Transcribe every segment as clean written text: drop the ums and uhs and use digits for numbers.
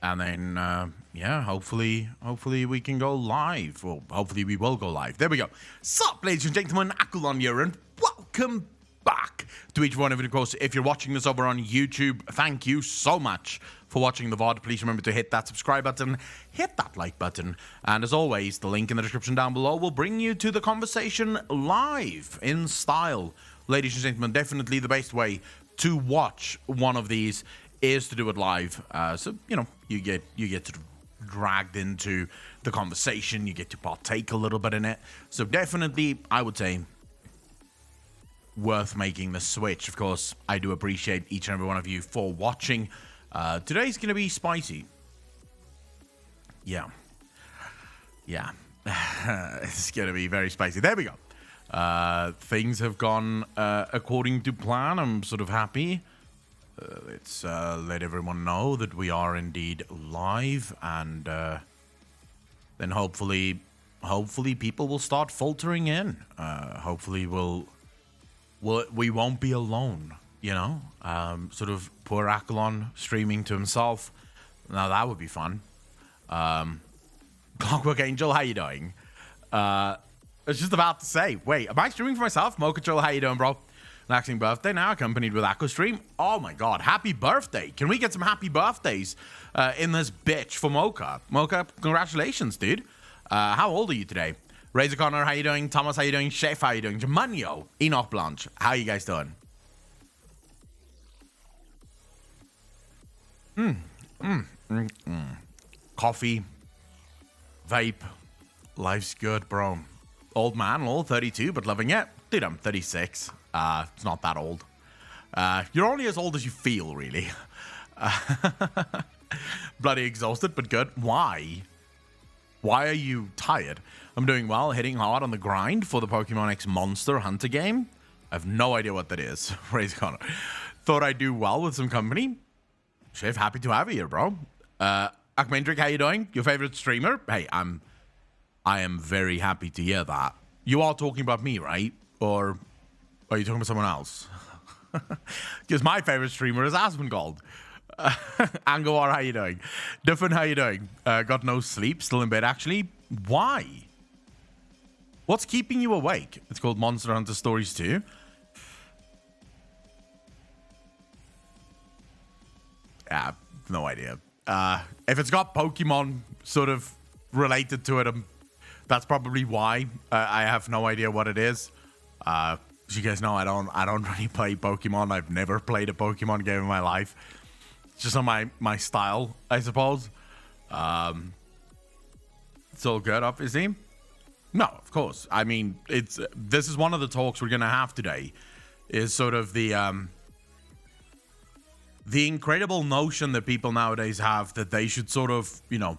And then, yeah, hopefully we can go live. Well, hopefully we will go live. There we go. Sup, ladies and gentlemen, Akulon here, and welcome back to each one of you. Of course, if you're watching this over on YouTube, thank you so much for watching the VOD. Please remember to hit that subscribe button, hit that like button, and as always, the link in the description down below will bring you to the conversation live in style. Ladies and gentlemen, definitely the best way to watch one of these is to do it live. So, you know, you get sort of dragged into the conversation, you get to partake a little bit in it. So definitely, I would say, worth making the switch. Of course, I do appreciate each and every one of you for watching. Today's going to be spicy. Yeah. It's going to be very spicy. There we go. Things have gone according to plan. I'm sort of happy. Let's let everyone know that we are indeed live, and then hopefully people will start filtering in. Hopefully we won't be alone, you know? Sort of poor Akulon streaming to himself. Now that would be fun. Clockwork Angel, how you doing? I was just about to say, wait, am I streaming for myself? Mochacho, how you doing, bro? Relaxing birthday now, accompanied with Aqua Stream. Oh my god, happy birthday. Can we get some happy birthdays in this bitch for Mocha? Mocha, congratulations, dude. How old are you today? Razor Connor, how you doing? Thomas, how you doing? Chef, how you doing? Jamanio, Enoch Blanche, how you guys doing? Coffee, vape, life's good, bro. Old man, old 32, but loving it. Dude, I'm 36. It's not that old. You're only as old as you feel, really. Bloody exhausted, but good. Why? Why are you tired? I'm doing well, hitting hard on the grind for the Pokemon X Monster Hunter game. I have no idea what that is. Raise Connor. Thought I'd do well with some company. Chef, happy to have you here, bro. Akmendrick, how you doing? Your favorite streamer? Hey, I am very happy to hear that. You are talking about me, right? Or are you talking about someone else? Because my favorite streamer is Asmongold. Angawar, how you doing? Different, how you doing? Got no sleep, still in bed, actually. Why? What's keeping you awake? It's called Monster Hunter Stories 2. Yeah, no idea. If it's got Pokemon sort of related to it, that's probably why. I have no idea what it is. As you guys know, I don't really play Pokemon. I've never played a Pokemon game in my life. It's just not my style, I suppose. It's all good, obviously. No, of course. I mean, this is one of the talks we're gonna have today. Is sort of the incredible notion that people nowadays have that they should sort of, you know,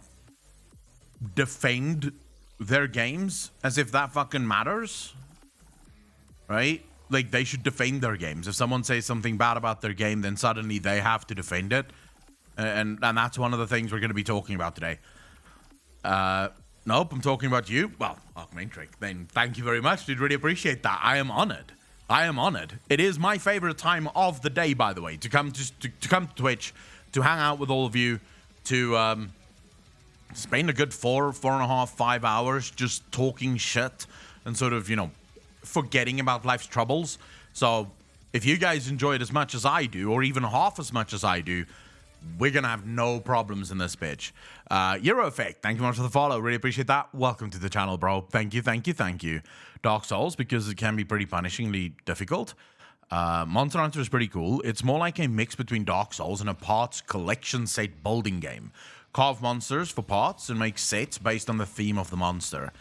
defend their games as if that fucking matters, right? Like, they should defend their games. If someone says something bad about their game, then suddenly they have to defend it, and that's one of the things we're going to be talking about today. Nope, I'm talking about you. Well, Archmaintric, then thank you very much. We'd really appreciate that. I am honored. It is my favorite time of the day, by the way, to come to Twitch, to hang out with all of you, to spend a good 4.5, 5 hours just talking shit and sort of, you know, forgetting about life's troubles. So if you guys enjoy it as much as I do, or even half as much as I do, we're gonna have no problems in this bitch. Euro Effect, thank you very much for the follow. Really appreciate that. Welcome to the channel, bro. Thank you. Dark Souls, because it can be pretty punishingly difficult. Monster Hunter is pretty cool. It's more like a mix between Dark Souls and a parts collection set building game. Carve monsters for parts and make sets based on the theme of the monster.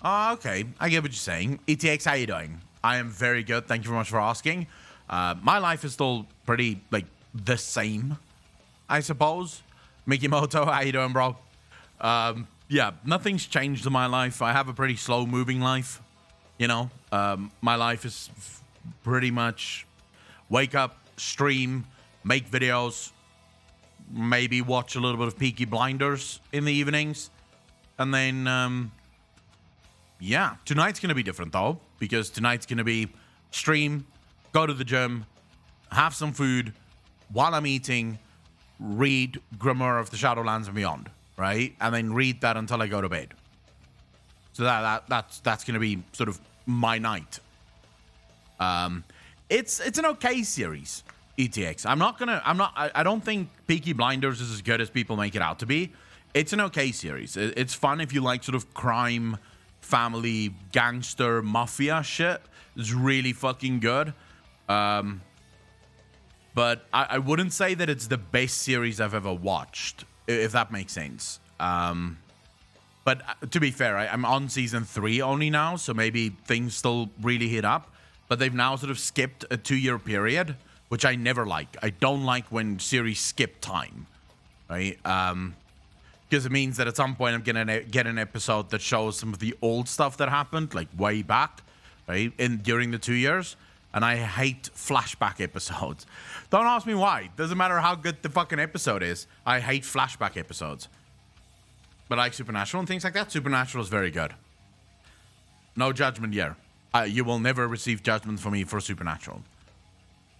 Okay, I get what you're saying. ETX, how you doing? I am very good. Thank you very much for asking. My life is still pretty, like, the same, I suppose. Mikimoto, how you doing, bro? Yeah, nothing's changed in my life. I have a pretty slow-moving life, you know. My life is pretty much wake up, stream, make videos, maybe watch a little bit of Peaky Blinders in the evenings, and then, yeah, tonight's going to be different, though, because tonight's going to be stream, go to the gym, have some food while I'm eating, read Grimoire of the Shadowlands and Beyond, right? And then read that until I go to bed. So that's gonna be sort of my night. It's an okay series, ETX. I don't think Peaky Blinders is as good as people make it out to be. It's an okay series. It's fun if you like sort of crime, family, gangster, mafia shit. It's really fucking good. But I wouldn't say that it's the best series I've ever watched, if that makes sense. But to be fair, I'm on season 3 only now, so maybe things still really hit up. But they've now sort of skipped a 2-year period, which I never like. I don't like when series skip time, right? Because it means that at some point I'm gonna get an episode that shows some of the old stuff that happened, like way back, right? During the 2 years. And I hate flashback episodes. Don't ask me why. Doesn't matter how good the fucking episode is. I hate flashback episodes. But I like Supernatural and things like that. Supernatural is very good. No judgment here. You will never receive judgment from me for Supernatural.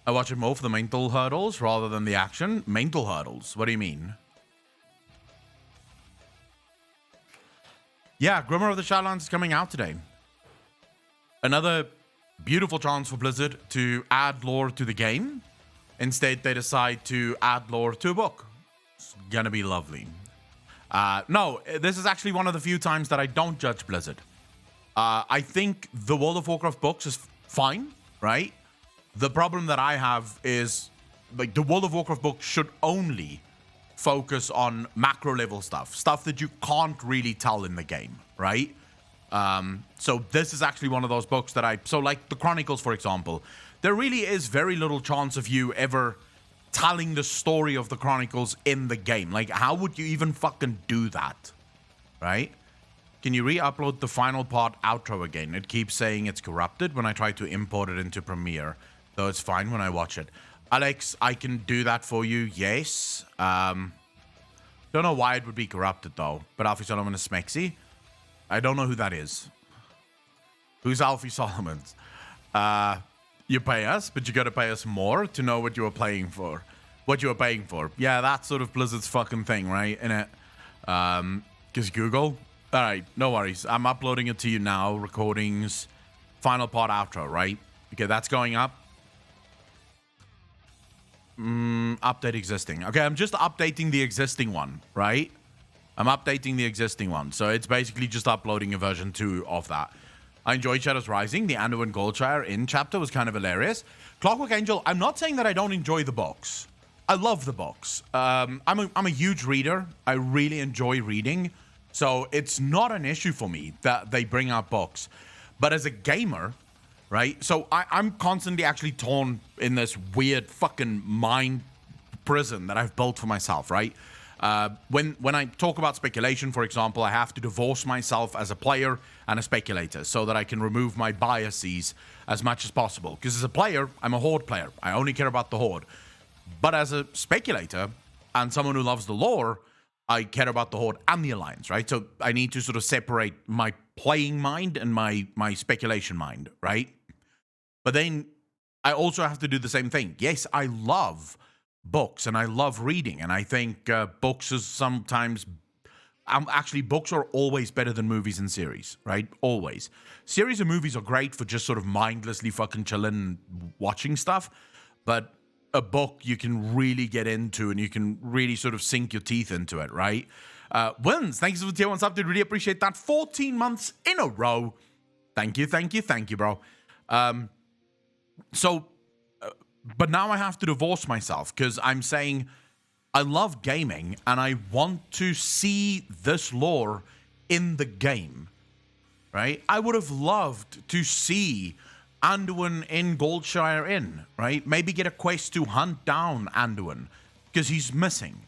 I watch it more for the mental hurdles rather than the action. Mental hurdles? What do you mean? Yeah, Grimoire of the Shadowlands is coming out today. Another beautiful chance for Blizzard to add lore to the game. Instead, they decide to add lore to a book. It's gonna be lovely. No, this is actually one of the few times that I don't judge Blizzard. I think the World of Warcraft books is fine, right? The problem that I have is, like, the World of Warcraft books should only focus on macro level stuff that you can't really tell in the game, right? So this is actually one of those books that so like the Chronicles, for example, there really is very little chance of you ever telling the story of the Chronicles in the game. Like, how would you even fucking do that, right? Can you re-upload the final part outro again? It keeps saying it's corrupted when I try to import it into Premiere, though it's fine when I watch it. Alex, I can do that for you, yes. Don't know why it would be corrupted, though. But Alfie Solomon is Smexy. I don't know who that is. Who's Alfie Solomons? You pay us, but you gotta pay us more to know what you were paying for. What you were paying for. Yeah, that's sort of Blizzard's fucking thing, right? Innit? Because Google... Alright, no worries. I'm uploading it to you now. Recordings. Final part outro, right? Okay, that's going up. Update existing. Okay, I'm just updating the existing one, right? I'm updating the existing one. So it's basically just uploading a version 2 of that. I enjoyed Shadows Rising. The Anduin Goldshire in chapter was kind of hilarious. Clockwork Angel, I'm not saying that I don't enjoy the books. I love the books. I'm a huge reader. I really enjoy reading. So it's not an issue for me that they bring out books. But as a gamer, right? So I'm constantly actually torn in this weird fucking mind prison that I've built for myself, right? When I talk about speculation, for example, I have to divorce myself as a player and a speculator so that I can remove my biases as much as possible. Because as a player, I'm a Horde player. I only care about the Horde. But as a speculator and someone who loves the lore, I care about the Horde and the Alliance, right? So I need to sort of separate my playing mind and my speculation mind, right? But then I also have to do the same thing. Yes, I love books and I love reading, and I think books is sometimes... actually, books are always better than movies and series, right? Always. Series and movies are great for just sort of mindlessly fucking chilling and watching stuff, but a book you can really get into and you can really sort of sink your teeth into it, right? Wins, thanks for the tier 1 sub, dude. Really appreciate that. 14 months in a row. Thank you, bro. But now I have to divorce myself because I'm saying I love gaming and I want to see this lore in the game, right? I would have loved to see Anduin in Goldshire Inn, right? Maybe get a quest to hunt down Anduin because he's missing.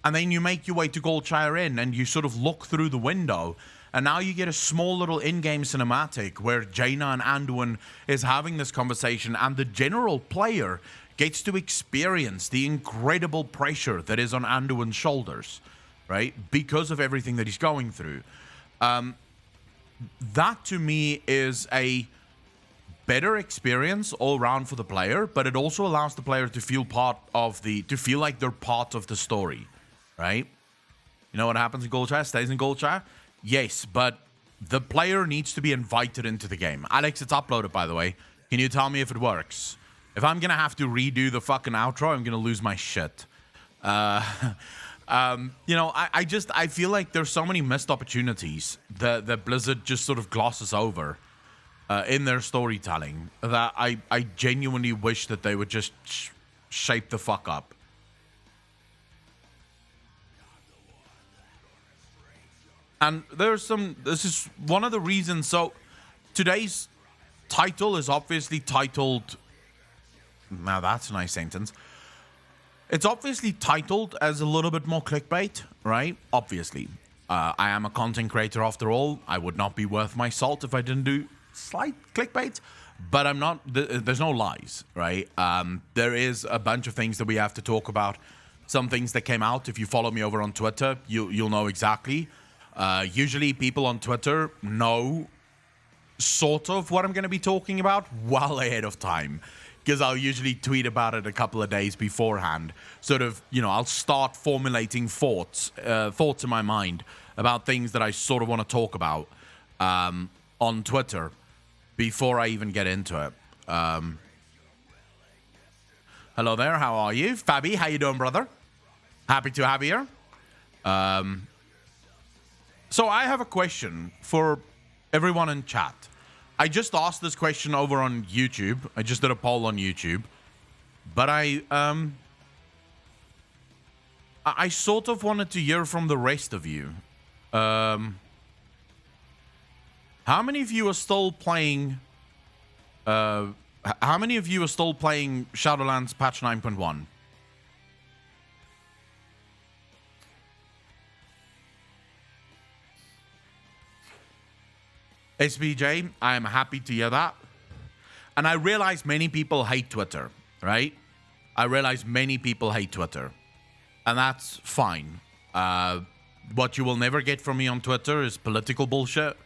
And then you make your way to Goldshire Inn and you sort of look through the window and now you get a small little in-game cinematic where Jaina and Anduin is having this conversation and the general player gets to experience the incredible pressure that is on Anduin's shoulders, right? Because of everything that he's going through. That to me is a better experience all around for the player, but it also allows the player to feel feel like they're part of the story, right? You know what happens in gold chat stays in gold chat? Yes, but the player needs to be invited into the game. Alex, it's uploaded, by the way. Can you tell me if it works? If I'm gonna have to redo the fucking outro, I'm gonna lose my shit. You know, I feel like there's so many missed opportunities that Blizzard just sort of glosses over in their storytelling that I genuinely wish that they would just shape the fuck up. And this is one of the reasons. So today's title is obviously titled, now that's a nice sentence. It's obviously titled as a little bit more clickbait, right? Obviously. I am a content creator after all. I would not be worth my salt if I didn't do slight clickbait, but I'm not, there's no lies, right? There is a bunch of things that we have to talk about. Some things that came out. If you follow me over on Twitter, you'll know exactly. Usually people on Twitter know sort of what I'm going to be talking about well ahead of time, because I'll usually tweet about it a couple of days beforehand. Sort of, you know, I'll start formulating thoughts in my mind about things that I sort of want to talk about on Twitter before I even get into it. Hello there, how are you? Fabi, how you doing, brother? Happy to have you here. So I have a question for everyone in chat. I just asked this question over on YouTube. I just did a poll on YouTube. But I sort of wanted to hear from the rest of you. How many of you are still playing... how many of you are still playing Shadowlands patch 9.1? SBJ, I am happy to hear that. And I realize many people hate Twitter, right? I realize many people hate Twitter. And that's fine. What you will never get from me on Twitter is political bullshit.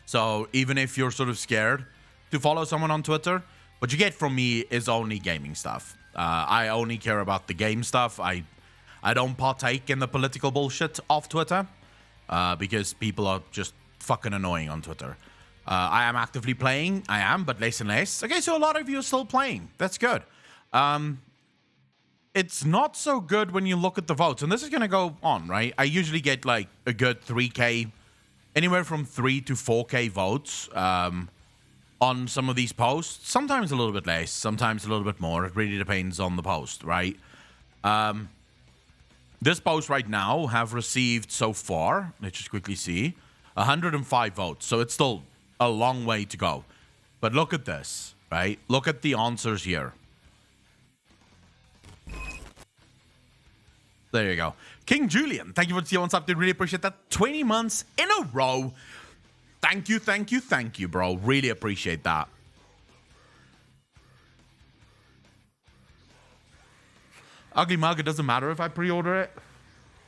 So even if you're sort of scared to follow someone on Twitter, what you get from me is only gaming stuff. I only care about the game stuff. I don't partake in the political bullshit of Twitter because people are just fucking annoying on Twitter. I am actively playing. I am, but less and less. Okay, so a lot of you are still playing. That's good. It's not so good when you look at the votes. And this is going to go on, right? I usually get like a good 3K, anywhere from 3 to 4K votes on some of these posts. Sometimes a little bit less, sometimes a little bit more. It really depends on the post, right? This post right now have received so far, let's just quickly see, 105 votes. So it's still a long way to go. But look at this, right? Look at the answers here. There you go. King Julian, thank you for the tier 1 sub, dude. Really appreciate that. 20 months in a row. Thank you, thank you, thank you, bro. Really appreciate that. Ugly Mug, it doesn't matter if I pre-order it.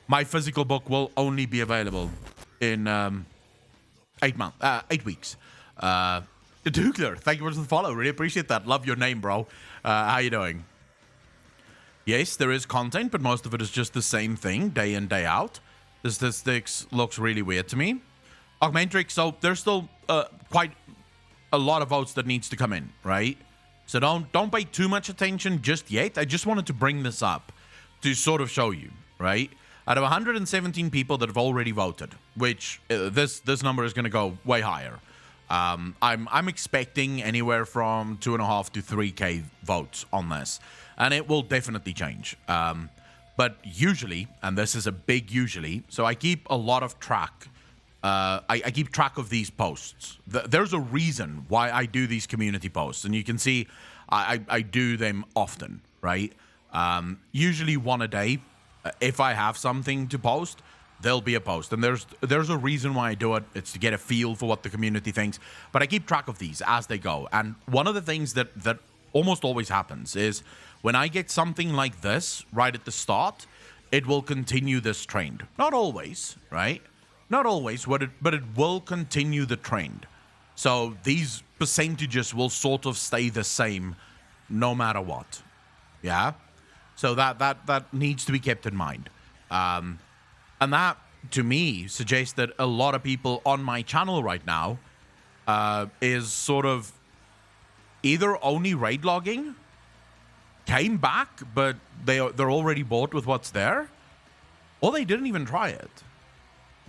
My physical book will only be available in 8 weeks. Dougler, thank you for the follow. Really appreciate that. Love your name, bro. How you doing? Yes, there is content, but most of it is just the same thing day in, day out. The statistics looks really weird to me. Augmentrix, so there's still quite a lot of votes that needs to come in, right? So don't pay too much attention just yet. I just wanted to bring this up to sort of show you, right? Out of 117 people that have already voted, which this number is going to go way higher. I'm expecting anywhere from 2.5 to 3K votes on this, and it will definitely change. But usually, and this is a big usually, so I keep a lot of track. I keep track of these posts. There's a reason why I do these community posts, and you can see I do them often, right? Usually one a day. If I have something to post, there'll be a post. And there's a reason why I do it. It's to get a feel for what the community thinks. But I keep track of these as they go. And one of the things that almost always happens is when I get something like this right at the start, it will continue this trend. Not always, right? Not always, but it will continue the trend. So these percentages will sort of stay the same no matter what. Yeah? So that needs to be kept in mind. And that, to me, suggests that a lot of people on my channel right now is sort of either only raid logging, came back, but they're already bored with what's there, or they didn't even try it,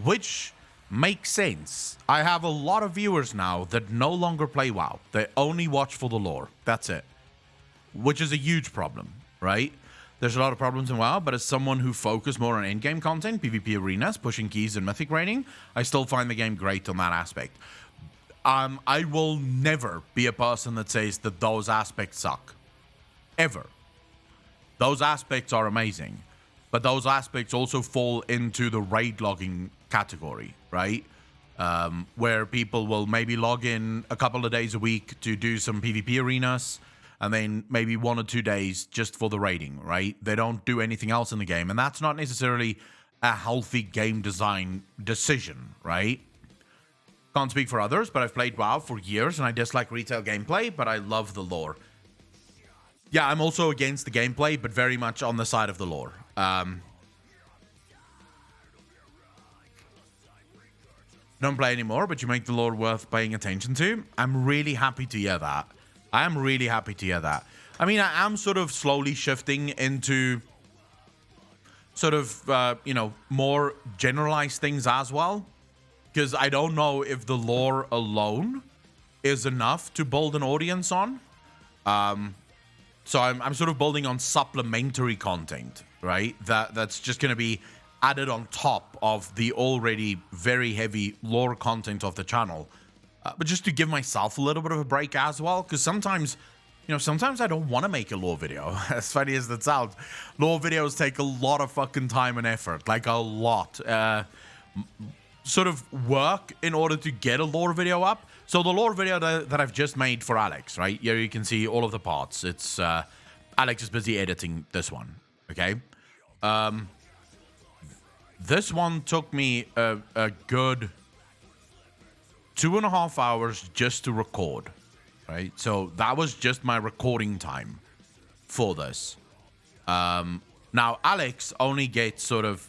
which makes sense. I have a lot of viewers now that no longer play WoW. They only watch for the lore. That's it. Which is a huge problem, right? There's a lot of problems in WoW, but as someone who focuses more on in-game content, PvP arenas, pushing keys and mythic raiding, I still find the game great on that aspect. I will never be a person that says that those aspects suck. Ever. Those aspects are amazing. But those aspects also fall into the raid logging category, right? Where people will maybe log in a couple of days a week to do some PvP arenas, and then maybe 1 or 2 days just for the raiding, right? They don't do anything else in the game, and that's not necessarily a healthy game design decision, right? Can't speak for others, but I've played WoW for years, and I dislike retail gameplay, but I love the lore. Yeah, I'm also against the gameplay, but very much on the side of the lore. Don't play anymore, but you make the lore worth paying attention to. I'm really happy to hear that. I am really happy to hear that. I mean, I am sort of slowly shifting into sort of, more generalized things as well. Because I don't know if the lore alone is enough to build an audience on. So I'm sort of building on supplementary content, right? That's just going to be added on top of the already very heavy lore content of the channel. But just to give myself a little bit of a break as well, because sometimes I don't want to make a lore video. As funny as that sounds, lore videos take a lot of fucking time and effort, like a lot. Sort of work in order to get a lore video up. So the lore video that I've just made for Alex, right? Here you can see all of the parts. It's Alex is busy editing this one, okay? This one took me a good 2.5 hours just to record, right? So that was just my recording time for this. Now, Alex only gets sort of,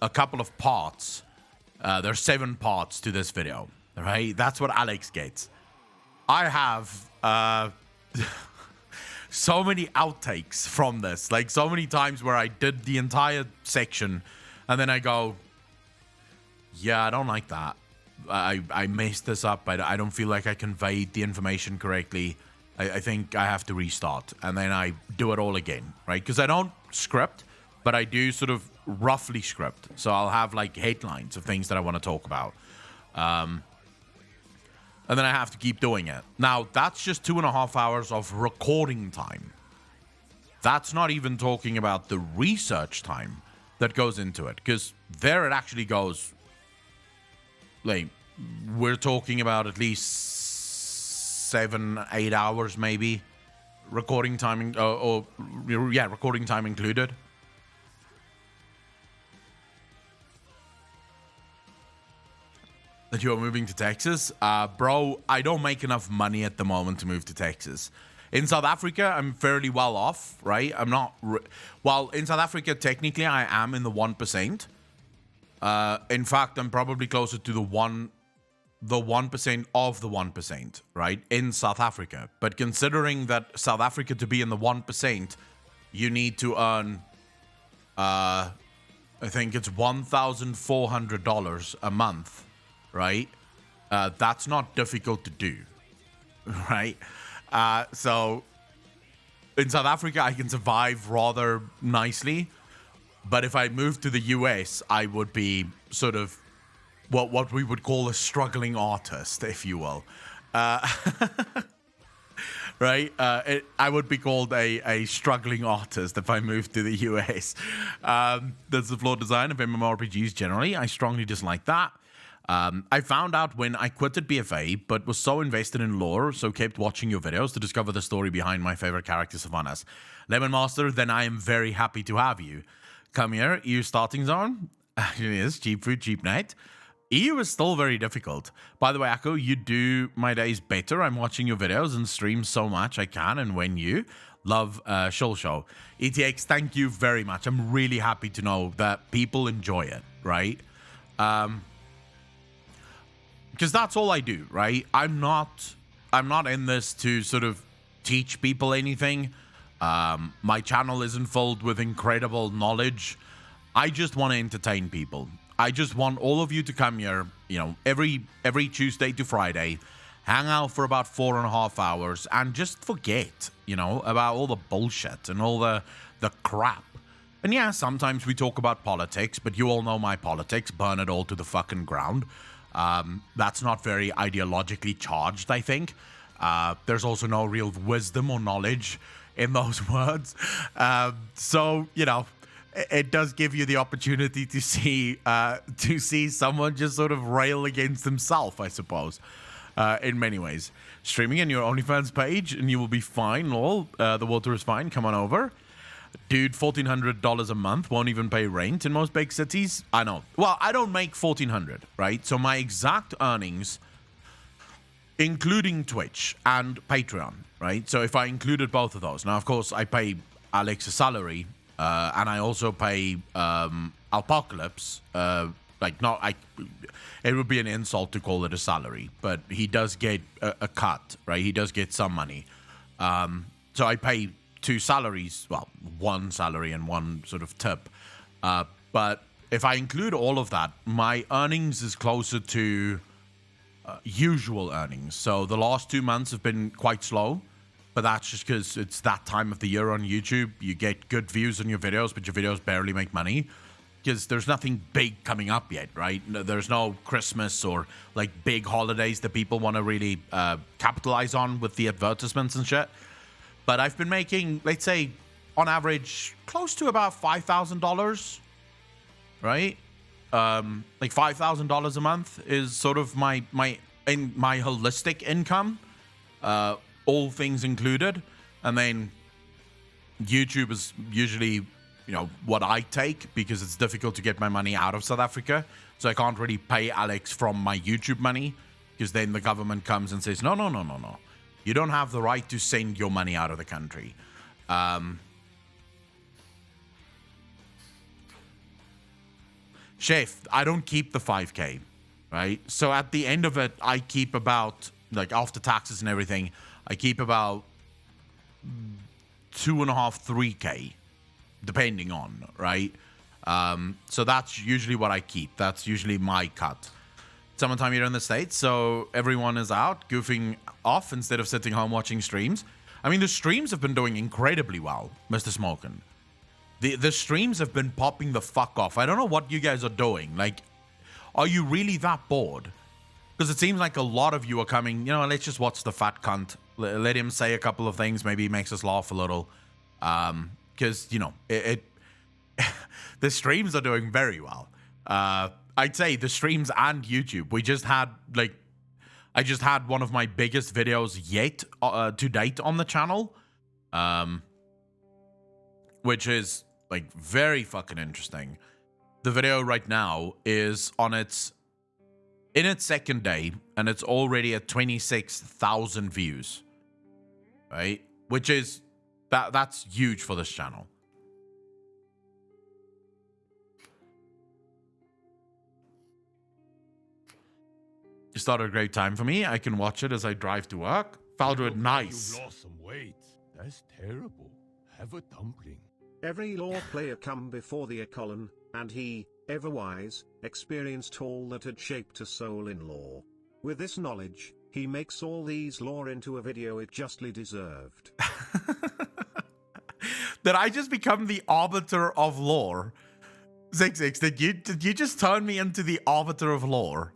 a couple of parts. There's 7 parts to this video, right? That's what Alex gets. I have so many outtakes from this, like so many times where I did the entire section and then I go, yeah, I don't like that. I messed this up. I don't feel like I conveyed the information correctly. I think I have to restart. And then I do it all again, right? Because I don't script, but I do sort of roughly script. So I'll have like headlines of things that I want to talk about. And then I have to keep doing it. Now, that's just 2.5 hours of recording time. That's not even talking about the research time that goes into it. Because there it actually goes, like, we're talking about at least 7-8 hours maybe. Recording time, recording time included. That you are moving to Texas? Bro, I don't make enough money at the moment to move to Texas. In South Africa, I'm fairly well off, right? I'm not... Well, in South Africa, technically, I am in the 1%. In fact, I'm probably closer to the 1% of the 1%, right? In South Africa. But considering that South Africa to be in the 1%, you need to earn... I think it's $1,400 a month. Right? That's not difficult to do, right? So in South Africa, I can survive rather nicely. But if I moved to the US, I would be sort of what we would call a struggling artist, if you will. Right? I would be called a struggling artist if I moved to the US. That's the flawed design of MMORPGs generally. I strongly dislike that. I found out when I quitted BFA, but was so invested in lore, so kept watching your videos to discover the story behind my favorite character, Sylvanas. Lemon Master, then I am very happy to have you. Come here, EU starting zone. Actually, yes, cheap food, cheap night. EU is still very difficult. By the way, Akko, you do my days better. I'm watching your videos and streams so much I can, and when you love Show. ETX, thank you very much. I'm really happy to know that people enjoy it, right? Because that's all I do, right? I'm not in this to sort of teach people anything. My channel isn't filled with incredible knowledge. I just want to entertain people. I just want all of you to come here, you know, every Tuesday to Friday, hang out for about 4.5 hours and just forget, you know, about all the bullshit and all the crap. And yeah, sometimes we talk about politics, but you all know my politics, burn it all to the fucking ground. That's not very ideologically charged, I think. There's also no real wisdom or knowledge in those words. So, you know, it does give you the opportunity to see someone just sort of rail against himself, I suppose, in many ways. Streaming in your OnlyFans page and you will be fine, lol. The water is fine, come on over. Dude, $1,400 a month, won't even pay rent in most big cities. I know. Well, I don't make $1,400, right? So my exact earnings, including Twitch and Patreon, right? So if I included both of those. Now, of course, I pay Alex a salary, and I also pay Apocalypse. It would be an insult to call it a salary, but he does get a cut, right? He does get some money. So I pay 2 salaries, well, 1 salary and 1 sort of tip. But if I include all of that, my earnings is closer to usual earnings. So the last 2 months have been quite slow, but that's just because it's that time of the year on YouTube. You get good views on your videos, but your videos barely make money because there's nothing big coming up yet, right? There's no Christmas or like big holidays that people want to really capitalize on with the advertisements and shit. But I've been making, let's say, on average, close to about $5,000, right? Like $5,000 a month is sort of my holistic income, all things included. And then YouTube is usually, you know, what I take because it's difficult to get my money out of South Africa. So I can't really pay Alex from my YouTube money because then the government comes and says, no. You don't have the right to send your money out of the country. Chef, I don't keep the 5K, right? So at the end of it, I keep about, like after taxes and everything, I keep about 2.5, 3K, depending on, right? So that's usually what I keep. That's usually my cut. Summertime here in the States, so everyone is out goofing off instead of sitting home watching streams. I mean, the streams have been doing incredibly well, Mr. Smokin'. The streams have been popping the fuck off. I don't know what you guys are doing. Like, are you really that bored? Because it seems like a lot of you are coming, you know, let's just watch the fat cunt. Let him say a couple of things. Maybe it makes us laugh a little. Because, you know, the streams are doing very well. I'd say the streams and YouTube. I just had one of my biggest videos yet to date on the channel, which is like very fucking interesting. The video right now is in its second day, and it's already at 26,000 views, right? Which is that's huge for this channel. You started a great time for me. I can watch it as I drive to work. Found it nice. You lost some weight. That's terrible. Have a dumpling. Every lore player come before the Acolin, and he, ever wise, experienced all that had shaped a soul in lore. With this knowledge, he makes all these lore into a video it justly deserved. Did I just become the arbiter of lore? Zix, did you just turn me into the arbiter of lore?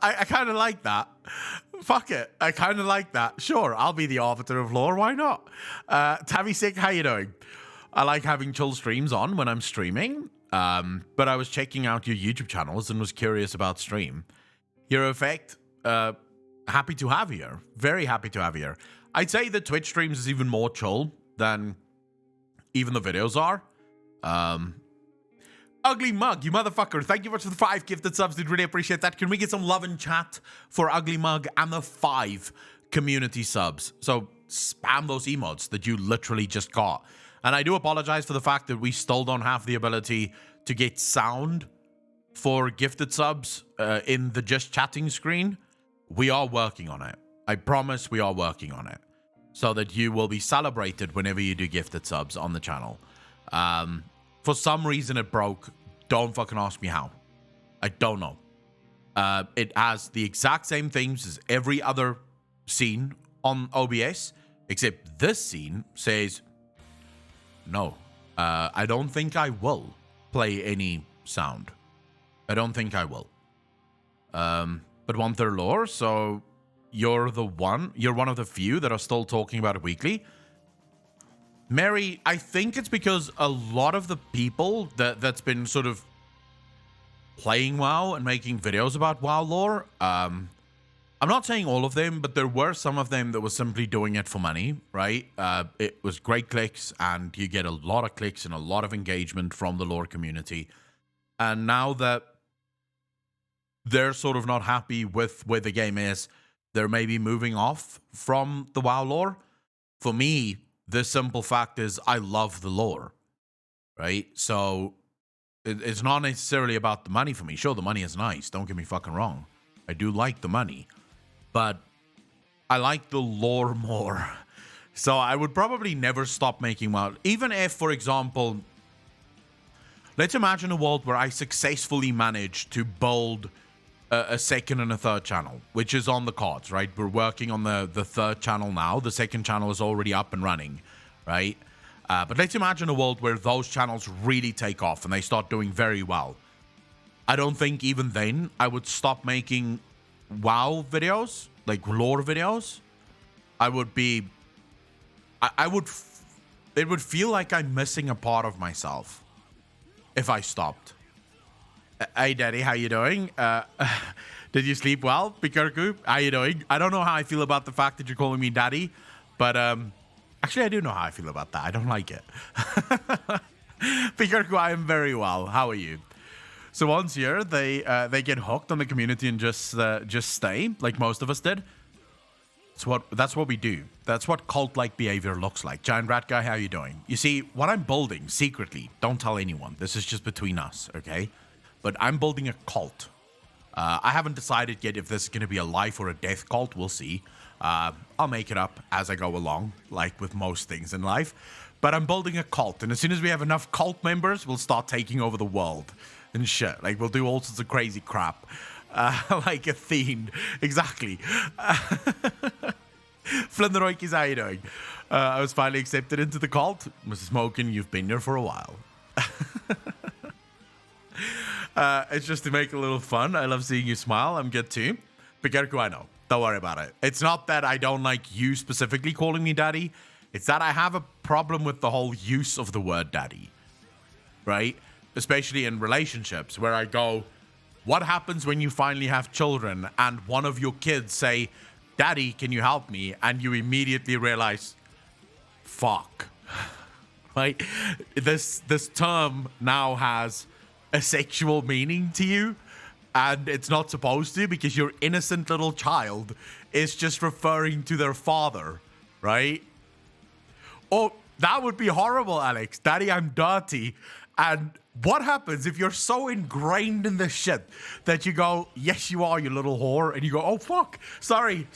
I kind of like that. Fuck it. I kind of like that. Sure, I'll be the arbiter of lore. Why not? Tabby Sick, how you doing? I like having chill streams on when I'm streaming. But I was checking out your YouTube channels and was curious about stream. Hero Effect, happy to have you here. Very happy to have you here. I'd say the Twitch streams is even more chill than even the videos are. Ugly Mug, you motherfucker. Thank you much for the 5 gifted subs. Did really appreciate that. Can we get some love in chat for Ugly Mug and the 5 community subs? So spam those emotes that you literally just got. And I do apologize for the fact that we still don't have the ability to get sound for gifted subs in the just chatting screen. We are working on it. I promise we are working on it, so that you will be celebrated whenever you do gifted subs on the channel. For some reason it broke. Don't fucking ask me how. I don't know. It has the exact same things as every other scene on OBS, except this scene says, no, I don't think I will play any sound. I don't think I will. But want their lore, so you're one of the few that are still talking about it weekly. Mary, I think it's because a lot of the people that's been sort of playing WoW and making videos about WoW lore, I'm not saying all of them, but there were some of them that were simply doing it for money, right? It was great clicks, and you get a lot of clicks and a lot of engagement from the lore community. And now that they're sort of not happy with where the game is, they're maybe moving off from the WoW lore. For me, the simple fact is I love the lore, right? So it's not necessarily about the money for me. Sure, the money is nice. Don't get me fucking wrong. I do like the money, but I like the lore more. So I would probably never stop making WoW. Even if, for example, let's imagine a world where I successfully managed to build a second and a third channel, which is on the cards, right? We're working on the third channel now. The second channel is already up and running, right? But let's imagine a world where those channels really take off and they start doing very well. I don't think even then I would stop making WoW videos, like lore videos. It would feel like I'm missing a part of myself if I stopped. Hey, Daddy, how you doing? Did you sleep well, Pikarku? How you doing? I don't know how I feel about the fact that you're calling me Daddy, but actually, I do know how I feel about that. I don't like it. Pikarku, I am very well. How are you? So once here, they get hooked on the community and just stay, like most of us did. That's what we do. That's what cult-like behavior looks like. Giant Rat Guy, how you doing? You see, what I'm building secretly, don't tell anyone. This is just between us, okay? But I'm building a cult. I haven't decided yet if this is going to be a life or a death cult. We'll see. I'll make it up as I go along, like with most things in life. But I'm building a cult, and as soon as we have enough cult members, we'll start taking over the world and shit. Like, we'll do all sorts of crazy crap. Like a fiend. Exactly. Flinderoikis, how you doing? I was finally accepted into the cult. Mrs. Smokin, you've been there for a while. It's just to make a little fun. I love seeing you smile. I'm good too. Pikerku, I know. Don't worry about it. It's not that I don't like you specifically calling me daddy. It's that I have a problem with the whole use of the word daddy. Right? Especially in relationships where I go, what happens when you finally have children and one of your kids say, Daddy, can you help me? And you immediately realize, fuck. Right? This term now has a sexual meaning to you, and it's not supposed to, because your innocent little child is just referring to their father, right? Oh, that would be horrible, Alex. Daddy, I'm dirty. And what happens if you're so ingrained in this shit that you go, yes, you are, you little whore, and you go, oh, fuck, sorry,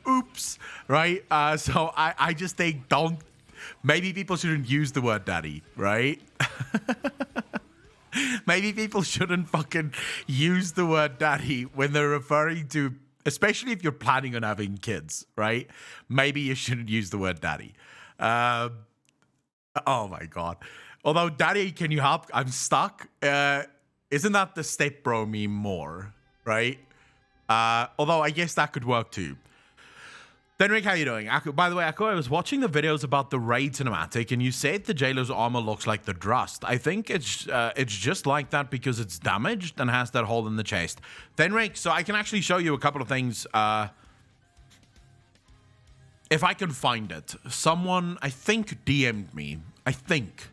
oops, right? So I just think maybe people shouldn't use the word daddy, right? Maybe people shouldn't fucking use the word daddy when they're referring to, especially if you're planning on having kids, right? Maybe you shouldn't use the word daddy. Oh my God. Although, Daddy, can you help? I'm stuck. Isn't that the step bro meme more, right? Although I guess that could work too. Denrick, how you doing? By the way, Akko, I was watching the videos about the raid cinematic, and you said the jailer's armor looks like the Drust. I think it's just like that because it's damaged and has that hole in the chest. Denrick, so I can actually show you a couple of things. If I can find it. Someone, I think, DM'd me. I think.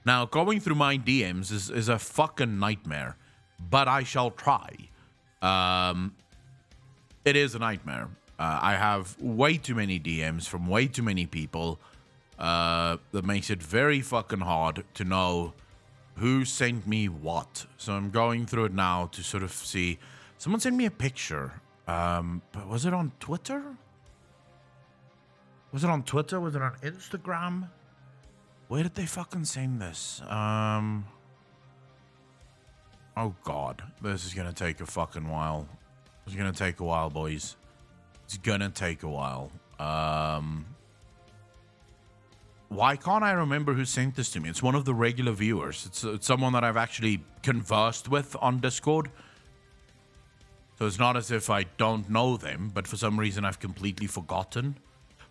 Now, going through my DMs is a fucking nightmare, but I shall try. It is a nightmare. I have way too many DMs from way too many people. That makes it very fucking hard to know who sent me what. So I'm going through it now to sort of see. Someone sent me a picture. But was it on Twitter? Was it on Twitter? Was it on Instagram? Where did they fucking send this? Oh god. This is gonna take a fucking while. It's gonna take a while, boys. It's gonna take a while. Why can't I remember who sent this to me? It's one of the regular viewers. It's someone that I've actually conversed with on Discord. So it's not as if I don't know them, but for some reason I've completely forgotten.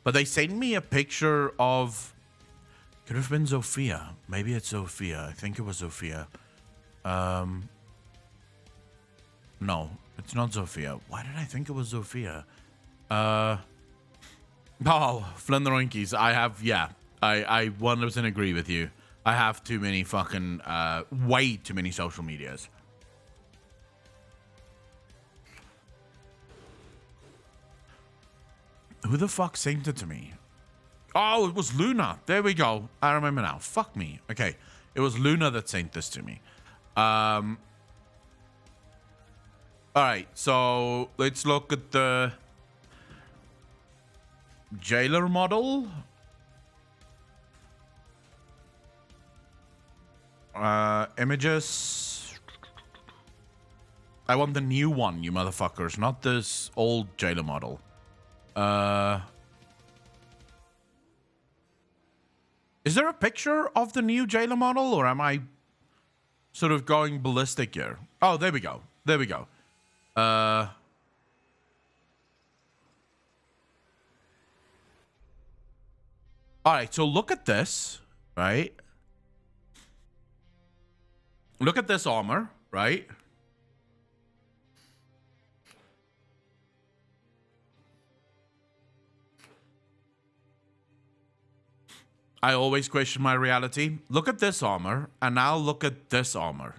But they sent me a picture of... Could have been Zofia. Maybe it's Zofia. I think it was Zofia. No, it's not Zofia. Why did I think it was Zofia? Oh, Flinderoinkies. I have, yeah. I 100% agree with you. I have too many fucking, way too many social medias. Who the fuck sent it to me? Oh, it was Luna. There we go. I remember now. Fuck me. Okay. It was Luna that sent this to me. Alright, so let's look at the jailer model. Images. I want the new one, you motherfuckers, not this old jailer model. Is there a picture of the new jailer model, or am I sort of going ballistic here? Oh, there we go. There we go. All right, so look at this, right? Look at this armor, right? I always question my reality. Look at this armor, and now look at this armor.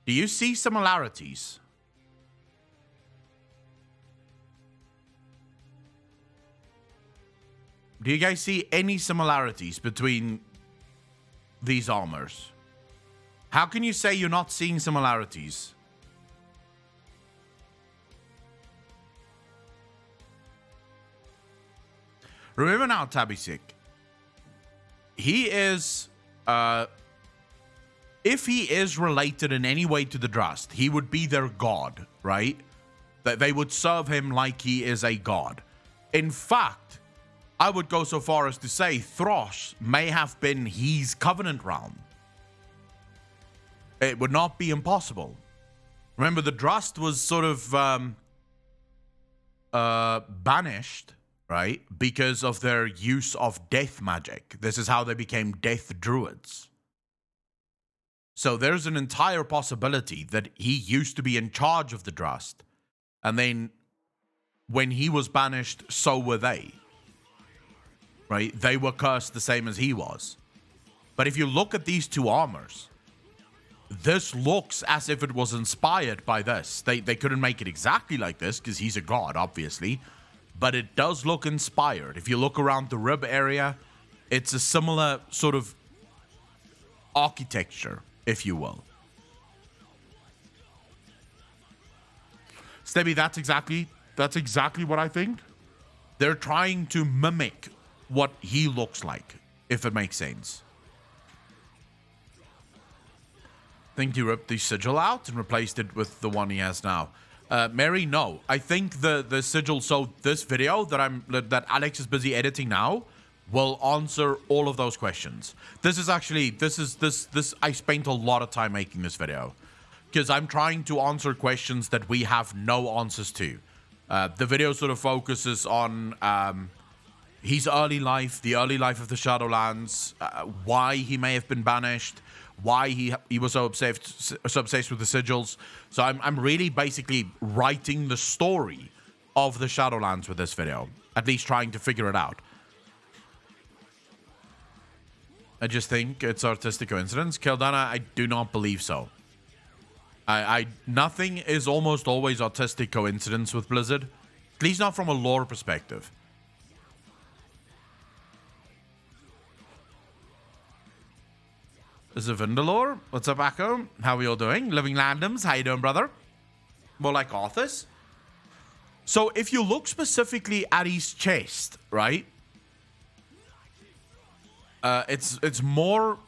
Do you see similarities? Do you guys see any similarities between these armors? How can you say you're not seeing similarities? Remember now, Tabisik. He is, if he is related in any way to the Drust, he would be their god, right? That they would serve him like he is a god. In fact, I would go so far as to say Throsh may have been his covenant realm. It would not be impossible. Remember, the Drust was sort of banished, right? Because of their use of death magic. This is how they became death druids. So there's an entire possibility that he used to be in charge of the Drust. And then when he was banished, so were they. Right? They were cursed the same as he was. But if you look at these two armors, this looks as if it was inspired by this. They couldn't make it exactly like this because he's a god, obviously. But it does look inspired. If you look around the rib area, it's a similar sort of architecture, if you will. Stebby, that's exactly what I think. They're trying to mimic what he looks like, if it makes sense. I think he ripped the sigil out and replaced it with the one he has now. Mary, no. I think the sigil, so this video that Alex is busy editing now will answer all of those questions. This is actually, I spent a lot of time making this video because I'm trying to answer questions that we have no answers to. The video sort of focuses on his early life, the early life of the Shadowlands, why he may have been banished, why he was so obsessed with the sigils. So I'm really basically writing the story of the Shadowlands with this video, at least trying to figure it out. I just think it's artistic coincidence. Keldana, I do not believe so. Nothing is almost always artistic coincidence with Blizzard. At least not from a lore perspective. This is Vindalore. What's up, Akko? How are we all doing? Living Landoms. How you doing, brother? More like Arthas. So if you look specifically at his chest, right? It's more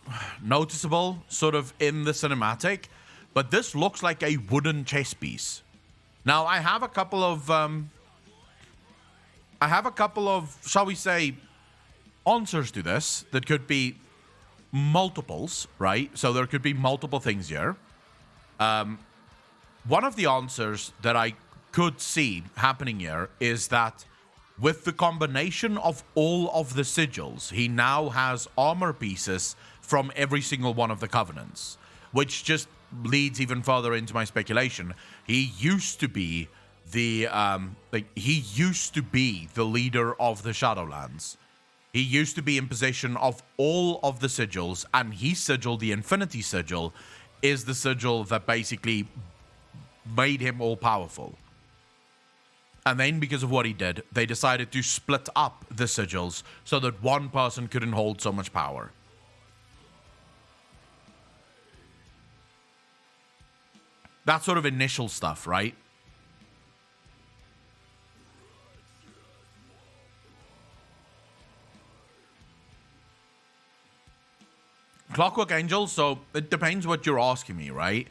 noticeable sort of in the cinematic, but this looks like a wooden chest piece. Now I have a couple of shall we say answers to this that could be multiples, right? So there could be multiple things here. One of the answers that I could see happening here is that with the combination of all of the sigils, he now has armor pieces from every single one of the covenants, which just leads even further into my speculation. He used to be the leader of the Shadowlands. He used to be in possession of all of the sigils, and his sigil, the Infinity Sigil, is the sigil that basically made him all powerful. And then, because of what he did, they decided to split up the sigils so that one person couldn't hold so much power. That sort of initial stuff, right? Clockwork Angel, so it depends what you're asking me, right?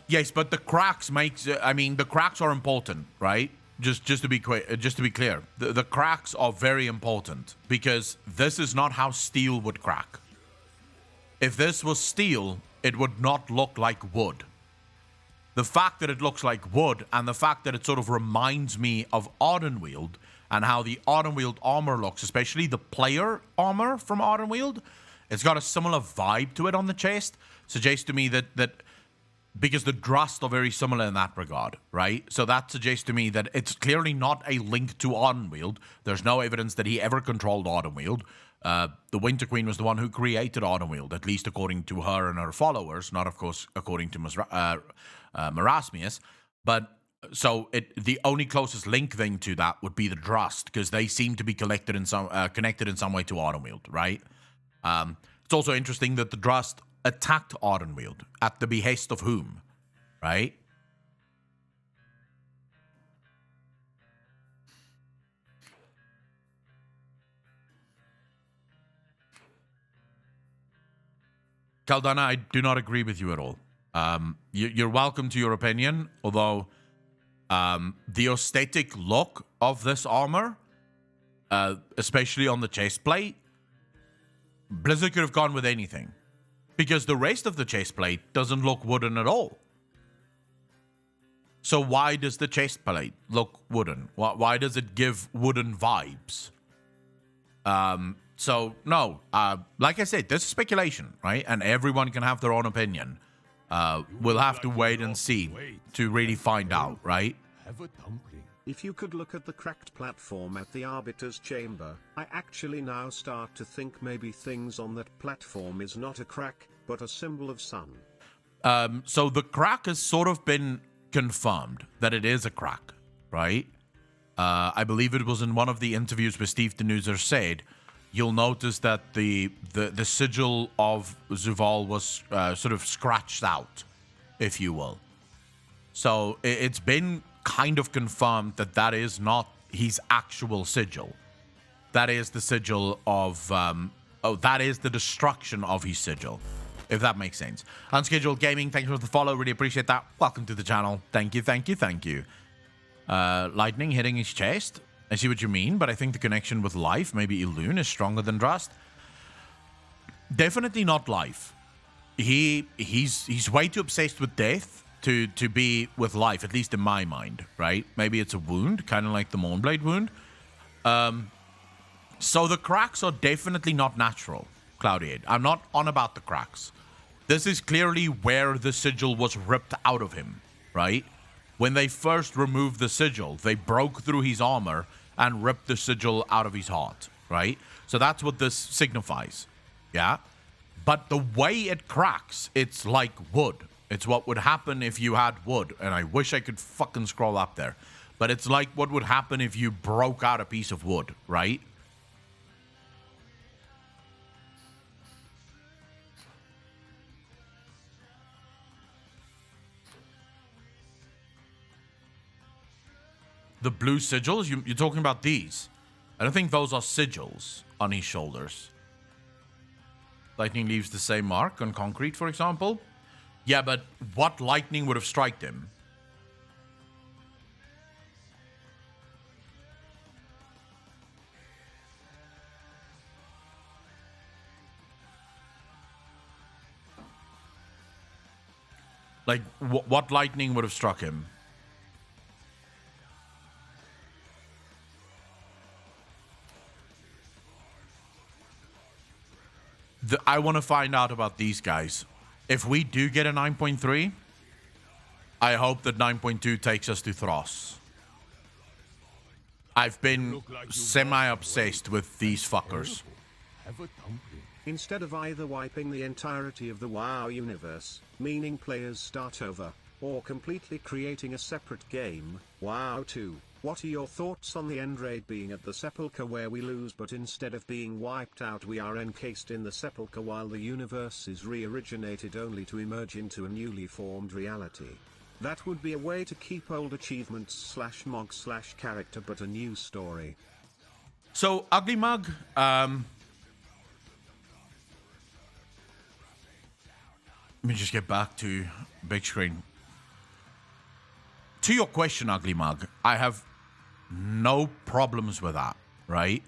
Yes, but the cracks the cracks are important, right? Just to be clear, the cracks are very important because this is not how steel would crack. If this was steel, it would not look like wood. The fact that it looks like wood and the fact that it sort of reminds me of Ardenweald and how the Ardenweald armor looks, especially the player armor from Ardenweald, it's got a similar vibe to it on the chest, suggests to me that because the Drust are very similar in that regard, right? So that suggests to me that it's clearly not a link to Ardenweald. There's no evidence that he ever controlled Ardenweald. The Winter Queen was the one who created Ardenweald, at least according to her and her followers, not, of course, according to Marasmius. But so the only closest link then to that would be the Drust, because they seem to be connected in some way to Ardenweald, right? It's also interesting that the Drust attacked Ardenweald at the behest of whom, right? Caldana, I do not agree with you at all. You're welcome to your opinion, although the aesthetic look of this armor, especially on the chest plate, Blizzard could have gone with anything. Because the rest of the chest plate doesn't look wooden at all. So why does the chest plate look wooden? Why does it give wooden vibes? So, no. Like I said, this is speculation, right? And everyone can have their own opinion. We'll have to wait and see to really find out, right? Have a dumpling. If you could look at the cracked platform at the Arbiter's Chamber, I actually now start to think maybe things on that platform is not a crack, but a symbol of sun. So the crack has sort of been confirmed that it is a crack, right? I believe it was in one of the interviews where Steve Denuser said, you'll notice that the sigil of Zuval was sort of scratched out, if you will. So it's been kind of confirmed that that is not his actual sigil. That is the sigil of... that is the destruction of his sigil, if that makes sense. Unscheduled Gaming, thank you for the follow. Really appreciate that. Welcome to the channel. Thank you, thank you, thank you. Lightning hitting his chest. I see what you mean, but I think the connection with life, maybe Elune, is stronger than Drust. Definitely not life. He's way too obsessed with death to be with life, at least in my mind, right? Maybe it's a wound, kind of like the Mournblade wound. So the cracks are definitely not natural, Cloudiade. I'm not on about the cracks. This is clearly where the sigil was ripped out of him, right? When they first removed the sigil, they broke through his armor and ripped the sigil out of his heart, right? So that's what this signifies, yeah? But the way it cracks, it's like wood. It's what would happen if you had wood, and I wish I could fucking scroll up there. But it's like what would happen if you broke out a piece of wood, right? The blue sigils? You're talking about these? I don't think those are sigils on his shoulders. Lightning leaves the same mark on concrete, for example. Yeah, but what lightning would have struck him? Like, what lightning would have struck him? I want to find out about these guys. If we do get a 9.3, I hope that 9.2 takes us to Thros. I've been semi-obsessed with these fuckers. Have a dumpling. Instead of either wiping the entirety of the WoW universe, meaning players start over, or completely creating a separate game, WoW 2, what are your thoughts on the end raid being at the Sepulchre where we lose, but instead of being wiped out we are encased in the Sepulchre while the universe is re-originated only to emerge into a newly formed reality? That would be a way to keep old achievements /mog /character but a new story. So, Ugly Mug, let me just get back to big screen. To your question, Ugly Mug, I have no problems with that, right?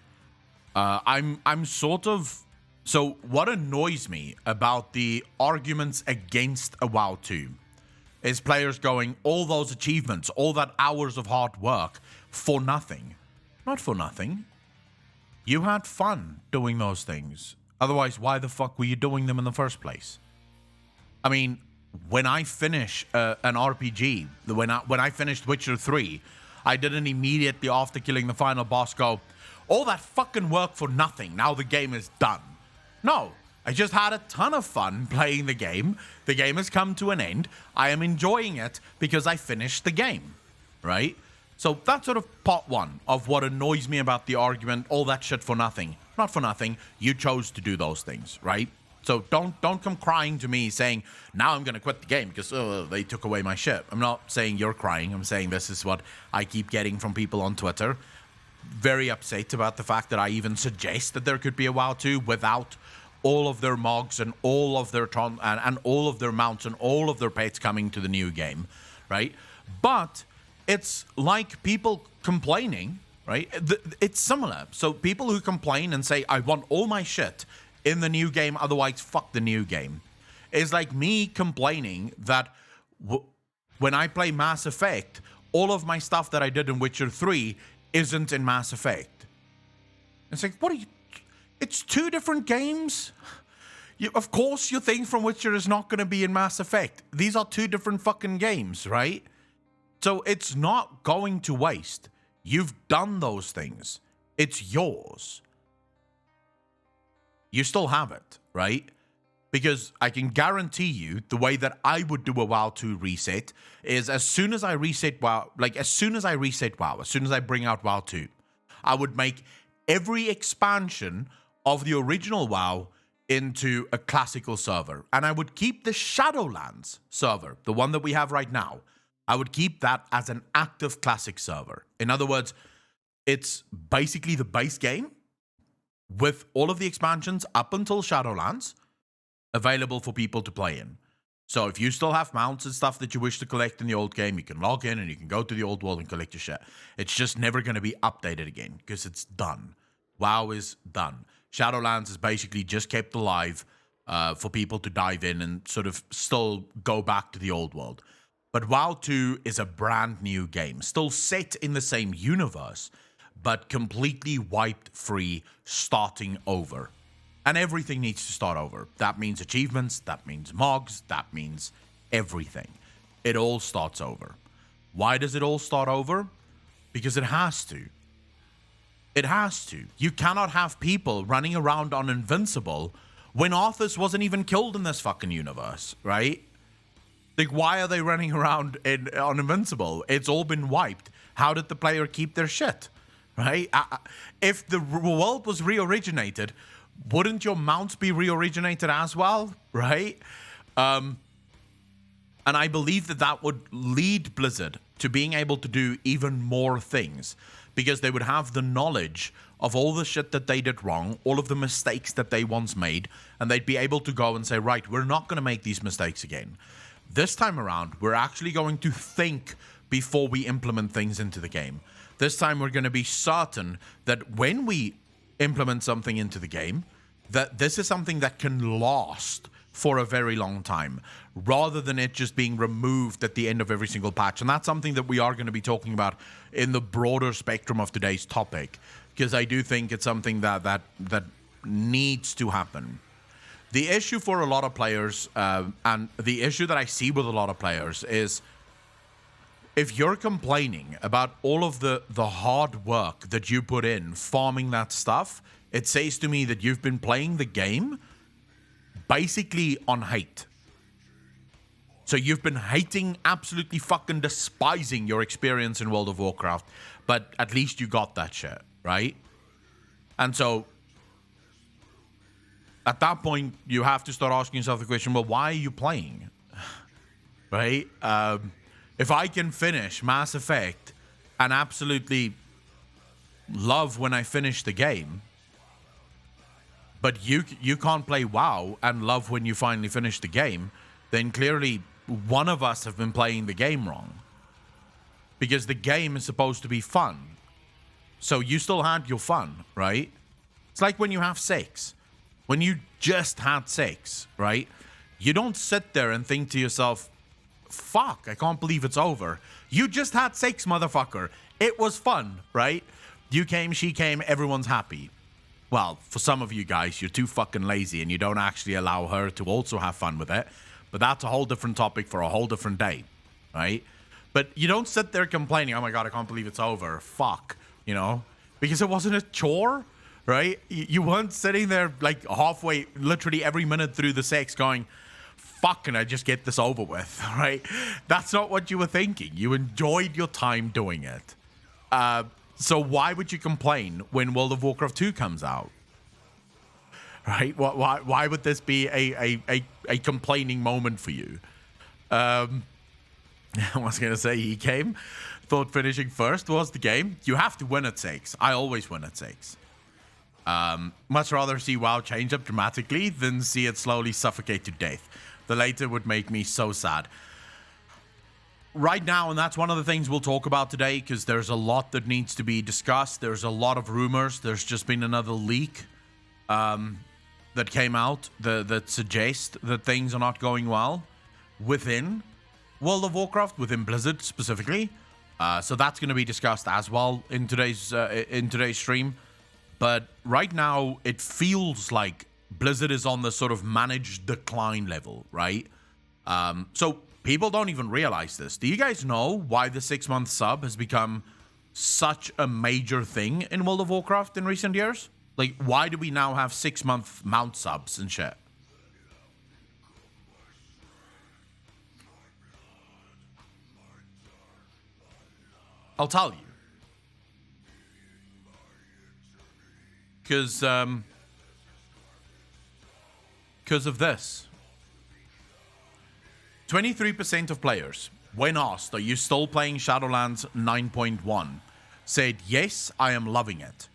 I'm sort of... So what annoys me about the arguments against a WoW 2 is players going, all those achievements, all that hours of hard work for nothing. Not for nothing. You had fun doing those things. Otherwise, why the fuck were you doing them in the first place? I mean, when I finish an RPG, when I finished Witcher 3, I didn't immediately after killing the final boss go, all that fucking work for nothing, now the game is done. No, I just had a ton of fun playing the game. The game has come to an end. I am enjoying it because I finished the game, right? So that's sort of part one of what annoys me about the argument, all that shit for nothing. Not for nothing, you chose to do those things, right? So don't come crying to me saying, now I'm going to quit the game because they took away my shit. I'm not saying you're crying. I'm saying this is what I keep getting from people on Twitter. Very upset about the fact that I even suggest that there could be a WoW 2 without all of their mogs and all of their and all of their mounts and all of their pets coming to the new game, right? But it's like people complaining, right? It's similar. So people who complain and say, I want all my shit in the new game, otherwise fuck the new game, is like me complaining that when I play Mass Effect, all of my stuff that I did in Witcher 3 isn't in Mass Effect. It's like, what are you... It's two different games. Of course your thing from Witcher is not going to be in Mass Effect. These are two different fucking games, right? So it's not going to waste. You've done those things. It's yours. You still have it, right? Because I can guarantee you the way that I would do a WoW 2 reset is as soon as I reset WoW, as soon as I bring out WoW 2, I would make every expansion of the original WoW into a classical server. And I would keep the Shadowlands server, the one that we have right now, I would keep that as an active classic server. In other words, it's basically the base game with all of the expansions up until Shadowlands available for people to play in. So if you still have mounts and stuff that you wish to collect in the old game, you can log in and you can go to the old world and collect your shit. It's just never going to be updated again because it's done. WoW is done. Shadowlands is basically just kept alive for people to dive in and sort of still go back to the old world. But WoW 2 is a brand new game, still set in the same universe, but completely wiped free, starting over. And everything needs to start over. That means achievements, that means mogs, that means everything. It all starts over. Why does it all start over? Because it has to. It has to. You cannot have people running around on Invincible when Arthas wasn't even killed in this fucking universe, right? Like, why are they running around on Invincible? It's all been wiped. How did the player keep their shit, right? If the world was re-originated, wouldn't your mounts be re-originated as well, right? And I believe that would lead Blizzard to being able to do even more things, because they would have the knowledge of all the shit that they did wrong, all of the mistakes that they once made, and they'd be able to go and say, right, we're not going to make these mistakes again. This time around, we're actually going to think before we implement things into the game. This time, we're going to be certain that when we implement something into the game, that this is something that can last for a very long time, rather than it just being removed at the end of every single patch. And that's something that we are going to be talking about in the broader spectrum of today's topic, because I do think it's something that needs to happen. The issue for a lot of players, and the issue that I see with a lot of players, is if you're complaining about all of the hard work that you put in farming that stuff, it says to me that you've been playing the game basically on hate. So you've been hating, absolutely fucking despising your experience in World of Warcraft, but at least you got that shit, right? And so at that point, you have to start asking yourself the question, well, why are you playing? Right? If I can finish Mass Effect and absolutely love when I finish the game, but you can't play WoW and love when you finally finish the game, then clearly one of us have been playing the game wrong. Because the game is supposed to be fun. So you still had your fun, right? It's like when you have sex. When you just had sex, right? You don't sit there and think to yourself, fuck, I can't believe it's over. You just had sex, motherfucker. It was fun, right? You came, she came, everyone's happy. Well, for some of you guys, you're too fucking lazy and you don't actually allow her to also have fun with it. But that's a whole different topic for a whole different day, right? But you don't sit there complaining, oh my God, I can't believe it's over. Fuck, you know? Because it wasn't a chore, right? You weren't sitting there like halfway, literally every minute through the sex going, fuck, can I just get this over with, right? That's not what you were thinking. You enjoyed your time doing it. So why would you complain when World of Warcraft 2 comes out? Right? Why would this be a complaining moment for you? I was going to say he came, thought finishing first was the game. You have to win at 6. I always win at 6. Much rather see WoW change up dramatically than see it slowly suffocate to death. The later would make me so sad. Right now, and that's one of the things we'll talk about today, because there's a lot that needs to be discussed. There's a lot of rumors. There's just been another leak that came out that suggests that things are not going well within World of Warcraft, within Blizzard specifically. So that's going to be discussed as well in today's stream. But right now, it feels like Blizzard is on the sort of managed decline level, right? So people don't even realize this. Do you guys know why the 6-month sub has become such a major thing in World of Warcraft in recent years? Like, why do we now have 6-month mount subs and shit? I'll tell you. Because of this. 23% of players, when asked, are you still playing Shadowlands 9.1, said, yes, I am loving it.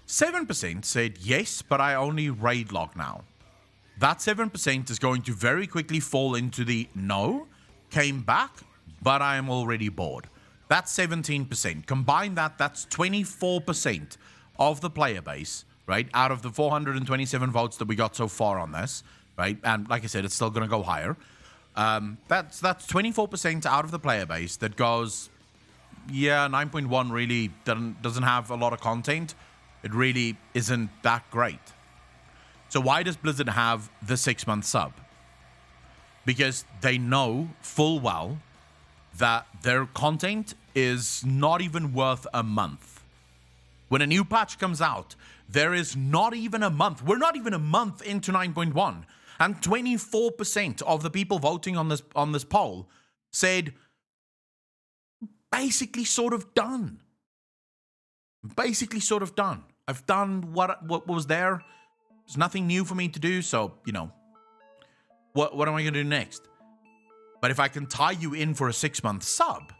7% said, yes, but I only raid log now. That 7% is going to very quickly fall into the no, came back, but I am already bored. That's 17%. Combine that, that's 24% of the player base, right? Out of the 427 votes that we got so far on this, right? And like I said, it's still going to go higher. That's 24% out of the player base that goes, yeah, 9.1 really doesn't have a lot of content. It really isn't that great. So why does Blizzard have the 6-month sub? Because they know full well that their content is not even worth a month. When a new patch comes out, there is not even a month. We're not even a month into 9.1. And 24% of the people voting on this poll said basically sort of done. Basically sort of done. I've done what was there. There's nothing new for me to do, so, you know, what am I going to do next? But if I can tie you in for a 6-month sub,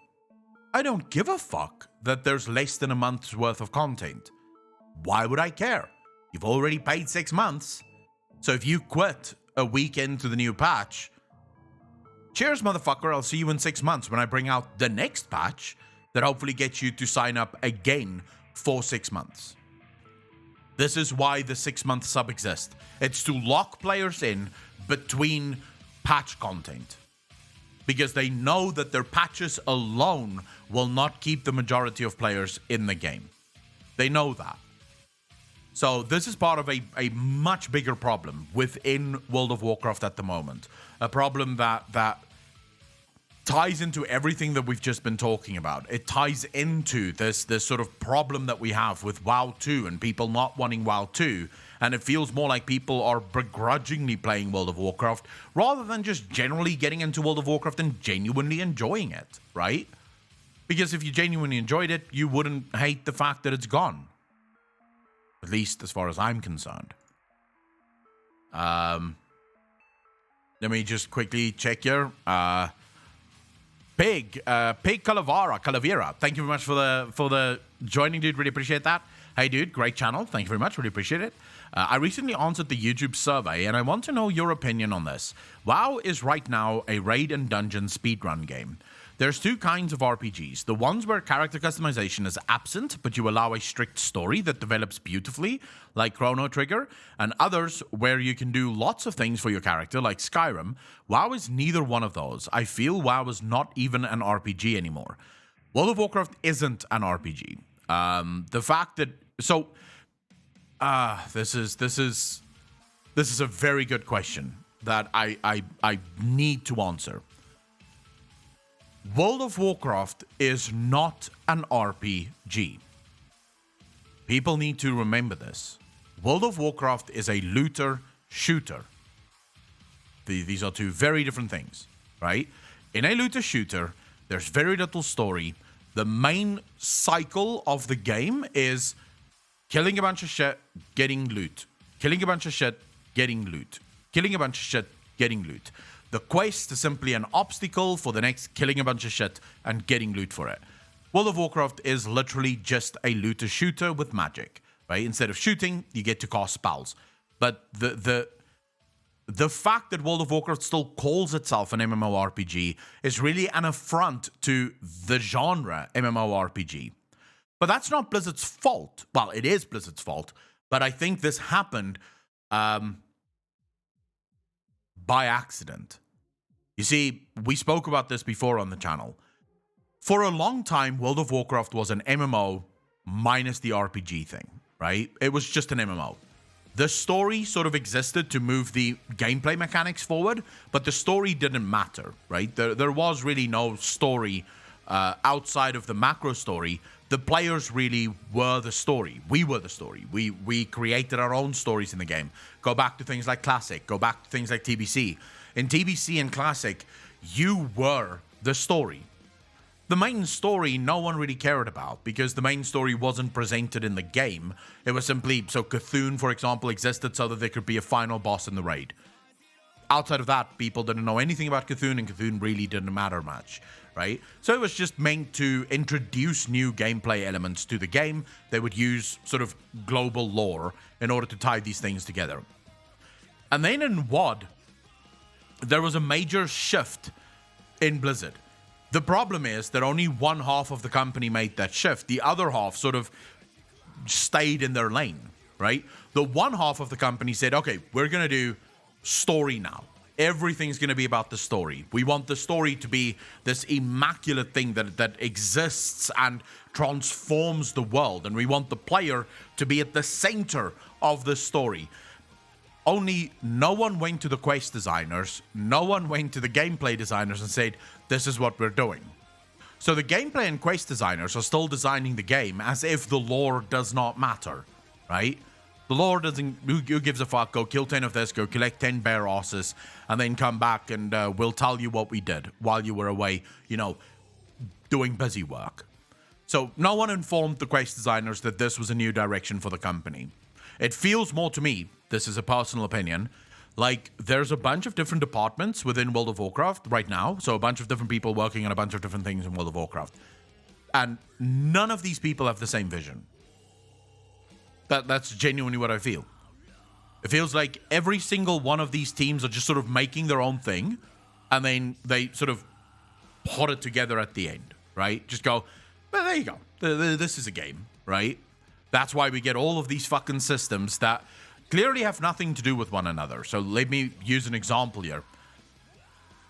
I don't give a fuck that there's less than a month's worth of content. Why would I care? You've already paid 6 months. So if you quit a week into the new patch, cheers, motherfucker. I'll see you in 6 months when I bring out the next patch that hopefully gets you to sign up again for 6 months. This is why the 6-month sub exists. It's to lock players in between patch content, because they know that their patches alone will not keep the majority of players in the game. They know that. So this is part of a much bigger problem within World of Warcraft at the moment. A problem that ties into everything that we've just been talking about. It ties into this sort of problem that we have with WoW 2 and people not wanting WoW 2. And it feels more like people are begrudgingly playing World of Warcraft rather than just generally getting into World of Warcraft and genuinely enjoying it, right? Because if you genuinely enjoyed it, you wouldn't hate the fact that it's gone. At least as far as I'm concerned. Let me just quickly check here. Pig Calavera. Thank you very much for the joining, dude. Really appreciate that. Hey, dude, great channel. Thank you very much. Really appreciate it. I recently answered the YouTube survey, and I want to know your opinion on this. WoW is right now a raid and dungeon speedrun game. There's two kinds of RPGs. The ones where character customization is absent, but you allow a strict story that develops beautifully, like Chrono Trigger, and others where you can do lots of things for your character, like Skyrim. WoW is neither one of those. I feel WoW is not even an RPG anymore. World of Warcraft isn't an RPG. The fact that... So... This is a very good question that I need to answer. World of Warcraft is not an RPG. People need to remember this. World of Warcraft is a looter shooter. These are two very different things, right? In a looter shooter, there's very little story. The main cycle of the game is killing a bunch of shit, getting loot. Killing a bunch of shit, getting loot. Killing a bunch of shit, getting loot. The quest is simply an obstacle for the next killing a bunch of shit and getting loot for it. World of Warcraft is literally just a looter shooter with magic, right? Instead of shooting, you get to cast spells. But the fact that World of Warcraft still calls itself an MMORPG is really an affront to the genre MMORPG. But that's not Blizzard's fault. Well, it is Blizzard's fault, but I think this happened by accident. You see, we spoke about this before on the channel. For a long time, World of Warcraft was an MMO minus the RPG thing, right? It was just an MMO. The story sort of existed to move the gameplay mechanics forward, but the story didn't matter, right? There was really no story outside of the macro story. The players really were the story. We were the story. We created our own stories in the game. Go back to things like Classic. Go back to things like TBC. In TBC and Classic, you were the story. The main story no one really cared about because the main story wasn't presented in the game. It was simply, so Cthulhu, for example, existed so that there could be a final boss in the raid. Outside of that, people didn't know anything about Cthulhu, and Cthulhu really didn't matter much, right? So it was just meant to introduce new gameplay elements to the game. They would use sort of global lore in order to tie these things together. And then in WoD, there was a major shift in Blizzard. The problem is that only one half of the company made that shift. The other half sort of stayed in their lane, right? The one half of the company said, okay, we're going to do story now. Everything's going to be about the story. We want the story to be this immaculate thing that exists and transforms the world. And we want the player to be at the center of the story. Only no one went to the quest designers, no one went to the gameplay designers and said, this is what we're doing. So the gameplay and quest designers are still designing the game as if the lore does not matter, right? The lore doesn't, who gives a fuck? Go kill 10 of this, go collect 10 bear asses, and then come back and we'll tell you what we did while you were away, you know, doing busy work. So no one informed the quest designers that this was a new direction for the company. It feels more to me, this is a personal opinion, like there's a bunch of different departments within World of Warcraft right now. So a bunch of different people working on a bunch of different things in World of Warcraft. And none of these people have the same vision. That's genuinely what I feel. It feels like every single one of these teams are just sort of making their own thing. And then they sort of put it together at the end, right? Just go, well, there you go. This is a game, right? That's why we get all of these fucking systems that clearly have nothing to do with one another. So let me use an example here.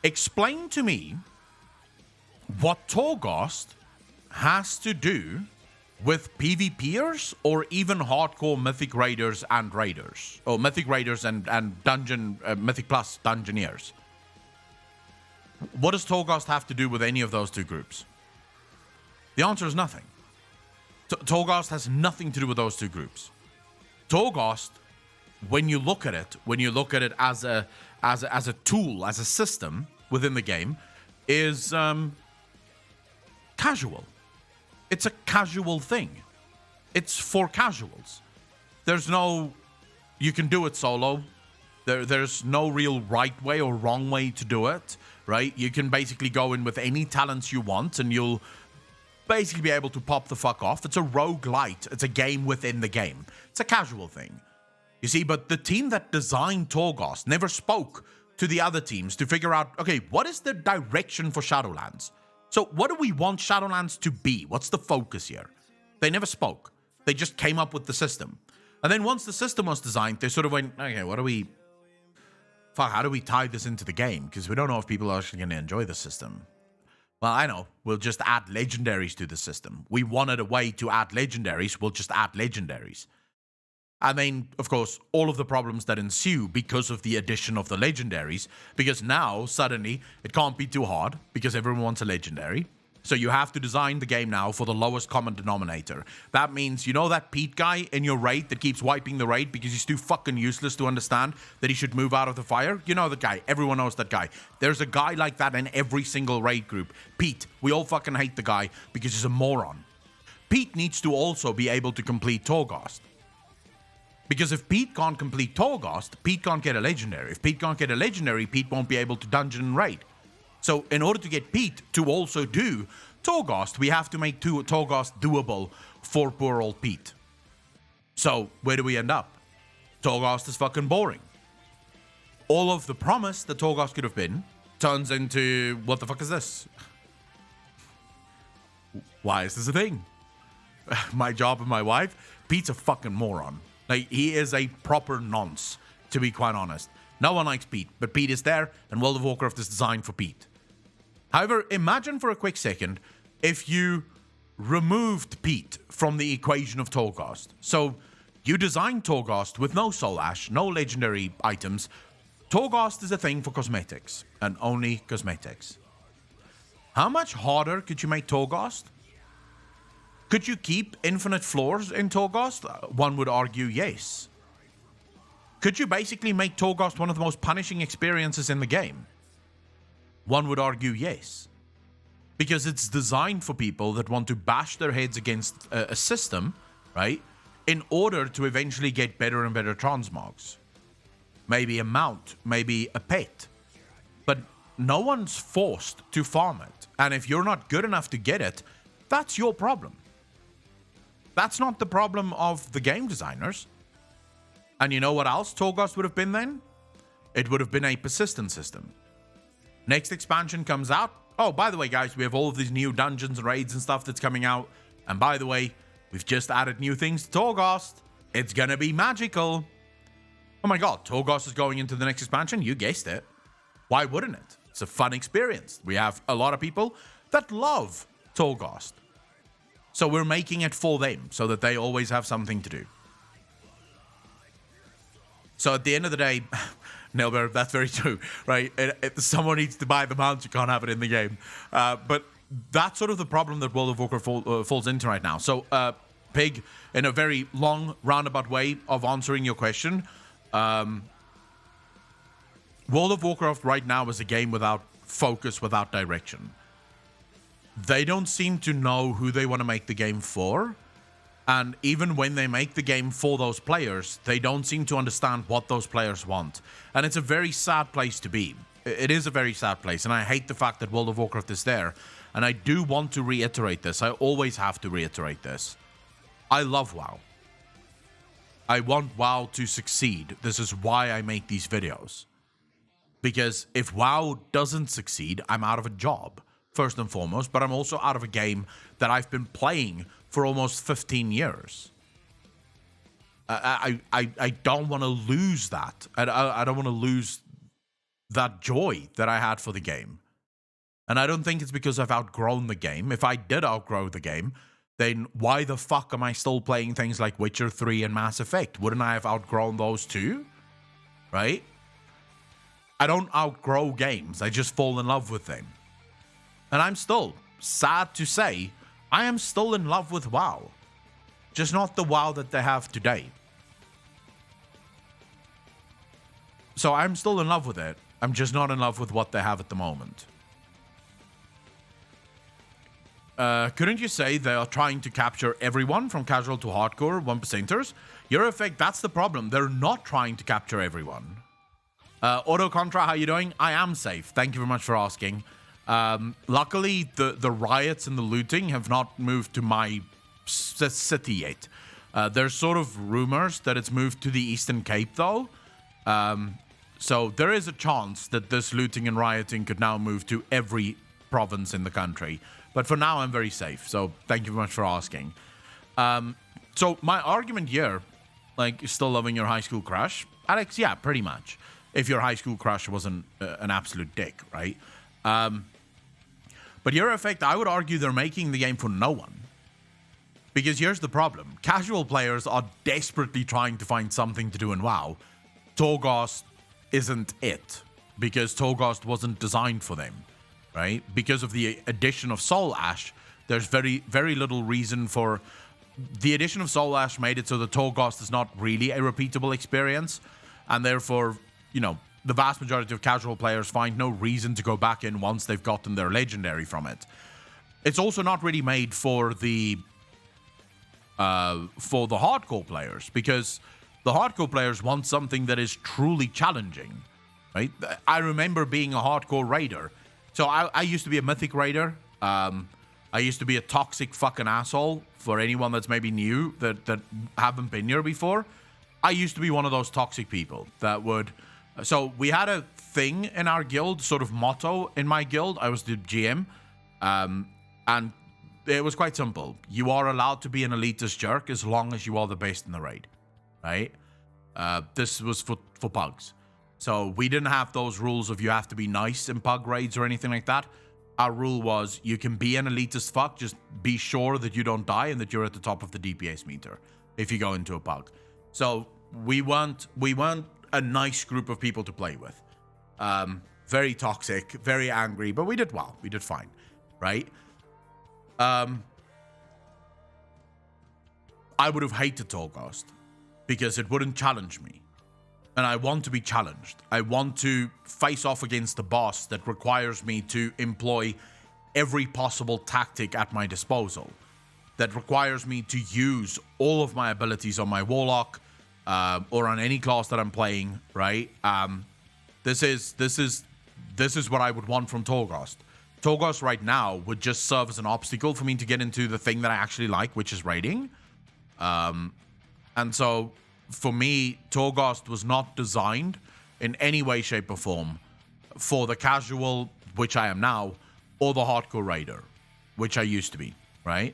Explain to me what Torghast has to do with PvPers or even hardcore Mythic Raiders and Raiders. Or Mythic Raiders and Dungeon, Mythic Plus Dungeoneers. What does Torghast have to do with any of those two groups? The answer is nothing. Torghast has nothing to do with those two groups. Torghast, when you look at it as a tool, as a system within the game, is casual. It's a casual thing. It's for casuals. There's no, you can do it solo. There's no real right way or wrong way to do it, right? You can basically go in with any talents you want and you'll basically be able to pop the fuck off. It's a roguelite. It's a game within the game. It's a casual thing. You see, but the team that designed Torghast never spoke to the other teams to figure out, okay, what is the direction for Shadowlands? So what do we want Shadowlands to be? What's the focus here? They never spoke. They just came up with the system. And then once the system was designed, they sort of went, okay, how do we tie this into the game? Because we don't know if people are actually going to enjoy the system. Well, I know. We'll just add legendaries to the system. We wanted a way to add legendaries. We'll just add legendaries. And then, of course, all of the problems that ensue because of the addition of the legendaries. Because now, suddenly, it can't be too hard because everyone wants a legendary. So you have to design the game now for the lowest common denominator. That means, you know that Pete guy in your raid that keeps wiping the raid because he's too fucking useless to understand that he should move out of the fire? You know the guy. Everyone knows that guy. There's a guy like that in every single raid group. Pete. We all fucking hate the guy because he's a moron. Pete needs to also be able to complete Torghast. Because if Pete can't complete Torghast, Pete can't get a legendary. If Pete can't get a legendary, Pete won't be able to dungeon and raid. So in order to get Pete to also do Torghast, we have to make Torghast doable for poor old Pete. So where do we end up? Torghast is fucking boring. All of the promise that Torghast could have been turns into, what the fuck is this? Why is this a thing? My job and my wife? Pete's a fucking moron. Like, he is a proper nonce, to be quite honest. No one likes Pete, but Pete is there, and World of Warcraft is designed for Pete. However, imagine for a quick second if you removed Pete from the equation of Torghast. So, you designed Torghast with no soul ash, no legendary items. Torghast is a thing for cosmetics, and only cosmetics. How much harder could you make Torghast? Could you keep infinite floors in Torghast? One would argue yes. Could you basically make Torghast one of the most punishing experiences in the game? One would argue yes. Because it's designed for people that want to bash their heads against a system, right? In order to eventually get better and better transmogs. Maybe a mount, maybe a pet. But no one's forced to farm it. And if you're not good enough to get it, that's your problem. That's not the problem of the game designers. And you know what else Torghast would have been then? It would have been a persistent system. Next expansion comes out. Oh, by the way, guys, we have all of these new dungeons and raids and stuff that's coming out. And by the way, we've just added new things to Torghast. It's gonna be magical. Oh my god, Torghast is going into the next expansion? You guessed it. Why wouldn't it? It's a fun experience. We have a lot of people that love Torghast. So we're making it for them, so that they always have something to do. So at the end of the day, Nilbert, that's very true, right? If someone needs to buy the mount, you can't have it in the game. But that's sort of the problem that World of Warcraft falls into right now. So, Pig, in a very long, roundabout way of answering your question, World of Warcraft right now is a game without focus, without direction. They don't seem to know who they want to make the game for. And even when they make the game for those players, they don't seem to understand what those players want. And it's a very sad place to be. It is a very sad place. And I hate the fact that World of Warcraft is there. And I do want to reiterate this. I always have to reiterate this. I love WoW. I want WoW to succeed. This is why I make these videos. Because if WoW doesn't succeed, I'm out of a job, first and foremost. But I'm also out of a game that I've been playing for almost 15 years. I don't want to lose that. I don't want to lose that joy that I had for the game. And I don't think it's because I've outgrown the game. If I did outgrow the game, then why the fuck am I still playing things like Witcher 3 and Mass Effect? Wouldn't I have outgrown those too? Right? I don't outgrow games. I just fall in love with them. And I'm still, sad to say, I am still in love with WoW. Just not the WoW that they have today. So I'm still in love with it. I'm just not in love with what they have at the moment. Couldn't you say they are trying to capture everyone from casual to hardcore 1%ers? Your effect, that's the problem. They're not trying to capture everyone. Auto Contra, how you doing? I am safe. Thank you very much for asking. Luckily, the riots and the looting have not moved to my city yet. There's sort of rumors that it's moved to the Eastern Cape, though. So there is a chance that this looting and rioting could now move to every province in the country. But for now, I'm very safe. So thank you very much for asking. So my argument here, like, still loving your high school crush? Alex, yeah, pretty much. If your high school crush wasn't an absolute dick, right? But your effect, I would argue they're making the game for no one. Because here's the problem. Casual players are desperately trying to find something to do in WoW. Torghast isn't it. Because Torghast wasn't designed for them, right? Because of the addition of Soul Ash, there's very, very little reason for... The addition of Soul Ash made it so that Torghast is not really a repeatable experience. And therefore, you know, the vast majority of casual players find no reason to go back in once they've gotten their legendary from it. It's also not really made for the hardcore players, because the hardcore players want something that is truly challenging, right? I remember being a hardcore raider. So I used to be a mythic raider. I used to be a toxic fucking asshole. For anyone that's maybe new, that haven't been here before, I used to be one of those toxic people that would... So we had a thing in our guild, sort of motto in my guild. I was the GM. And it was quite simple. You are allowed to be an elitist jerk as long as you are the best in the raid, right? This was for pugs. So we didn't have those rules of you have to be nice in pug raids or anything like that. Our rule was you can be an elitist fuck, just be sure that you don't die and that you're at the top of the DPS meter if you go into a pug. So we weren't a nice group of people to play with. Very toxic, very angry, but we did well. We did fine, right? I would have hated Torghast because it wouldn't challenge me. And I want to be challenged. I want to face off against the boss that requires me to employ every possible tactic at my disposal. That requires me to use all of my abilities on my Warlock, or on any class that I'm playing, right? This is what I would want from Torghast. Torghast right now would just serve as an obstacle for me to get into the thing that I actually like, which is raiding. And so, for me, Torghast was not designed in any way, shape, or form for the casual, which I am now, or the hardcore raider, which I used to be, right?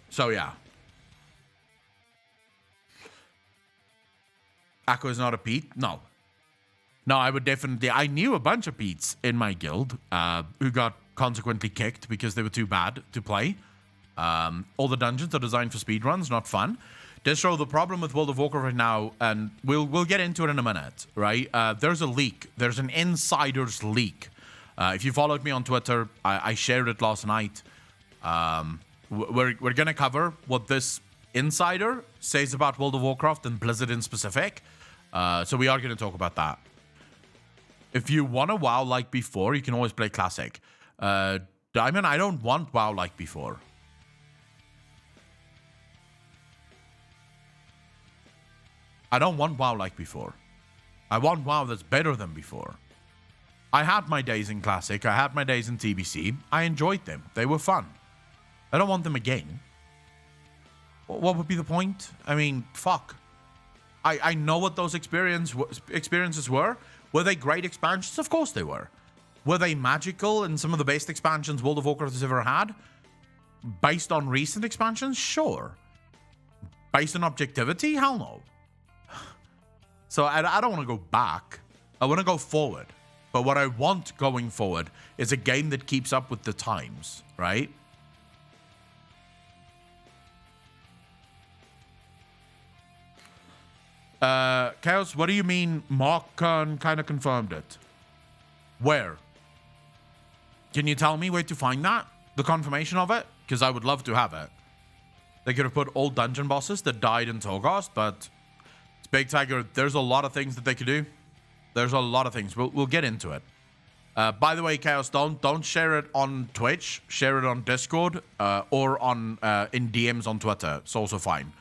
So, yeah. Akko is not a Pete? No. No, I would definitely... I knew a bunch of Petes in my guild who got consequently kicked because they were too bad to play. All the dungeons are designed for speedruns, not fun. Distro, the problem with World of Warcraft right now, and we'll get into it in a minute, right? There's a leak. There's an insider's leak If you followed me on Twitter, I shared it last night. We're going to cover what this insider says about World of Warcraft and Blizzard in specific. So we are going to talk about that. If you want a WoW like before, you can always play Classic. Diamond, I don't want WoW like before. I don't want WoW like before. I want WoW that's better than before. I had my days in Classic. I had my days in TBC. I enjoyed them. They were fun. I don't want them again. What would be the point? I mean, fuck. I know what those experiences were. Were they great expansions? Of course they were. Were they magical in some of the best expansions World of Warcraft has ever had? Based on recent expansions? Sure. Based on objectivity? Hell no. So I don't want to go back. I want to go forward. But what I want going forward is a game that keeps up with the times, right? Chaos, what do you mean Mark Kern kind of confirmed it? Where? Can you tell me where to find that? The confirmation of it? Because I would love to have it. They could have put all dungeon bosses that died in Torghast, but it's Big Tiger. There's a lot of things that they could do. There's a lot of things. We'll get into it. By the way, Chaos, don't share it on Twitch. Share it on Discord or on in DMs on Twitter. It's also fine.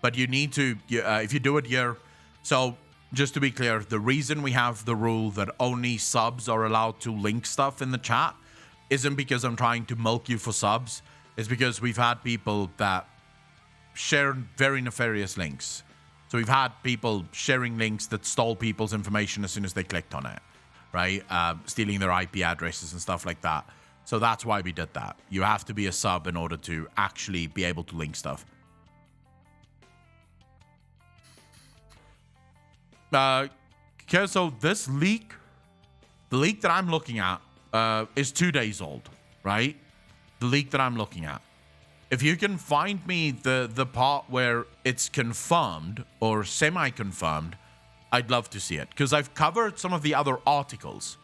But you need to, if you do it here. So just to be clear, the reason we have the rule that only subs are allowed to link stuff in the chat isn't because I'm trying to milk you for subs. It's because we've had people that share very nefarious links. So we've had people sharing links that stole people's information as soon as they clicked on it, right? Stealing their IP addresses and stuff like that. So that's why we did that. You have to be a sub in order to actually be able to link stuff. Okay, so this leak, the leak that I'm looking at is 2 days old, right? The leak that I'm looking at. If you can find me the part where it's confirmed or semi-confirmed, I'd love to see it. Because I've covered some of the other articles,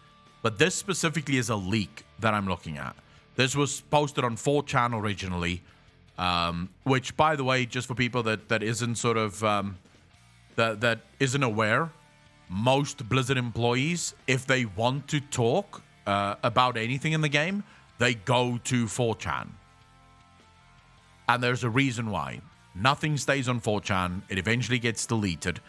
but this specifically is a leak that I'm looking at. This was posted on 4chan originally, which, by the way, just for people that isn't sort of... that isn't aware, most Blizzard employees, if they want to talk about anything in the game, they go to 4chan. And there's a reason why. Nothing stays on 4chan. It eventually gets deleted.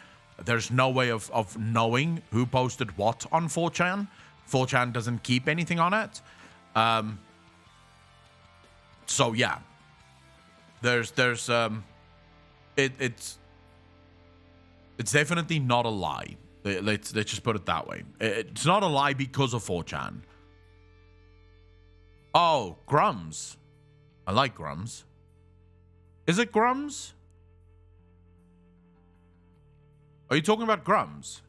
There's no way of knowing who posted what on 4chan. 4chan doesn't keep anything on it. So yeah. It's definitely not a lie. Let's just put it that way. It's not a lie because of 4chan. Oh, Grums. I like Grums. Is it Grums? Are you talking about Grums?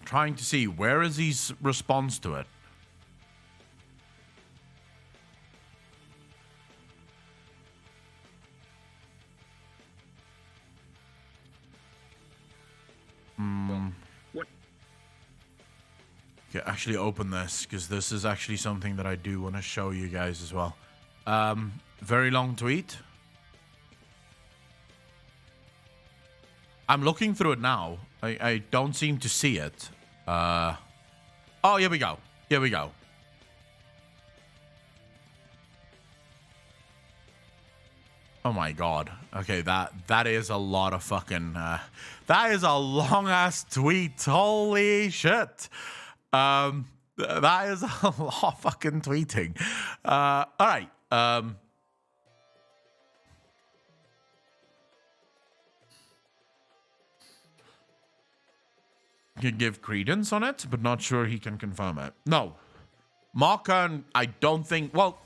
Trying to see where is his response to it. Okay, actually open this because this is actually something that I do want to show you guys as well. Very long tweet. I'm looking through it now. I don't seem to see it. Oh, here we go. Here we go. Oh my god. Okay, that is a lot of fucking... that is a long-ass tweet. Holy shit. That is a lot of fucking tweeting. Alright. Can give credence on it, but not sure he can confirm it. No. Mark Kern, I don't think... Well,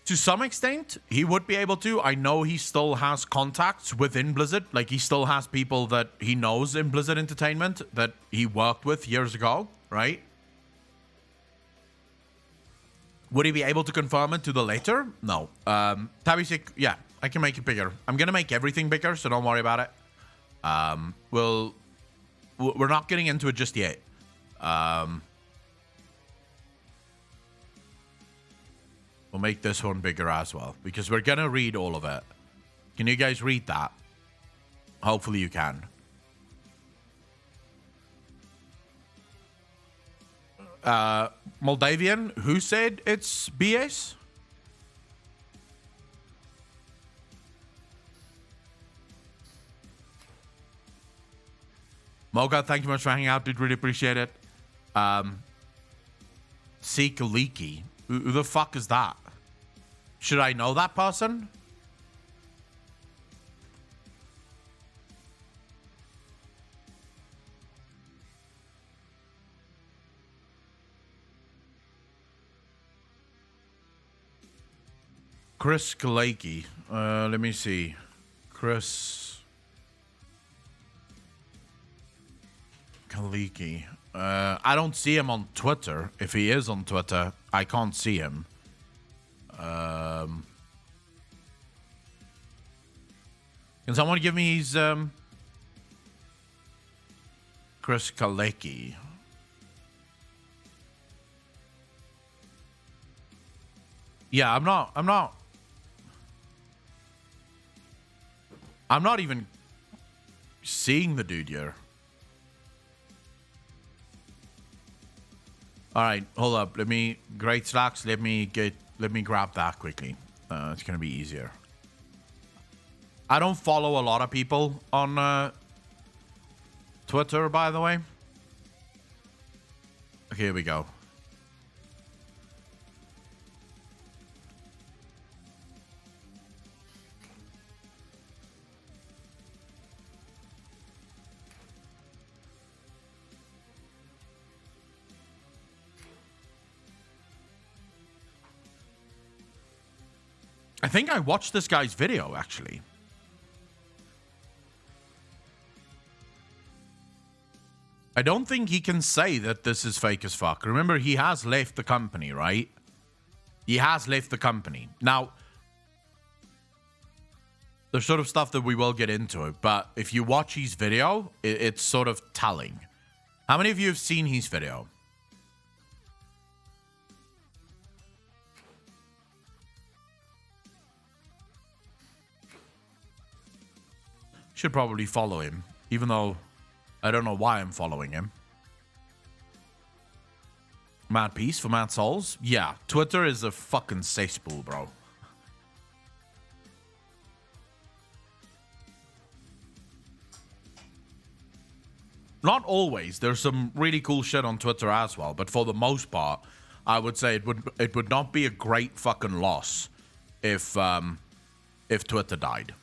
to some extent, he would be able to. I know he still has contacts within Blizzard. Like, he still has people that he knows in Blizzard Entertainment that he worked with years ago, right? Would he be able to confirm it to the later? No. Tabisik, yeah, I can make it bigger. I'm gonna make everything bigger, so don't worry about it. We're not getting into it just yet. We'll make this one bigger as well, because we're gonna read all of it. Can you guys read that? Hopefully you can. Moldavian, who said it's BS? Moga, thank you much for hanging out, dude. Really appreciate it. Seek Leaky. Who the fuck is that? Should I know that person? Chris Kaleki. Let me see. Chris Kaleki. I don't see him on Twitter. If he is on Twitter, I can't see him. Can someone give me his Chris Kaleki? Yeah, I'm not even seeing the dude here. All right, hold up. Great Slacks. Let me grab that quickly. It's gonna be easier. I don't follow a lot of people on Twitter, by the way. Okay, here we go. I think I watched this guy's video, actually. I don't think he can say that this is fake as fuck. Remember, he has left the company, right? He has left the company. Now, there's sort of stuff that we will get into, but if you watch his video, it's sort of telling. How many of you have seen his video? Should probably follow him, even though I don't know why I'm following him. Mad Peace for Mad Souls? Yeah, Twitter is a fucking cesspool, bro. Not always. There's some really cool shit on Twitter as well, but for the most part, I would say it would not be a great fucking loss if Twitter died.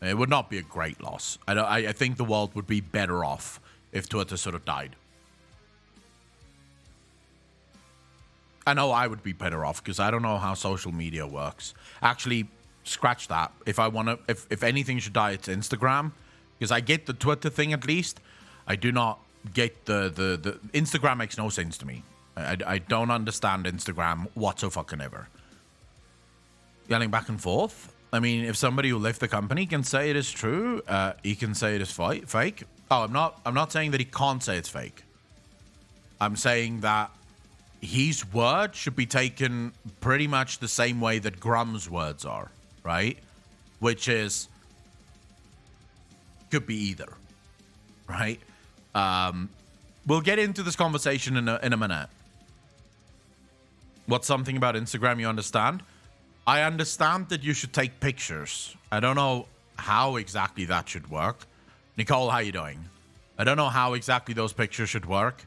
It would not be a great loss. I think the world would be better off if Twitter sort of died. I know I would be better off because I don't know how social media works. Actually, scratch that. If anything should die, it's Instagram. Because I get the Twitter thing at least. I do not get the Instagram makes no sense to me. I don't understand Instagram whatsoever. Yelling back and forth. I mean, if somebody who left the company can say it is true, he can say it is fake. Oh, I'm not saying that he can't say it's fake. I'm saying that his word should be taken pretty much the same way that Grum's words are, right? Which is, could be either, right? We'll get into this conversation in a minute. What's something about Instagram you understand? I understand that you should take pictures. I don't know how exactly that should work. Nicole, how you doing? I don't know how exactly those pictures should work.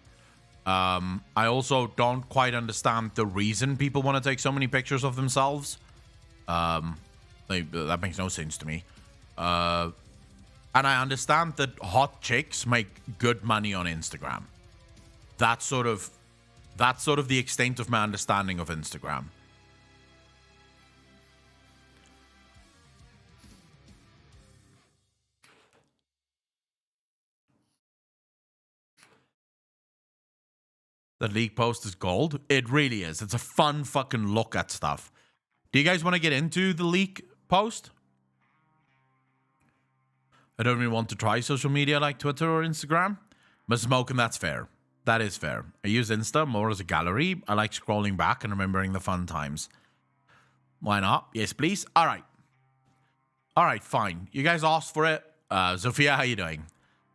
I also don't quite understand the reason people want to take so many pictures of themselves. That makes no sense to me. And I understand that hot chicks make good money on Instagram. That's sort of the extent of my understanding of Instagram. The leak post is gold. It really is. It's a fun fucking look at stuff. Do you guys want to get into the leak post? I don't really want to try social media like Twitter or Instagram. But smoking, that's fair. That is fair. I use Insta more as a gallery. I like scrolling back and remembering the fun times. Why not? Yes, please. All right. All right, fine. You guys asked for it. Sophia, how you doing?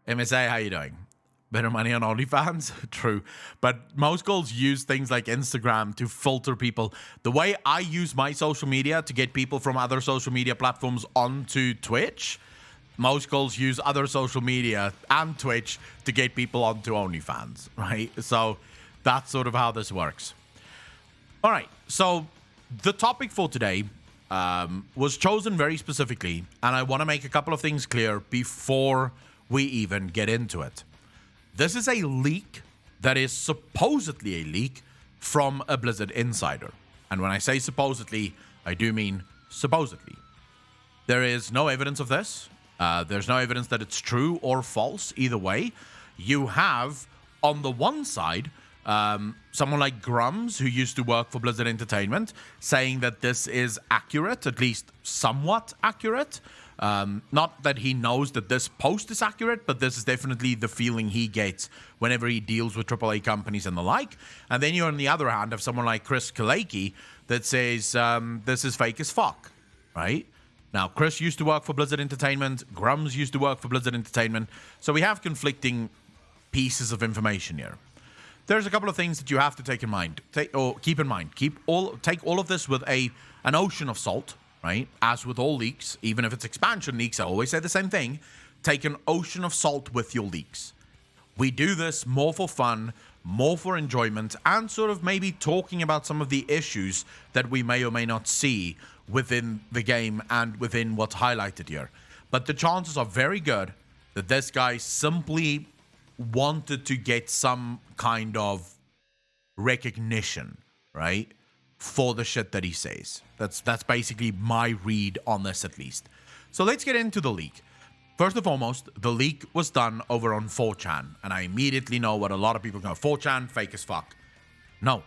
MSA, how you doing? Better money on OnlyFans? True. But most girls use things like Instagram to filter people. The way I use my social media to get people from other social media platforms onto Twitch, most girls use other social media and Twitch to get people onto OnlyFans, right? So that's sort of how this works. All right. So the topic for today was chosen very specifically, and I want to make a couple of things clear before we even get into it. This is a leak that is supposedly a leak from a Blizzard insider. And when I say supposedly, I do mean supposedly. There is no evidence of this. There's no evidence that it's true or false either way. You have, on the one side, someone like Grums, who used to work for Blizzard Entertainment, saying that this is accurate, at least somewhat accurate. Not that he knows that this post is accurate, but this is definitely the feeling he gets whenever he deals with AAA companies and the like. And then you, on the other hand, have someone like Chris Kaleki that says this is fake as fuck, right? Now, Chris used to work for Blizzard Entertainment. Grums used to work for Blizzard Entertainment. So we have conflicting pieces of information here. There's a couple of things that you have to take in mind. Keep in mind. Take all of this with an ocean of salt, right? As with all leaks, even if it's expansion leaks, I always say the same thing. Take an ocean of salt with your leaks. We do this more for fun, more for enjoyment, and sort of maybe talking about some of the issues that we may or may not see within the game and within what's highlighted here. But the chances are very good that this guy simply wanted to get some kind of recognition, right, for the shit that he says. That's basically my read on this, at least. So let's get into the leak. First and foremost, the leak was done over on 4chan, and I immediately know what a lot of people go, 4chan, fake as fuck. No.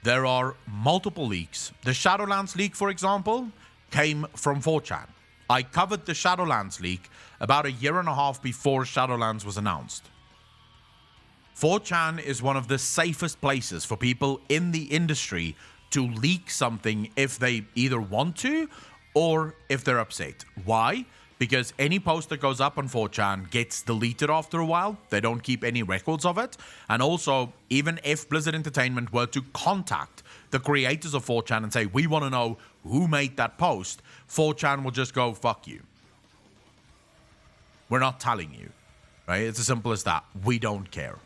There are multiple leaks. The Shadowlands leak, for example, came from 4chan. I covered the Shadowlands leak about a year and a half before Shadowlands was announced. 4chan is one of the safest places for people in the industry to leak something if they either want to or if they're upset. Why? Because any post that goes up on 4chan gets deleted after a while. They don't keep any records of it. And also, even if Blizzard Entertainment were to contact the creators of 4chan and say, we want to know who made that post, 4chan will just go, fuck you. We're not telling you, right? It's as simple as that. We don't care.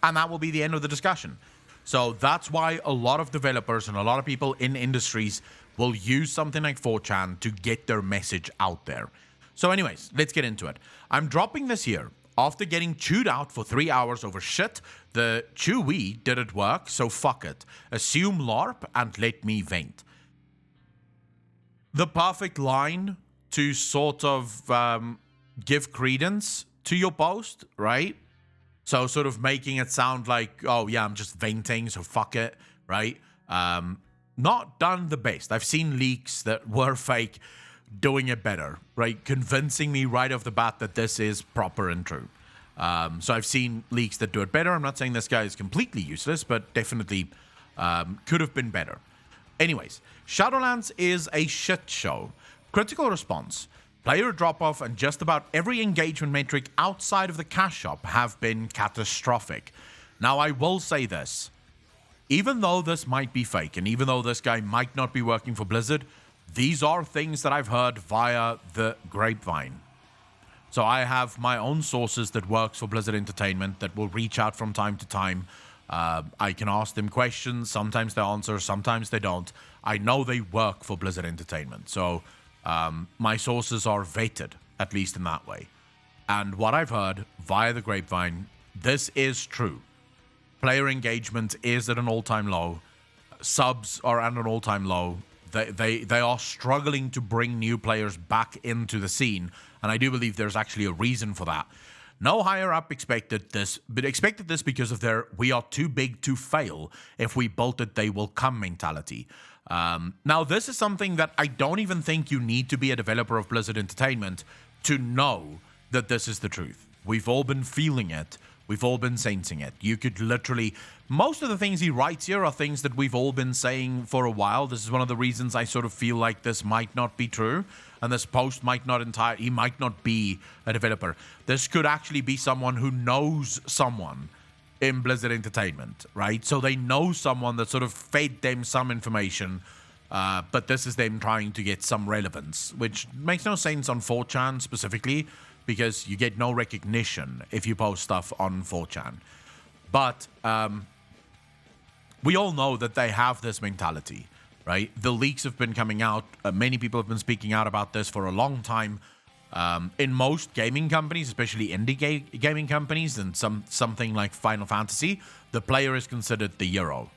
And that will be the end of the discussion. So that's why a lot of developers and a lot of people in industries will use something like 4chan to get their message out there. So anyways, let's get into it. I'm dropping this here after getting chewed out for 3 hours over shit. The chewy didn't work, so fuck it. Assume LARP and let me vent. The perfect line to sort of give credence to your post, right? So sort of making it sound like, oh yeah, I'm just venting, so fuck it, right? Not done the best. I've seen leaks that were fake doing it better, right? Convincing me right off the bat that this is proper and true. So I've seen leaks that do it better. I'm not saying this guy is completely useless, but definitely could have been better. Anyways, Shadowlands is a shit show. Critical response. Player drop-off and just about every engagement metric outside of the cash shop have been catastrophic. Now, I will say this. Even though this might be fake, and even though this guy might not be working for Blizzard, these are things that I've heard via the grapevine. So I have my own sources that works for Blizzard Entertainment that will reach out from time to time. I can ask them questions. Sometimes they answer, sometimes they don't. I know they work for Blizzard Entertainment. So my sources are vetted, at least in that way. And what I've heard via the grapevine, this is true. Player engagement is at an all-time low. Subs are at an all-time low. They are struggling to bring new players back into the scene. And I do believe there's actually a reason for that. No higher up expected this, but expected this because of their "we are too big to fail. If we built it, they will come" mentality. Now, this is something that I don't even think you need to be a developer of Blizzard Entertainment to know that this is the truth. We've all been feeling it. We've all been sensing it. You could literally... Most of the things he writes here are things that we've all been saying for a while. This is one of the reasons I sort of feel like this might not be true. And this post might not he might not be a developer. This could actually be someone who knows someone in Blizzard Entertainment, right? So they know someone that sort of fed them some information, but this is them trying to get some relevance, which makes no sense on 4chan specifically, because you get no recognition if you post stuff on 4chan. But we all know that they have this mentality, right? The leaks have been coming out. Many people have been speaking out about this for a long time. In most gaming companies, especially indie gaming companies, and something like Final Fantasy, the player is considered the hero.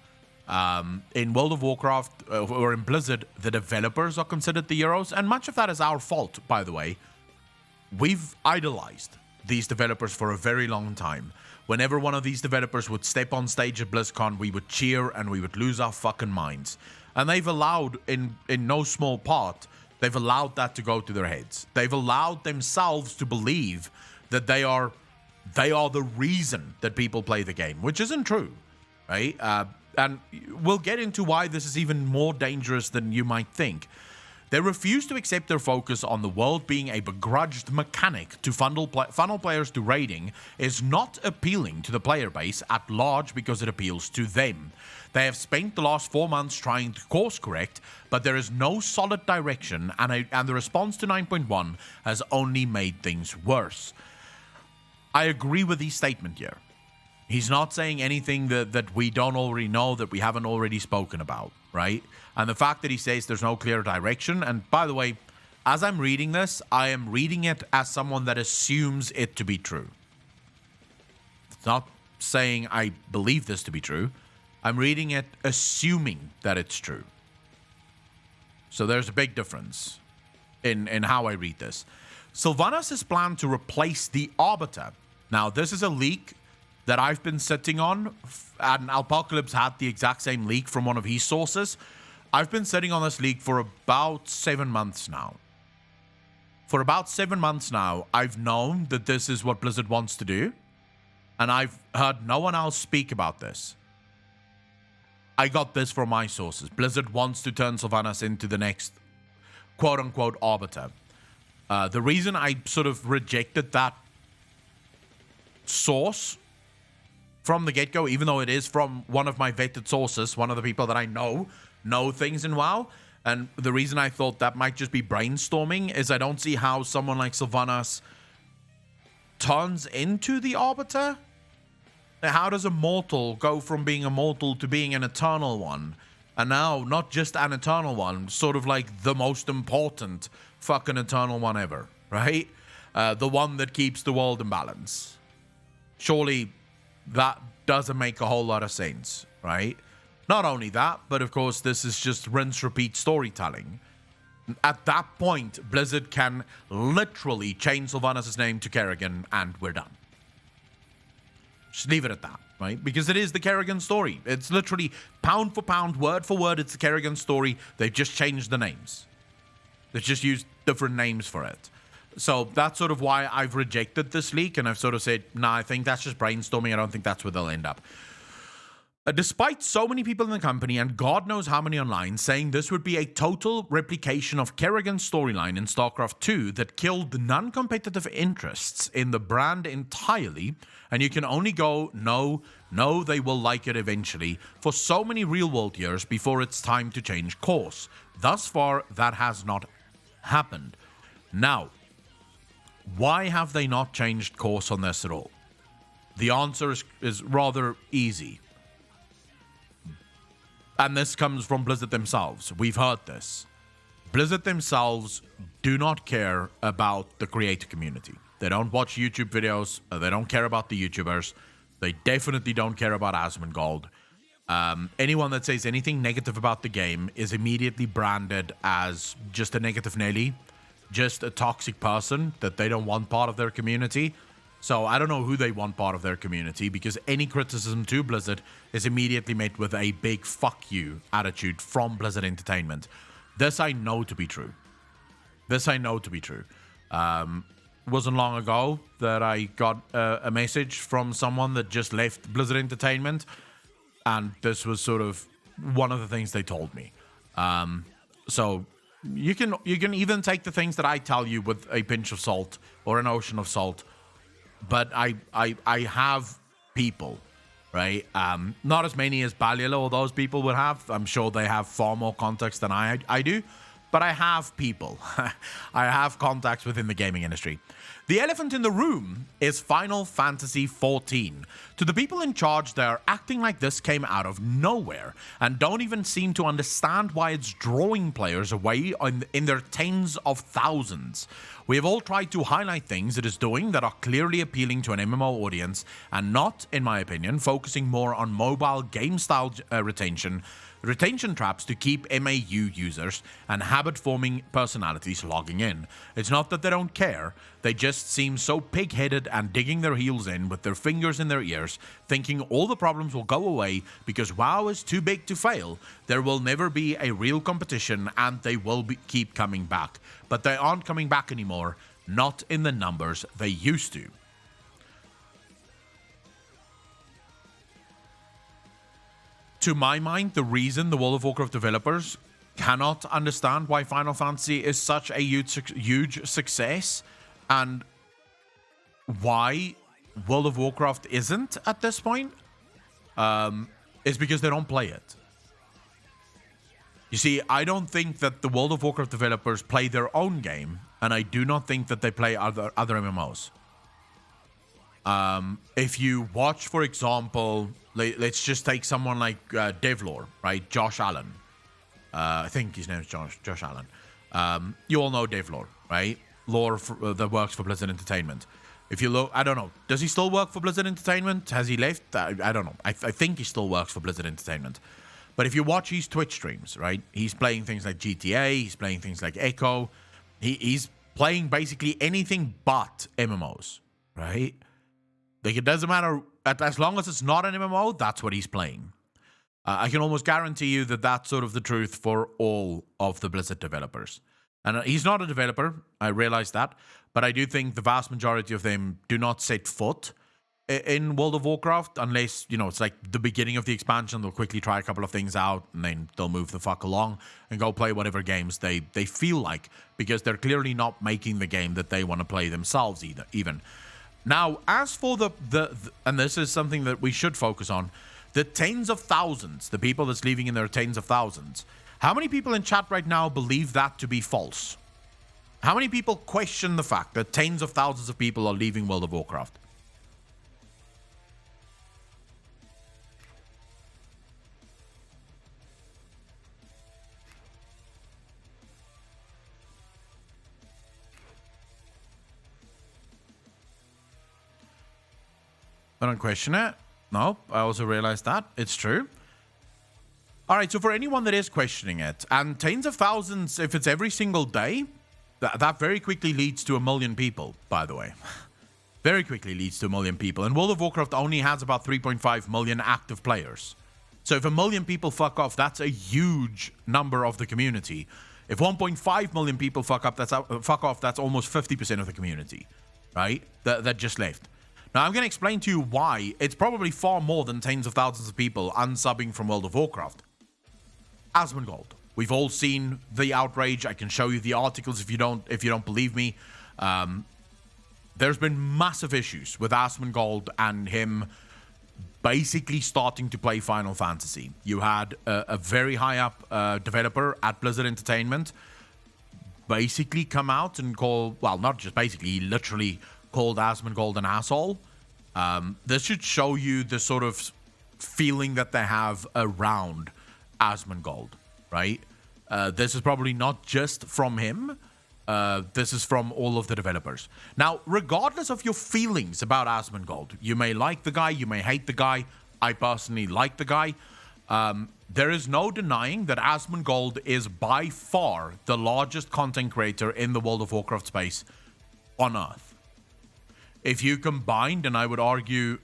In World of Warcraft, or in Blizzard, the developers are considered the heroes, and much of that is our fault, by the way. We've idolized these developers for a very long time. Whenever one of these developers would step on stage at BlizzCon, we would cheer and we would lose our fucking minds. And they've allowed, in no small part, they've allowed that to go to their heads. They've allowed themselves to believe that they are the reason that people play the game, which isn't true, right? And we'll get into why this is even more dangerous than you might think. They refuse to accept their focus on the world being a begrudged mechanic to funnel players to raiding is not appealing to the player base at large because it appeals to them. They have spent the last 4 months trying to course correct, but there is no solid direction, and the response to 9.1 has only made things worse. I agree with his statement here. He's not saying anything that we don't already know, that we haven't already spoken about, right? And the fact that he says there's no clear direction, and by the way, as I'm reading this, I am reading it as someone that assumes it to be true. It's not saying I believe this to be true. I'm reading it assuming that it's true. So there's a big difference in how I read this. Sylvanas' plan to replace the Arbiter. Now, this is a leak that I've been sitting on, and Apocalypse had the exact same leak from one of his sources. I've been sitting on this leak for about 7 months now. For about 7 months now, I've known that this is what Blizzard wants to do, and I've heard no one else speak about this. I got this from my sources. Blizzard wants to turn Sylvanas into the next quote-unquote Arbiter. The reason I sort of rejected that source from the get-go, even though it is from one of my vetted sources, one of the people that I know things in WoW, and the reason I thought that might just be brainstorming is I don't see how someone like Sylvanas turns into the Arbiter. How does a mortal go from being a mortal to being an eternal one? And now, not just an eternal one, sort of like the most important fucking eternal one ever, right? The one that keeps the world in balance. Surely that doesn't make a whole lot of sense, right? Not only that, but of course, this is just rinse-repeat storytelling. At that point, Blizzard can literally change Sylvanas' name to Kerrigan, and we're done. Just leave it at that, right? Because it is the Kerrigan story. It's literally pound for pound, word for word, it's the Kerrigan story. They've just changed the names. They've just used different names for it. So that's sort of why I've rejected this leak, and I've sort of said, nah, I think that's just brainstorming. I don't think that's where they'll end up. Despite so many people in the company, and God knows how many online, saying this would be a total replication of Kerrigan's storyline in StarCraft 2 that killed the non-competitive interests in the brand entirely, and you can only go, no, they will like it eventually, for so many real-world years before it's time to change course. Thus far, that has not happened. Now, why have they not changed course on this at all? The answer is rather easy. And this comes from Blizzard themselves. We've heard this. Blizzard themselves do not care about the creator community. They don't watch YouTube videos. They don't care about the YouTubers. They definitely don't care about Asmongold. Anyone that says anything negative about the game is immediately branded as just a negative Nelly, just a toxic person that they don't want part of their community. So I don't know who they want part of their community, because any criticism to Blizzard is immediately met with a big fuck you attitude from Blizzard Entertainment. This I know to be true. Wasn't long ago that I got a message from someone that just left Blizzard Entertainment, and this was sort of one of the things they told me. So you can even take the things that I tell you with a pinch of salt or an ocean of salt. But I have people, right? Not as many as Balliolo or those people would have. I'm sure they have far more context than I do. But I have people. I have contacts within the gaming industry. The elephant in the room is Final Fantasy XIV. To the people in charge, they're acting like this came out of nowhere and don't even seem to understand why it's drawing players away in their tens of thousands. We have all tried to highlight things it is doing that are clearly appealing to an MMO audience and not, in my opinion, focusing more on mobile game style retention traps to keep MAU users and habit-forming personalities logging in. It's not that they don't care, they just seem so pig-headed and digging their heels in with their fingers in their ears, thinking all the problems will go away because WoW is too big to fail, there will never be a real competition and they will keep coming back. But they aren't coming back anymore, not in the numbers they used to. To my mind, the reason the World of Warcraft developers cannot understand why Final Fantasy is such a huge success and why World of Warcraft isn't at this point is because they don't play it. You see, I don't think that the World of Warcraft developers play their own game, and I do not think that they play other MMOs. If you watch, for example, let's just take someone like Devlore, right? Josh Allen. I think his name is Josh Allen. You all know Devlore, right? Lore that works for Blizzard Entertainment. If you look, I don't know. Does he still work for Blizzard Entertainment? Has he left? I don't know. I think he still works for Blizzard Entertainment. But if you watch his Twitch streams, right? He's playing things like GTA. He's playing things like Echo. He's playing basically anything but MMOs, right? Like, it doesn't matter, as long as it's not an MMO, that's what he's playing. I can almost guarantee you that that's sort of the truth for all of the Blizzard developers. And he's not a developer, I realize that, but I do think the vast majority of them do not set foot in World of Warcraft unless, you know, it's like the beginning of the expansion. They'll quickly try a couple of things out and then they'll move the fuck along and go play whatever games they feel like, because they're clearly not making the game that they want to play themselves even. Now, as for the and this is something that we should focus on, the tens of thousands, the people that's leaving in their tens of thousands, how many people in chat right now believe that to be false? How many people question the fact that tens of thousands of people are leaving World of Warcraft? I don't question it. No, I also realized that. It's true. All right, so for anyone that is questioning it, and tens of thousands, if it's every single day, that very quickly leads to 1 million people, by the way. Very quickly leads to 1 million people. And World of Warcraft only has about 3.5 million active players. So if 1 million people fuck off, that's a huge number of the community. If 1.5 million people fuck off, that's almost 50% of the community, right? That just left. Now, I'm going to explain to you why it's probably far more than tens of thousands of people unsubbing from World of Warcraft. Asmongold. We've all seen the outrage. I can show you the articles if you don't believe me. There's been massive issues with Asmongold and him basically starting to play Final Fantasy. You had a very high up developer at Blizzard Entertainment basically come out and call, well, not just basically, he literally called Asmongold an asshole. This should show you the sort of feeling that they have around Asmongold, right? This is probably not just from him. This is from all of the developers. Now, regardless of your feelings about Asmongold, you may like the guy, you may hate the guy. I personally like the guy. There is no denying that Asmongold is by far the largest content creator in the World of Warcraft space on Earth. if you combined, and I would argue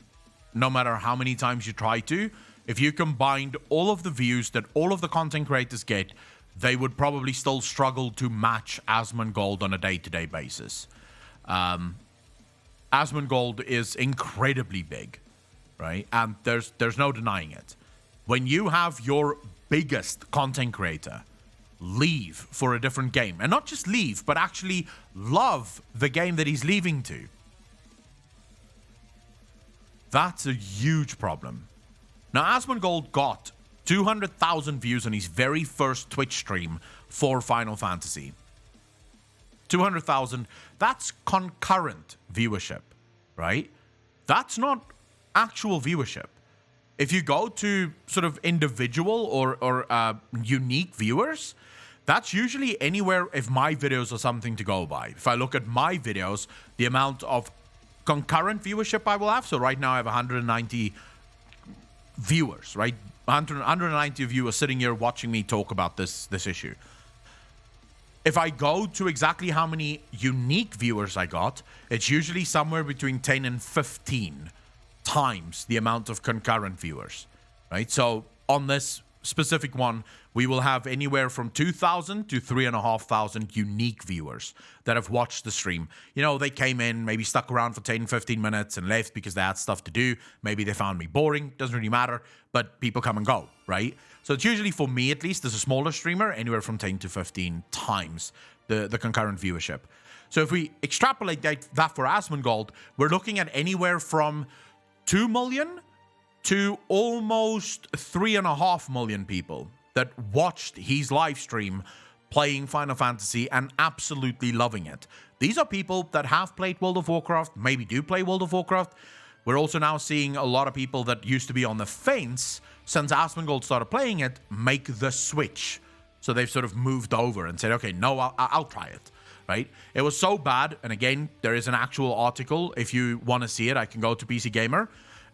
no matter how many times you try to, if you combined all of the views that all of the content creators get, they would probably still struggle to match Asmongold on a day-to-day basis. Asmongold is incredibly big, right? And there's no denying it. When you have your biggest content creator leave for a different game, and not just leave, but actually love the game that he's leaving to, that's a huge problem. Now, Asmongold got 200,000 views on his very first Twitch stream for Final Fantasy. 200,000, that's concurrent viewership, right? That's not actual viewership. If you go to sort of individual or unique viewers, that's usually anywhere if my videos are something to go by. If I look at my videos, the amount of concurrent viewership I will have, so right now I have 190 viewers, right? 190 of you are sitting here watching me talk about this issue. If I go to exactly how many unique viewers I got, it's usually somewhere between 10 and 15 times the amount of concurrent viewers, right? So on this specific one, we will have anywhere from 2,000 to 3,500 unique viewers that have watched the stream. You know, they came in, maybe stuck around for 10, 15 minutes and left because they had stuff to do. Maybe they found me boring. Doesn't really matter, but people come and go, right? So it's usually, for me at least, as a smaller streamer, anywhere from 10 to 15 times the concurrent viewership. So if we extrapolate that for Asmongold, we're looking at anywhere from 2 million to almost 3.5 million people that watched his live stream playing Final Fantasy and absolutely loving it. These are people that have played World of Warcraft, maybe do play World of Warcraft. We're also now seeing a lot of people that used to be on the fence since Asmongold started playing it make the switch. So they've sort of moved over and said, okay, no, I'll try it, right? It was so bad, and again, there is an actual article. If you want to see it, I can go to PC Gamer.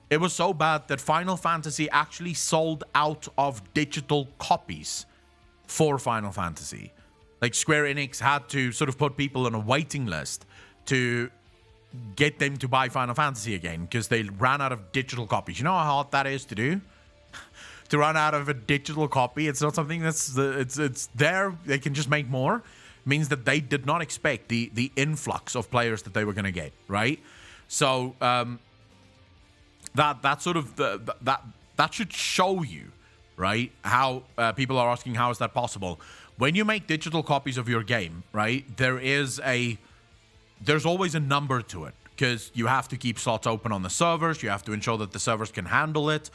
It was so bad that Final Fantasy actually sold out of digital copies for Final Fantasy. Like, Square Enix had to sort of put people on a waiting list to get them to buy Final Fantasy again because they ran out of digital copies. You know how hard that is to do? To run out of a digital copy, it's not something that's it's there. They can just make more. It means that they did not expect the influx of players that they were going to get, right? So that sort of that should show you, right, how people are asking how is that possible. When you make digital copies of your game, right, there's always a number to it because you have to keep slots open on the servers. You have to ensure that the servers can handle it.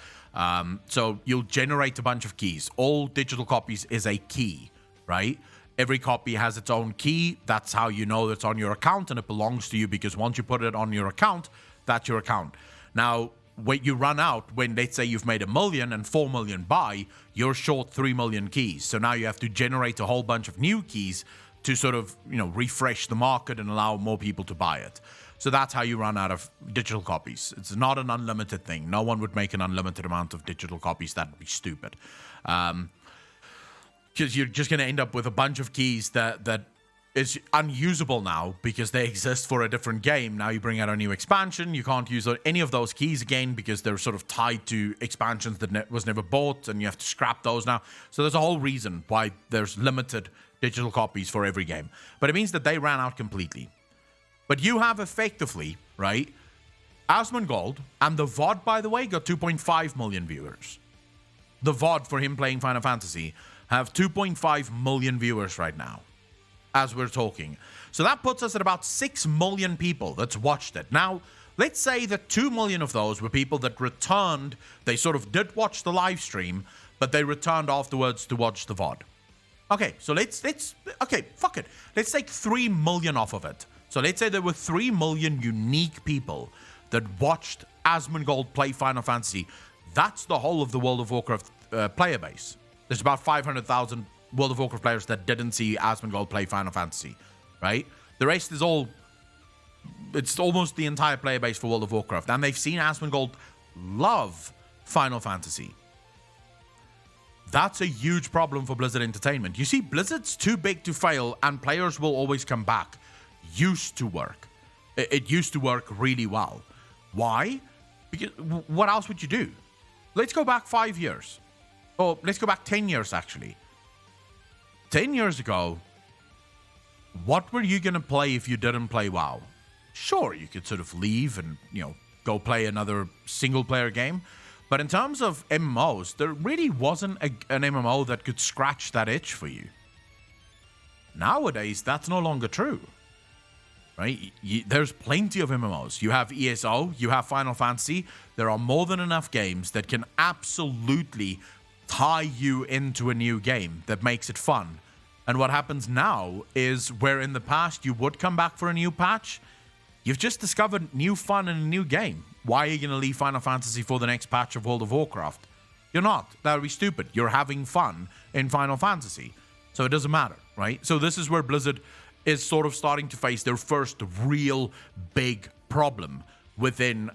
So you'll generate a bunch of keys. All digital copies is a key, right? Every copy has its own key. That's how you know it's on your account and it belongs to you, because once you put it on your account, that's your account. Now, when you run out, when let's say you've made 1 million and 4 million buy, you're short 3 million keys. So now you have to generate a whole bunch of new keys to sort of, refresh the market and allow more people to buy it. So that's how you run out of digital copies. It's not an unlimited thing. No one would make an unlimited amount of digital copies. That would be stupid. Because you're just going to end up with a bunch of keys that is unusable now because they exist for a different game. Now you bring out a new expansion. You can't use any of those keys again because they're sort of tied to expansions that was never bought, and you have to scrap those now. So there's a whole reason why there's limited digital copies for every game. But it means that they ran out completely. But you have effectively, right, Asmongold, and the VOD, by the way, got 2.5 million viewers. The VOD for him playing Final Fantasy have 2.5 million viewers right now, as we're talking. So that puts us at about 6 million people that's watched it. Now, let's say that 2 million of those were people that returned. They sort of did watch the live stream, but they returned afterwards to watch the VOD. Okay, so okay, fuck it. Let's take 3 million off of it. So let's say there were 3 million unique people that watched Asmongold play Final Fantasy. That's the whole of the World of Warcraft player base. There's about 500,000 World of Warcraft players that didn't see Asmongold play Final Fantasy, right? The rest is it's almost the entire player base for World of Warcraft. And they've seen Asmongold love Final Fantasy. That's a huge problem for Blizzard Entertainment. You see, Blizzard's too big to fail, and players will always come back. Used to work. It used to work really well. Why? Because what else would you do? Let's go back 5 years. Oh, let's go back 10 years, actually. 10 years ago, what were you going to play if you didn't play WoW? Sure, you could sort of leave and, go play another single-player game. But in terms of MMOs, there really wasn't an MMO that could scratch that itch for you. Nowadays, that's no longer true. Right? There's plenty of MMOs. You have ESO, you have Final Fantasy. There are more than enough games that can absolutely tie you into a new game that makes it fun. And what happens now is where in the past you would come back for a new patch, you've just discovered new fun in a new game. Why are you going to leave Final Fantasy for the next patch of World of Warcraft? You're not. That would be stupid. You're having fun in Final Fantasy. So it doesn't matter, right? So this is where Blizzard is sort of starting to face their first real big problem within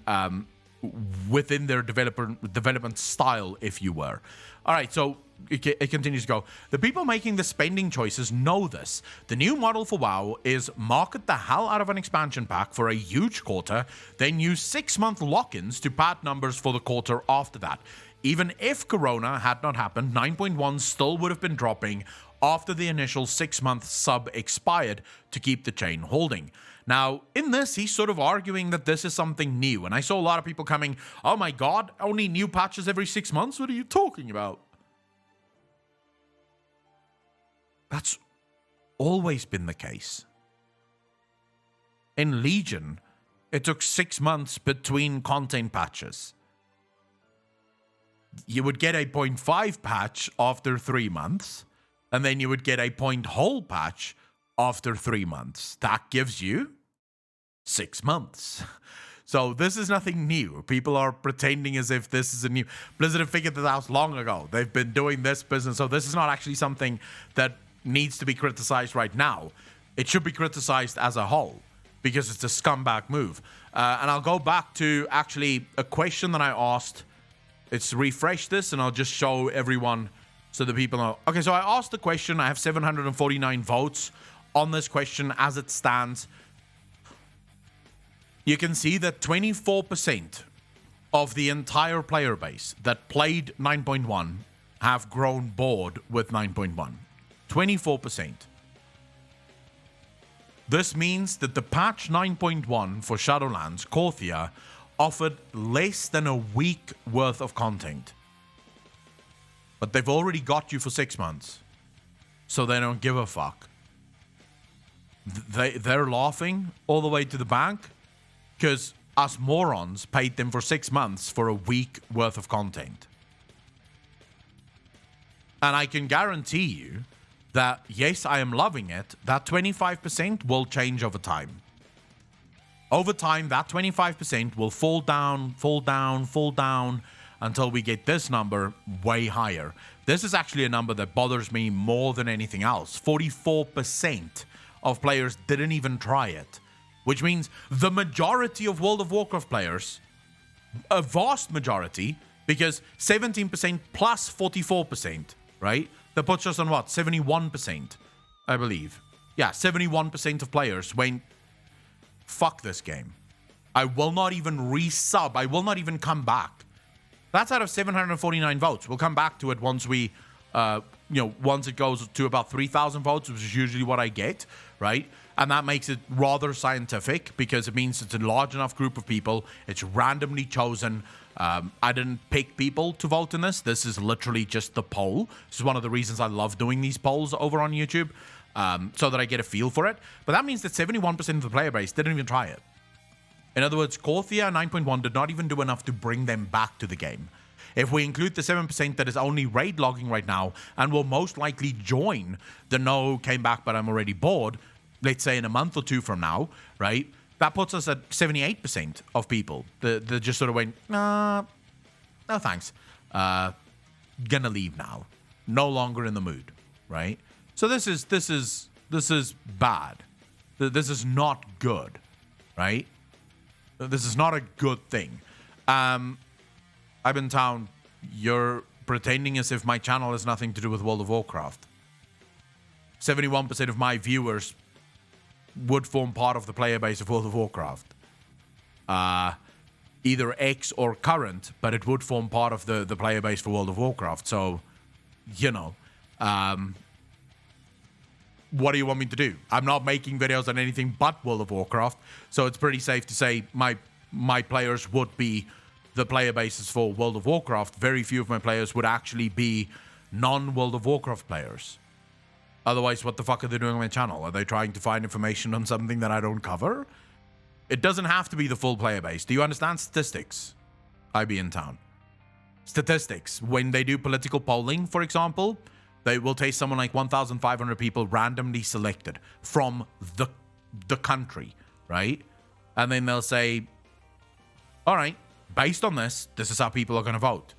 their development style, if you were. All right, so it continues to go. The people making the spending choices know this. The new model for WoW is market the hell out of an expansion pack for a huge quarter, then use 6-month lock-ins to pad numbers for the quarter after that. Even if Corona had not happened, 9.1 still would have been dropping after the initial 6-month sub expired to keep the chain holding. Now, in this, he's sort of arguing that this is something new. And I saw a lot of people coming, oh my god, only new patches every 6 months? What are you talking about? That's always been the case. In Legion, it took 6 months between content patches. You would get a 0.5 patch after 3 months, and then you would get a whole patch after 3 months. That gives you 6 months. So this is nothing new. People are pretending as if this is a new... Blizzard have figured this out long ago. They've been doing this business. So this is not actually something that needs to be criticized right now. It should be criticized as a whole because it's a scumbag move. And I'll go back to actually a question that I asked. Let's refresh this and I'll just show everyone so that people know. Okay, so I asked the question. I have 749 votes on this question as it stands. You can see that 24% of the entire player base that played 9.1 have grown bored with 9.1. 24%. This means that the patch 9.1 for Shadowlands, Korthia, offered less than a week worth of content. But they've already got you for 6 months. So they don't give a fuck. They're laughing all the way to the bank because us morons paid them for 6 months for a week worth of content. And I can guarantee you that, yes, I am loving it, that 25% will change over time. Over time, that 25% will fall down until we get this number way higher. This is actually a number that bothers me more than anything else. 44% of players didn't even try it, which means the majority of World of Warcraft players, a vast majority, because 17% plus 44%, right? That puts us on what? 71%, I believe. Yeah, 71% of players went, fuck this game. I will not even resub. I will not even come back. That's out of 749 votes. We'll come back to it once we, once it goes to about 3,000 votes, which is usually what I get, right? And that makes it rather scientific because it means it's a large enough group of people. It's randomly chosen. I didn't pick people to vote in this. This is literally just the poll. This is one of the reasons I love doing these polls over on YouTube, so that I get a feel for it. But that means that 71% of the player base didn't even try it. In other words, Korthia 9.1 did not even do enough to bring them back to the game. If we include the 7% that is only raid logging right now and will most likely join the no came back but I'm already bored, let's say in a month or two from now, right? That puts us at 78% of people that just sort of went, no thanks. Gonna leave now. No longer in the mood, right? So this is bad. This is not good, right? This is not a good thing. Ibentown, you're pretending as if my channel has nothing to do with World of Warcraft. 71% of my viewers would form part of the player base of World of Warcraft. Either ex or current, but it would form part of the player base for World of Warcraft. So, you know, what do you want me to do? I'm not making videos on anything but World of Warcraft, so it's pretty safe to say my players would be the player bases for World of Warcraft. Very few of my players would actually be non-World of Warcraft players. Otherwise, what the fuck are they doing on my channel? Are they trying to find information on something that I don't cover? It doesn't have to be the full player base. Do you understand statistics? I be in town. Statistics. When they do political polling, for example, they will take someone like 1,500 people randomly selected from the country, right? And then they'll say, all right, based on this is how people are going to vote.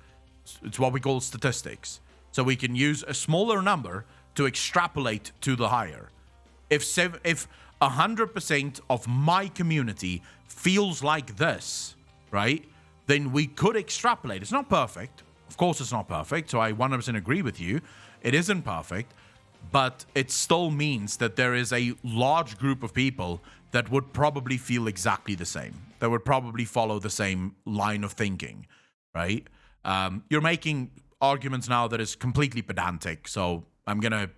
It's what we call statistics. So we can use a smaller number to extrapolate to the higher. If 100% of my community feels like this, right, then we could extrapolate. It's not perfect. Of course it's not perfect, so I 100% agree with you. It isn't perfect, but it still means that there is a large group of people that would probably feel exactly the same. That would probably follow the same line of thinking, right? You're making arguments now that is completely pedantic, so I'm going to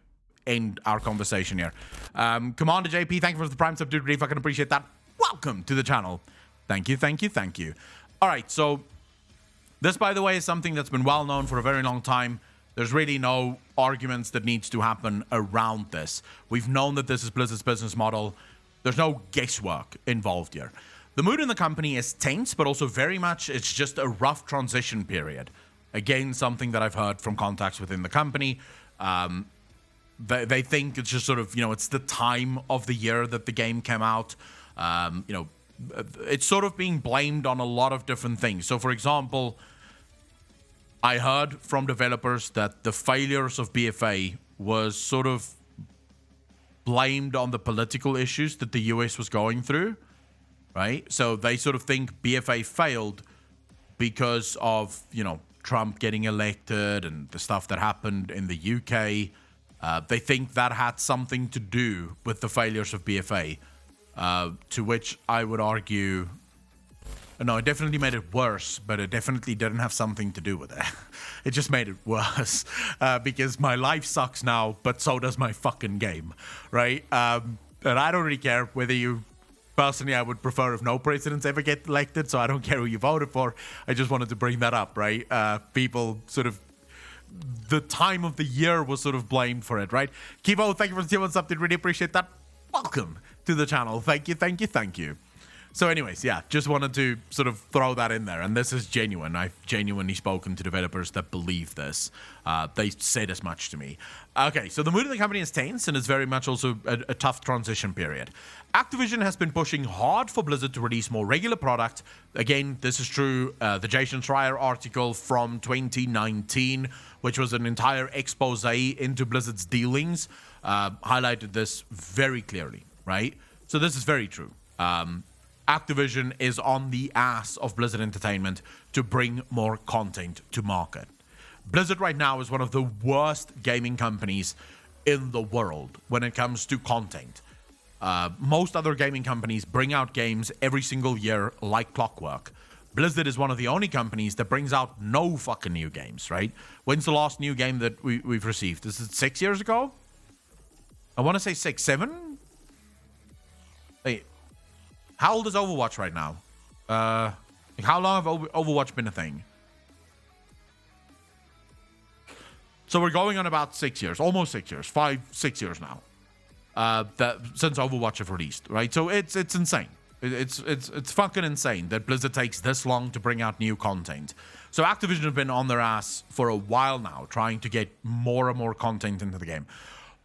end our conversation here. Commander JP, thank you for the prime sub, dude. Really fucking appreciate that. Welcome to the channel. Thank you, thank you, thank you. All right, so this, by the way, is something that's been well known for a very long time. There's really no arguments that needs to happen around this. We've known that this is Blizzard's business model. There's no guesswork involved here. The mood in the company is tense, but also very much it's just a rough transition period. Again, something that I've heard from contacts within the company. They think it's just sort of, you know, it's the time of the year that the game came out. You know, it's sort of being blamed on a lot of different things. So, for example, I heard from developers that the failures of BFA was sort of blamed on the political issues that the US was going through, right? So they sort of think BFA failed because of, you know, Trump getting elected and the stuff that happened in the UK. They think that had something to do with the failures of BFA, to which I would argue, no, it definitely made it worse, but it definitely didn't have something to do with it. It just made it worse, because my life sucks now, but so does my fucking game, right? And I don't really care whether you... Personally, I would prefer if no presidents ever get elected, so I don't care who you voted for. I just wanted to bring that up, right? People sort of... The time of the year was sort of blamed for it, right? Kivo, thank you for the tier 1 sub. Did really appreciate that. Welcome to the channel. Thank you, thank you, thank you. So anyways, yeah, just wanted to sort of throw that in there. And this is genuine. I've genuinely spoken to developers that believe this. They said as much to me. Okay, so the mood of the company is tense and it's very much also a tough transition period. Activision has been pushing hard for Blizzard to release more regular product. Again, this is true. The Jason Schreier article from 2019, which was an entire expose into Blizzard's dealings, highlighted this very clearly, right? So this is very true. Activision is on the ass of Blizzard Entertainment to bring more content to market. Blizzard right now is one of the worst gaming companies in the world when it comes to content. Most other gaming companies bring out games every single year like clockwork. Blizzard is one of the only companies that brings out no fucking new games, right? When's the last new game that we've received? Is it 6 years ago? I want to say 6, 7? Hey, how old is Overwatch right now? How long have Overwatch been a thing? So we're going on about 6 years, almost 6 years, 5-6 years now. That since Overwatch have released, right? So it's insane. It's fucking insane that Blizzard takes this long to bring out new content. So Activision have been on their ass for a while now, trying to get more and more content into the game.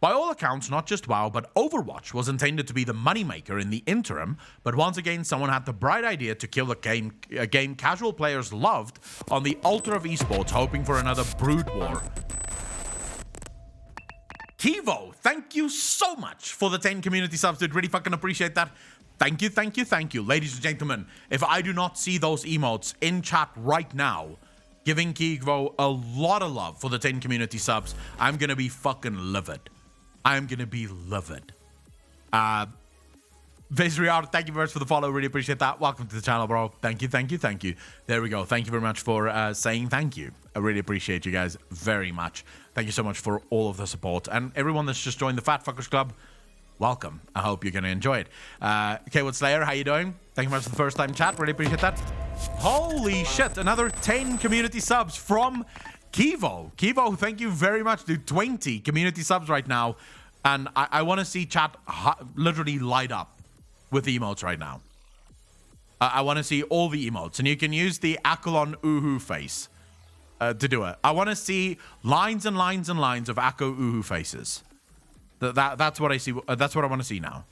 By all accounts, not just WoW, but Overwatch was intended to be the moneymaker in the interim, but once again, someone had the bright idea to kill a game casual players loved on the altar of esports, hoping for another brood war. Kivo, thank you so much for the 10 community subs, dude. Really fucking appreciate that. Thank you, thank you, thank you. Ladies and gentlemen, if I do not see those emotes in chat right now, giving Kivo a lot of love for the 10 community subs, I'm gonna be fucking livid. I'm gonna be livid. Visriard, thank you very much for the follow. Really appreciate that. Welcome to the channel, bro. Thank you, thank you, thank you. There we go. Thank you very much for saying thank you. I really appreciate you guys very much. Thank you so much for all of the support. And everyone that's just joined the Fat Fuckers Club, welcome. I hope you're going to enjoy it. K-Wood Slayer, how you doing? Thank you very much for the first time chat. Really appreciate that. Holy shit. Another 10 community subs from Kivo. Kivo, thank you very much, dude. 20 community subs right now. And I want to see chat literally light up with emotes right now. I want to see all the emotes. And you can use the Akolon Uhu face to do it. I want to see lines and lines and lines of Akko Uhu faces. That's what I see. That's what I want to see now.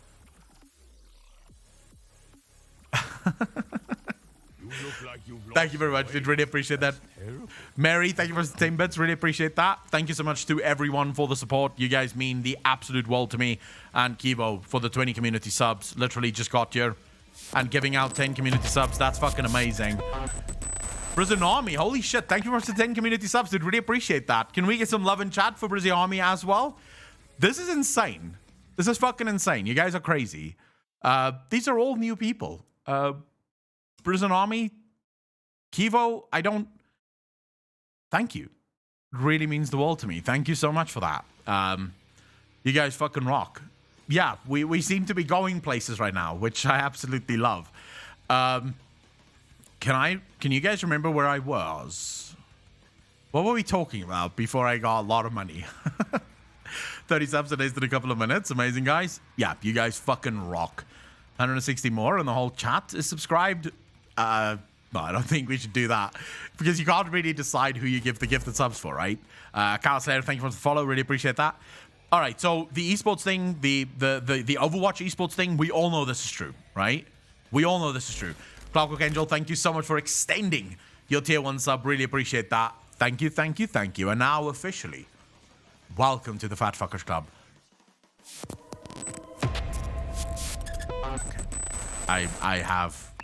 Thank you very much. Did really appreciate that. Mary, thank you for the 10 bits. Really appreciate that. Thank you so much to everyone for the support. You guys mean the absolute world to me. And Kivo for the 20 community subs. Literally just got here and giving out 10 community subs. That's fucking amazing. Brazilian Army, holy shit. Thank you very much for 10 community subs. Did really appreciate that. Can we get some love in chat for Brazilian Army as well? This is insane. This is fucking insane. You guys are crazy. These are all new people. Brazilian Army, Kivo, thank you. It really means the world to me. Thank you so much for that. You guys fucking rock. Yeah, we seem to be going places right now, which I absolutely love. Can you guys remember where I was? What were we talking about before I got a lot of money? 30 subs in a couple of minutes. Amazing, guys. Yeah, you guys fucking rock. 160 more and the whole chat is subscribed. No, I don't think we should do that because you can't really decide who you give the gifted subs for, right? Kyle Slayer, thank you for the follow. Really appreciate that. All right, so the esports thing, the Overwatch esports thing, we all know this is true, right? We all know this is true. Clockwork Angel, thank you so much for extending your tier 1 sub. Really appreciate that. Thank you, thank you, thank you. And now officially, welcome to the Fat Fuckers Club. I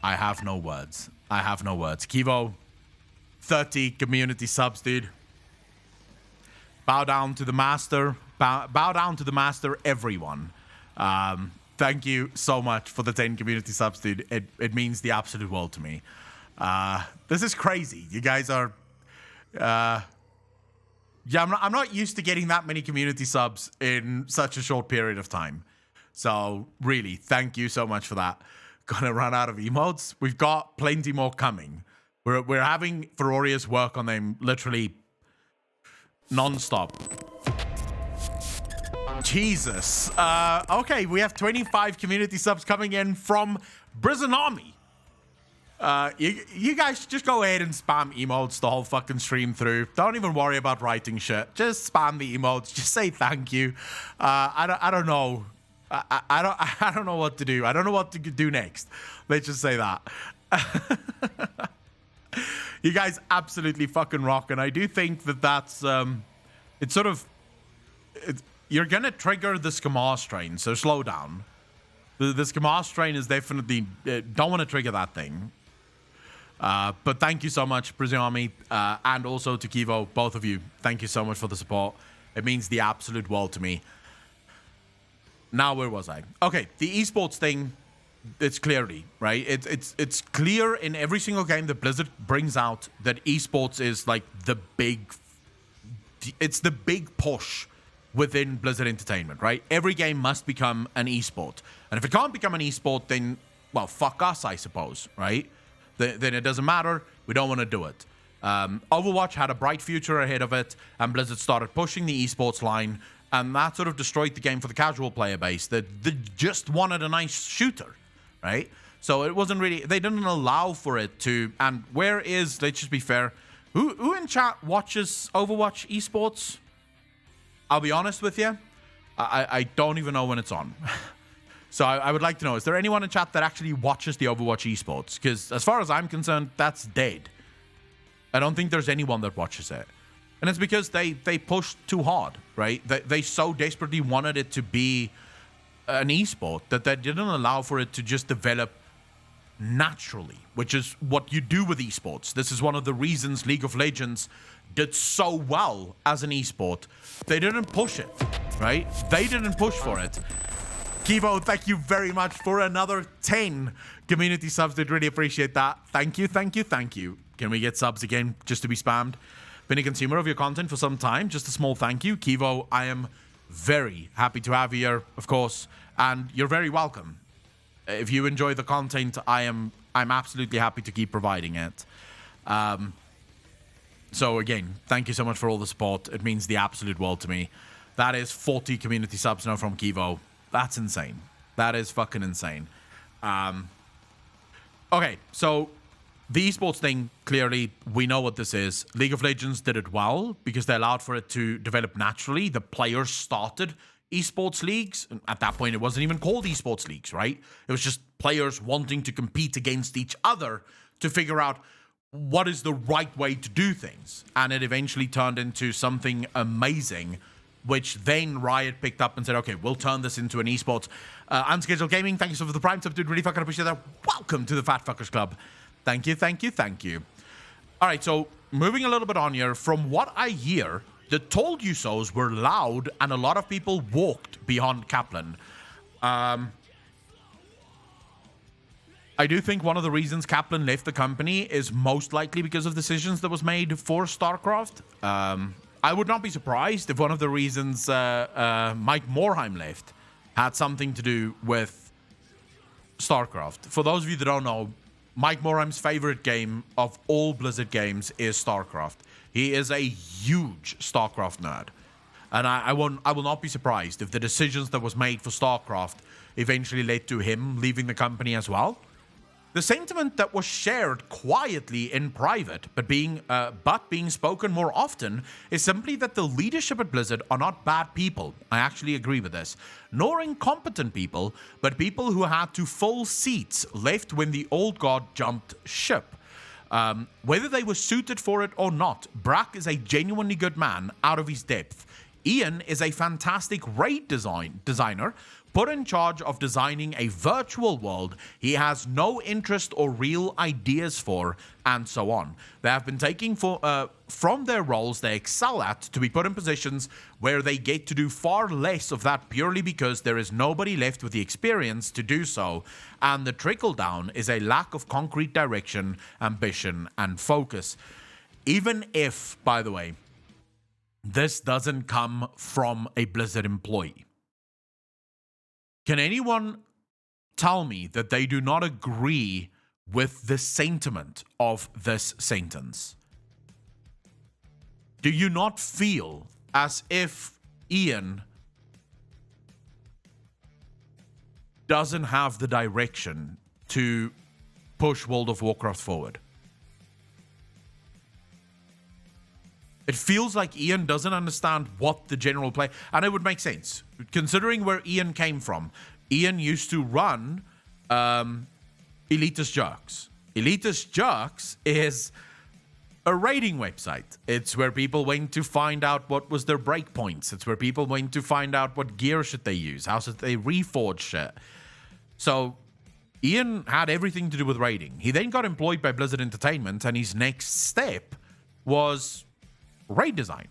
have no words. I have no words. Kivo, 30 community subs, dude. Bow down to the master. Bow down to the master, everyone. Thank you so much for the 10 community subs, dude. It means the absolute world to me. This is crazy. You guys are... yeah, I'm not used to getting that many community subs in such a short period of time. So, really, thank you so much for that. Gonna run out of emotes. We've got plenty more coming. We're having Ferorius work on them literally non-stop. Jesus. Okay, we have 25 community subs coming in from Brazilian Army. You guys just go ahead and spam emotes the whole fucking stream through. Don't even worry about writing shit. Just spam the emotes. Just say thank you. I don't know. I don't know what to do. I don't know what to do next. Let's just say that. You guys absolutely fucking rock, and I do think that that's it's sort of you're gonna trigger the Skamar strain, so slow down. The Skamar strain is definitely don't want to trigger that thing. But thank you so much, Brazilian Army, and also to Kivo, both of you. Thank you so much for the support. It means the absolute world to me. Now, where was I? Okay, the esports thing, it's clearly, right? It's clear in every single game that Blizzard brings out that esports is like the big push within Blizzard Entertainment, right? Every game must become an esport. And if it can't become an esport, then, well, fuck us, I suppose, right? Then it doesn't matter. We don't want to do it. Overwatch had a bright future ahead of it, and Blizzard started pushing the esports line, and that sort of destroyed the game for the casual player base that just wanted a nice shooter, right? So it wasn't really, they didn't allow for it to, and where is, let's just be fair, who in chat watches Overwatch esports? I'll be honest with you, I don't even know when it's on. So I would like to know, is there anyone in chat that actually watches the Overwatch esports? Because as far as I'm concerned, that's dead. I don't think there's anyone that watches it. And it's because they pushed too hard, right? They so desperately wanted it to be an esport that they didn't allow for it to just develop naturally, which is what you do with esports. This is one of the reasons League of Legends did so well as an esport. They didn't push it, right? They didn't push for it. Kivo, thank you very much for another 10 community subs. Did really appreciate that. Thank you, thank you, thank you. Can we get subs again just to be spammed? Been a consumer of your content for some time. Just a small thank you. Kivo, I am very happy to have you here, of course, and you're very welcome. If you enjoy the content, I'm absolutely happy to keep providing it. So again, thank you so much for all the support. It means the absolute world to me. That is 40 community subs now from Kivo. That's insane. That is fucking insane. Okay, so the esports thing, clearly, we know what this is. League of Legends did it well because they allowed for it to develop naturally. The players started esports leagues. At that point, it wasn't even called esports leagues, right? It was just players wanting to compete against each other to figure out what is the right way to do things. And it eventually turned into something amazing, which then Riot picked up and said, okay, we'll turn this into an esports. Unscheduled Gaming, thank you so much for the Prime sub, dude. Really fucking appreciate that. Welcome to the Fat Fuckers Club. Thank you, thank you, thank you. All right, so moving a little bit on here, from what I hear, the told you so's were loud and a lot of people walked beyond Kaplan. I do think one of the reasons Kaplan left the company is most likely because of decisions that was made for StarCraft. I would not be surprised if one of the reasons Mike Morhaime left had something to do with StarCraft. For those of you that don't know, Mike Morhaime's favorite game of all Blizzard games is StarCraft. He is a huge StarCraft nerd. And I will not be surprised if the decisions that was made for StarCraft eventually led to him leaving the company as well. The sentiment that was shared quietly in private, but being spoken more often, is simply that the leadership at Blizzard are not bad people. I actually agree with this. Nor incompetent people, but people who had to fill seats left when the old guard jumped ship. Whether they were suited for it or not, Brack is a genuinely good man out of his depth. Ian is a fantastic raid designer, put in charge of designing a virtual world he has no interest or real ideas for, and so on. They have been taking from their roles they excel at to be put in positions where they get to do far less of that purely because there is nobody left with the experience to do so, and the trickle down is a lack of concrete direction, ambition, and focus. Even if, by the way, this doesn't come from a Blizzard employee. Can anyone tell me that they do not agree with the sentiment of this sentence? Do you not feel as if Ian doesn't have the direction to push World of Warcraft forward? It feels like Ian doesn't understand what the general play, and it would make sense considering where Ian came from. Ian used to run Elitist Jerks. Elitist Jerks is a rating website. It's where people went to find out what was their breakpoints. It's where people went to find out what gear should they use, how should they reforge shit. So Ian had everything to do with raiding. He then got employed by Blizzard Entertainment, and his next step was raid design,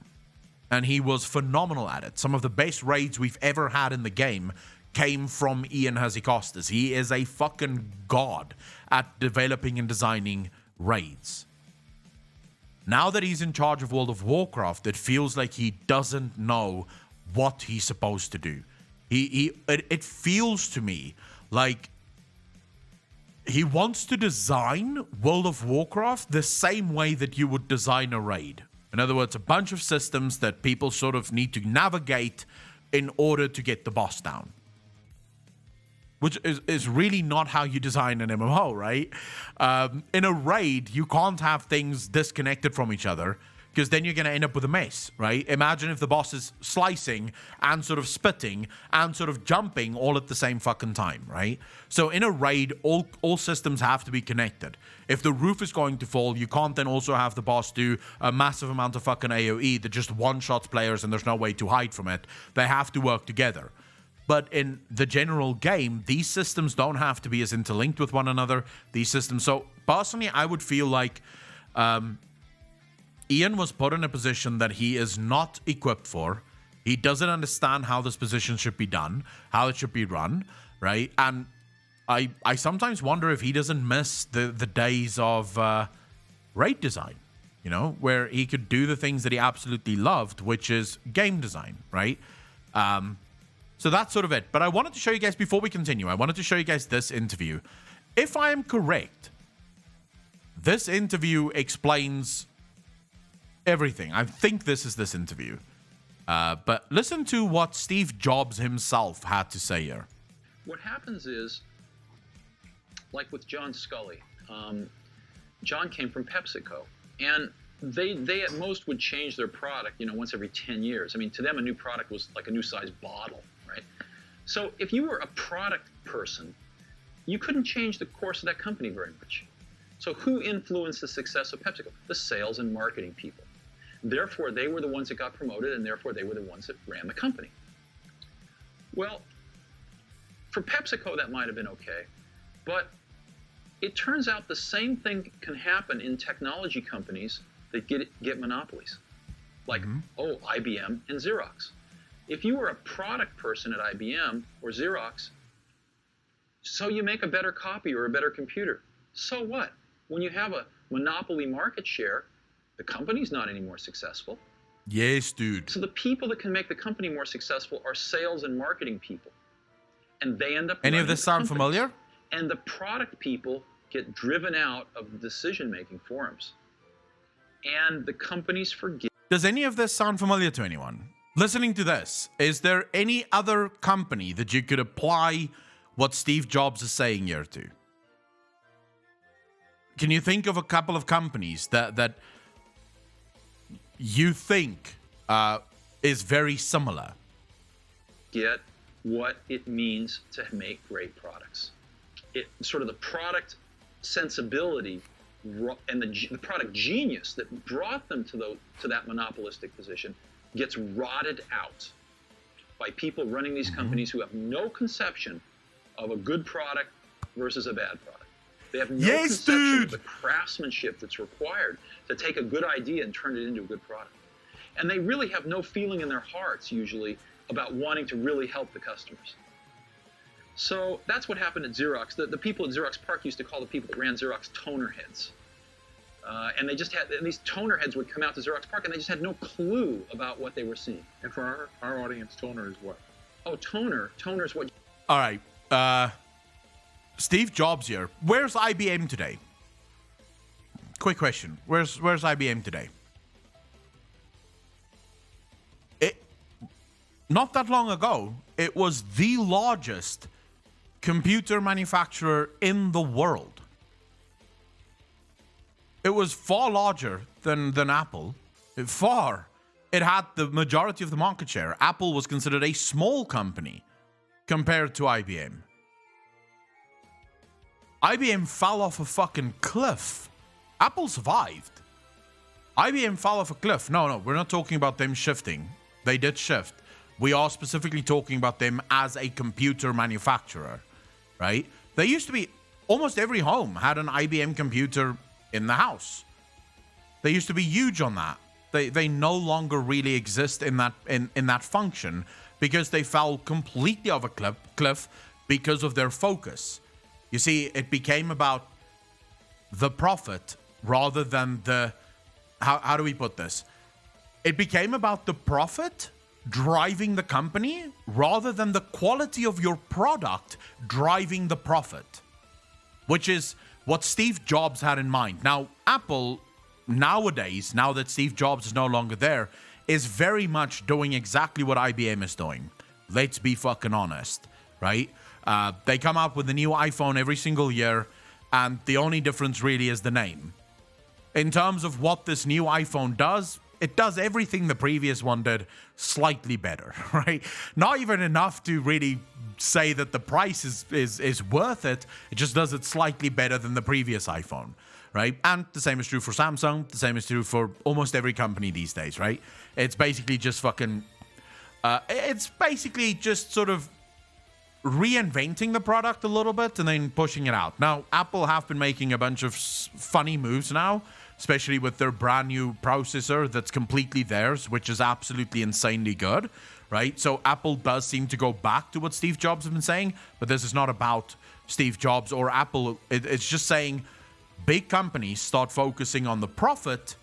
and he was phenomenal at it. Some of the best raids we've ever had in the game came from Ian Hazikostas. He is a fucking god at developing and designing raids. Now that he's in charge of World of Warcraft, it feels like he doesn't know what he's supposed to do. It feels to me like he wants to design World of Warcraft the same way that you would design a raid. In other words, a bunch of systems that people sort of need to navigate in order to get the boss down. Which is really not how you design an MMO, right? In a raid, you can't have things disconnected from each other, because then you're going to end up with a mess, right? Imagine if the boss is slicing and sort of spitting and sort of jumping all at the same fucking time, right? So in a raid, all systems have to be connected. If the roof is going to fall, you can't then also have the boss do a massive amount of fucking AoE that just one-shots players and there's no way to hide from it. They have to work together. But in the general game, these systems don't have to be as interlinked with one another. These systems. So personally, I would feel like Ian was put in a position that he is not equipped for. He doesn't understand how this position should be done, how it should be run, right? And I sometimes wonder if he doesn't miss the days of raid design, you know, where he could do the things that he absolutely loved, which is game design, right? So that's sort of it. But I wanted to show you guys, before we continue, I wanted to show you guys this interview. If I am correct, this interview explains everything. I think this is this interview. But listen to what Steve Jobs himself had to say here. What happens is, like with John Scully, John came from PepsiCo, and they at most would change their product, you know, once every 10 years. I mean, to them, a new product was like a new size bottle, right? So if you were a product person, you couldn't change the course of that company very much. So who influenced the success of PepsiCo? The sales and marketing people. Therefore, they were the ones that got promoted, and therefore they were the ones that ran the company. Well, for PepsiCo, that might have been okay, but it turns out the same thing can happen in technology companies that get monopolies, like, IBM and Xerox. If you were a product person at IBM or Xerox, so you make a better copy or a better computer. So what? When you have a monopoly market share, the company's not any more successful. Yes, dude. So the people that can make the company more successful are sales and marketing people. And they end up Any of this sound companies. familiar? And the product people get driven out of the decision-making forums. And the companies forget. Does any of this sound familiar to anyone? Listening to this, is there any other company that you could apply what Steve Jobs is saying here to? Can you think of a couple of companies that you think is very similar? Get what it means to make great products. It sort of the product sensibility and the product genius that brought them to that monopolistic position gets rotted out by people running these companies who have no conception of a good product versus a bad product. They have no conception of the craftsmanship that's required to take a good idea and turn it into a good product. And they really have no feeling in their hearts, usually, about wanting to really help the customers. So that's what happened at Xerox. The people at Xerox PARC used to call the people that ran Xerox toner heads. And these toner heads would come out to Xerox PARC and they just had no clue about what they were seeing. And for our audience, toner is what? Oh, toner is what... All right. Steve Jobs here. Where's IBM today? Quick question. Where's IBM today? Not that long ago, it was the largest computer manufacturer in the world. It was far larger than Apple. It had the majority of the market share. Apple was considered a small company compared to IBM. IBM fell off a fucking cliff. Apple survived. IBM fell off a cliff. No, we're not talking about them shifting. They did shift. We are specifically talking about them as a computer manufacturer, right? They used to be, almost every home had an IBM computer in the house. They used to be huge on that. They no longer really exist in that function because they fell completely off a cliff because of their focus. You see, it became about the profit rather than the... How do we put this? It became about the profit driving the company rather than the quality of your product driving the profit, which is what Steve Jobs had in mind. Now, Apple nowadays, now that Steve Jobs is no longer there, is very much doing exactly what IBM is doing. Let's be fucking honest, right? They come up with a new iPhone every single year, and the only difference really is the name. In terms of what this new iPhone does, it does everything the previous one did slightly better, right? Not even enough to really say that the price is worth it. It just does it slightly better than the previous iPhone, right? And the same is true for Samsung. The same is true for almost every company these days, right? It's basically just fucking... it's basically just sort of reinventing the product a little bit and then pushing it out. Now, Apple have been making a bunch of funny moves now, especially with their brand new processor that's completely theirs, which is absolutely insanely good, right? So Apple does seem to go back to what Steve Jobs has been saying, but this is not about Steve Jobs or Apple. It's just saying big companies start focusing on the profit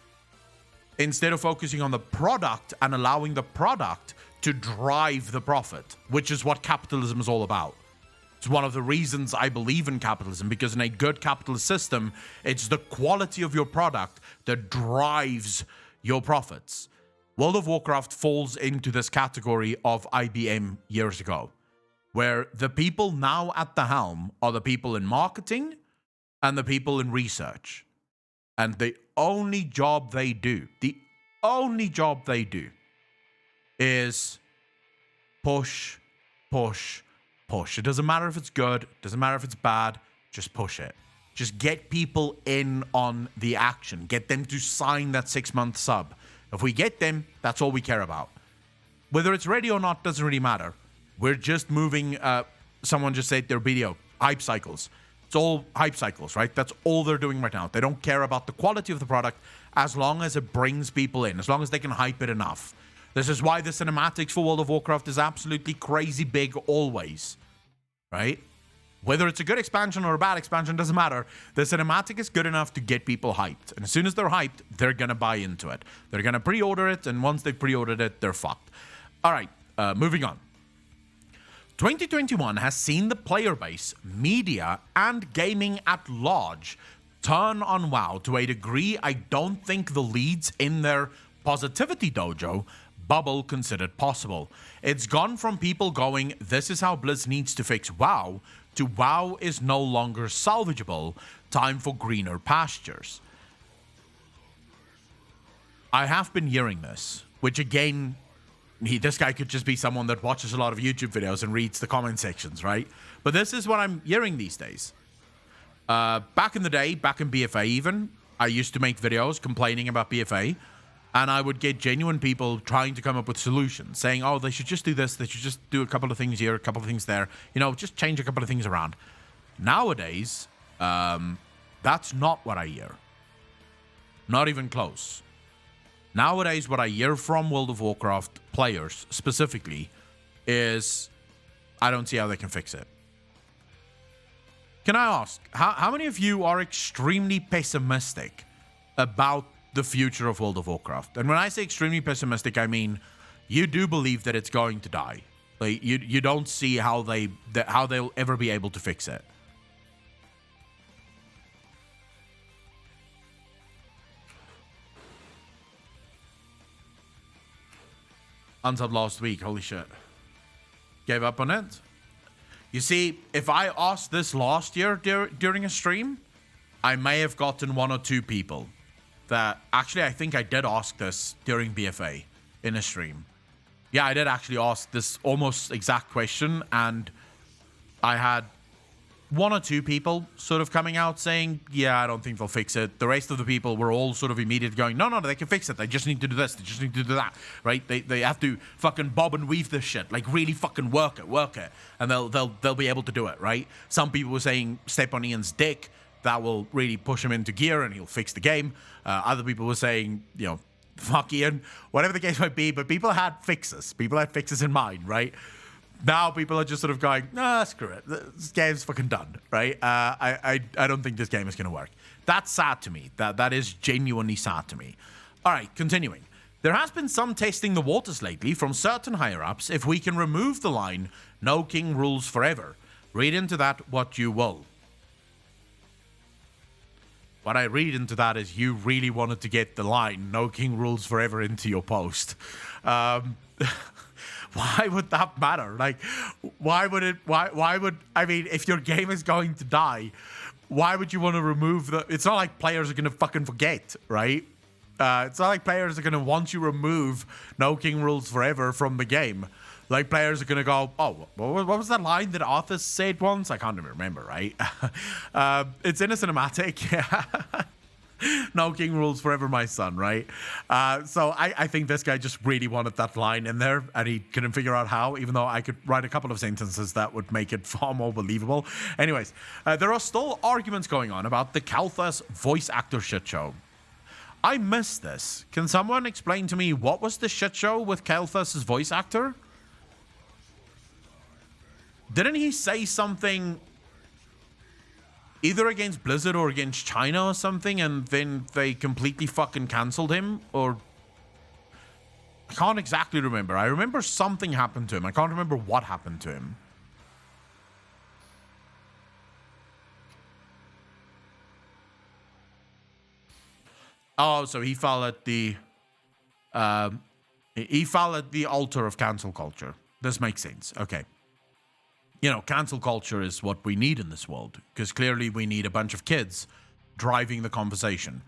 instead of focusing on the product and allowing the product to drive the profit, which is what capitalism is all about. It's one of the reasons I believe in capitalism, because in a good capitalist system, it's the quality of your product that drives your profits. World of Warcraft falls into this category of IBM years ago, where the people now at the helm are the people in marketing and the people in research. And the only job they do is push, push, push. It doesn't matter if it's good, doesn't matter if it's bad, just push it. Just get people in on the action. Get them to sign that 6-month sub. If we get them, that's all we care about. Whether it's ready or not doesn't really matter. We're just moving, someone just said their video, hype cycles. It's all hype cycles, right? That's all they're doing right now. They don't care about the quality of the product as long as it brings people in, as long as they can hype it enough. This is why the cinematics for World of Warcraft is absolutely crazy big always, right? Whether it's a good expansion or a bad expansion, doesn't matter. The cinematic is good enough to get people hyped. And as soon as they're hyped, they're going to buy into it. They're going to pre-order it, and once they've pre-ordered it, they're fucked. All right, moving on. 2021 has seen the player base, media, and gaming at large turn on WoW to a degree I don't think the leads in their positivity dojo bubble considered possible. It's gone from people going, this is how Blizz needs to fix WoW, to WoW is no longer salvageable, time for greener pastures. I have been hearing this, which again, this guy could just be someone that watches a lot of YouTube videos and reads the comment sections, right? But this is what I'm hearing these days. Back in the day, back in BFA even, I used to make videos complaining about BFA, and I would get genuine people trying to come up with solutions, saying, oh, they should just do this, they should just do a couple of things here, a couple of things there, you know, just change a couple of things around. Nowadays, that's not what I hear. Not even close. Nowadays, what I hear from World of Warcraft players specifically is, I don't see how they can fix it. Can I ask, how many of you are extremely pessimistic about the future of World of Warcraft? And when I say extremely pessimistic, I mean you do believe that it's going to die. Like you don't see how they'll ever be able to fix it. Unsub last week, holy shit. Gave up on it. You see, if I asked this last year during a stream, I may have gotten 1 or 2 people. That actually, I think I did ask this during BFA in a stream. Yeah, I did actually ask this almost exact question, and I had 1 or 2 people sort of coming out saying, yeah, I don't think they'll fix it. The rest of the people were all sort of immediately going, no, they can fix it. They just need to do this. They just need to do that, right? They have to fucking bob and weave this shit, like really fucking work it, and they'll be able to do it, right? Some people were saying step on Ian's dick. That will really push him into gear and he'll fix the game. Other people were saying, you know, fuck Ian, whatever the case might be, but people had fixes. People had fixes in mind, right? Now people are just sort of going, nah, screw it. This game's fucking done, right? I don't think this game is going to work. That's sad to me. That is genuinely sad to me. All right, continuing. There has been some testing the waters lately from certain higher-ups if we can remove the line, no king rules forever. Read into that what you will. What I read into that is you really wanted to get the line, no king rules forever, into your post. Why would that matter? Like, why would, I mean, if your game is going to die, why would you want to remove the, it's not like players are going to fucking forget, right? It's not like players are going to want you remove no king rules forever from the game. Like, players are going to go, oh, what was that line that Arthur said once? I can't even remember, right? It's in a cinematic. No king rules forever, my son, right? So I think this guy just really wanted that line in there, and he couldn't figure out how, even though I could write a couple of sentences that would make it far more believable. Anyways, there are still arguments going on about the Kalthas voice actor shit show. I missed this. Can someone explain to me what was the shit show with Kalthas' voice actor? Didn't he say something either against Blizzard or against China or something, and then they completely fucking cancelled him? Or I can't exactly remember. I remember something happened to him. I can't remember what happened to him. Oh, so he fell at the altar of cancel culture. This makes sense. Okay. You know, cancel culture is what we need in this world, because clearly we need a bunch of kids driving the conversation.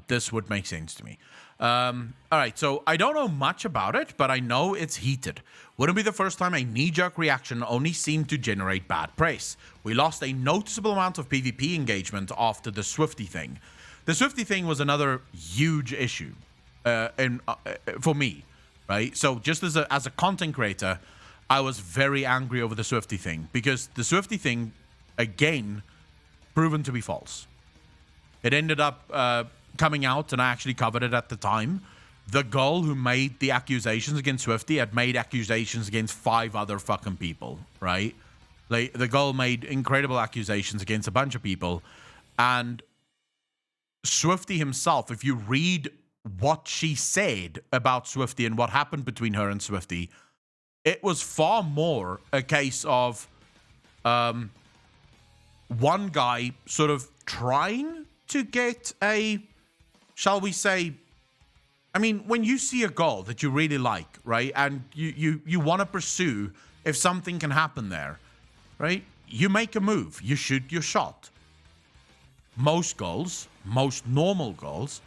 This would make sense to me. All right, so I don't know much about it, but I know it's heated. Wouldn't be the first time a knee-jerk reaction only seemed to generate bad press. We lost a noticeable amount of PvP engagement after the Swifty thing. The Swifty thing was another huge issue for me, right? So just as a content creator, I was very angry over the Swifty thing, because the Swifty thing, again, proven to be false. It ended up coming out, and I actually covered it at the time. The girl who made the accusations against Swifty had made accusations against 5 other fucking people, right? Like, the girl made incredible accusations against a bunch of people, and Swifty himself, if you read what she said about Swifty and what happened between her and Swifty, it was far more a case of one guy sort of trying to get a, shall we say, I mean, when you see a girl that you really like, right, and you want to pursue if something can happen there, right, you make a move, you shoot your shot. Most girls, most normal girls,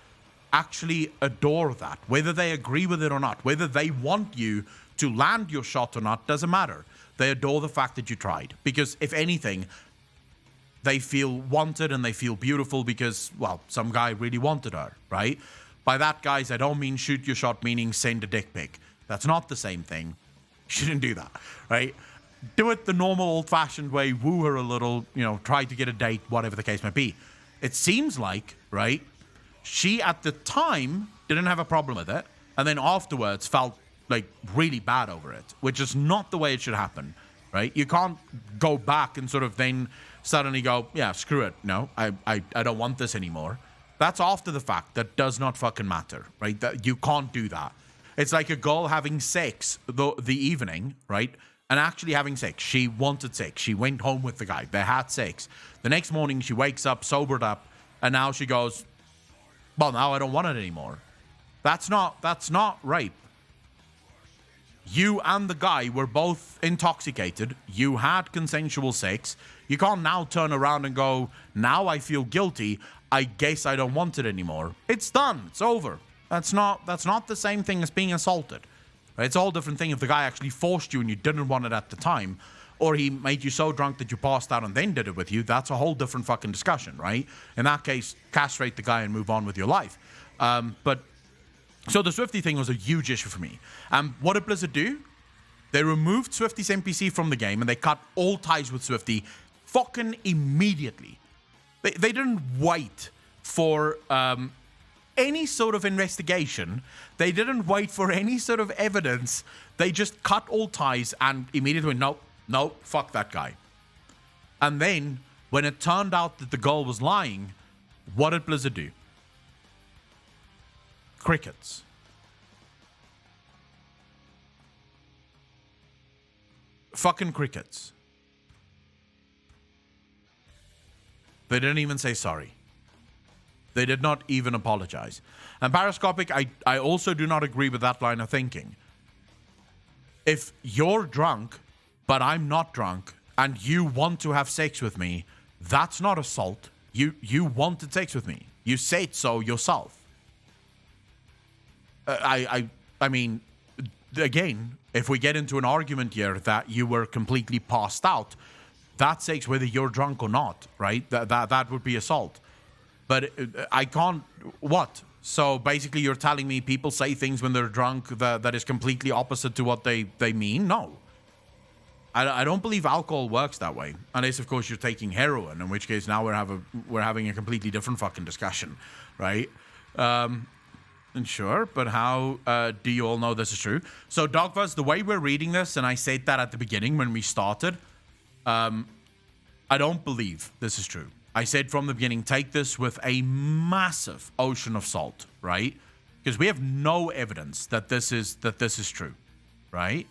actually adore that. Whether they agree with it or not, whether they want you to land your shot or not, doesn't matter. They adore the fact that you tried. Because if anything, they feel wanted and they feel beautiful because, well, some guy really wanted her, right? By that, guys, I don't mean shoot your shot, meaning send a dick pic. That's not the same thing. You shouldn't do that, right? Do it the normal old-fashioned way, woo her a little, you know, try to get a date, whatever the case might be. It seems like, right, she at the time didn't have a problem with it, and then afterwards felt like really bad over it, which is not the way it should happen, right? You can't go back and sort of then suddenly go, yeah, screw it. No, I don't want this anymore. That's after the fact. That does not fucking matter, right? That you can't do that. It's like a girl having sex the evening, right? And actually having sex. She wanted sex. She went home with the guy. They had sex. The next morning she wakes up, sobered up, and now she goes, well, now I don't want it anymore. That's not rape. You and the guy were both intoxicated. You had consensual sex. You can't now turn around and go, now I feel guilty. I guess I don't want it anymore. It's done. It's over. That's not the same thing as being assaulted. It's a whole different thing if the guy actually forced you and you didn't want it at the time, or he made you so drunk that you passed out and then did it with you. That's a whole different fucking discussion, right? In that case, castrate the guy and move on with your life. So the Swifty thing was a huge issue for me. What did Blizzard do? They removed Swifty's NPC from the game and they cut all ties with Swifty fucking immediately. They didn't wait for any sort of investigation. They didn't wait for any sort of evidence. They just cut all ties and immediately went, no, fuck that guy. And then, when it turned out that the girl was lying, what did Blizzard do? Crickets. Fucking crickets. They didn't even say sorry. They did not even apologize. And Parascopic, I also do not agree with that line of thinking. If you're drunk, but I'm not drunk, and you want to have sex with me, that's not assault. You wanted sex with me. You said so yourself. I mean, again, if we get into an argument here that you were completely passed out, that's sex whether you're drunk or not, right? That would be assault. But I can't, what? So basically you're telling me people say things when they're drunk that is completely opposite to what they mean? No. I don't believe alcohol works that way. Unless, of course, you're taking heroin, in which case now we're having a completely different fucking discussion, right? Sure, but how do you all know this is true? So, Dogfuzz, the way we're reading this, and I said that at the beginning when we started, I don't believe this is true. I said from the beginning, take this with a massive ocean of salt, right? Because we have no evidence that this is true, right?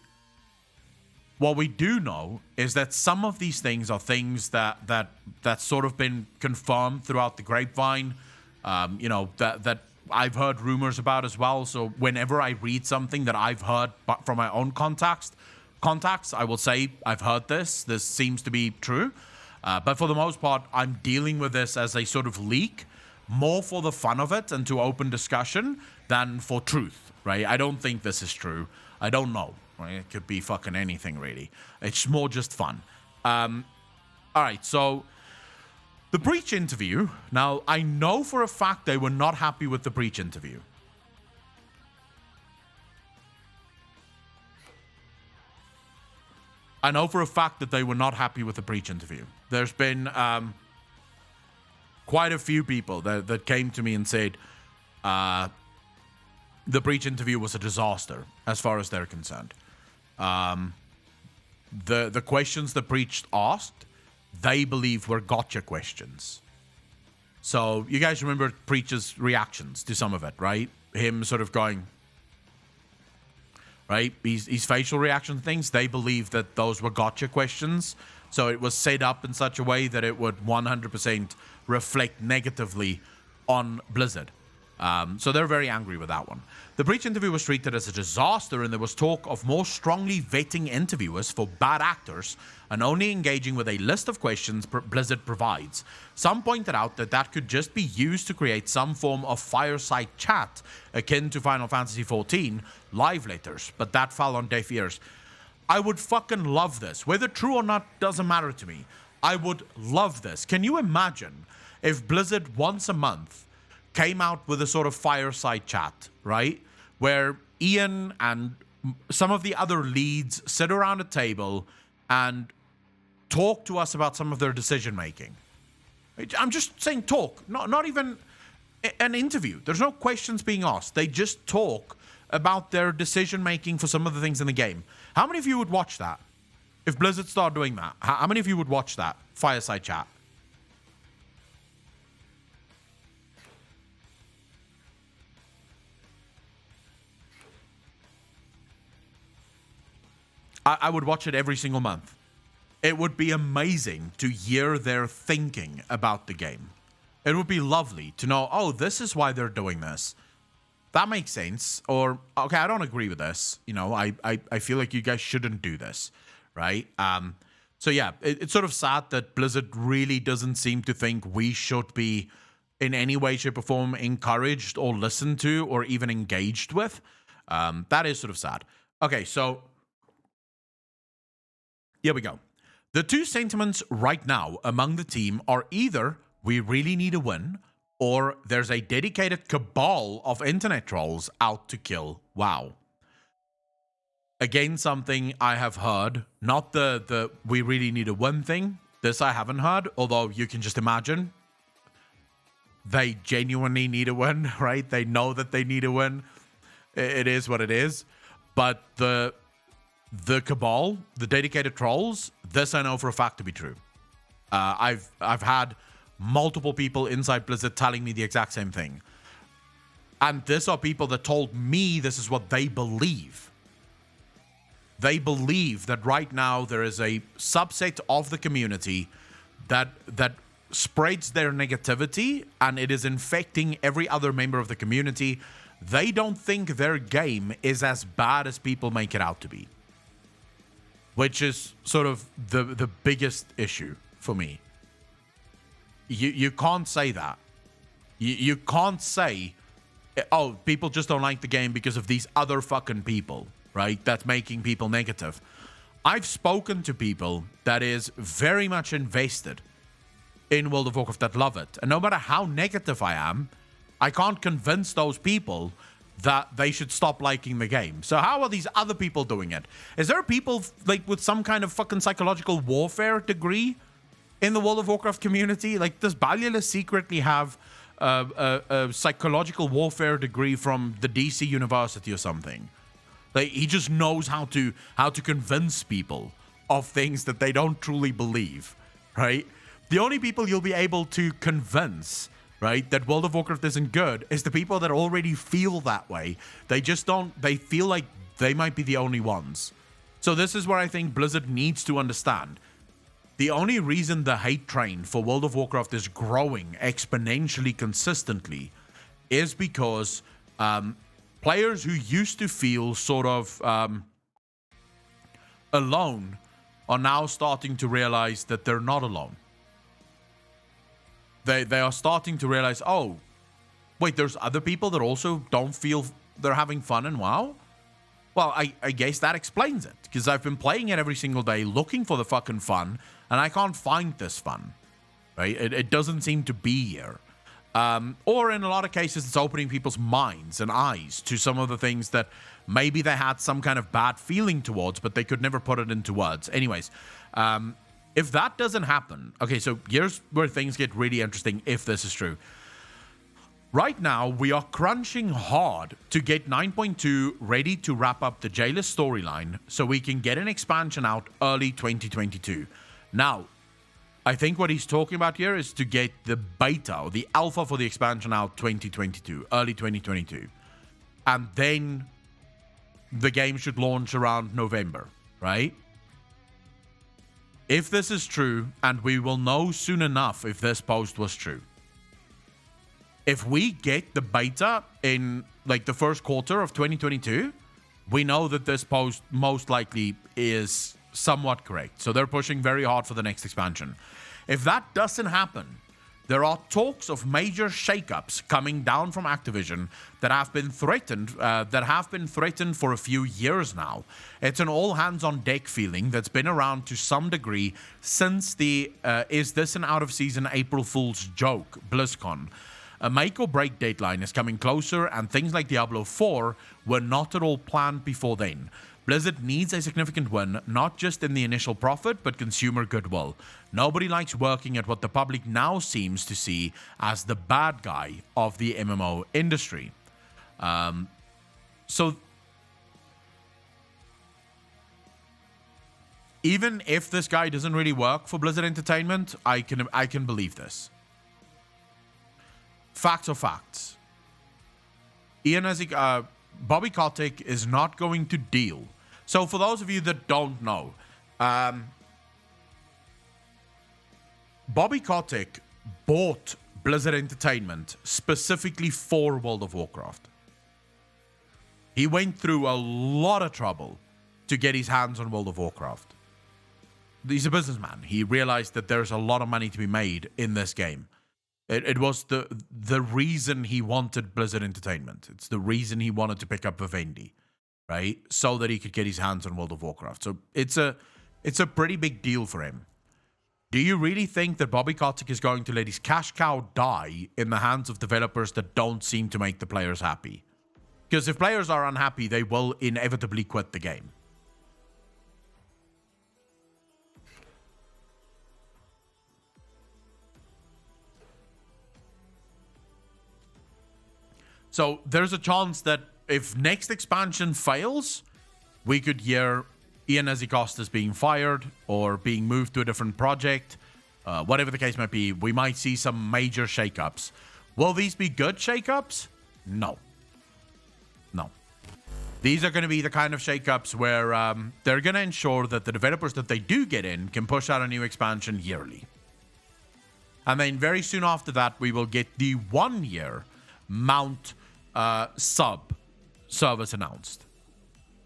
What we do know is that some of these things are things that's sort of been confirmed throughout the grapevine, that I've heard rumors about as well. So whenever I read something that I've heard from my own contacts, I will say I've heard this. This seems to be true. But for the most part, I'm dealing with this as a sort of leak, more for the fun of it and to open discussion than for truth, right? I don't think this is true. I don't know. Right? It could be fucking anything, really. It's more just fun. All right, so the Breach interview. Now, I know for a fact they were not happy with the Breach interview. I know for a fact that they were not happy with the Breach interview. There's been quite a few people that came to me and said the Breach interview was a disaster as far as they're concerned. The questions the Breach asked, they believe were gotcha questions. So you guys remember Breach's reactions to some of it, right? Him sort of going... right? His facial reaction things, they believe that those were gotcha questions. So it was set up in such a way that it would 100% reflect negatively on Blizzard. So they're very angry with that one. The Breach interview was treated as a disaster, and there was talk of more strongly vetting interviewers for bad actors and only engaging with a list of questions Blizzard provides. Some pointed out that that could just be used to create some form of fireside chat akin to Final Fantasy XIV live letters, but that fell on deaf ears. I would fucking love this. Whether true or not doesn't matter to me. I would love this. Can you imagine if Blizzard once a month came out with a sort of fireside chat, right? Where Ian and some of the other leads sit around a table and talk to us about some of their decision making. I'm just saying talk, not even an interview. There's no questions being asked. They just talk about their decision making for some of the things in the game. How many of you would watch that? If Blizzard started doing that, how many of you would watch that fireside chat? I would watch it every single month. It would be amazing to hear their thinking about the game. It would be lovely to know, oh, this is why they're doing this. That makes sense. Or, okay, I don't agree with this. You know, I feel like you guys shouldn't do this, right? So yeah, it's sort of sad that Blizzard really doesn't seem to think we should be in any way, shape, or form encouraged or listened to or even engaged with. That is sort of sad. Okay, so here we go. The two sentiments right now among the team are either we really need a win or there's a dedicated cabal of internet trolls out to kill WoW. Again, something I have heard, not the we really need a win thing. This I haven't heard, although you can just imagine. They genuinely need a win, right? They know that they need a win. It is what it is. But the cabal, the dedicated trolls, this I know for a fact to be true. I've had multiple people inside Blizzard telling me the exact same thing. And these are people that told me this is what they believe. They believe that right now there is a subset of the community that spreads their negativity and it is infecting every other member of the community. They don't think their game is as bad as people make it out to be. Which is sort of the biggest issue for me. You can't say that. You can't say, oh, people just don't like the game because of these other fucking people, right? That's making people negative. I've spoken to people that is very much invested in World of Warcraft that love it. And no matter how negative I am, I can't convince those people that they should stop liking the game. So how are these other people doing it? Is there people like with some kind of fucking psychological warfare degree in the World of Warcraft community? Like, does Balula secretly have a psychological warfare degree from the DC University or something. Like, he just knows how to convince people of things that they don't truly believe, right? The only people you'll be able to convince, right, that World of Warcraft isn't good is the people that already feel that way. They just don't, they feel like they might be the only ones. So this is where I think Blizzard needs to understand. The only reason the hate train for World of Warcraft is growing exponentially consistently is because players who used to feel sort of alone are now starting to realize that they're not alone. They are starting to realize, oh, wait, there's other people that also don't feel they're having fun in WoW? Well, I guess that explains it, because I've been playing it every single day looking for the fucking fun, and I can't find this fun, right? It doesn't seem to be here. Or in a lot of cases, it's opening people's minds and eyes to some of the things that maybe they had some kind of bad feeling towards, but they could never put it into words. Anyways, if that doesn't happen, okay, so here's where things get really interesting if this is true. Right now, we are crunching hard to get 9.2 ready to wrap up the Jailers storyline so we can get an expansion out early 2022. Now, I think what he's talking about here is to get the beta or the alpha for the expansion out 2022, early 2022. And then the game should launch around November, right? If this is true, and we will know soon enough if this post was true. If we get the beta in like the first quarter of 2022, we know that this post most likely is somewhat correct. So they're pushing very hard for the next expansion. If that doesn't happen, there are talks of major shakeups coming down from Activision that have been threatened for a few years now. It's an all hands on deck feeling that's been around to some degree since the is this an out of season April Fool's joke BlizzCon. A make or break deadline is coming closer, and things like Diablo 4 were not at all planned before then. Blizzard needs a significant win, not just in the initial profit, but consumer goodwill. Nobody likes working at what the public now seems to see as the bad guy of the MMO industry. So even if this guy doesn't really work for Blizzard Entertainment, I can believe this. Facts are facts. Bobby Kotick is not going to deal. So for those of you that don't know, Bobby Kotick bought Blizzard Entertainment specifically for World of Warcraft. He went through a lot of trouble to get his hands on World of Warcraft. He's a businessman. He realized that there's a lot of money to be made in this game. It was the reason he wanted Blizzard Entertainment. It's the reason he wanted to pick up Vivendi, right? So that he could get his hands on World of Warcraft. So it's a pretty big deal for him. Do you really think that Bobby Kotick is going to let his cash cow die in the hands of developers that don't seem to make the players happy? Because if players are unhappy, they will inevitably quit the game. So there's a chance that if next expansion fails, we could hear Ian Ezekostas being fired or being moved to a different project. Whatever the case might be, we might see some major shakeups. Will these be good shakeups? No. No. These are going to be the kind of shakeups where they're going to ensure that the developers that they do get in can push out a new expansion yearly. And then very soon after that, we will get the 1-year Mount sub service announced.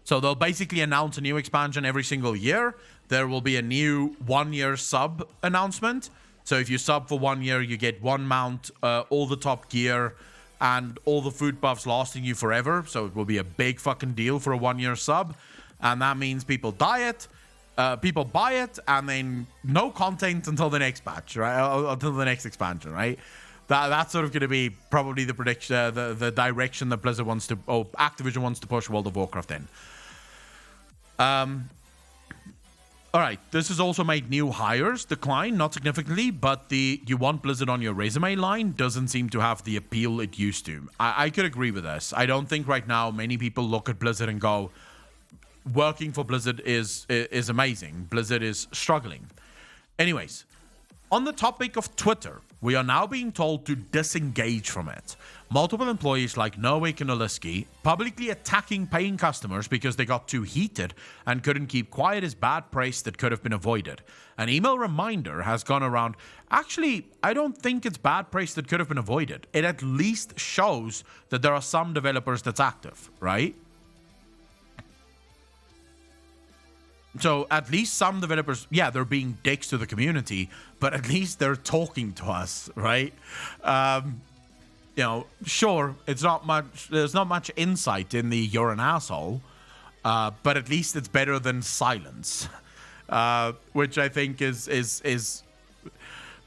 So they'll basically announce a new expansion every single year. There will be a new 1-year sub announcement. So if you sub for 1 year, you get 1 mount, all the top gear, and all the food buffs lasting you forever. So it will be a big fucking deal for a 1-year sub. And that means people buy it, and then no content until the next patch, right? Until the next expansion, right? That's sort of going to be probably the prediction, the direction that Blizzard wants to, or Activision wants to push World of Warcraft in. All right, this has also made new hires decline, not significantly, but the "you want Blizzard on your resume" line doesn't seem to have the appeal it used to. I could agree with this. I don't think right now many people look at Blizzard and go, working for Blizzard is amazing. Blizzard is struggling. Anyways, on the topic of Twitter, we are now being told to disengage from it. Multiple employees like Nowick and Oliski publicly attacking paying customers because they got too heated and couldn't keep quiet is bad praise that could have been avoided. An email reminder has gone around. Actually, I don't think it's bad praise that could have been avoided. It at least shows that there are some developers that's active, right? So at least some developers, yeah, they're being dicks to the community, but at least they're talking to us, right? You know, sure, it's not much. There's not much insight in the "you're an asshole," but at least it's better than silence, which I think is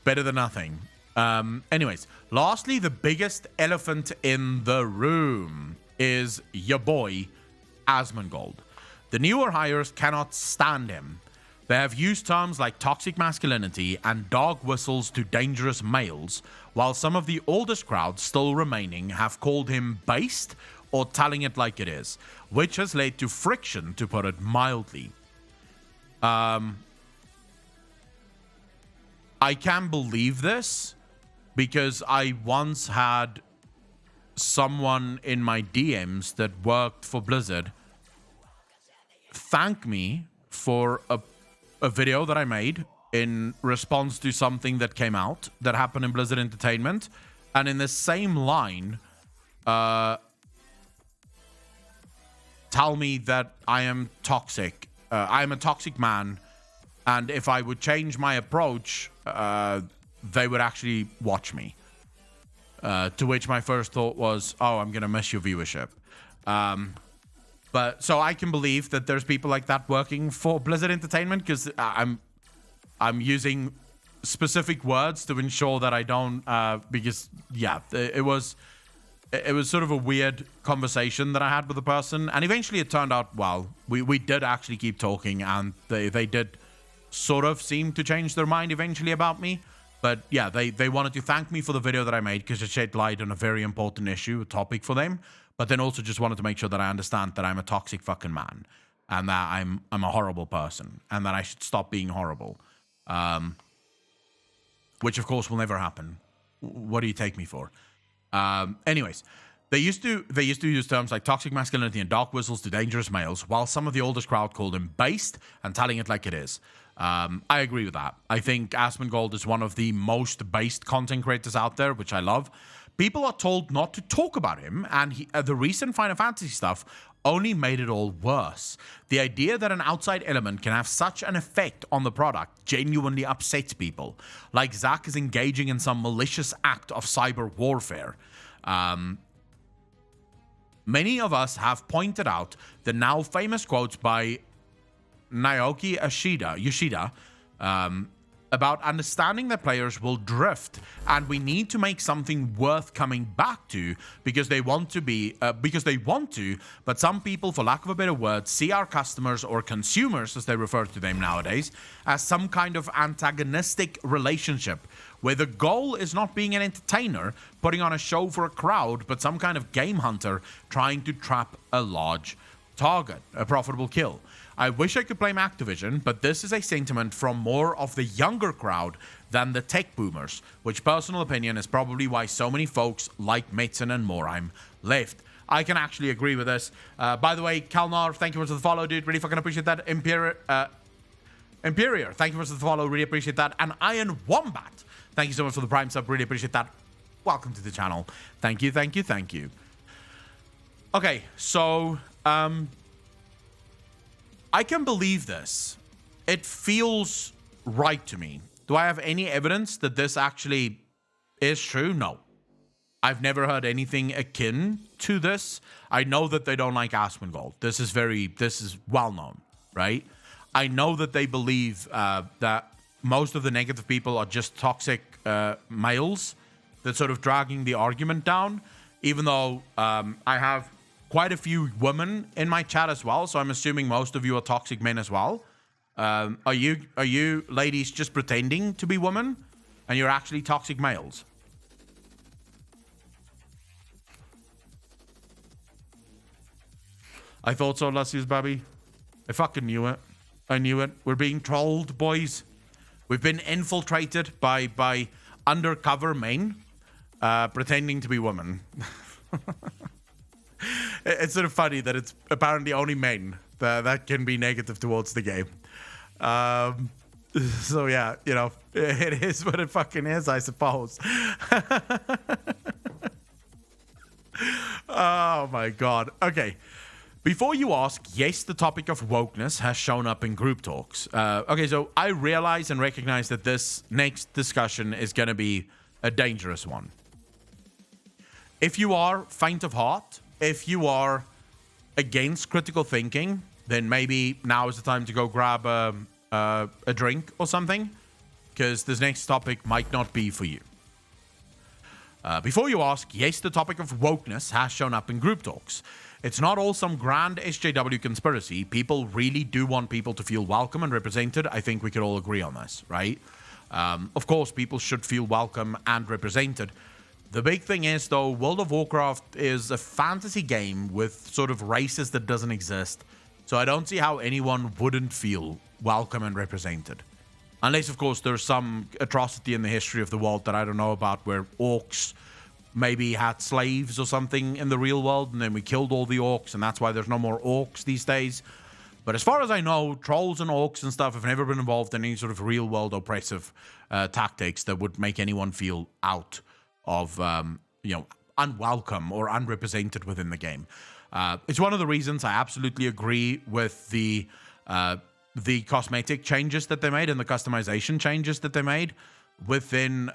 better than nothing. Anyways, lastly, the biggest elephant in the room is your boy Asmongold. The newer hires cannot stand him. They have used terms like toxic masculinity and dog whistles to dangerous males, while some of the oldest crowd still remaining have called him based or telling it like it is, which has led to friction, to put it mildly. I can believe this because I once had someone in my DMs that worked for Blizzard thank me for a video that I made in response to something that came out that happened in Blizzard Entertainment, and in the same line tell me that I am toxic. I'm a toxic man, and if I would change my approach, they would actually watch me. To which my first thought was, oh, I'm gonna miss your viewership. But so I can believe that there's people like that working for Blizzard Entertainment, because I'm using specific words to ensure that I don't, because yeah, it was sort of a weird conversation that I had with the person, and eventually it turned out well. We did actually keep talking, and they did sort of seem to change their mind eventually about me. But yeah, they wanted to thank me for the video that I made because it shed light on a very important issue, a topic for them. But then also just wanted to make sure that I understand that I'm a toxic fucking man, and that I'm a horrible person, and that I should stop being horrible. Which of course will never happen. What do you take me for? Anyways, they used to use terms like toxic masculinity and dog whistles to dangerous males, while some of the oldest crowd called him based and telling it like it is. I agree with that. I think Asmongold is one of the most based content creators out there, which I love. People are told not to talk about him, and the recent Final Fantasy stuff only made it all worse. The idea that an outside element can have such an effect on the product genuinely upsets people. Like Zack is engaging in some malicious act of cyber warfare. Many of us have pointed out the now famous quotes by Naoki Yoshida about understanding that players will drift, and we need to make something worth coming back to because they want to, but some people, for lack of a better word, see our customers, or consumers as they refer to them nowadays, as some kind of antagonistic relationship where the goal is not being an entertainer putting on a show for a crowd, but some kind of game hunter trying to trap a large target, a profitable kill. I wish I could blame Activision, but this is a sentiment from more of the younger crowd than the tech boomers, which personal opinion is probably why so many folks like Metzen and Morheim left. I can actually agree with this. By the way, Kalnar, thank you for the follow, dude. Really fucking appreciate that. Imperior, thank you for the follow. Really appreciate that. And Iron Wombat, thank you so much for the Prime sub. Really appreciate that. Welcome to the channel. Thank you, thank you, thank you. Okay, so I can believe this. It feels right to me. Do I have any evidence that this actually is true? No. I've never heard anything akin to this. I know that they don't like Asmongold. This is well known, right? I know that they believe that most of the negative people are just toxic males that's sort of dragging the argument down, even though I have quite a few women in my chat as well, so I'm assuming most of you are toxic men as well. Are you ladies just pretending to be women, and you're actually toxic males? I thought so, Lucius Babby. I fucking knew it. I knew it. We're being trolled, boys. We've been infiltrated by undercover men pretending to be women. It's sort of funny that it's apparently only men that can be negative towards the game. So yeah, you know, it is what it fucking is, I suppose. Oh my god. Okay. Before you ask, yes, the topic of wokeness has shown up in group talks. Okay, so I realize and recognize that this next discussion is going to be a dangerous one. If you are faint of heart, if you are against critical thinking, then maybe now is the time to go grab a drink or something, because this next topic might not be for you. Before you ask, yes, the topic of wokeness has shown up in group talks. It's not all some grand SJW conspiracy. People really do want people to feel welcome and represented. I think we could all agree on this, right? Of course, people should feel welcome and represented. The big thing is, though, World of Warcraft is a fantasy game with sort of races that doesn't exist. So I don't see how anyone wouldn't feel welcome and represented. Unless, of course, there's some atrocity in the history of the world that I don't know about, where orcs maybe had slaves or something in the real world, and then we killed all the orcs, and that's why there's no more orcs these days. But as far as I know, trolls and orcs and stuff have never been involved in any sort of real world oppressive tactics that would make anyone feel out of, unwelcome or unrepresented within the game. It's one of the reasons I absolutely agree with the cosmetic changes that they made and the customization changes that they made within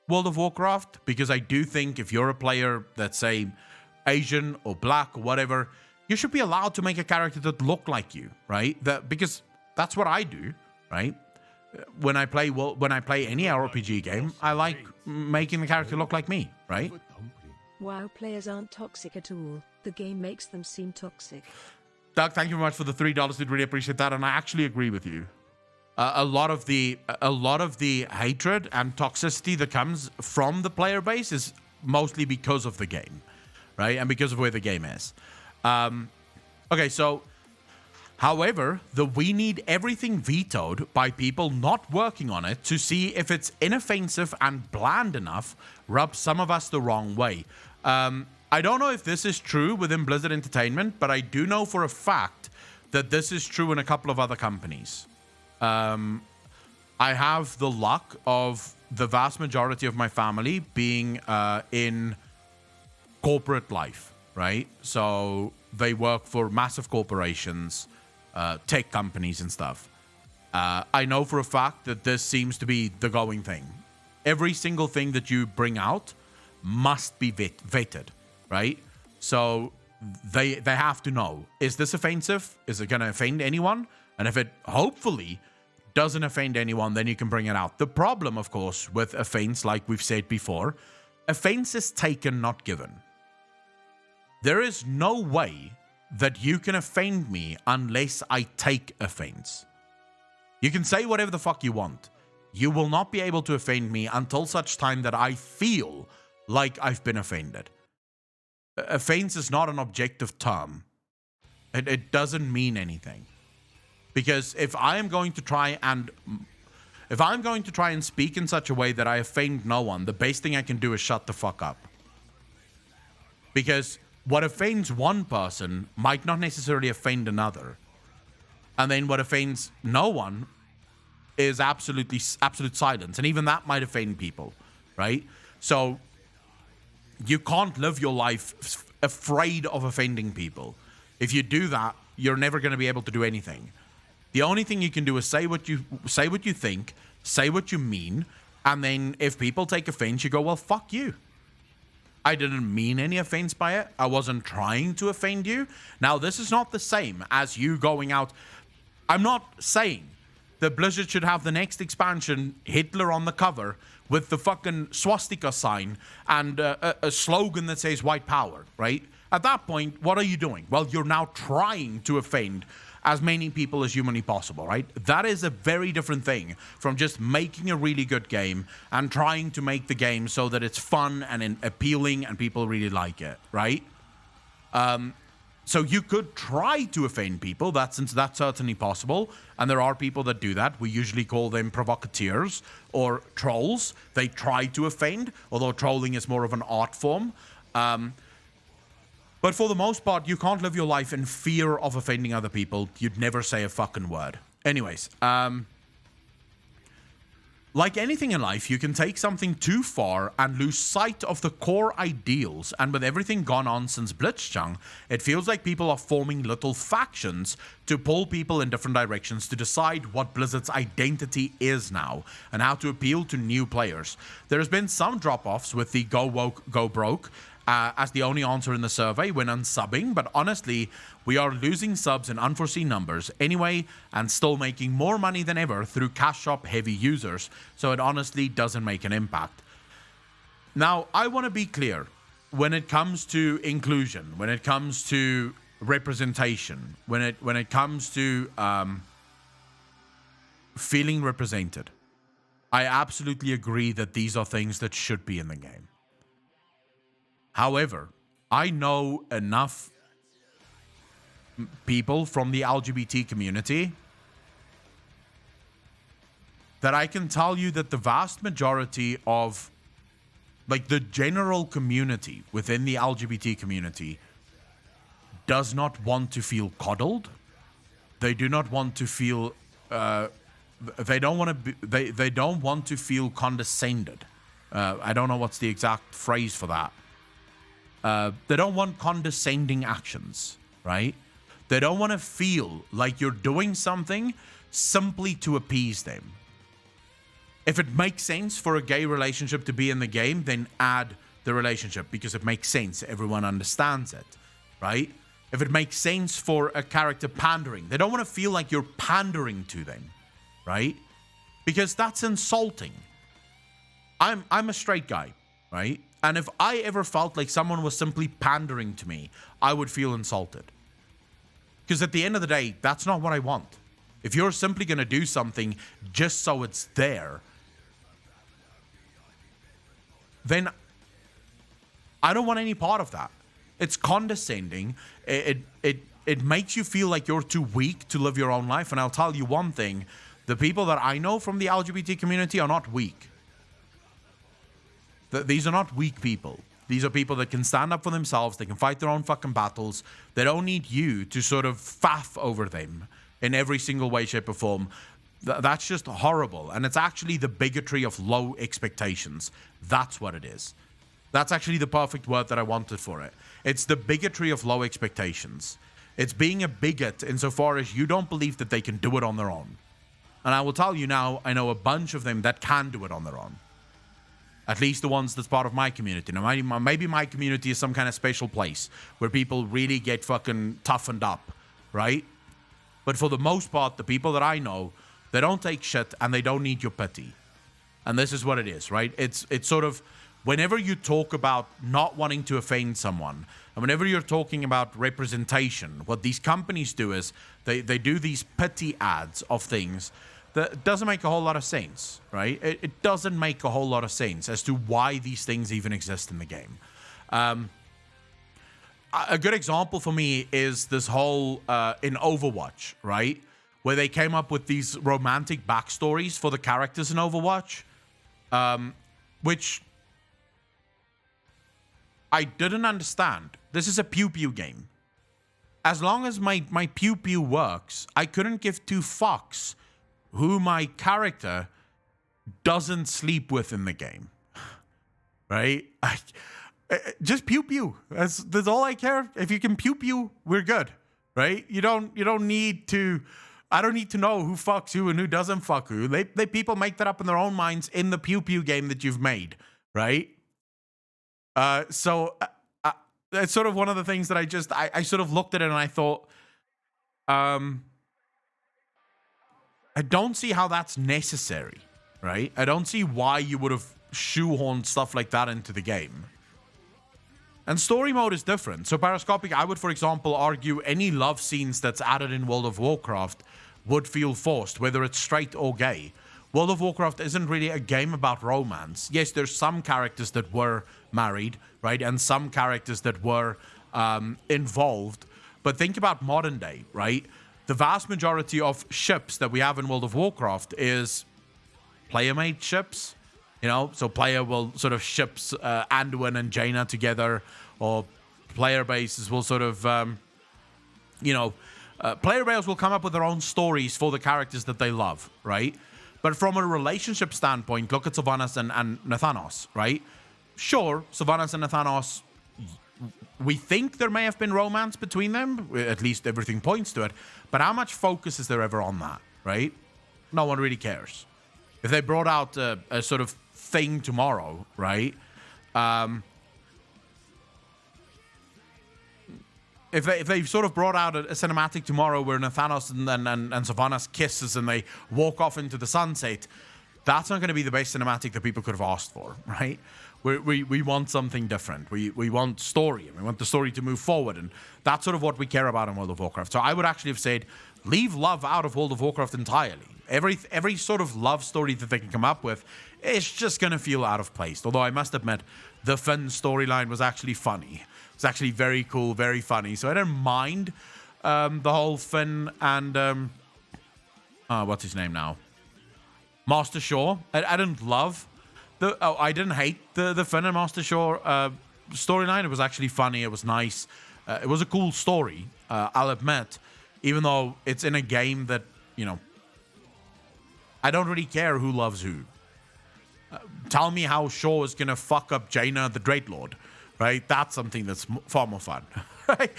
World of Warcraft, because I do think if you're a player that's, say, Asian or black or whatever, you should be allowed to make a character that look like you, right? Because that's what I do, right? When I play any RPG game, I like making the character look like me, right? WoW players aren't toxic at all. The game makes them seem toxic. Doug, thank you very much for the $3. We'd really appreciate that, and I actually agree with you. A lot of the hatred and toxicity that comes from the player base is mostly because of the game, right? And because of where the game is. Okay, so, however, we need everything vetoed by people not working on it to see if it's inoffensive and bland enough rubs some of us the wrong way. I don't know if this is true within Blizzard Entertainment, but I do know for a fact that this is true in a couple of other companies. I have the luck of the vast majority of my family being in corporate life, right? So they work for massive corporations, tech companies and stuff. I know for a fact that this seems to be the going thing. Every single thing that you bring out must be vetted, right? So they have to know, is this offensive? Is it going to offend anyone? And if it hopefully doesn't offend anyone, then you can bring it out. The problem, of course, with offense, like we've said before, offense is taken, not given. There is no way that you can offend me unless I take offense. You can say whatever the fuck you want. You will not be able to offend me until such time that I feel like I've been offended. Offense is not an objective term. It doesn't mean anything. Because if I'm going to try and speak in such a way that I offend no one, the best thing I can do is shut the fuck up. Because what offends one person might not necessarily offend another. And then what offends no one is absolute silence. And even that might offend people, right? So you can't live your life afraid of offending people. If you do that, you're never going to be able to do anything. The only thing you can do is say what you think, say what you mean, and then if people take offense, you go, well, fuck you. I didn't mean any offense by it. I wasn't trying to offend you. Now, this is not the same as you going out. I'm not saying that Blizzard should have the next expansion, Hitler on the cover, with the fucking swastika sign and a slogan that says white power, right? At that point, what are you doing? Well, you're now trying to offend as many people as humanly possible, right? That is a very different thing from just making a really good game and trying to make the game so that it's fun and appealing and people really like it, right? So you could try to offend people, that's certainly possible, and there are people that do that. We usually call them provocateurs or trolls. They try to offend, although trolling is more of an art form. But for the most part, you can't live your life in fear of offending other people. You'd never say a fucking word. Anyways, like anything in life, you can take something too far and lose sight of the core ideals. And with everything gone on since Blitzchung, it feels like people are forming little factions to pull people in different directions to decide what Blizzard's identity is now and how to appeal to new players. There has been some drop-offs with the go woke, go broke as the only answer in the survey when unsubbing, but honestly, we are losing subs in unforeseen numbers anyway and still making more money than ever through cash shop heavy users, so it honestly doesn't make an impact. Now, I want to be clear when it comes to inclusion, when it comes to representation, when it comes to feeling represented. I absolutely agree that these are things that should be in the game. However, I know enough people from the LGBT community that I can tell you that the vast majority of, like, the general community within the LGBT community does not want to feel coddled. They do not want to feel they don't want to be, they don't want to feel condescended. I don't know what's the exact phrase for that. They don't want condescending actions, right? They don't want to feel like you're doing something simply to appease them. If it makes sense for a gay relationship to be in the game, then add the relationship because it makes sense. Everyone understands it, right? If it makes sense for a character pandering, they don't want to feel like you're pandering to them, right? Because that's insulting. I'm a straight guy, right? And if I ever felt like someone was simply pandering to me, I would feel insulted. Because at the end of the day, that's not what I want. If you're simply going to do something just so it's there, then I don't want any part of that. It's condescending. It makes you feel like you're too weak to live your own life. And I'll tell you one thing, the people that I know from the LGBT community are not weak. These are not weak people. These are people that can stand up for themselves. They can fight their own fucking battles. They don't need you to sort of faff over them in every single way, shape, or form. That's just horrible. And it's actually the bigotry of low expectations. That's what it is. That's actually the perfect word that I wanted for it. It's the bigotry of low expectations. It's being a bigot insofar as you don't believe that they can do it on their own. And I will tell you now, I know a bunch of them that can do it on their own. At least the ones that's part of my community. Now, maybe my community is some kind of special place where people really get fucking toughened up, right? But for the most part, the people that I know, they don't take shit and they don't need your pity. And this is what it is, right? It's sort of, whenever you talk about not wanting to offend someone, and whenever you're talking about representation, what these companies do is they do these pity ads of things that doesn't make a whole lot of sense, right? It doesn't make a whole lot of sense as to why these things even exist in the game. A good example for me is this whole, in Overwatch, right? Where they came up with these romantic backstories for the characters in Overwatch, which I didn't understand. This is a pew-pew game. As long as my pew-pew works, I couldn't give two fucks who my character doesn't sleep with in the game, right? Just pew pew. That's all I care. If you can pew pew, we're good, right? You don't need to. I don't need to know who fucks who and who doesn't fuck who. They people make that up in their own minds in the pew pew game that you've made, right? So it's sort of one of the things that I sort of looked at it and I thought, I don't see how that's necessary, right? I don't see why you would have shoehorned stuff like that into the game. And story mode is different. So Parascopic, I would, for example, argue any love scenes that's added in World of Warcraft would feel forced, whether it's straight or gay. World of Warcraft isn't really a game about romance. Yes, there's some characters that were married, right? And some characters that were involved. But think about modern day, right? The vast majority of ships that we have in World of Warcraft is player-made ships. You know, so player will sort of ships Anduin and Jaina together, or player bases will sort of, player base will come up with their own stories for the characters that they love, right? But from a relationship standpoint, look at Sylvanas and Nathanos, right? Sure, Sylvanas and Nathanos, we think there may have been romance between them, at least everything points to it, but how much focus is there ever on that, right? No one really cares. If they brought out a sort of thing tomorrow, right? If they sort of brought out a cinematic tomorrow where Nathanos and Sylvanas kisses and they walk off into the sunset, that's not going to be the best cinematic that people could have asked for, right? We want something different. We want story, and we want the story to move forward, and that's sort of what we care about in World of Warcraft. So I would actually have said, leave love out of World of Warcraft entirely. Every sort of love story that they can come up with, it's just going to feel out of place. Although I must admit, the Finn storyline was actually funny. It's actually very cool, very funny. So I didn't mind the whole Finn and what's his name now? Master Shaw. I didn't love I didn't hate the Finn and Master Shaw storyline. It was actually funny. It was nice. It was a cool story. I'll admit, even though it's in a game that, you know, I don't really care who loves who. Tell me how Shaw is going to fuck up Jaina the Dreadlord, right? That's something that's far more fun, right?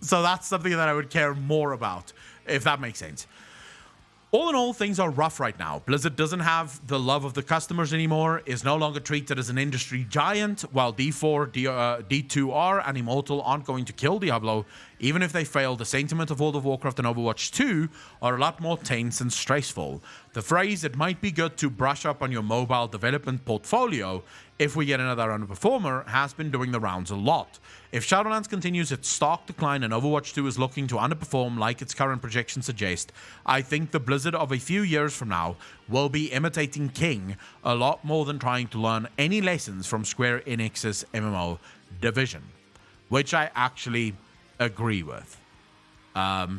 So that's something that I would care more about, if that makes sense. All in all, things are rough right now. Blizzard doesn't have the love of the customers anymore, is no longer treated as an industry giant, while D4, D2R, and Immortal aren't going to kill Diablo. Even if they fail, the sentiment of World of Warcraft and Overwatch 2 are a lot more tense and stressful. The phrase, "it might be good to brush up on your mobile development portfolio if we get another underperformer," has been doing the rounds a lot. If Shadowlands continues its stark decline and Overwatch 2 is looking to underperform like its current projections suggest, I think the Blizzard of a few years from now will be imitating King a lot more than trying to learn any lessons from Square Enix's MMO division, which I actually agree with. I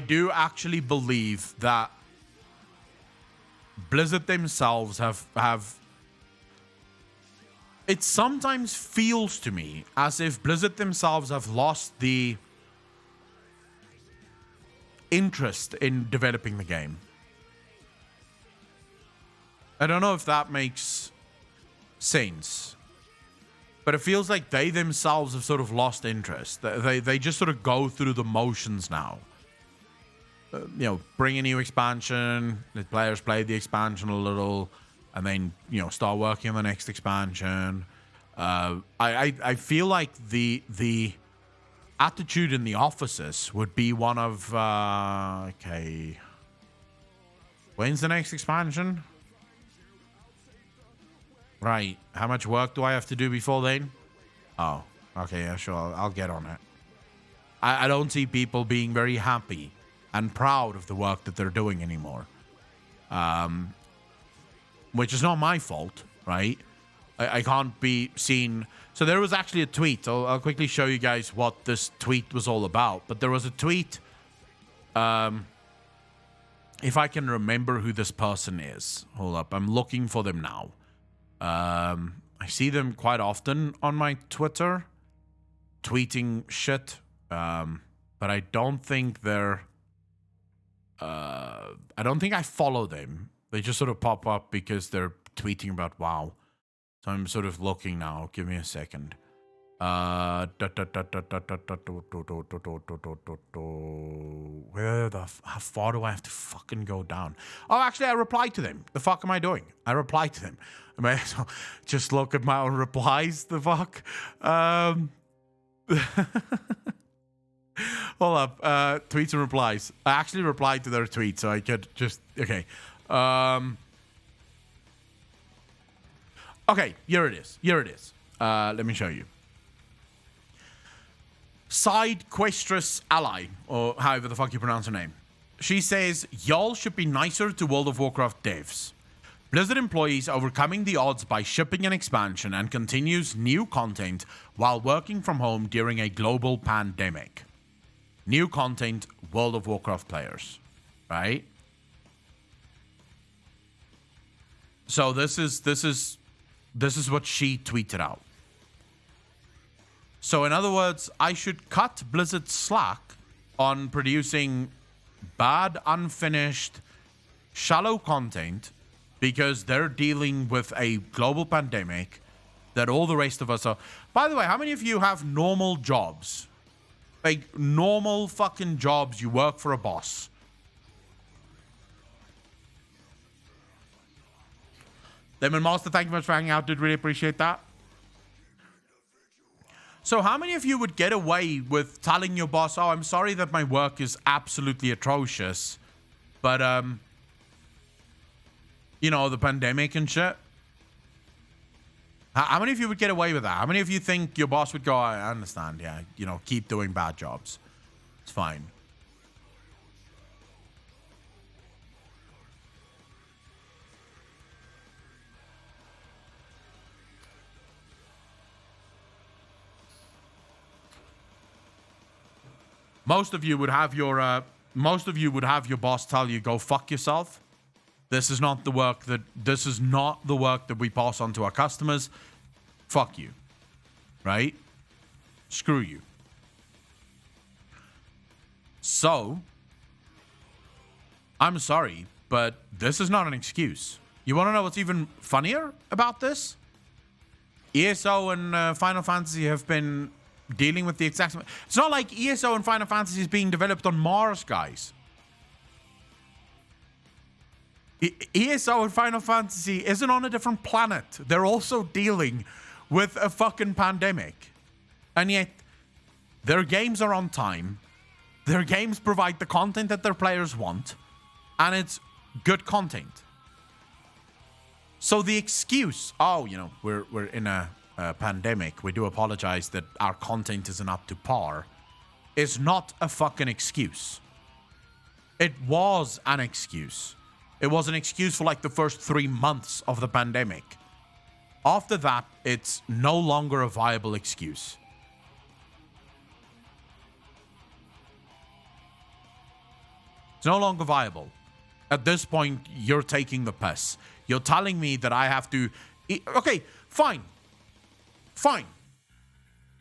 do actually believe that Blizzard themselves have it sometimes feels to me as if Blizzard themselves have lost the interest in developing the game. I don't know if that makes sense, but it feels like they themselves have sort of lost interest. They just sort of go through the motions now. Bring a new expansion, the players play the expansion a little, and then, start working on the next expansion. I feel like the attitude in the offices would be one of, okay, when's the next expansion? Right, how much work do I have to do before then? Oh, okay, yeah, sure, I'll get on it. I don't see people being very happy and proud of the work that they're doing anymore. Which is not my fault, right? I can't be seen. So there was actually a tweet. I'll quickly show you guys what this tweet was all about. But there was a tweet. If I can remember who this person is. Hold up. I'm looking for them now. I see them quite often on my Twitter. Tweeting shit. But I don't think they're... I don't think I follow them. They just sort of pop up because they're tweeting about WoW. So I'm sort of looking now. Give me a second. Where how far do I have to fucking go down? Oh, actually, I replied to them. The fuck am I doing? I replied to them. I may as well just look at my own replies. The fuck? Hold up. Tweets and replies. I actually replied to their tweet, so I could just... Okay. Okay, here it is. Here it is. Let me show you. Side Questress Ally, or however the fuck you pronounce her name. She says, y'all should be nicer to World of Warcraft devs. Blizzard employees overcoming the odds by shipping an expansion and continues new content while working from home during a global pandemic. New content, World of Warcraft players, right? So this is what she tweeted out. So in other words, I should cut Blizzard slack on producing bad, unfinished, shallow content because they're dealing with a global pandemic that all the rest of us are. By the way, how many of you have normal jobs? Like normal fucking jobs, you work for a boss. Lemon Master, thank you very much for hanging out. Did really appreciate that. So how many of you would get away with telling your boss, oh, I'm sorry that my work is absolutely atrocious, but, you know, the pandemic and shit? How many of you would get away with that? How many of you think your boss would go, I understand, yeah, you know, keep doing bad jobs. It's fine. Most of you would have your boss tell you, go fuck yourself. This is not the work that we pass on to our customers. Fuck you. Right? Screw you. So, I'm sorry, but this is not an excuse. You want to know what's even funnier about this? ESO and Final Fantasy have been dealing with the exact same. It's not like ESO and Final Fantasy is being developed on Mars, guys. ESO and Final Fantasy isn't on a different planet. They're also dealing with a fucking pandemic. And yet, their games are on time. Their games provide the content that their players want. And it's good content. So the excuse, oh, you know, we're in a pandemic, we do apologize that our content isn't up to par, is not a fucking excuse. It was an excuse. It was an excuse for like the first 3 months of the pandemic. After that, it's no longer a viable excuse. It's no longer viable. At this point, you're taking the piss. You're telling me that I have to... Okay, fine. Fine.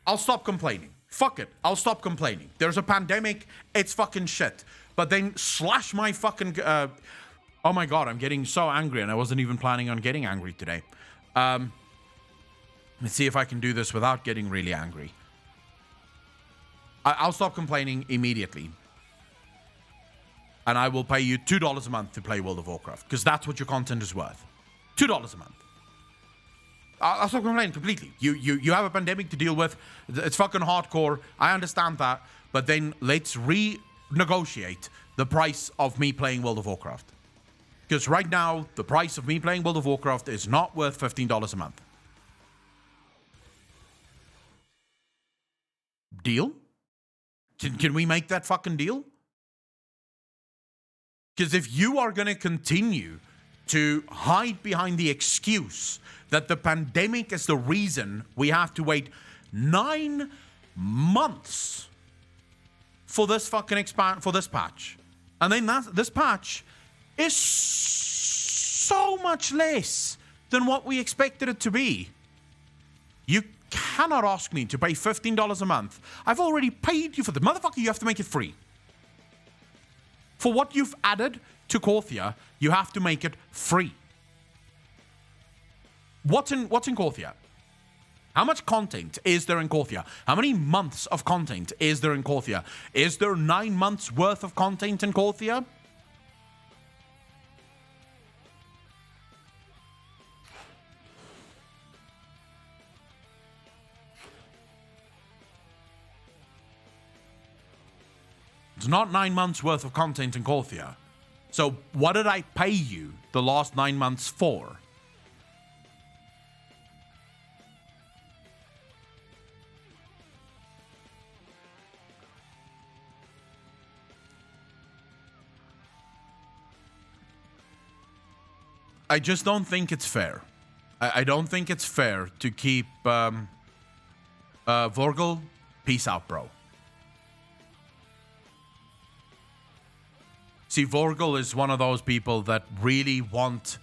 I'll stop complaining. Fuck it. I'll stop complaining. There's a pandemic. It's fucking shit. But then slash my fucking... oh my god, I'm getting so angry and I wasn't even planning on getting angry today. Let's see if I can do this without getting really angry. I'll stop complaining immediately. And I will pay you $2 a month to play World of Warcraft. Because that's what your content is worth. $2 a month. I'll stop complaining completely. You have a pandemic to deal with. It's fucking hardcore. I understand that. But then let's renegotiate the price of me playing World of Warcraft. Because right now, the price of me playing World of Warcraft is not worth $15 a month. Deal? Can we make that fucking deal? Because if you are going to continue to hide behind the excuse that the pandemic is the reason we have to wait 9 months for this fucking for this patch, and then this patch is so much less than what we expected it to be. You cannot ask me to pay $15 a month. I've already paid you for the motherfucker. You have to make it free. For what you've added to Korthia, you have to make it free. What's in Korthia? How much content is there in Korthia? How many months of content is there in Korthia? Is there 9 months worth of content in Korthia? It's not 9 months worth of content in Korthia. So what did I pay you the last 9 months for? I just don't think it's fair. I don't think it's fair to keep Vorgel, peace out, bro. See, Vorgel is one of those people that really want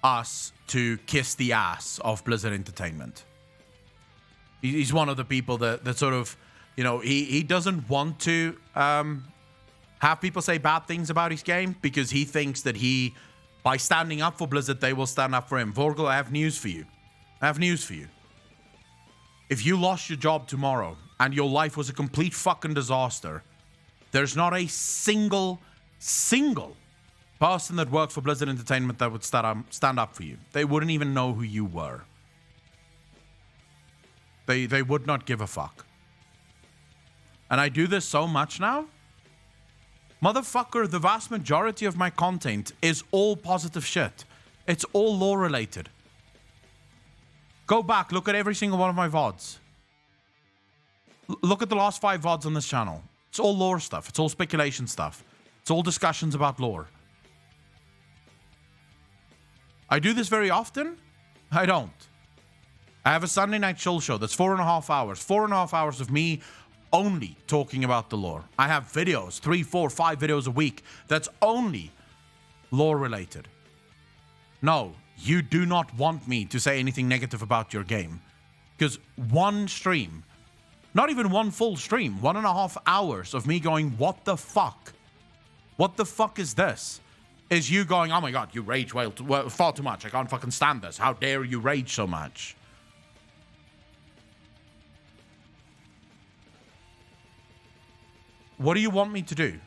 us to kiss the ass of Blizzard Entertainment. He's one of the people that sort of, you know, he doesn't want to have people say bad things about his game because he thinks that by standing up for Blizzard, they will stand up for him. Vorgel, I have news for you. If you lost your job tomorrow and your life was a complete fucking disaster, there's not a single person that worked for Blizzard Entertainment that would stand up for you. They wouldn't even know who you were. They would not give a fuck. And I do this so much now. Motherfucker, the vast majority of my content is all positive shit. It's all lore related. Go back, look at every single one of my VODs. Look at the last 5 VODs on this channel. It's all lore stuff. It's all speculation stuff. It's all discussions about lore. I do this very often? I don't. I have a Sunday night chill show that's 4.5 hours. 4.5 hours of me only talking about the lore. I have videos, 3, 4, 5 videos a week that's only lore related. No, you do not want me to say anything negative about your game. Because one stream, not even one full stream, 1.5 hours of me going, what the fuck? What the fuck is this? Is you going, oh my god, you rage far too much. I can't fucking stand this. How dare you rage so much? What do you want me to do?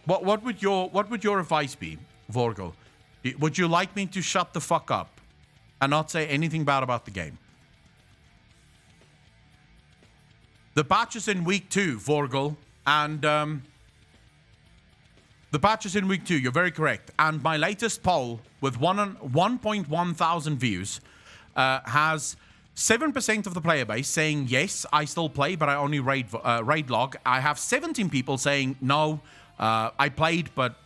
What would your advice be, Vorgel? Would you like me to shut the fuck up and not say anything bad about the game? The patch is in week 2, Vorgel, and the patch is in week 2. You're very correct. And my latest poll with 1.1 thousand views has 7% of the player base saying, yes, I still play, but I only raid log. I have 17 people saying, no, I played, but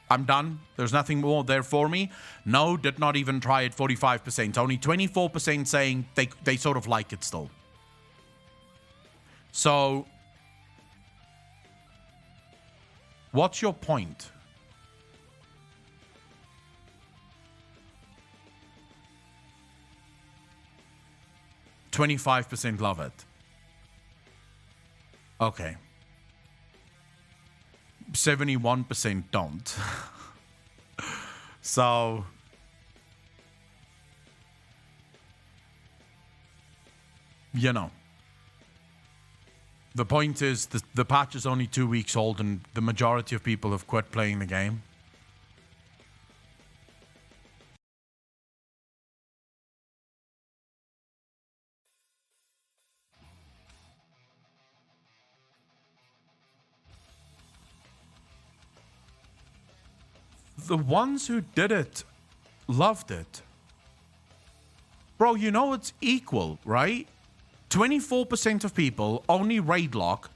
I'm done. There's nothing more there for me. No, did not even try it, 45%. Only 24% saying they sort of like it still. So, what's your point? %25% love it. Okay. 71% don't. So, you know. The point is, the patch is only 2 weeks old and the majority of people have quit playing the game. The ones who did it loved it. Bro, you know it's equal, right? 24% of people only raid lock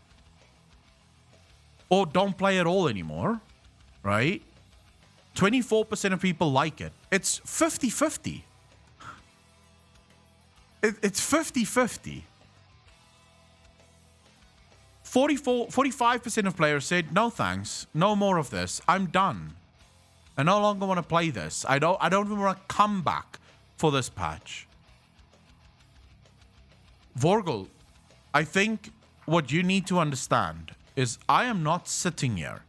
or don't play at all anymore, right? 24% of people like it. It's 50-50. It's 50-50. 45% of players said, no thanks, no more of this, I'm done. I no longer want to play this. I don't even want to come back for this patch. Vorgel, I think what you need to understand is I am not sitting here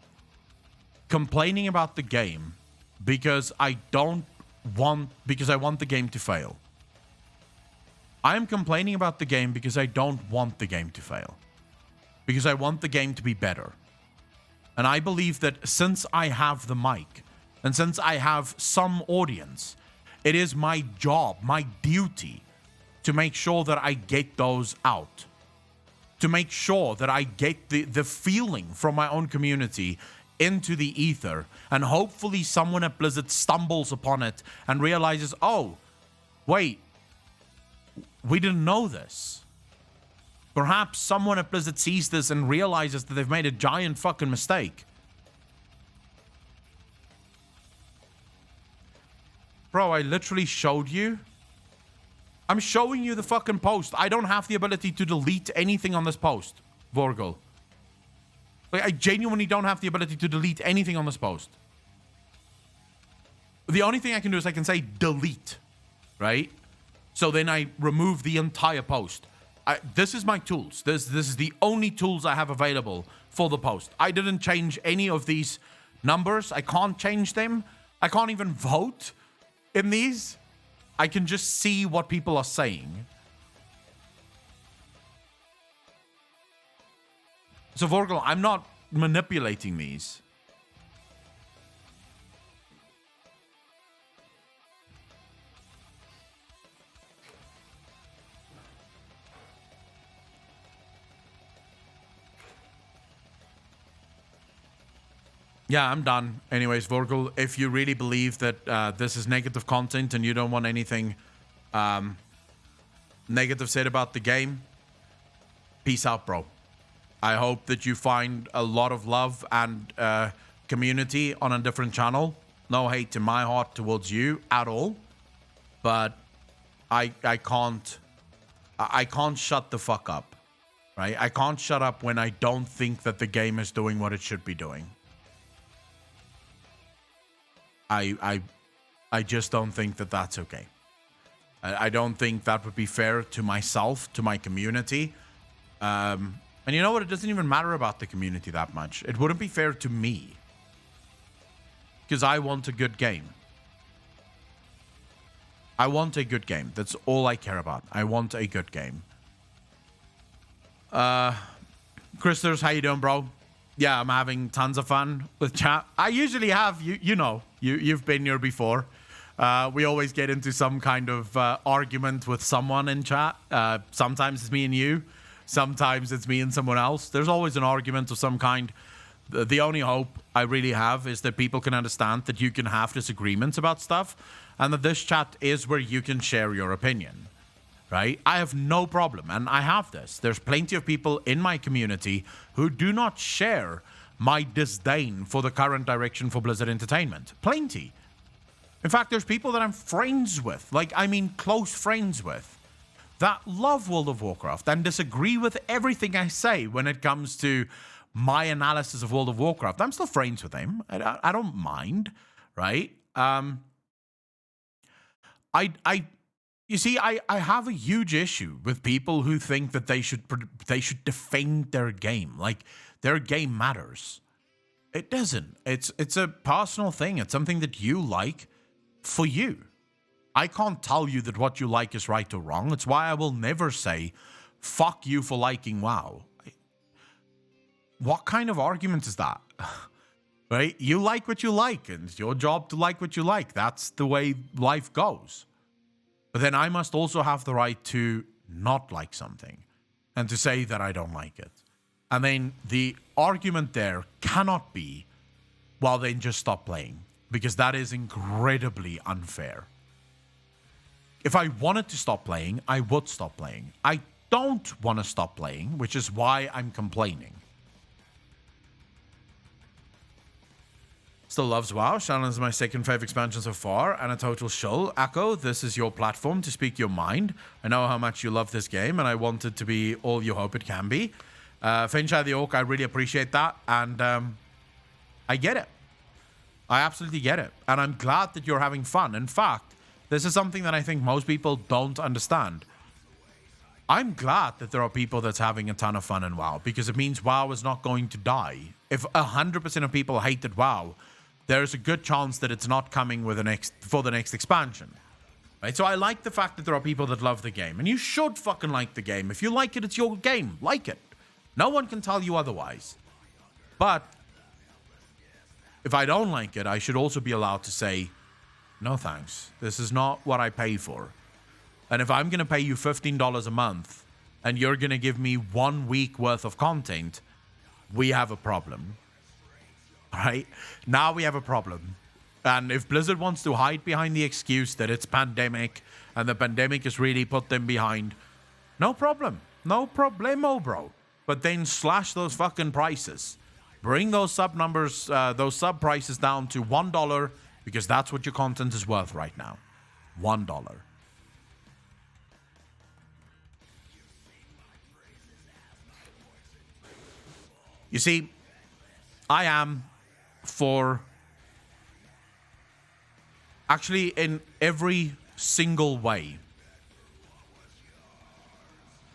complaining about the game because I want the game to fail. I am complaining about the game because I don't want the game to fail. Because I want the game to be better. And I believe that since I have the mic, and since I have some audience, it is my job, my duty, to make sure that I get those out. To make sure that I get the feeling from my own community into the ether. And hopefully someone at Blizzard stumbles upon it and realizes, oh, wait, we didn't know this. Perhaps someone at Blizzard sees this and realizes that they've made a giant fucking mistake. Bro, I literally showed you. I'm showing you the fucking post. I don't have the ability to delete anything on this post, Vorgel. Like, I genuinely don't have the ability to delete anything on this post. The only thing I can do is I can say delete, right? So then I remove the entire post. This is my tools. This is the only tools I have available for the post. I didn't change any of these numbers. I can't change them. I can't even vote in these. I can just see what people are saying. So Vorgel, I'm not manipulating these. Yeah, I'm done. Anyways, Vorgel, if you really believe that this is negative content and you don't want anything negative said about the game, peace out, bro. I hope that you find a lot of love and community on a different channel. No hate in my heart towards you at all. But I can't shut the fuck up, right? I can't shut up when I don't think that the game is doing what it should be doing. I just don't think that that's okay. I don't think that would be fair to myself, to my community. And you know what? It doesn't even matter about the community that much. It wouldn't be fair to me. Because I want a good game. I want a good game. That's all I care about. I want a good game. Christers, how you doing, bro? Yeah, I'm having tons of fun with chat. I usually have, you've been here before. We always get into some kind of argument with someone in chat. Sometimes it's me and you. Sometimes it's me and someone else. There's always an argument of some kind. The only hope I really have is that people can understand that you can have disagreements about stuff and that this chat is where you can share your opinion. Right? I have no problem, and I have this. There's plenty of people in my community who do not share my disdain for the current direction for Blizzard Entertainment. Plenty. In fact, there's people that I'm friends with, close friends with, that love World of Warcraft and disagree with everything I say when it comes to my analysis of World of Warcraft. I'm still friends with them. I don't mind, right? You see, I have a huge issue with people who think that they should defend their game. Like, their game matters. It doesn't. It's a personal thing. It's something that you like for you. I can't tell you that what you like is right or wrong. It's why I will never say, fuck you for liking WoW. What kind of argument is that? Right? You like what you like, and it's your job to like what you like. That's the way life goes. But then I must also have the right to not like something and to say that I don't like it. And then the argument there cannot be, well, then just stop playing, because that is incredibly unfair. If I wanted to stop playing, I would stop playing. I don't want to stop playing, which is why I'm complaining. Still loves WoW. Shannon is my second favorite expansion so far, and a total show. Echo, this is your platform to speak your mind. I know how much you love this game, and I want it to be all you hope it can be. Finchai the Orc, I really appreciate that, and I get it. I absolutely get it, and I'm glad that you're having fun. In fact, this is something that I think most people don't understand. I'm glad that there are people that's having a ton of fun in WoW, because it means WoW is not going to die. If 100% of people hated WoW, there's a good chance that it's not coming with for the next expansion. Right? So I like the fact that there are people that love the game. And you should fucking like the game. If you like it, it's your game. Like it. No one can tell you otherwise. But if I don't like it, I should also be allowed to say, no thanks. This is not what I pay for. And if I'm going to pay you $15 a month and you're going to give me 1 week worth of content, we have a problem. Right? Now we have a problem. And if Blizzard wants to hide behind the excuse that it's pandemic and the pandemic has really put them behind, no problem. No problemo, bro. But then slash those fucking prices. Bring those sub prices down to $1, because that's what your content is worth right now. $1. You see, I am for... Actually, in every single way,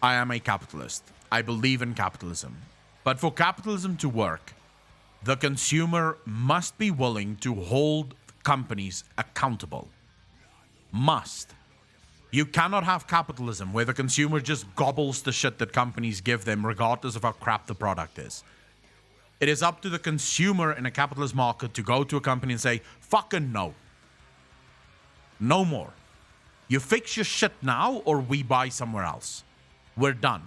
I am a capitalist. I believe in capitalism. But for capitalism to work, the consumer must be willing to hold companies accountable. Must. You cannot have capitalism where the consumer just gobbles the shit that companies give them regardless of how crap the product is. It is up to the consumer in a capitalist market to go to a company and say, fucking no. No more. You fix your shit now or we buy somewhere else. We're done.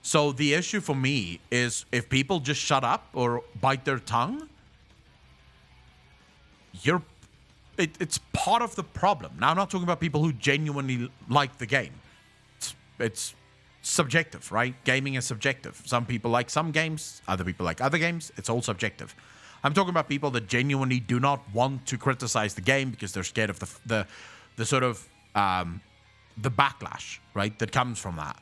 So the issue for me is if people just shut up or bite their tongue, it's part of the problem. Now, I'm not talking about people who genuinely like the game. It's subjective, right? Gaming is subjective. Some people like some games, other people like other games. It's all subjective. I'm talking about people that genuinely do not want to criticize the game because they're scared of the sort of the backlash, right, that comes from that.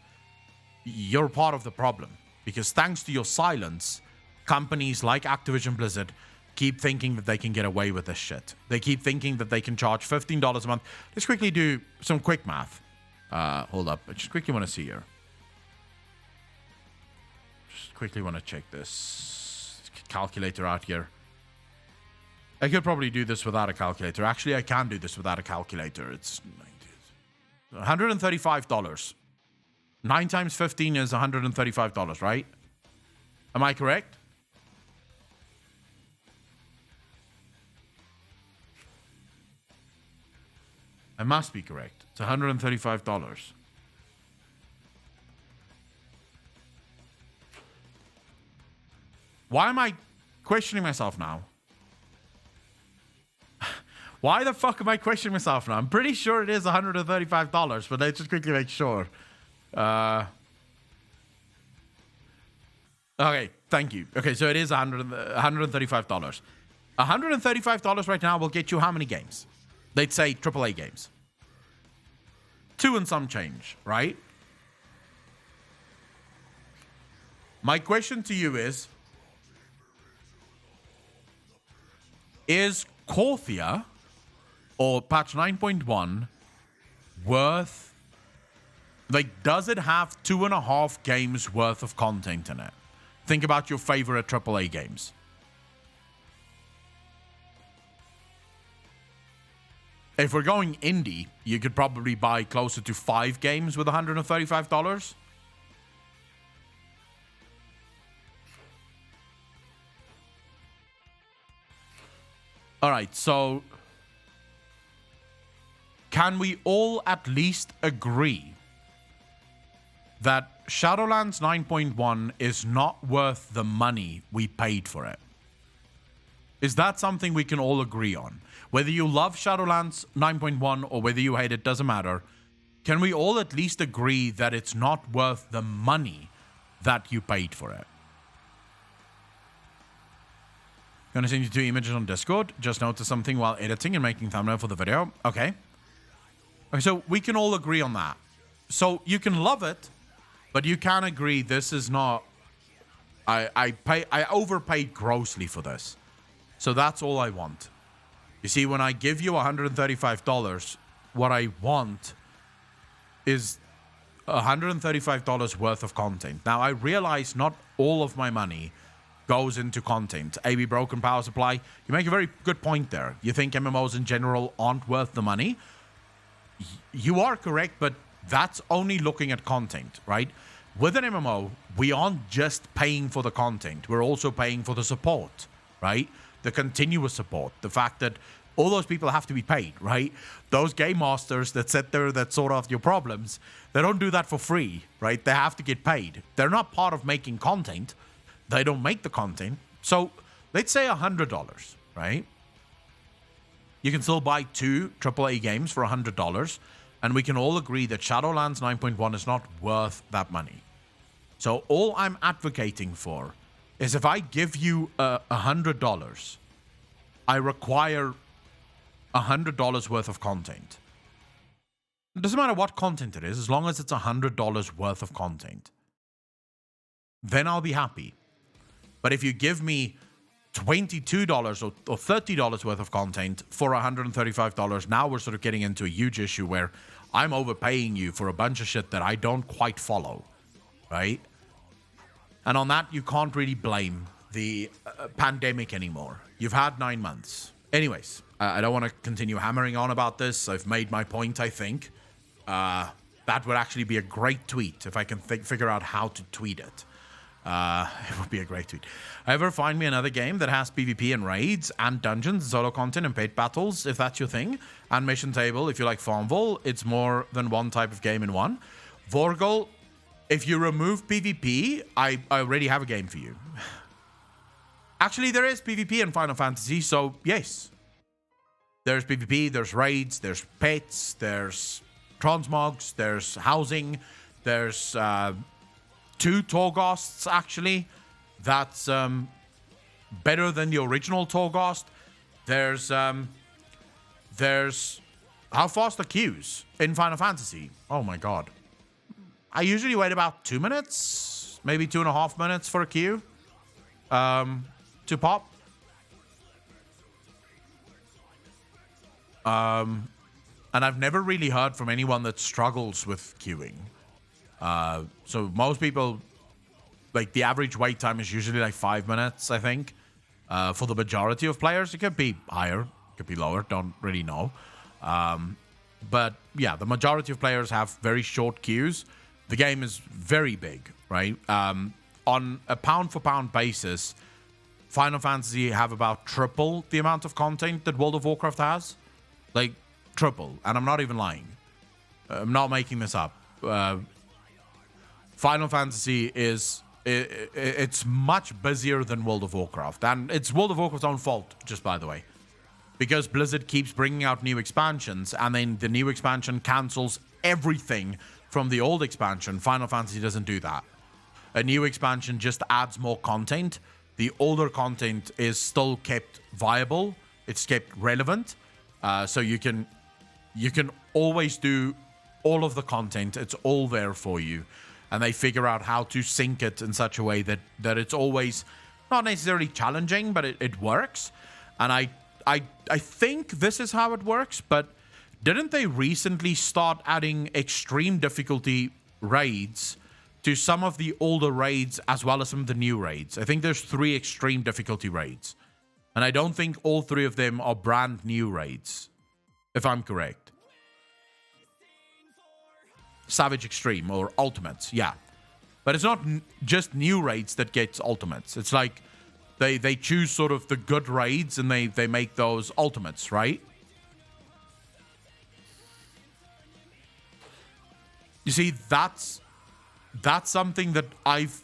You're part of the problem because thanks to your silence, companies like Activision Blizzard keep thinking that they can get away with this shit. They keep thinking that they can charge $15 a month. Let's quickly do some quick math. Hold up. I just quickly want to see here. Just quickly want to check this calculator out here. I could probably do this without a calculator. Actually, I can do this without a calculator. It's $135. 9 times 15 is $135, right? Am I correct? I must be correct. It's $135. Why am I questioning myself now? Why the fuck am I questioning myself now? I'm pretty sure it is $135, but let's just quickly make sure. Okay, thank you. Okay, so it is $135. $135 right now will get you how many games? They'd say AAA games. 2 and some change, right? My question to you is Corthia or patch 9.1 worth, like, does it have 2.5 games worth of content in it? Think about your favorite AAA games. If we're going indie, you could probably buy closer to 5 games with $135. All right, so can we all at least agree that Shadowlands 9.1 is not worth the money we paid for it? Is that something we can all agree on? Whether you love Shadowlands 9.1 or whether you hate it, doesn't matter. Can we all at least agree that it's not worth the money that you paid for it? Gonna send you 2 images on Discord. Just noticed something while editing and making thumbnail for the video. Okay. Okay, so we can all agree on that. So you can love it, but you can agree this is not... I overpaid grossly for this. So that's all I want. You see, when I give you $135, what I want is $135 worth of content. Now, I realize not all of my money goes into content. AB Broken Power Supply, you make a very good point there. You think MMOs in general aren't worth the money? You are correct, but that's only looking at content, right? With an MMO, we aren't just paying for the content. We're also paying for the support, right? The continuous support. The fact that all those people have to be paid, right? Those game masters that sit there that sort out your problems, they don't do that for free, right? They have to get paid. They're not part of making content. They don't make the content. So let's say $100, right? You can still buy 2 AAA games for $100, and we can all agree that Shadowlands 9.1 is not worth that money. So all I'm advocating for is if I give you $100, I require $100 worth of content. It doesn't matter what content it is, as long as it's $100 worth of content. Then I'll be happy. But if you give me $22 or $30 worth of content for $135, now we're sort of getting into a huge issue where I'm overpaying you for a bunch of shit that I don't quite follow, right? And on that, you can't really blame the pandemic anymore. You've had 9 months. Anyways, I don't want to continue hammering on about this. I've made my point, I think. That would actually be a great tweet if I can figure out how to tweet it. It would be a great tweet. However, find me another game that has PvP and raids and dungeons, solo content and paid battles, if that's your thing. And mission table, if you like Farmville. It's more than one type of game in one. Vorgol, if you remove PvP, I already have a game for you. Actually, there is PvP in Final Fantasy, so yes. There's PvP, there's raids, there's pets, there's transmogs, there's housing, there's 2 Torghosts, actually. That's better than the original Torghost. There's how fast are queues in Final Fantasy? Oh my god. I usually wait about 2 minutes, maybe 2.5 minutes for a queue to pop. And I've never really heard from anyone that struggles with queuing. So most people, like the average wait time is usually like 5 minutes, I think. For the majority of players, it could be higher, it could be lower, don't really know. But yeah, the majority of players have very short queues. The game is very big, right? On a pound for pound basis, Final Fantasy have about triple the amount of content that World of Warcraft has. Like, triple. And I'm not even lying. I'm not making this up. Final Fantasy is... It's much busier than World of Warcraft. And it's World of Warcraft's own fault, just by the way. Because Blizzard keeps bringing out new expansions, and then the new expansion cancels everything from the old expansion. Final Fantasy doesn't do that. A new expansion just adds more content. The older content is still kept viable. It's kept relevant. So you can always do all of the content. It's all there for you. And they figure out how to sync it in such a way that it's always not necessarily challenging, but it works. And I think this is how it works, but didn't they recently start adding extreme difficulty raids to some of the older raids as well as some of the new raids? I think there's 3 extreme difficulty raids. And I don't think all 3 of them are brand new raids, if I'm correct. Savage Extreme or Ultimates, yeah. But it's not just new raids that gets Ultimates. It's like they choose sort of the good raids and they make those Ultimates, right? You see, that's something that I've...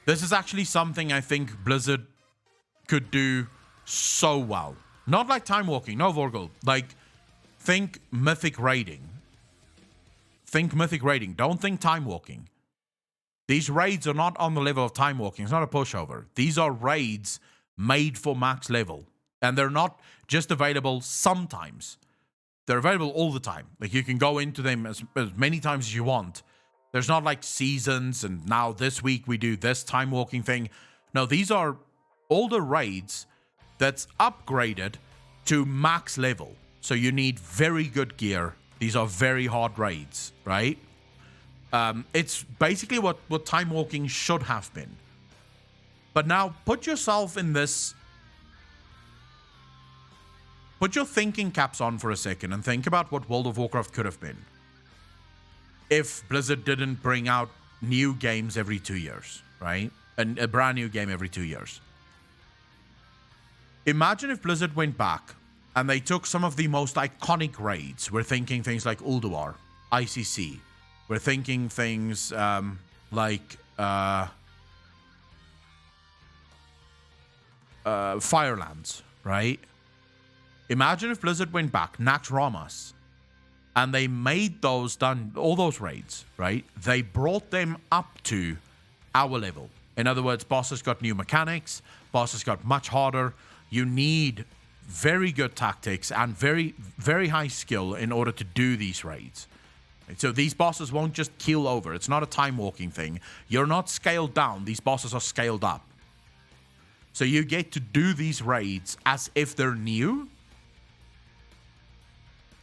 This is actually something I think Blizzard could do so well. Not like time walking, no Vorgol. Like, think mythic raiding. Think mythic raiding. Don't think time walking. These raids are not on the level of time walking. It's not a pushover. These are raids made for max level. And they're not just available sometimes. They're available all the time. Like, you can go into them as many times as you want. There's not like seasons and now this week we do this time walking thing. No, these are older raids that's upgraded to max level. So you need very good gear. These are very hard raids, right? It's basically what time walking should have been. But now put yourself in this... Put your thinking caps on for a second and think about what World of Warcraft could have been if Blizzard didn't bring out new games every 2 years, right? And a brand new game every 2 years. Imagine if Blizzard went back and they took some of the most iconic raids. We're thinking things like Ulduar, ICC. We're thinking things like Firelands, right? Imagine if Blizzard went back, Nax Ramas, and they made all those raids, right? They brought them up to our level. In other words, bosses got new mechanics, bosses got much harder. You need very good tactics and very, very high skill in order to do these raids. So these bosses won't just keel over. It's not a time walking thing. You're not scaled down. These bosses are scaled up. So you get to do these raids as if they're new.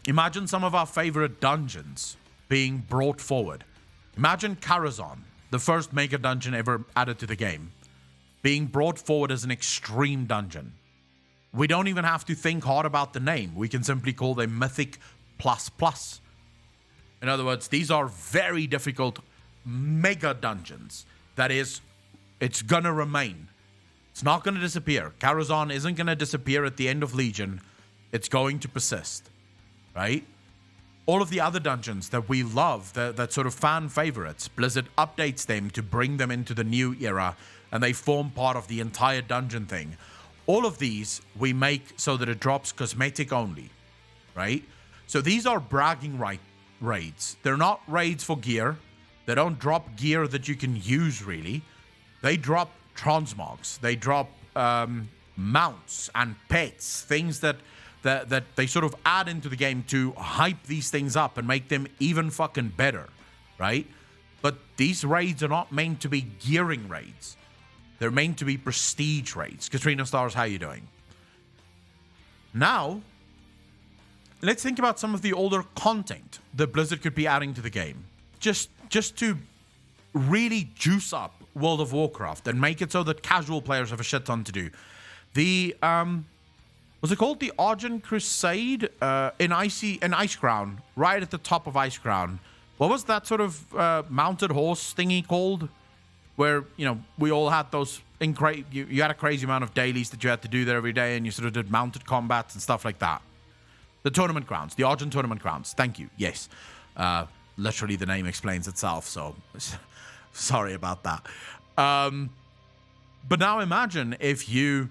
Imagine some of our favorite dungeons being brought forward. Imagine Karazhan, the first mega dungeon ever added to the game, being brought forward as an extreme dungeon. We don't even have to think hard about the name. We can simply call them Mythic ++. In other words, these are very difficult mega dungeons. That is, it's gonna remain. It's not gonna disappear. Karazhan isn't gonna disappear at the end of Legion. It's going to persist, right? All of the other dungeons that we love, that sort of fan favorites, Blizzard updates them to bring them into the new era, and they form part of the entire dungeon thing. All of these we make so that it drops cosmetic only, right? So these are bragging raids. They're not raids for gear. They don't drop gear that you can use, really. They drop transmogs. They drop mounts and pets, things that they sort of add into the game to hype these things up and make them even fucking better, right? But these raids are not meant to be gearing raids. They're meant to be prestige raids. Katrina Stars, how you doing? Now, let's think about some of the older content that Blizzard could be adding to the game. Just to really juice up World of Warcraft and make it so that casual players have a shit ton to do. The, was it called the Argent Crusade in Icecrown, right at the top of Icecrown? What was that sort of mounted horse thingy called? Where, you know, we all had those, you had a crazy amount of dailies that you had to do there every day, and you sort of did mounted combats and stuff like that. The tournament grounds, the Argent tournament grounds. Thank you. Yes. Literally, the name explains itself, so sorry about that. But now imagine if you...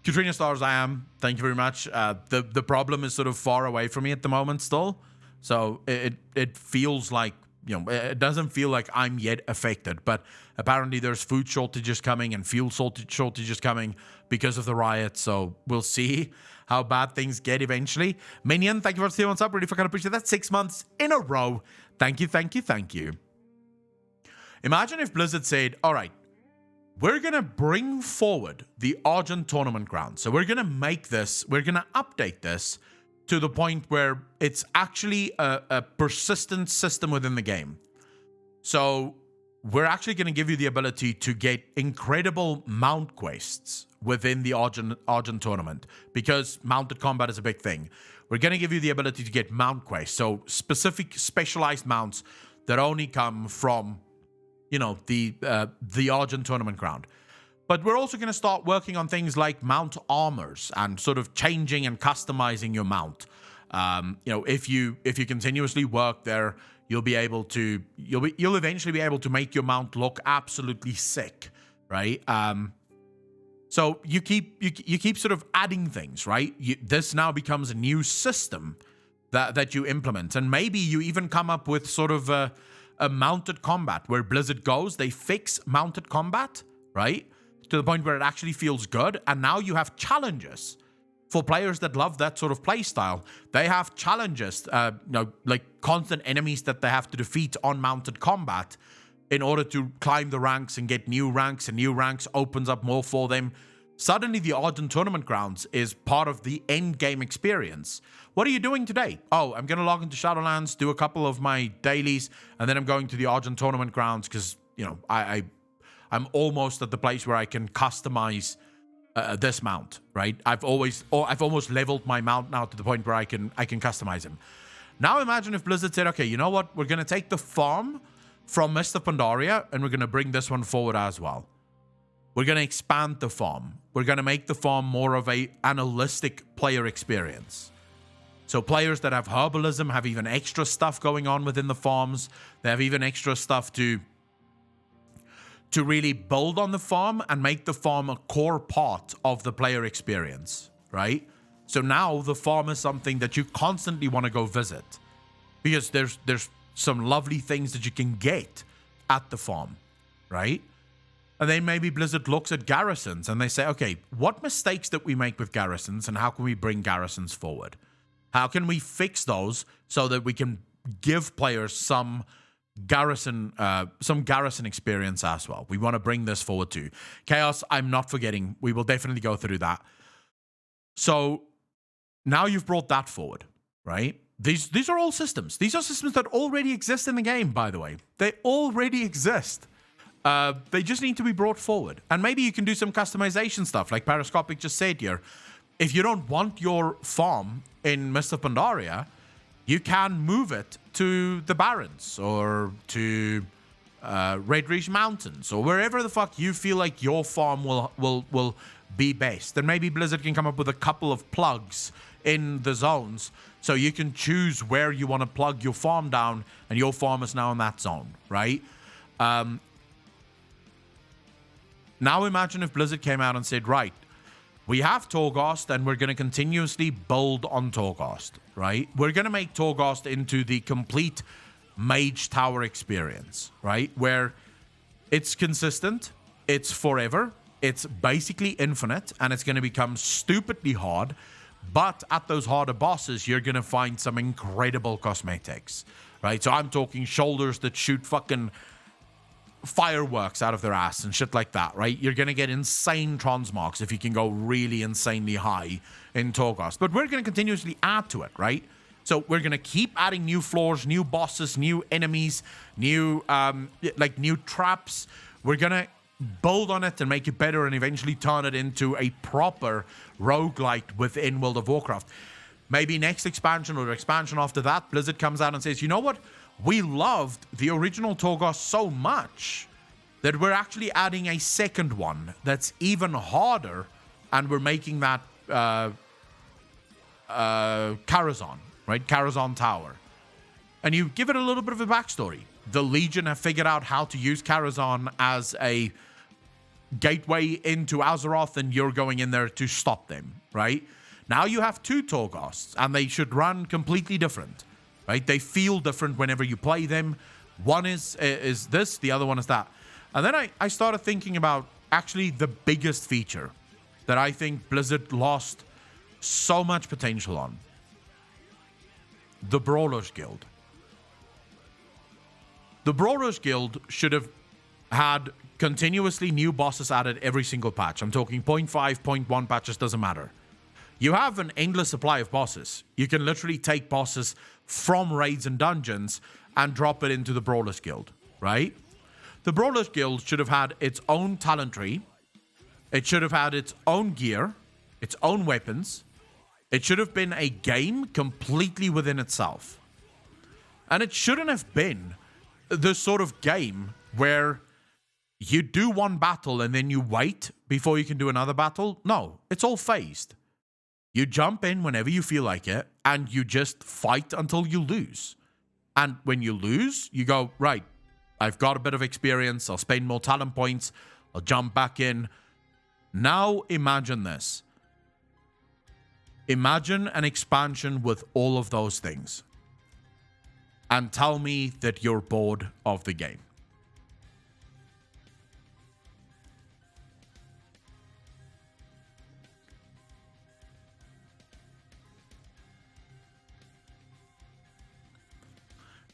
Katrina Stars, I am. Thank you very much. The problem is sort of far away from me at the moment still. So it feels like, you know, it doesn't feel like I'm yet affected. But apparently there's food shortages coming and fuel shortages coming because of the riots. So we'll see how bad things get eventually. Minion, thank you for staying on up. Really fucking appreciate that. 6 months in a row. Thank you, thank you, thank you. Imagine if Blizzard said, all right, we're going to bring forward the Argent Tournament Ground. So we're going to make this, we're going to update this to the point where it's actually a persistent system within the game. So we're actually going to give you the ability to get incredible mount quests within the Argent Tournament, because mounted combat is a big thing. We're going to give you the ability to get mount quests. So specific specialized mounts that only come from, you know, the Argent Tournament Ground. But we're also going to start working on things like mount armors and sort of changing and customizing your mount. You know, if you continuously work there, you'll be able to you'll eventually be able to make your mount look absolutely sick, right? So you keep sort of adding things, right? This now becomes a new system that you implement, and maybe you even come up with sort of a mounted combat where Blizzard goes, they fix mounted combat, right? To the point where it actually feels good. And now you have challenges for players that love that sort of play style. They have challenges, you know, like constant enemies that they have to defeat on mounted combat in order to climb the ranks and get new ranks, and new ranks opens up more for them. Suddenly the Argent Tournament Grounds is part of the end game experience. What are you doing today? Oh, I'm going to log into Shadowlands, do a couple of my dailies, and then I'm going to the Argent Tournament Grounds because, you know, I'm almost at the place where I can customize this mount, right? I've almost leveled my mount now to the point where I can customize him. Now imagine if Blizzard said, okay, you know what? We're going to take the farm from Mr. Pandaria and we're going to bring this one forward as well. We're going to expand the farm. We're going to make the farm more of an holistic player experience. So players that have herbalism have even extra stuff going on within the farms. They have even extra stuff to really build on the farm and make the farm a core part of the player experience, right? So now the farm is something that you constantly want to go visit because there's some lovely things that you can get at the farm, right? And then maybe Blizzard looks at garrisons and they say, okay, what mistakes did we make with garrisons and how can we bring garrisons forward? How can we fix those so that we can give players some garrison experience as well? We want to bring this forward too. Chaos, I'm not forgetting. We will definitely go through that. So now you've brought that forward, right? These are all systems. These are systems that already exist in the game, by the way. They already exist. They just need to be brought forward. And maybe you can do some customization stuff, like Periscopic just said here. If you don't want your farm in Mist of Pandaria, you can move it to the Barrens or to Red Ridge Mountains or wherever the fuck you feel like your farm will be best. And maybe Blizzard can come up with a couple of plugs in the zones so you can choose where you want to plug your farm down and your farm is now in that zone, right? Now imagine if Blizzard came out and said, right, we have Torghast and we're going to continuously build on Torghast, right? We're going to make Torghast into the complete Mage Tower experience, right? Where it's consistent, it's forever, it's basically infinite, and it's going to become stupidly hard. But at those harder bosses, you're going to find some incredible cosmetics, right? So I'm talking shoulders that shoot fucking fireworks out of their ass and shit like that, right? You're going to get insane transmogs if you can go really insanely high in Torghast. But we're going to continuously add to it, right? So we're going to keep adding new floors, new bosses, new enemies, new new traps. We're going to build on it and make it better and eventually turn it into a proper roguelite within World of Warcraft. Maybe next expansion or expansion after that, Blizzard comes out and says, you know what? We loved the original Torghast so much that we're actually adding a second one that's even harder, and we're making that Karazhan, right? Karazhan Tower. And you give it a little bit of a backstory. The Legion have figured out how to use Karazhan as a gateway into Azeroth, and you're going in there to stop them, right? Now you have two Torghasts, and they should run completely different. Right? They feel different whenever you play them. One is this, the other one is that. And then I started thinking about actually the biggest feature that I think Blizzard lost so much potential on. The Brawlers Guild. The Brawlers Guild should have had continuously new bosses added every single patch. I'm talking 0.5, 0.1 patches, doesn't matter. You have an endless supply of bosses. You can literally take bosses from raids and dungeons and drop it into the Brawlers Guild, right? The Brawlers Guild should have had its own talent tree. It should have had its own gear, its own weapons. It should have been a game completely within itself. And it shouldn't have been the sort of game where you do one battle and then you wait before you can do another battle. No, it's all phased. You jump in whenever you feel like it, and you just fight until you lose. And when you lose, you go, right, I've got a bit of experience, I'll spend more talent points, I'll jump back in. Now imagine this. Imagine an expansion with all of those things. And tell me that you're bored of the game.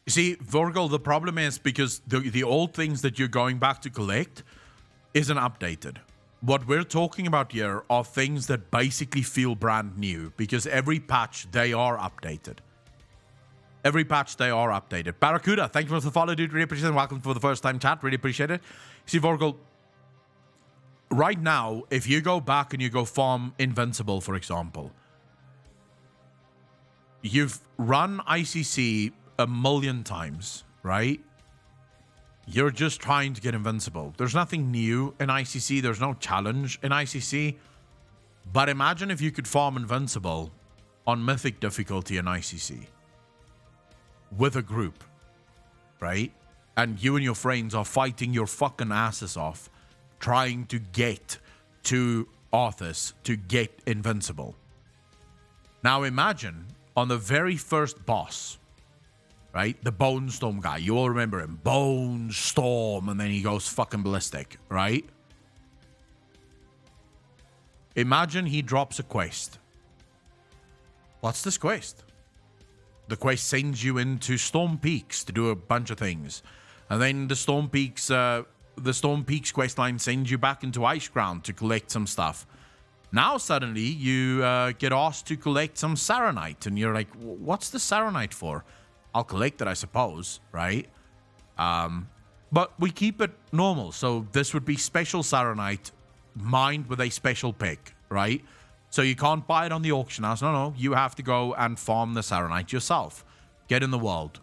You see, Vorgel, the problem is because the old things that you're going back to collect isn't updated. What we're talking about here are things that basically feel brand new because every patch, they are updated. Every patch, they are updated. Barracuda, thank you for the follow, dude. Really appreciate it. Welcome for the first time chat. Really appreciate it. See, Vorgel, right now, if you go back and you go farm Invincible, for example, you've run ICC a million times, right? You're just trying to get Invincible. There's nothing new in ICC. There's no challenge in ICC. But imagine if you could farm Invincible on Mythic difficulty in ICC with a group, right? And you and your friends are fighting your fucking asses off trying to get to Arthas to get Invincible. Now imagine on the very first boss, right? The Bone Storm guy. You all remember him. Bone Storm. And then he goes fucking ballistic, right? Imagine he drops a quest. What's this quest? The quest sends you into Storm Peaks to do a bunch of things. And then the Storm Peaks quest line sends you back into Iceground to collect some stuff. Now suddenly you get asked to collect some Saronite, and you're like, what's the Saronite for? I'll collect it, I suppose, right? But we keep it normal, so this would be special Saronite mined with a special pick, right? So you can't buy it on the auction house. No, you have to go and farm the Saronite yourself. Get in the world.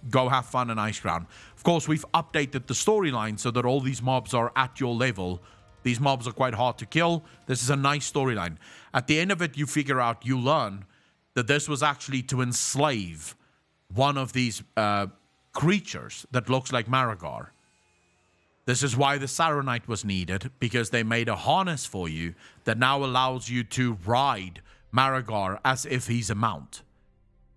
Go have fun in Iceground. Of course, we've updated the storyline so that all these mobs are at your level. These mobs are quite hard to kill. This is a nice storyline. At the end of it, you figure out, you learn that this was actually to enslave one of these creatures that looks like Marigar. This is why the Saronite was needed, because they made a harness for you that now allows you to ride Marigar as if he's a mount.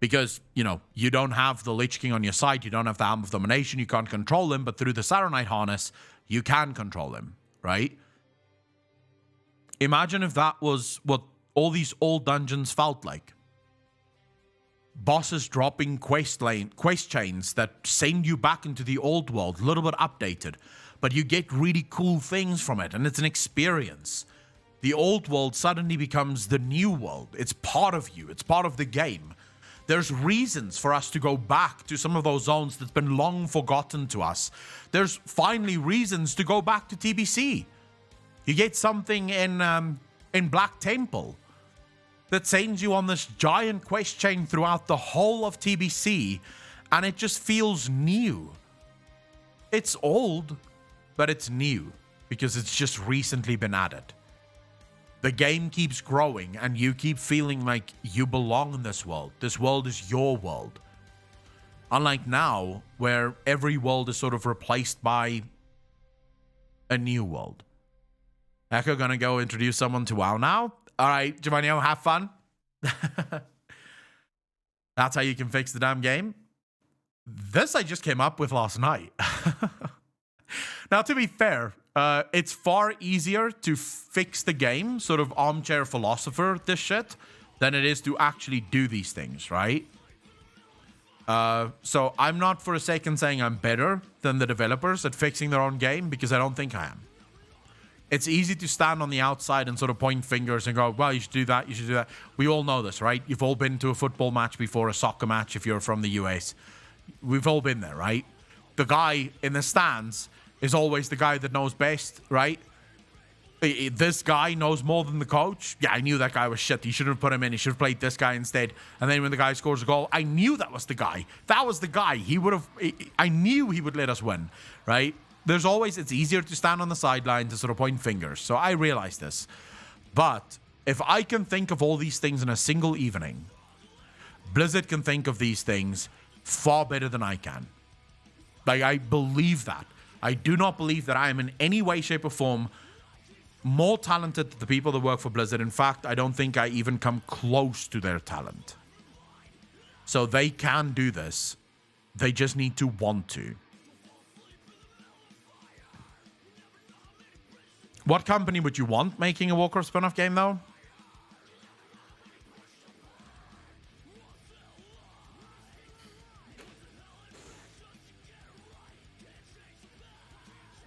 Because, you know, you don't have the Lich King on your side, you don't have the Helm of Domination, you can't control him, but through the Saronite harness, you can control him, right? Imagine if that was what all these old dungeons felt like. Bosses dropping quest chains that send you back into the old world, a little bit updated, but you get really cool things from it, and it's an experience. The old world suddenly becomes the new world. It's part of you. It's part of the game. There's reasons for us to go back to some of those zones that's been long forgotten to us. There's finally reasons to go back to TBC. You get something in Black Temple that sends you on this giant quest chain throughout the whole of TBC, and it just feels new. It's old, but it's new because it's just recently been added. The game keeps growing, and you keep feeling like you belong in this world. This world is your world. Unlike now, where every world is sort of replaced by a new world. Echo gonna go introduce someone to WoW now. All right, Giovanni, have fun. That's how you can fix the damn game. This I just came up with last night. Now, to be fair, it's far easier to fix the game, sort of armchair philosopher this shit, than it is to actually do these things, right? So I'm not for a second saying I'm better than the developers at fixing their own game, because I don't think I am. It's easy to stand on the outside and sort of point fingers and go, well, you should do that, you should do that. We all know this, right? You've all been to a football match before, a soccer match if you're from the US. We've all been there, right? The guy in the stands is always the guy that knows best, right? This guy knows more than the coach. Yeah, I knew that guy was shit. He shouldn't have put him in. He should have played this guy instead. And then when the guy scores a goal, I knew that was the guy. That was the guy. I knew he would let us win, right? There's always, it's easier to stand on the sideline to sort of point fingers. So I realize this. But if I can think of all these things in a single evening, Blizzard can think of these things far better than I can. Like, I believe that. I do not believe that I am in any way, shape, or form more talented than the people that work for Blizzard. In fact, I don't think I even come close to their talent. So they can do this. They just need to want to. What company would you want making a Warcraft spin-off game, though?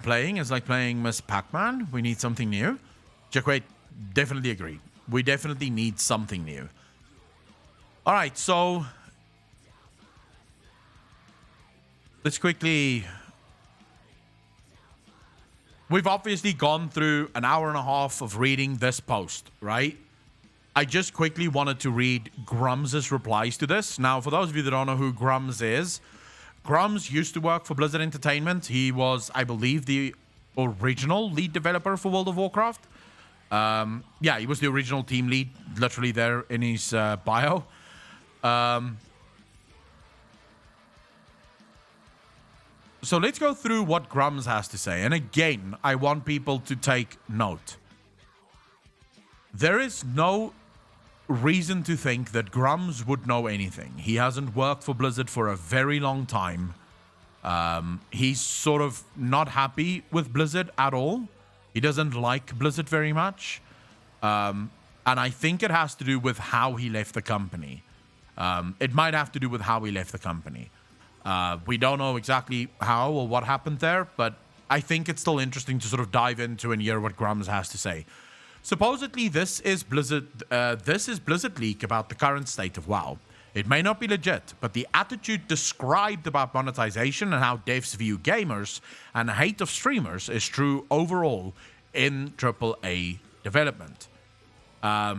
Playing is like playing Miss Pac-Man. We need something new. Jacquet, definitely agree. We definitely need something new. All right, so let's quickly... We've obviously gone through an hour and a half of reading this post, right? I just quickly wanted to read Grums' replies to this. Now, for those of you that don't know who Grums is, Grums used to work for Blizzard Entertainment. He was, I believe, the original lead developer for World of Warcraft. Yeah, he was the original team lead, literally there in his bio. So let's go through what Grums has to say. And again, I want people to take note. There is no reason to think that Grums would know anything. He hasn't worked for Blizzard for a very long time. He's sort of not happy with Blizzard at all. He doesn't like Blizzard very much. And I think it has to do with how he left the company. It might have to do with how he left the company. We don't know exactly how or what happened there, but I think it's still interesting to sort of dive into and hear what Grums has to say. Supposedly, this is Blizzard leak about the current state of WoW. It may not be legit, but the attitude described about monetization and how devs view gamers and hate of streamers is true overall in AAA development. How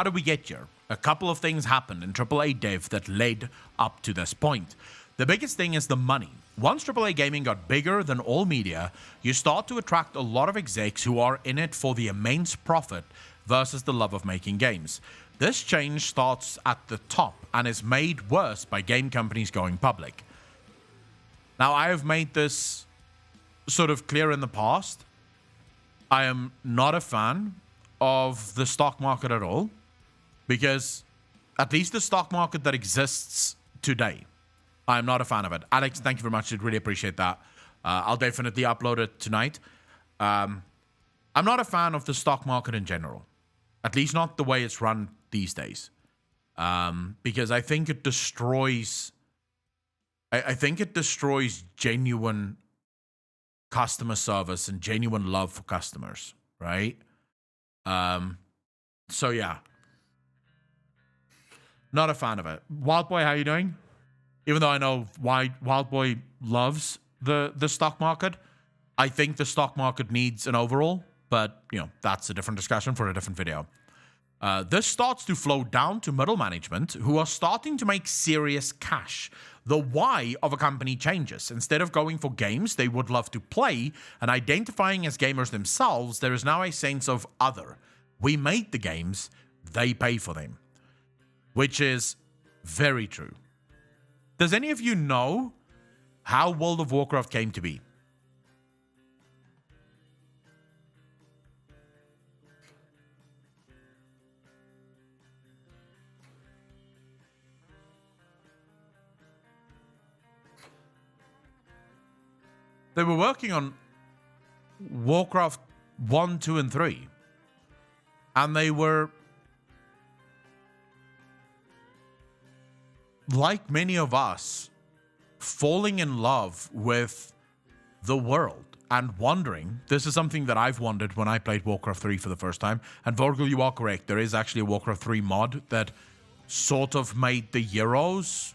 do we get here? A couple of things happened in AAA dev that led up to this point. The biggest thing is the money. Once AAA gaming got bigger than all media, you start to attract a lot of execs who are in it for the immense profit versus the love of making games. This change starts at the top and is made worse by game companies going public. Now, I have made this sort of clear in the past. I am not a fan of the stock market at all, because at least the stock market that exists today, I'm not a fan of it. Alex, thank you very much. I'd really appreciate that. I'll definitely upload it tonight. I'm not a fan of the stock market in general, at least not the way it's run these days, because I think it destroys. I think it destroys genuine customer service and genuine love for customers, right? So yeah, not a fan of it. Wildboy, how you doing? Even though I know why Wildboy loves the stock market, I think the stock market needs an overhaul, but you know, that's a different discussion for a different video. This starts to flow down to middle management, who are starting to make serious cash. The why of a company changes. Instead of going for games they would love to play and identifying as gamers themselves, there is now a sense of other. We made the games, they pay for them. Which is very true. Does any of you know how World of Warcraft came to be? They were working on Warcraft 1, 2, and 3. And they were, like many of us, falling in love with the world and wondering. This is something that I've wondered when I played Warcraft 3 for the first time. And Vorgil, you are correct. There is actually a Warcraft 3 mod that sort of made the heroes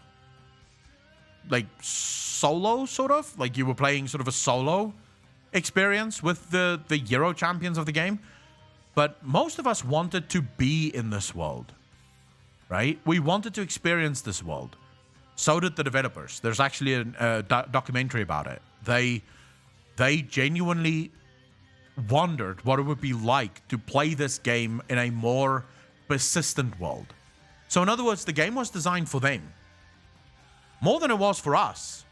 like solo, sort of. Like you were playing sort of a solo experience with the hero champions of the game. But most of us wanted to be in this world, right? We wanted to experience this world. So did the developers. There's actually a documentary about it. They genuinely wondered what it would be like to play this game in a more persistent world. So in other words, the game was designed for them. More than it was for us.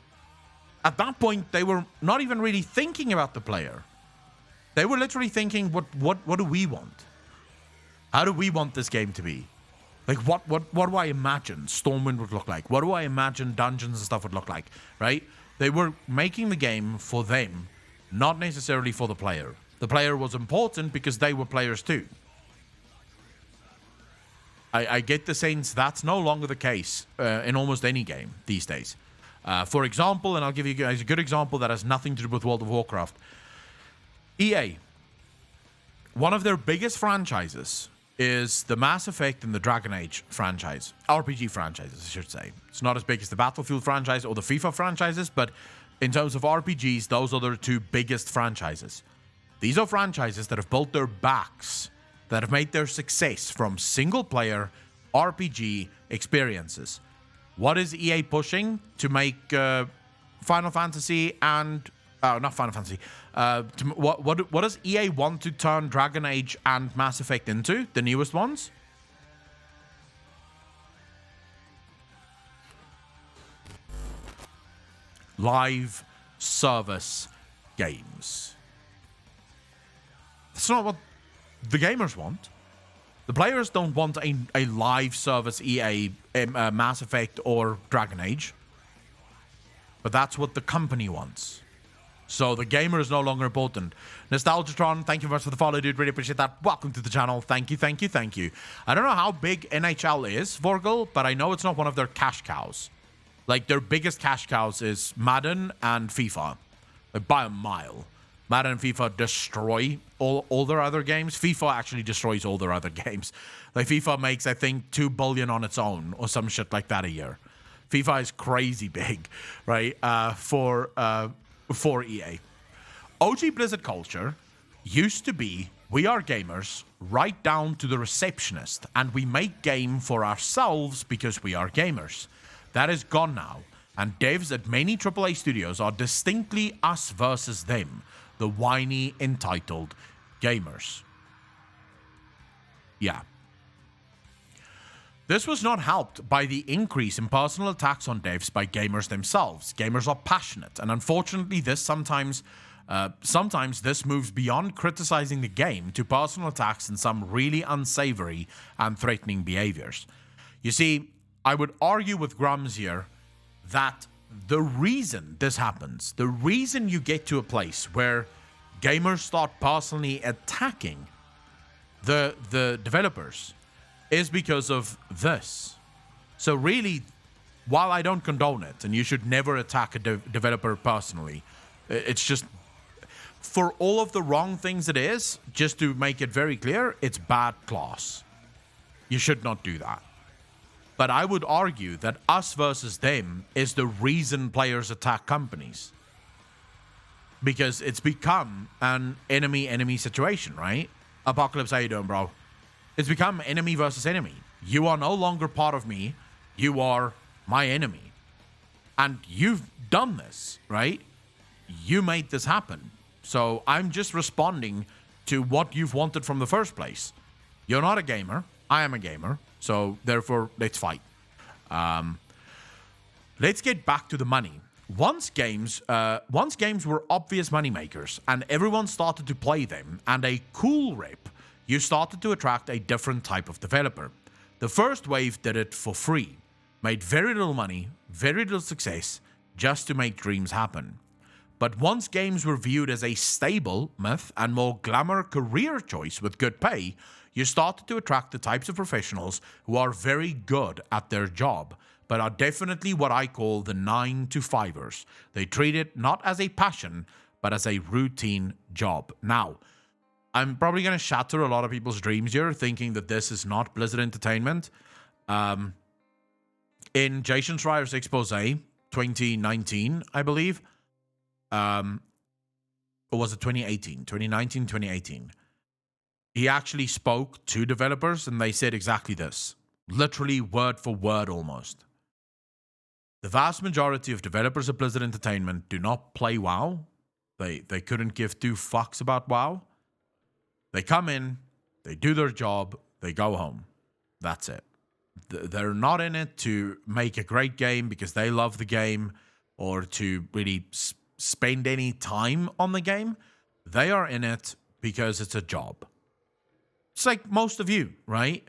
At that point, they were not even really thinking about the player. They were literally thinking, what do we want? How do we want this game to be? Like, what do I imagine Stormwind would look like? What do I imagine dungeons and stuff would look like, right? They were making the game for them, not necessarily for the player. The player was important because they were players too. I get the sense that's no longer the case in almost any game these days. For example, and I'll give you guys a good example that has nothing to do with World of Warcraft. EA, one of their biggest franchises is the Mass Effect and the Dragon Age franchise. RPG franchises, I should say. It's not as big as the Battlefield franchise or the FIFA franchises, but in terms of RPGs, those are their two biggest franchises. These are franchises that have built their backs, that have made their success from single-player RPG experiences. What is EA pushing to make Final Fantasy and... not Final Fantasy. What does EA want to turn Dragon Age and Mass Effect into? The newest ones? Live service games. That's not what the gamers want. The players don't want a live service EA, Mass Effect or Dragon Age. But that's what the company wants. So the gamer is no longer important. Nostalgiatron, thank you very much for the follow, dude. Really appreciate that. Welcome to the channel. Thank you, thank you, thank you. I don't know how big NHL is, Vorgel, but I know it's not one of their cash cows. Like, their biggest cash cows is Madden and FIFA. Like, by a mile. Madden and FIFA destroy all their other games. FIFA actually destroys all their other games. Like, FIFA makes, I think, $2 billion on its own or some shit like that a year. FIFA is crazy big, right? For EA. OG Blizzard culture used to be, we are gamers, right down to the receptionist, and we make game for ourselves because we are gamers. That is gone now, and devs at many AAA studios are distinctly us versus them, the whiny, entitled gamers. Yeah. This was not helped by the increase in personal attacks on devs by gamers themselves. Gamers are passionate, and unfortunately this sometimes this moves beyond criticizing the game to personal attacks and some really unsavory and threatening behaviors. You see, I would argue with Grums here that the reason this happens, the reason you get to a place where gamers start personally attacking the developers is because of this. So really, while I don't condone it, and you should never attack a developer personally, it's just, for all of the wrong things it is, just to make it very clear, it's bad class. You should not do that. But I would argue that us versus them is the reason players attack companies. Because it's become an enemy-enemy situation, right? Apocalypse, how you doing, bro? It's become enemy versus enemy. You are no longer part of me. You are my enemy. And you've done this, right? You made this happen. So I'm just responding to what you've wanted from the first place. You're not a gamer. I am a gamer. So therefore, let's fight. Let's get back to the money. Once games were obvious moneymakers and everyone started to play them and a cool rep, you started to attract a different type of developer. The first wave did it for free, made very little money, very little success, just to make dreams happen. But once games were viewed as a stable, myth, and more glamour career choice with good pay, you started to attract the types of professionals who are very good at their job, but are definitely what I call the 9-to-5ers. They treat it not as a passion, but as a routine job. Now, I'm probably going to shatter a lot of people's dreams here, thinking that this is not Blizzard Entertainment. In Jason Schreier's expose, 2019, I believe, or was it 2018? 2019, 2018. He actually spoke to developers and they said exactly this. Literally word for word almost. The vast majority of developers at Blizzard Entertainment do not play WoW. They couldn't give two fucks about WoW. They come in, they do their job, they go home. That's it. They're not in it to make a great game because they love the game or to really spend any time on the game. They are in it because it's a job. It's like most of you, right?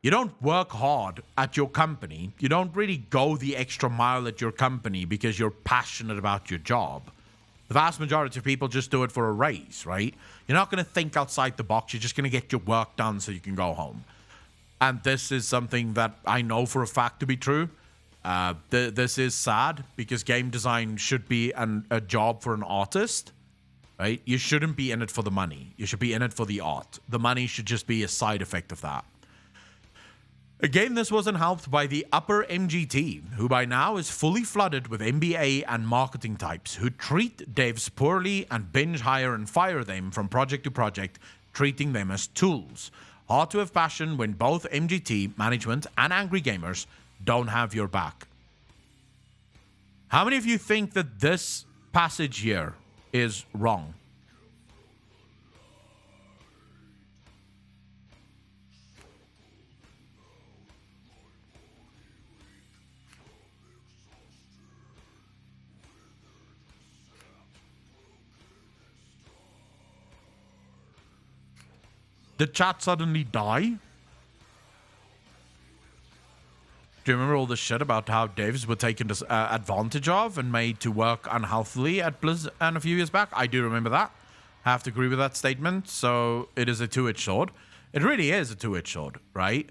You don't work hard at your company. You don't really go the extra mile at your company because you're passionate about your job. The vast majority of people just do it for a raise, right? You're not going to think outside the box. You're just going to get your work done so you can go home. And this is something that I know for a fact to be true. This is sad because game design should be a job for an artist, right? You shouldn't be in it for the money. You should be in it for the art. The money should just be a side effect of that. Again, this wasn't helped by the upper MGT, who by now is fully flooded with MBA and marketing types who treat devs poorly and binge hire and fire them from project to project, treating them as tools. Hard to have passion when both MGT, management, and angry gamers don't have your back. How many of you think that this passage here is wrong? Did chat suddenly die? Do you remember all the shit about how devs were taken advantage of and made to work unhealthily at Blizzard and a few years back? I do remember that. I have to agree with that statement. So it is a two-edged sword. It really is a two-edged sword, right?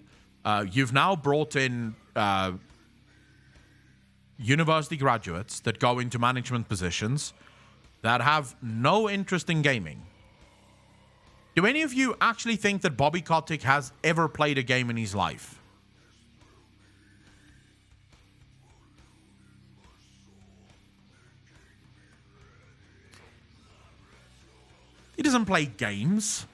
You've now brought in university graduates that go into management positions that have no interest in gaming. Do any of you actually think that Bobby Kotick has ever played a game in his life? He doesn't play games.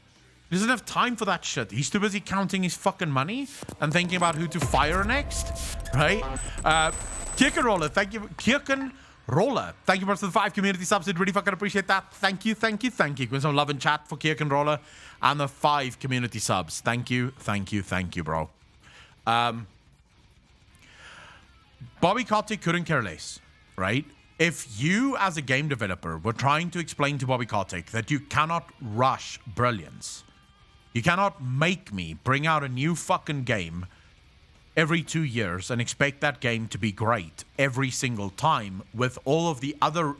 He doesn't have time for that shit. He's too busy counting his fucking money and thinking about who to fire next, right? Kirkenroller, thank you. Kirkenroller, thank you much for the 5 community subs. I'd really fucking appreciate that. Thank you. Give some love in chat for Kirkenroller and the 5 community subs. Thank you, bro. Bobby Kotick couldn't care less, right? If you, as a game developer, were trying to explain to Bobby Kotick that you cannot rush brilliance, you cannot make me bring out a new fucking game every 2 years and expect that game to be great every single time with all of the other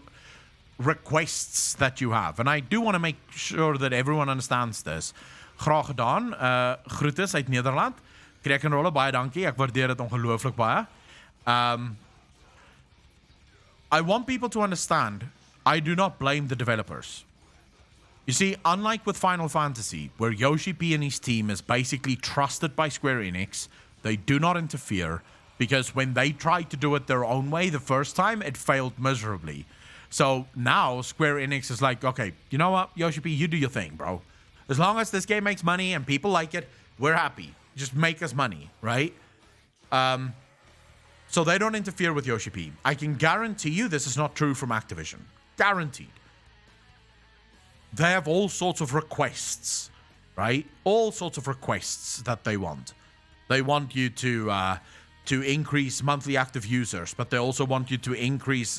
requests that you have. And I do want to make sure that everyone understands this. Graag gedaan. Groetes uit Nederland. Krekenrolle, baie dankie. Ek waardeer dit ongelooflik baie. I want people to understand, I do not blame the developers. You see, unlike with Final Fantasy, where Yoshi P and his team is basically trusted by Square Enix, they do not interfere, because when they tried to do it their own way the first time, it failed miserably. So now Square Enix is like, okay, you know what, Yoshi P, you do your thing, bro. As long as this game makes money and people like it, we're happy. Just make us money, right? So they don't interfere with Yoshi P. I can guarantee you this is not true from Activision. Guaranteed. They have all sorts of requests, right? All sorts of requests that they want. They want you to increase monthly active users, but they also want you to increase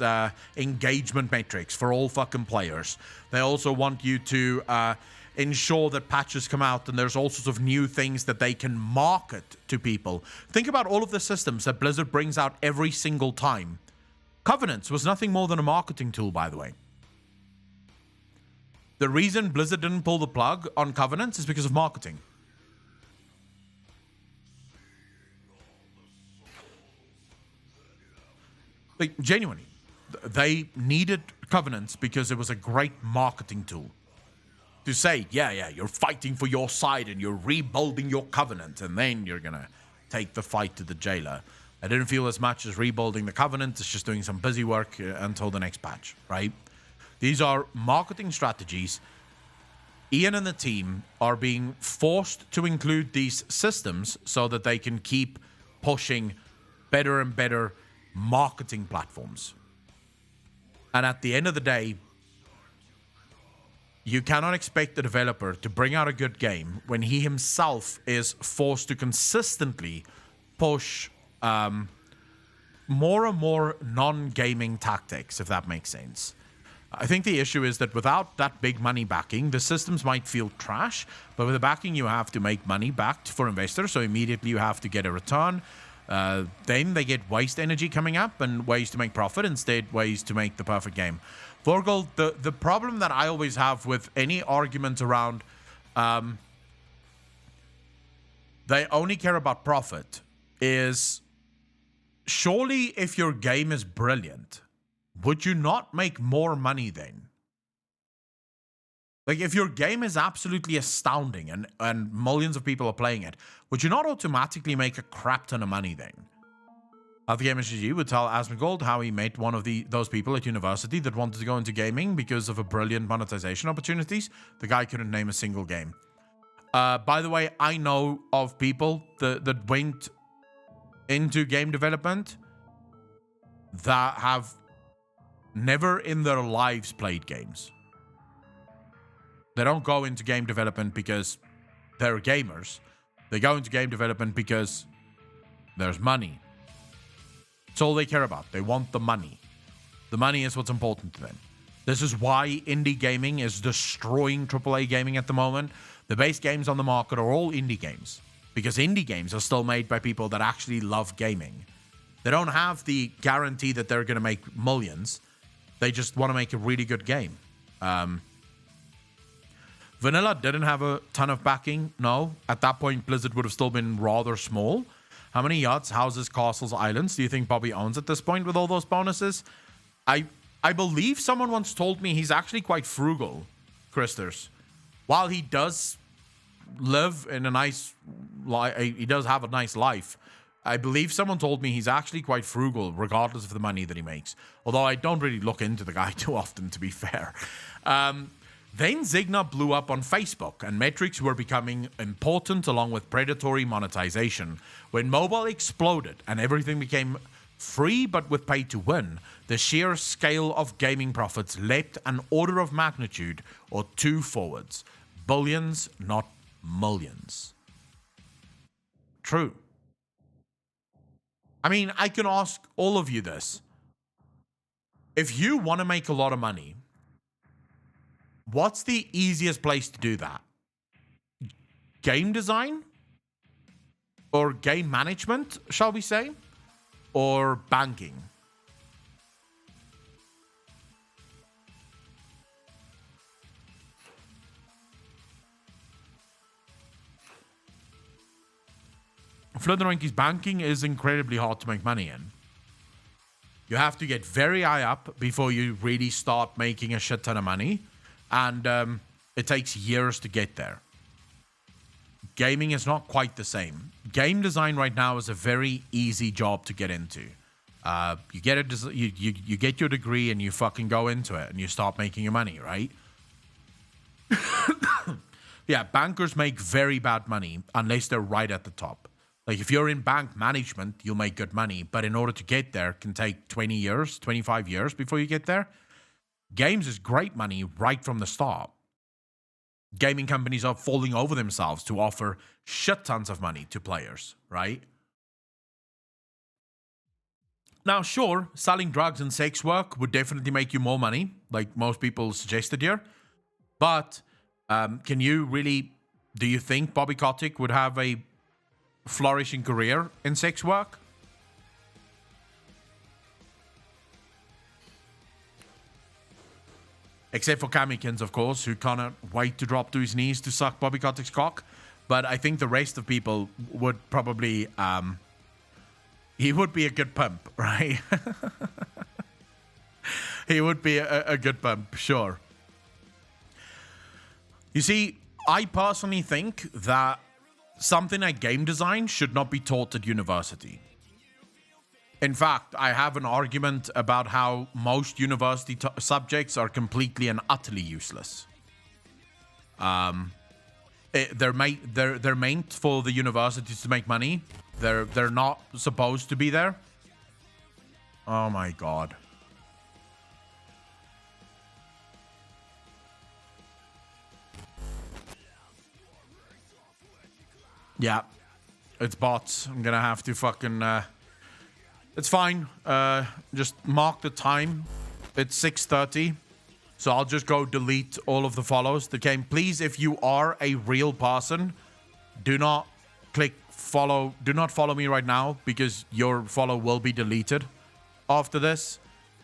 engagement metrics for all fucking players. They also want you to ensure that patches come out and there's all sorts of new things that they can market to people. Think about all of the systems that Blizzard brings out every single time. Covenants was nothing more than a marketing tool, by the way. The reason Blizzard didn't pull the plug on Covenants is because of marketing. Like, genuinely, they needed Covenants because it was a great marketing tool. To say, yeah, you're fighting for your side and you're rebuilding your Covenant, and then you're going to take the fight to the jailer. I didn't feel as much as rebuilding the Covenant. It's just doing some busy work until the next patch, right? These are marketing strategies. Ian and the team are being forced to include these systems so that they can keep pushing better and better marketing platforms. And at the end of the day, you cannot expect the developer to bring out a good game when he himself is forced to consistently push more and more non-gaming tactics, if that makes sense. I think the issue is that without that big money backing, the systems might feel trash, but with the backing you have to make money back for investors, so immediately you have to get a return. Then they get waste energy coming up and ways to make profit, instead ways to make the perfect game. Vorgel, the problem that I always have with any argument around they only care about profit is, surely if your game is brilliant, would you not make more money then? Like, if your game is absolutely astounding and millions of people are playing it, would you not automatically make a crap ton of money then? The Game SGG would tell Asmongold how he met one of those people at university that wanted to go into gaming because of a brilliant monetization opportunities. The guy couldn't name a single game. By the way, I know of people that went into game development that have never in their lives played games. They don't go into game development because they're gamers. They go into game development because there's money. It's all they care about. They want the money. The money is what's important to them. This is why indie gaming is destroying AAA gaming at the moment. The base games on the market are all indie games, because indie games are still made by people that actually love gaming. They don't have the guarantee that they're going to make millions. They just want to make a really good game. Vanilla didn't have a ton of backing. No. At that point, Blizzard would have still been rather small. How many yachts, houses, castles, islands do you think Bobby owns at this point with all those bonuses? I believe someone once told me he's actually quite frugal, Christers. While he does live in a nice life, he does have a nice life. I believe someone told me he's actually quite frugal, regardless of the money that he makes. Although I don't really look into the guy too often, to be fair. Then Zigna blew up on Facebook, and metrics were becoming important along with predatory monetization. When mobile exploded and everything became free but with pay to win, the sheer scale of gaming profits leapt an order of magnitude or two forwards. Billions, not millions. True. I mean, I can ask all of you this. If you want to make a lot of money, what's the easiest place to do that? Game design? Or game management, shall we say? Or banking? Fluttermonkey's banking is incredibly hard to make money in. You have to get very high up before you really start making a shit ton of money. And it takes years to get there. Gaming is not quite the same. Game design right now is a very easy job to get into. You get your degree and you fucking go into it and you start making your money, right? Yeah, bankers make very bad money unless they're right at the top. Like if you're in bank management, you'll make good money, but in order to get there, it can take 20 years, 25 years before you get there. Games is great money right from the start. Gaming companies are falling over themselves to offer shit tons of money to players, right? Now, sure, selling drugs and sex work would definitely make you more money, like most people suggested here. But do you think Bobby Kotick would have a flourishing career in sex work? Except for Kamikins, of course, who cannot wait to drop to his knees to suck Bobby Kotick's cock. But I think the rest of people would probably... he would be a good pimp, right? He would be a good pimp, sure. You see, I personally think that something like game design should not be taught at university. In fact, I have an argument about how most university subjects are completely and utterly useless. They're meant for the universities to make money. They're not supposed to be there. Oh my god. Yeah, it's bots. I'm gonna have to fucking... It's fine. Just mark the time. It's 6:30. So I'll just go delete all of the follows that came. Please, if you are a real person, do not click follow. Do not follow me right now because your follow will be deleted after this.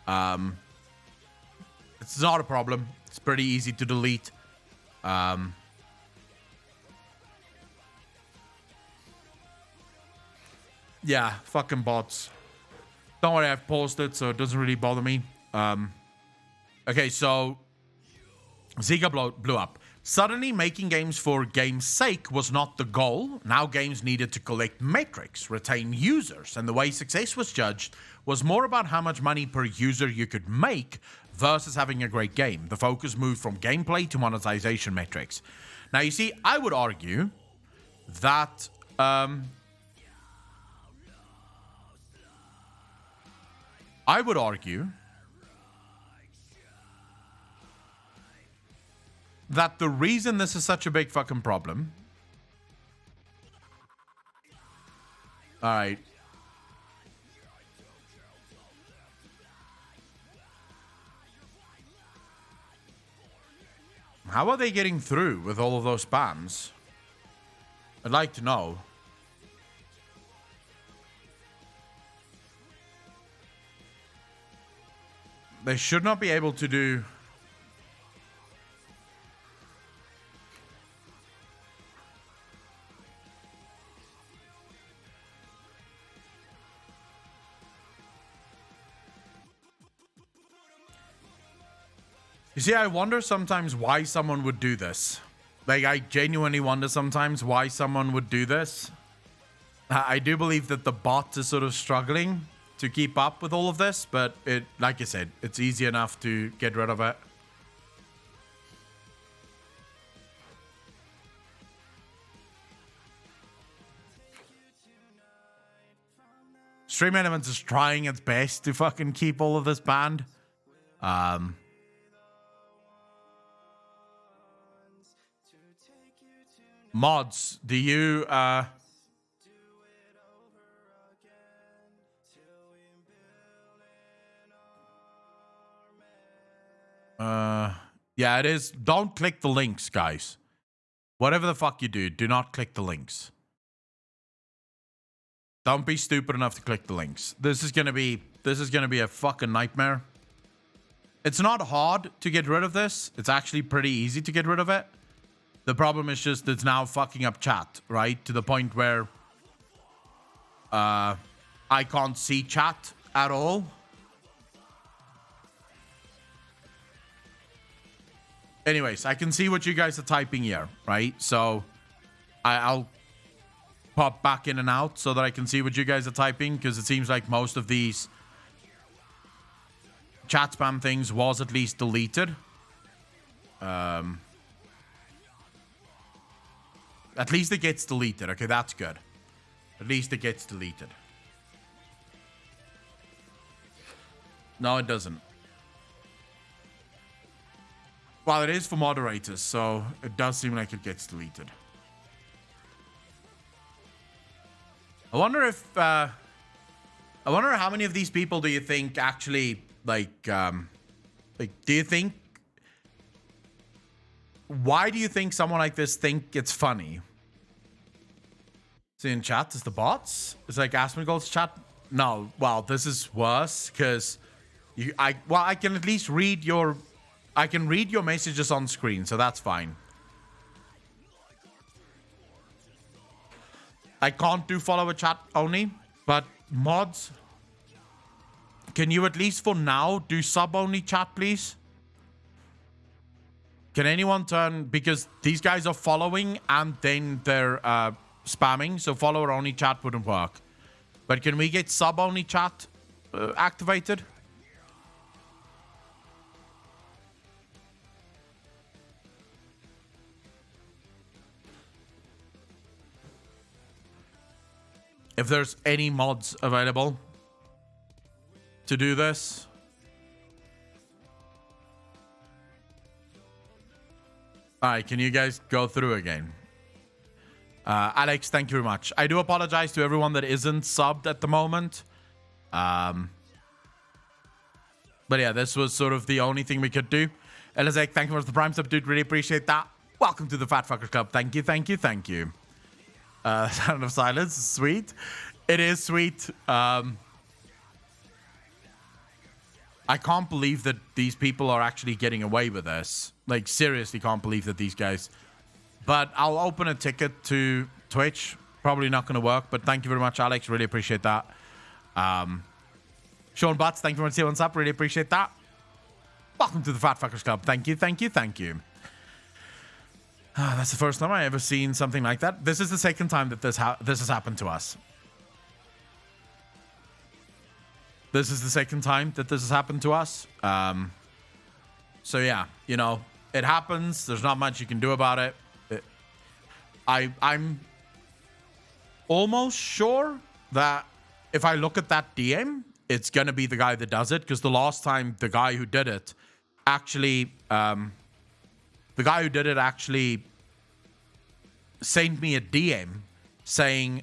It's not a problem. It's pretty easy to delete. Yeah, fucking bots. Don't worry, I've paused it, so it doesn't really bother me. Okay, so Zika blew up. Suddenly, making games for game's sake was not the goal. Now games needed to collect metrics, retain users, and the way success was judged was more about how much money per user you could make versus having a great game. The focus moved from gameplay to monetization metrics. Now, you see, I would argue that... I would argue that the reason this is such a big fucking problem... Alright. How are they getting through with all of those spams? I'd like to know. They should not be able to do... You see, I wonder sometimes why someone would do this. Like, I genuinely wonder sometimes why someone would do this. I do believe that the bot is sort of struggling to keep up with all of this, but it, like I said, it's easy enough to get rid of it. Stream Elements is trying its best to fucking keep all of this banned. Mods, do you yeah, it is. Don't click the links, guys. Whatever the fuck you do, do not click the links. Don't be stupid enough to click the links. This is gonna be a fucking nightmare. It's not hard to get rid of this. It's actually pretty easy to get rid of it. The problem is just it's now fucking up chat, right? To the point where I can't see chat at all. Anyways, I can see what you guys are typing here, right? So I'll pop back in and out so that I can see what you guys are typing, because it seems like most of these chat spam things was at least deleted. At least it gets deleted. Okay, that's good. At least it gets deleted. No, it doesn't. Well, it is for moderators, so it does seem like it gets deleted. I wonder if... I wonder how many of these people do you think actually, like, do you think... Why do you think someone like this think it's funny? See in chat, is the bots? It's like Asmongold's chat. No, well, this is worse because I can at least read your messages on screen, so that's fine. I can't do follower chat only, but mods, can you at least for now do sub only chat, please? Can anyone turn, because these guys are following and then they're spamming, so follower only chat wouldn't work. But can we get sub only chat activated? If there's any mods available to do this. Alright, can you guys go through again? Alex, thank you very much. I do apologize to everyone that isn't subbed at the moment. But yeah, this was sort of the only thing we could do. Elizek, thank you for the prime sub, dude. Really appreciate that. Welcome to the Fat Fuckers Club. Thank you, thank you, thank you. Sound of Silence is sweet. It is sweet. I can't believe that these people are actually getting away with this. Like, seriously can't believe that these guys... But I'll open a ticket to Twitch. Probably not going to work, but thank you very much, Alex. Really appreciate that. Sean Butts, thank you very much for what's up. Really appreciate that. Welcome to the Fat Fuckers Club. Thank you, thank you, thank you. That's the first time I ever seen something like that. This is the second time that this has happened to us. This is the second time that this has happened to us. So yeah, you know, it happens. There's not much you can do about it. I'm almost sure that if I look at that DM, it's going to be the guy that does it. Because the last time the guy who did it actually... the guy who did it actually sent me a DM saying,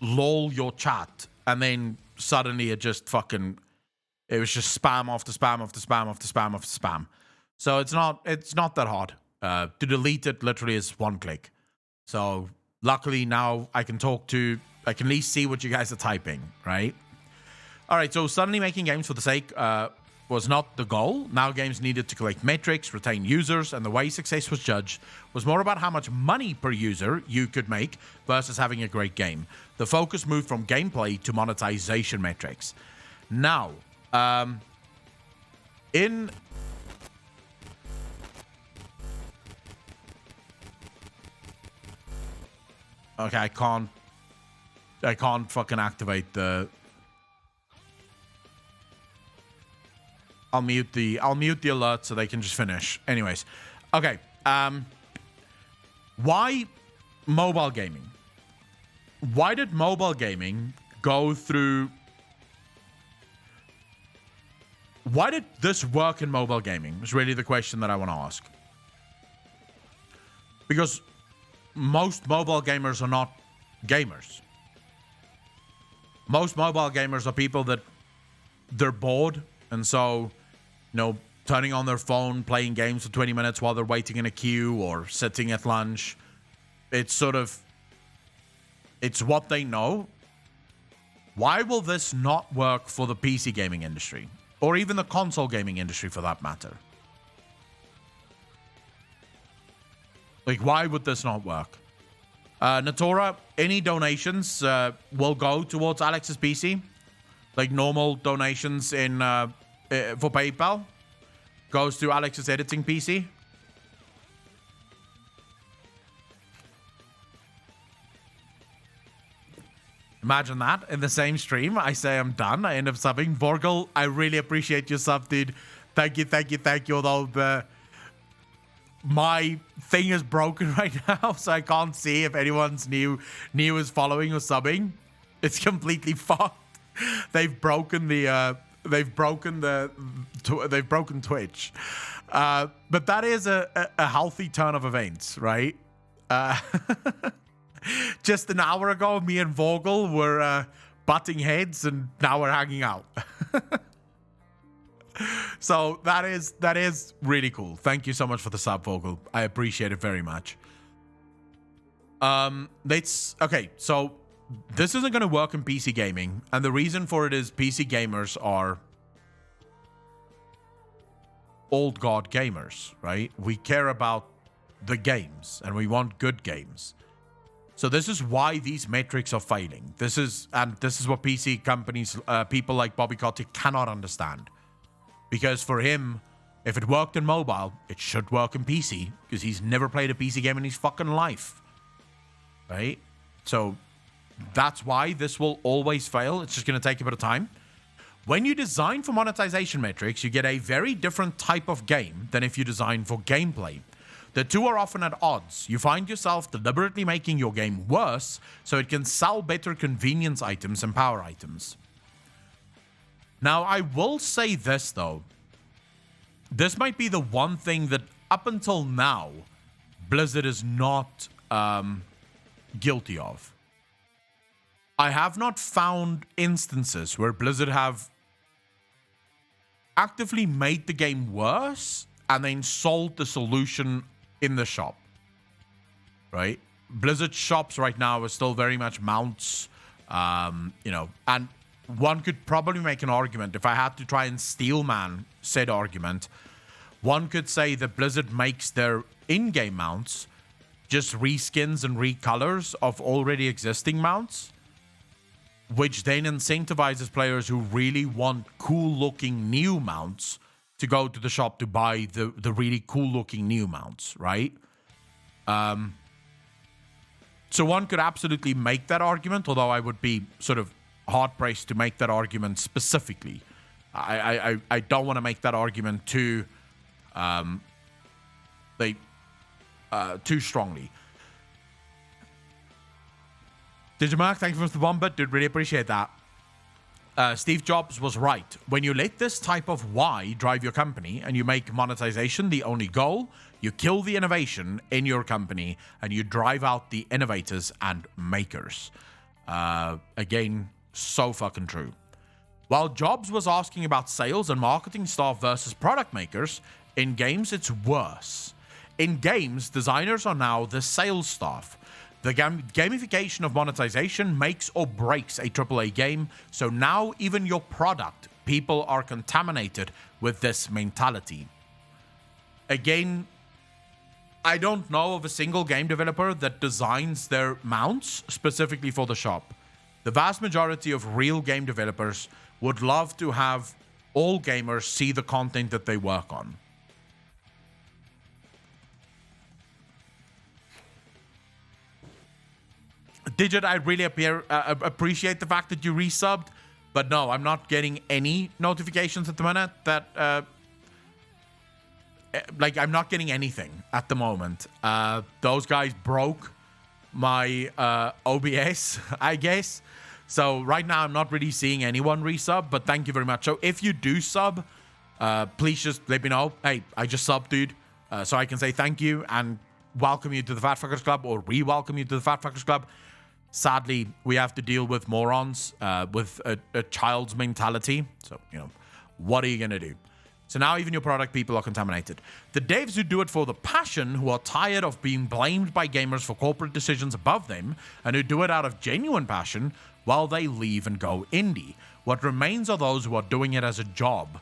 lol your chat. And then suddenly it just fucking... It was just spam after spam after spam after spam after spam. So it's not that hard. To delete it literally is one click. So luckily now I can at least see what you guys are typing, right? All right, so suddenly making games for the sake, was not the goal. Now games needed to collect metrics, retain users, and the way success was judged was more about how much money per user you could make versus having a great game. The focus moved from gameplay to monetization metrics. Now, in... Okay, I can't fucking activate the... I'll mute the alert so they can just finish. Anyways, okay. Why mobile gaming? Why did mobile gaming go through... Why did this work in mobile gaming? Is really the question that I want to ask. Because most mobile gamers are not gamers. Most mobile gamers are people that they're bored, and so, you know, turning on their phone, playing games for 20 minutes while they're waiting in a queue or sitting at lunch. It's sort of, it's what they know. Why will this not work for the PC gaming industry? Or even the console gaming industry for that matter? Like, why would this not work? Natora, any donations will go towards Alex's PC. Like normal donations in for PayPal goes to Alex's editing PC. Imagine that in the same stream. I say I'm done. I end up subbing. Vorgel, I really appreciate your sub, dude. Thank you. Although my thing is broken right now, so I can't see if anyone's new is following or subbing. It's completely fucked. They've broken Twitch. But that is a healthy turn of events, right? Just an hour ago, me and Vogel were butting heads, and now we're hanging out. So that is really cool. Thank you so much for the sub, Vogel. I appreciate it very much. Okay, so this isn't going to work in PC gaming, and the reason for it is PC gamers are old god gamers, right? We care about the games, and we want good games. So this is why these metrics are failing. This is what PC companies, people like Bobby Kotick cannot understand. Because for him, if it worked in mobile, it should work in PC, because he's never played a PC game in his fucking life. Right? So that's why this will always fail. It's just going to take a bit of time. When you design for monetization metrics, you get a very different type of game than if you design for gameplay. The two are often at odds. You find yourself deliberately making your game worse so it can sell better convenience items and power items. Now, I will say this, though. This might be the one thing that, up until now, Blizzard is not guilty of. I have not found instances where Blizzard have actively made the game worse and then sold the solution in the shop. Right? Blizzard shops right now are still very much mounts, and one could probably make an argument, if I had to try and steelman said argument, one could say that Blizzard makes their in-game mounts just reskins and recolors of already existing mounts, which then incentivizes players who really want cool-looking new mounts to go to the shop to buy the really cool-looking new mounts, right? So one could absolutely make that argument, although I would be sort of hard-pressed to make that argument specifically. I don't want to make that argument too strongly. Digimark, thank you for the bomb, but dude, really appreciate that. Steve Jobs was right. When you let this type of why drive your company and you make monetization the only goal, you kill the innovation in your company and you drive out the innovators and makers. Again, so fucking true. While Jobs was asking about sales and marketing staff versus product makers, in games it's worse. In games, designers are now the sales staff. The gamification of monetization makes or breaks a AAA game, so now even your product people are contaminated with this mentality. Again, I don't know of a single game developer that designs their mounts specifically for the shop. The vast majority of real game developers would love to have all gamers see the content that they work on. Digit, I really appreciate the fact that you resubbed, but no, I'm not getting any notifications at the minute that, like, I'm not getting anything at the moment. Those guys broke my OBS, I guess. So right now I'm not really seeing anyone resub, but thank you very much. So if you do sub, please just let me know. Hey, I just subbed, dude. So I can say thank you and welcome you to the Fat Fuckers Club, or re-welcome you to the Fat Fuckers Club. Sadly, we have to deal with morons with a child's mentality. So, you know, what are you going to do? So now even your product people are contaminated. The devs who do it for the passion, who are tired of being blamed by gamers for corporate decisions above them, and who do it out of genuine passion, well, they leave and go indie. What remains are those who are doing it as a job.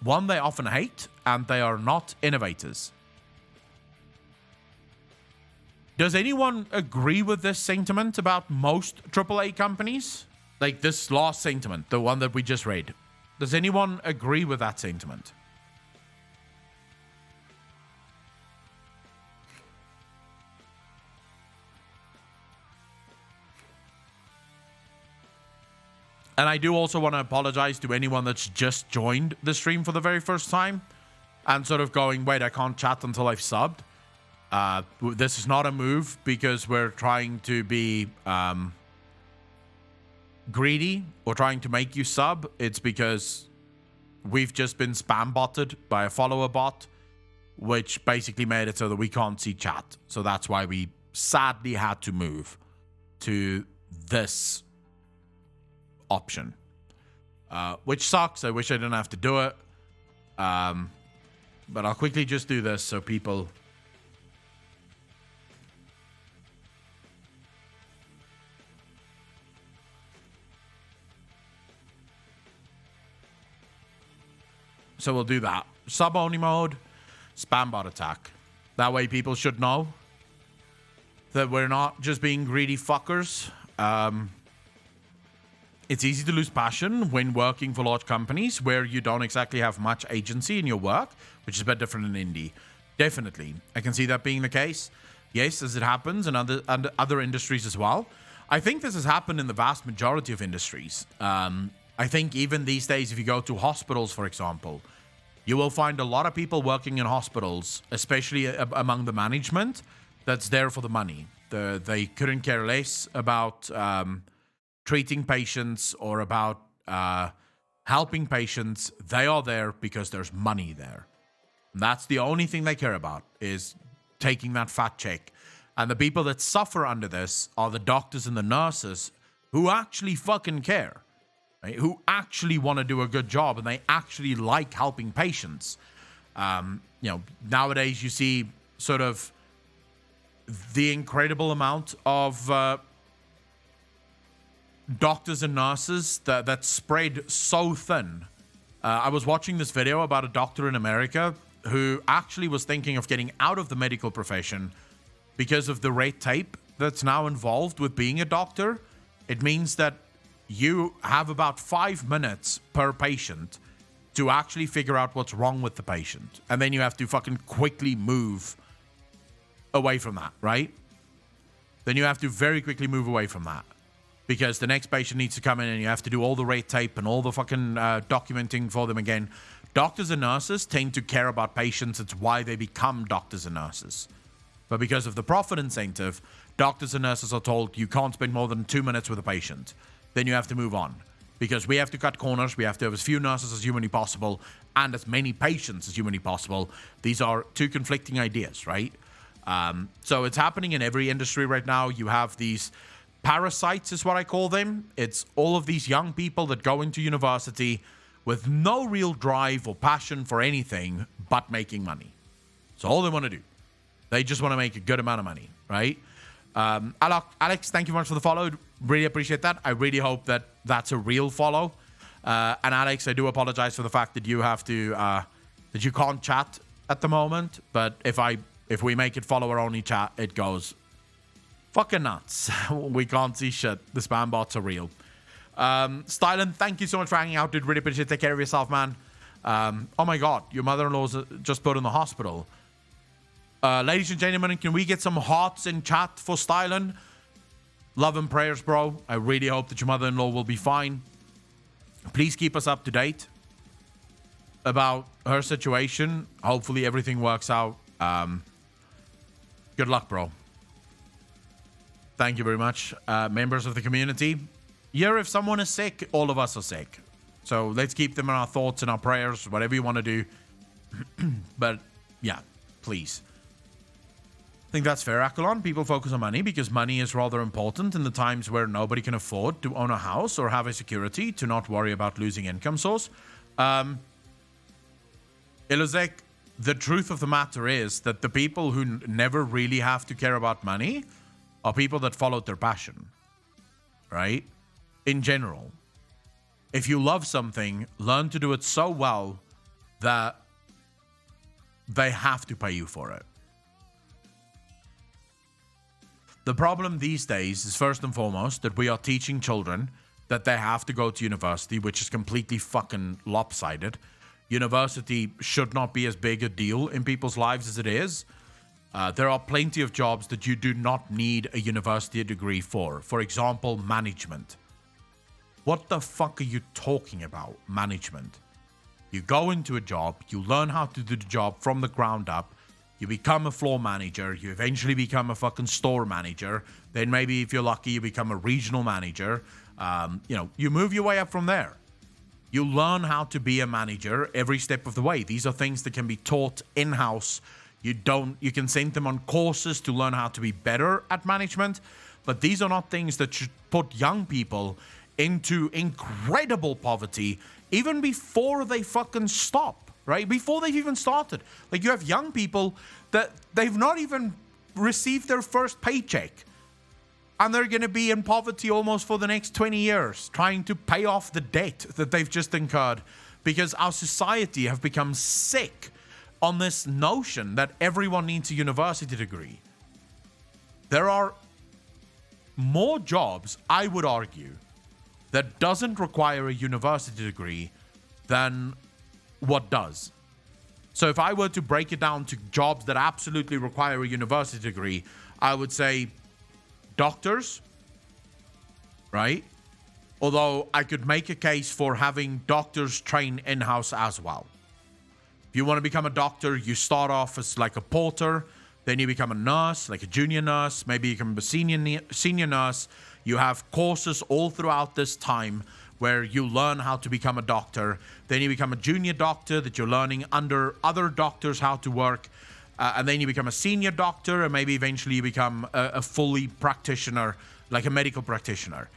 One they often hate, and they are not innovators. Does anyone agree with this sentiment about most AAA companies? Like this last sentiment, the one that we just read. Does anyone agree with that sentiment? And I do also want to apologize to anyone that's just joined the stream for the very first time and sort of going, wait, I can't chat until I've subbed. This is not a move because we're trying to be greedy or trying to make you sub. It's because we've just been spam botted by a follower bot, which basically made it so that we can't see chat. So that's why we sadly had to move to this option, which sucks. I wish I didn't have to do it. But I'll quickly just do this so people... So we'll do that. Sub-only mode, spam bot attack. That way people should know that we're not just being greedy fuckers. It's easy to lose passion when working for large companies where you don't exactly have much agency in your work, which is a bit different in indie. Definitely. I can see that being the case. Yes, as it happens in other industries as well. I think this has happened in the vast majority of industries. I think even these days, if you go to hospitals, for example, you will find a lot of people working in hospitals, especially among the management, that's there for the money. They couldn't care less about treating patients or about helping patients. They are there because there's money there. And that's the only thing they care about, is taking that fat check. And the people that suffer under this are the doctors and the nurses who actually fucking care. Right, who actually want to do a good job and they actually like helping patients. Nowadays you see sort of the incredible amount of doctors and nurses that spread so thin. I was watching this video about a doctor in America who actually was thinking of getting out of the medical profession because of the red tape that's now involved with being a doctor. It means that you have about 5 minutes per patient to actually figure out what's wrong with the patient. And then you have to fucking quickly move away from that, right? Then you have to very quickly move away from that. Because the next patient needs to come in and you have to do all the red tape and all the fucking documenting for them again. Doctors and nurses tend to care about patients. It's why they become doctors and nurses. But because of the profit incentive, doctors and nurses are told you can't spend more than 2 minutes with a patient. Then you have to move on. Because we have to cut corners, we have to have as few nurses as humanly possible, and as many patients as humanly possible. These are two conflicting ideas, right? So it's happening in every industry right now. You have these parasites, is what I call them. It's all of these young people that go into university with no real drive or passion for anything but making money. That's all they want to do. They just want to make a good amount of money, right? Alex, thank you very much for the follow. Really appreciate that. I really hope that that's a real follow. And Alex, I do apologize for the fact that you have to that you can't chat at the moment. But if we make it follower only chat, it goes fucking nuts. We can't see shit. The spam bots are real. Stylen, thank you so much for hanging out, dude. Really appreciate it. Take care of yourself, man. Oh my god, your mother-in-law's just put in the hospital. Ladies and gentlemen, can we get some hearts in chat for Stylen? Love and prayers, bro. I really hope that your mother-in-law will be fine. Please keep us up to date about her situation. Hopefully everything works out. Good luck, bro. Thank you very much. Members of the community. Here, if someone is sick, all of us are sick. So let's keep them in our thoughts and our prayers, whatever you want to do. But yeah, please. I think that's fair, Akalon. People focus on money because money is rather important in the times where nobody can afford to own a house or have a security to not worry about losing income source. Iluzek, the truth of the matter is that the people who never really have to care about money are people that followed their passion, right? In general. If you love something, learn to do it so well that they have to pay you for it. The problem these days is first and foremost that we are teaching children that they have to go to university, which is completely fucking lopsided. University should not be as big a deal in people's lives as it is. There are plenty of jobs that you do not need a university degree for. For example, management. What the fuck are you talking about? Management. You go into a job, you learn how to do the job from the ground up, you become a floor manager, you eventually become a fucking store manager, then maybe if you're lucky, you become a regional manager. You move your way up from there. You learn how to be a manager every step of the way. These are things that can be taught in-house. You can send them on courses to learn how to be better at management, but these are not things that should put young people into incredible poverty even before they fucking stop, right? Before they've even started. Like, you have young people that they've not even received their first paycheck, and they're going to be in poverty almost for the next 20 years, trying to pay off the debt that they've just incurred, because our society have become sick on this notion that everyone needs a university degree. There are more jobs, I would argue, that doesn't require a university degree than what does. So if I were to break it down to jobs that absolutely require a university degree, I would say doctors, right? Although I could make a case for having doctors train in-house as well. If you want to become a doctor, you start off as like a porter, then you become a nurse, like a junior nurse, maybe you become a senior nurse. You have courses all throughout this time where you learn how to become a doctor. Then you become a junior doctor that you're learning under other doctors how to work. And then you become a senior doctor, and maybe eventually you become a fully practitioner, like a medical practitioner.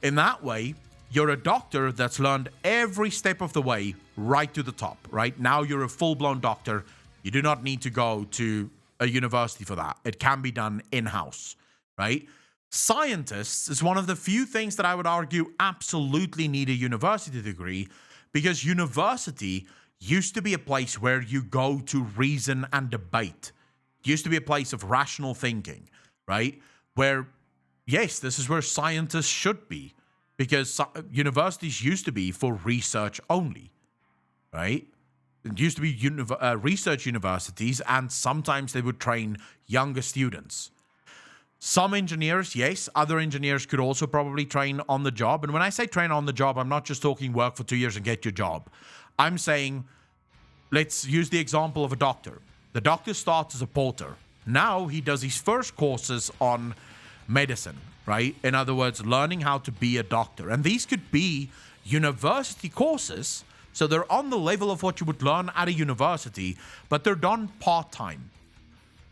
In that way, you're a doctor that's learned every step of the way right to the top, right? Now you're a full-blown doctor. You do not need to go to a university for that. It can be done in-house, right? Scientists is one of the few things that I would argue absolutely need a university degree, because university used to be a place where you go to reason and debate. It used to be a place of rational thinking, right? Where, yes, this is where scientists should be, because universities used to be for research only, right? It used to be research universities, and sometimes they would train younger students. Some engineers, yes, other engineers could also probably train on the job. And when I say train on the job, I'm not just talking work for 2 years and get your job. I'm saying, let's use the example of a doctor. The doctor starts as a porter. Now he does his first courses on medicine, right? In other words, learning how to be a doctor. And these could be university courses. So they're on the level of what you would learn at a university, but they're done part-time.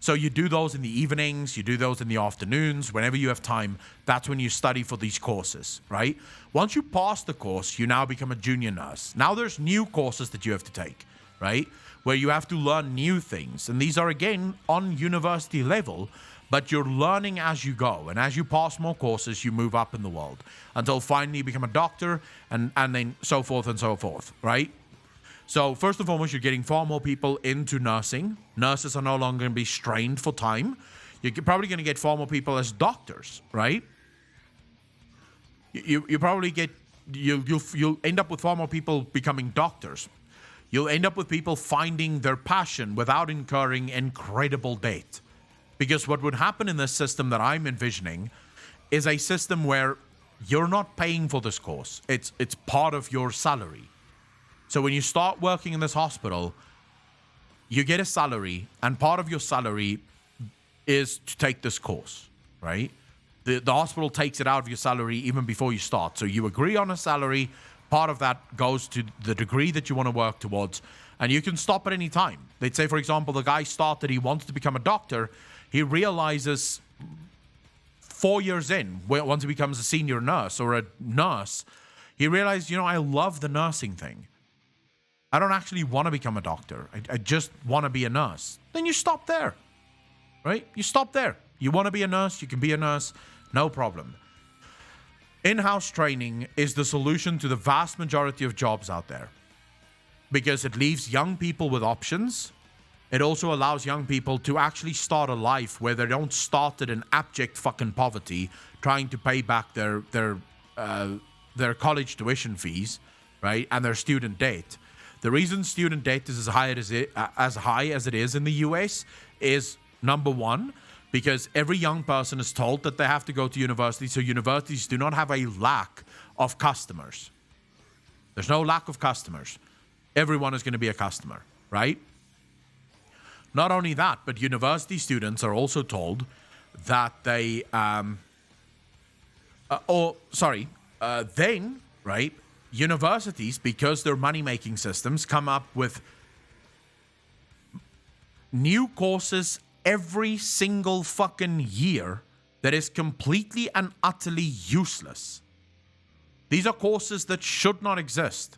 So you do those in the evenings, you do those in the afternoons, whenever you have time. That's when you study for these courses, right? Once you pass the course, you now become a junior nurse. Now there's new courses that you have to take, right? Where you have to learn new things. And these are, again, on university level, But you're learning as you go. And as you pass more courses, you move up in the world until finally you become a doctor and then so forth, right? So first and foremost, you're getting far more people into nursing. Nurses are no longer going to be strained for time. You're probably going to get far more people as doctors, right? You probably get, you'll end up with far more people becoming doctors. You'll end up with people finding their passion without incurring incredible debt. Because what would happen in this system that I'm envisioning is a system where you're not paying for this course. It's part of your salary. So when you start working in this hospital, you get a salary, and part of your salary is to take this course, right? The hospital takes it out of your salary even before you start. So you agree on a salary. Part of that goes to the degree that you want to work towards, and you can stop at any time. They'd say, for example, the guy started, he wants to become a doctor. He realizes 4 years in, once he becomes a senior nurse or a nurse, he realized, I love the nursing thing. I don't actually want to become a doctor. I just want to be a nurse. Then you stop there, right? You stop there. You want to be a nurse, you can be a nurse, no problem. In-house training is the solution to the vast majority of jobs out there because it leaves young people with options. It also allows young people to actually start a life where they don't start at an abject fucking poverty trying to pay back their college tuition fees, right, and their student debt. The reason student debt is as high as it is in the US is, number one, because every young person is told that they have to go to university, so universities do not have a lack of customers. There's no lack of customers. Everyone is going to be a customer, right? Not only that, but university students are also told that they, right, universities, because their money-making systems come up with new courses every single fucking year that is completely and utterly useless. These are courses that should not exist.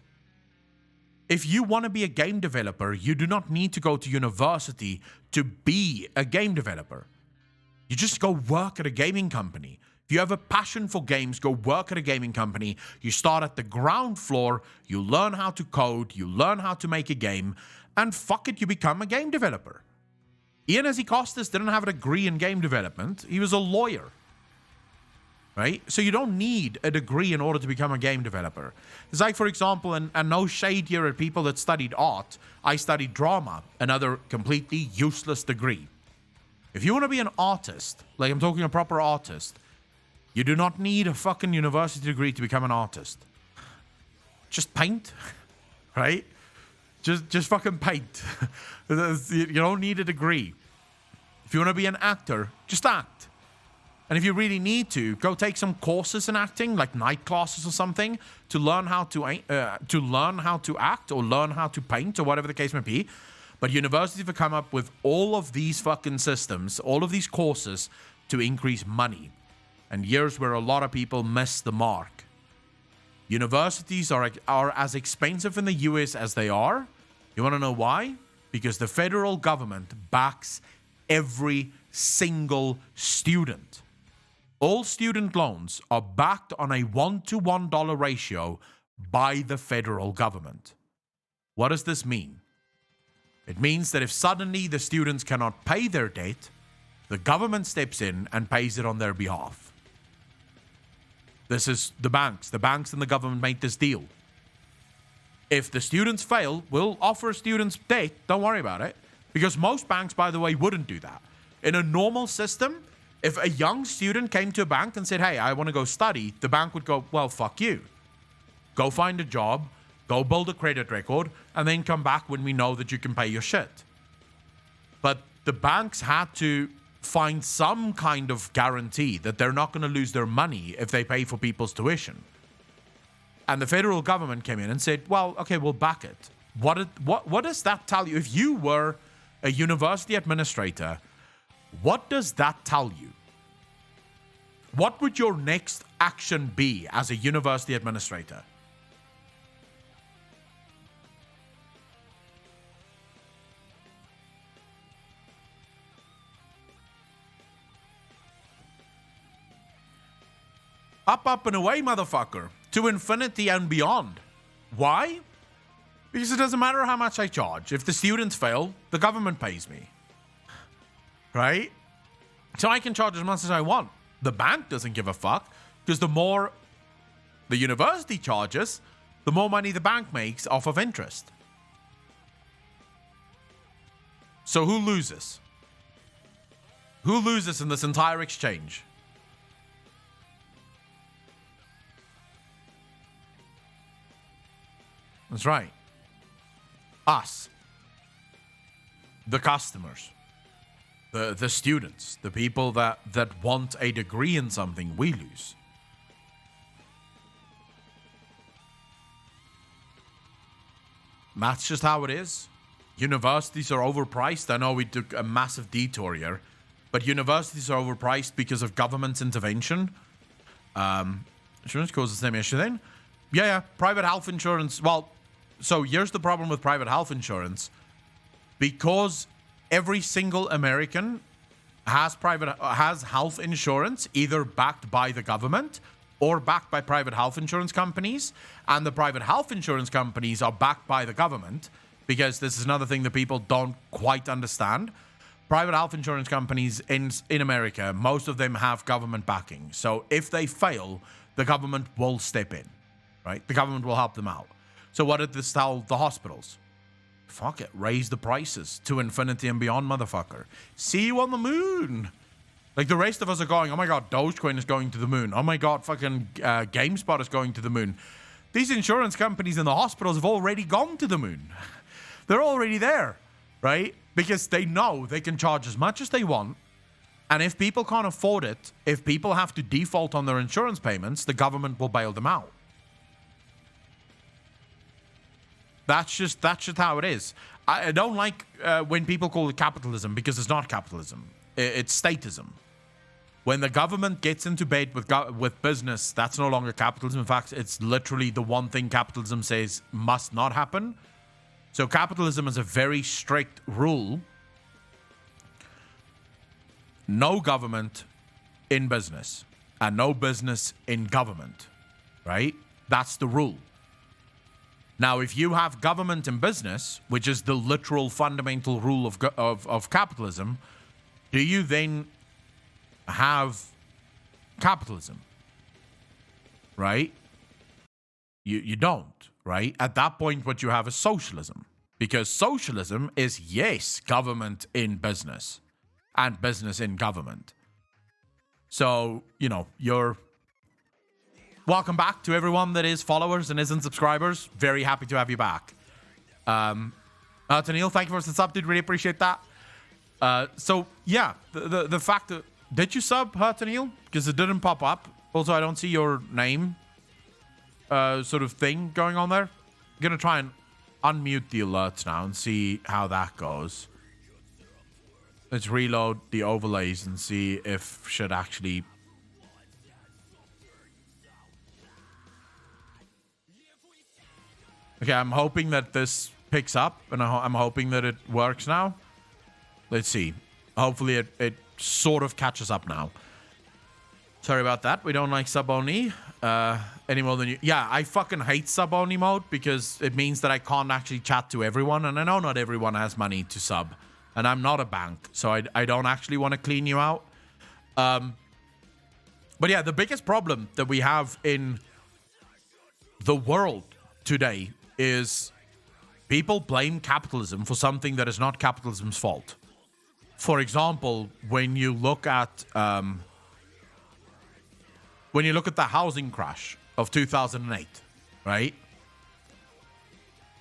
If you want to be a game developer, you do not need to go to university to be a game developer. You just go work at a gaming company. If you have a passion for games, go work at a gaming company. You start at the ground floor, you learn how to code, you learn how to make a game, and fuck it, you become a game developer. Ian Azikostas didn't have a degree in game development. He was a lawyer. Right? So you don't need a degree in order to become a game developer. It's like, for example, and no shade here at people that studied art, I studied drama, another completely useless degree. If you want to be an artist, like I'm talking a proper artist, you do not need a fucking university degree to become an artist. Just paint, right? Just fucking paint. You don't need a degree. If you want to be an actor, just act. And if you really need to, go take some courses in acting, like night classes or something, to learn how to act or learn how to paint or whatever the case may be. But universities have come up with all of these fucking systems, all of these courses to increase money. And here's where a lot of people miss the mark. Universities are as expensive in the US as they are. You want to know why? Because the federal government backs every single student. All student loans are backed on a $1 to $1 ratio by the federal government. What does this mean? It means that if suddenly the students cannot pay their debt, the government steps in and pays it on their behalf. This is the banks. The banks and the government made this deal. If the students fail, we'll offer students debt. Don't worry about it. Because most banks, by the way, wouldn't do that. In a normal system, if a young student came to a bank and said, hey, I want to go study, the bank would go, well, fuck you. Go find a job, go build a credit record, and then come back when we know that you can pay your shit. But the banks had to find some kind of guarantee that they're not going to lose their money if they pay for people's tuition. And the federal government came in and said, well, okay, we'll back it. What does that tell you? If you were a university administrator, what does that tell you? What would your next action be as a university administrator? Up, up, and away, motherfucker. To infinity and beyond. Why? Because it doesn't matter how much I charge. If the students fail, the government pays me. Right? So I can charge as much as I want. The bank doesn't give a fuck, because the more the university charges, the more money the bank makes off of interest. So who loses? Who loses in this entire exchange? That's right. Us. The customers. The students. The people that want a degree in something, we lose. That's just how it is. Universities are overpriced. I know we took a massive detour here, but universities are overpriced because of government's intervention. Insurance causes the same issue then? Yeah. Private health insurance. Well, so here's the problem with private health insurance. Because every single American has health insurance, either backed by the government or backed by private health insurance companies, and the private health insurance companies are backed by the government, because this is another thing that people don't quite understand. Private health insurance companies in America, most of them have government backing. So if they fail, the government will step in, right? The government will help them out. So what did this tell the hospitals? Fuck it, raise the prices to infinity and beyond, motherfucker. See you on the moon. Like the rest of us are going, oh my god, Dogecoin is going to the moon. Oh my god, fucking GameSpot is going to the moon. These insurance companies in the hospitals have already gone to the moon. They're already there, right? Because they know they can charge as much as they want. And if people can't afford it, if people have to default on their insurance payments, the government will bail them out. That's just how it is. I don't like when people call it capitalism, because it's not capitalism. It's statism. When the government gets into bed with business, that's no longer capitalism. In fact, it's literally the one thing capitalism says must not happen. So capitalism is a very strict rule. No government in business and no business in government, right? That's the rule. Now, if you have government in business, which is the literal fundamental rule of capitalism, do you then have capitalism? Right? You don't, right? At that point, what you have is socialism. Because socialism is, yes, government in business and business in government. So, you're... Welcome back to everyone that is followers and isn't subscribers. Very happy to have you back. Neil, thank you for the sub, dude. Really appreciate that. So, yeah, the fact that... Did you sub, Neil? Because it didn't pop up. Also, I don't see your name sort of thing going on there. I'm going to try and unmute the alerts now and see how that goes. Let's reload the overlays and see if shit actually... Okay, I'm hoping that this picks up, and I'm hoping that it works now. Let's see. Hopefully it sort of catches up now. Sorry about that. We don't like sub-only any more than you. Yeah, I fucking hate sub-only mode because it means that I can't actually chat to everyone, and I know not everyone has money to sub, and I'm not a bank, so I don't actually want to clean you out. But yeah, the biggest problem that we have in the world today is people blame capitalism for something that is not capitalism's fault. For example, when you look at the housing crash of 2008, right?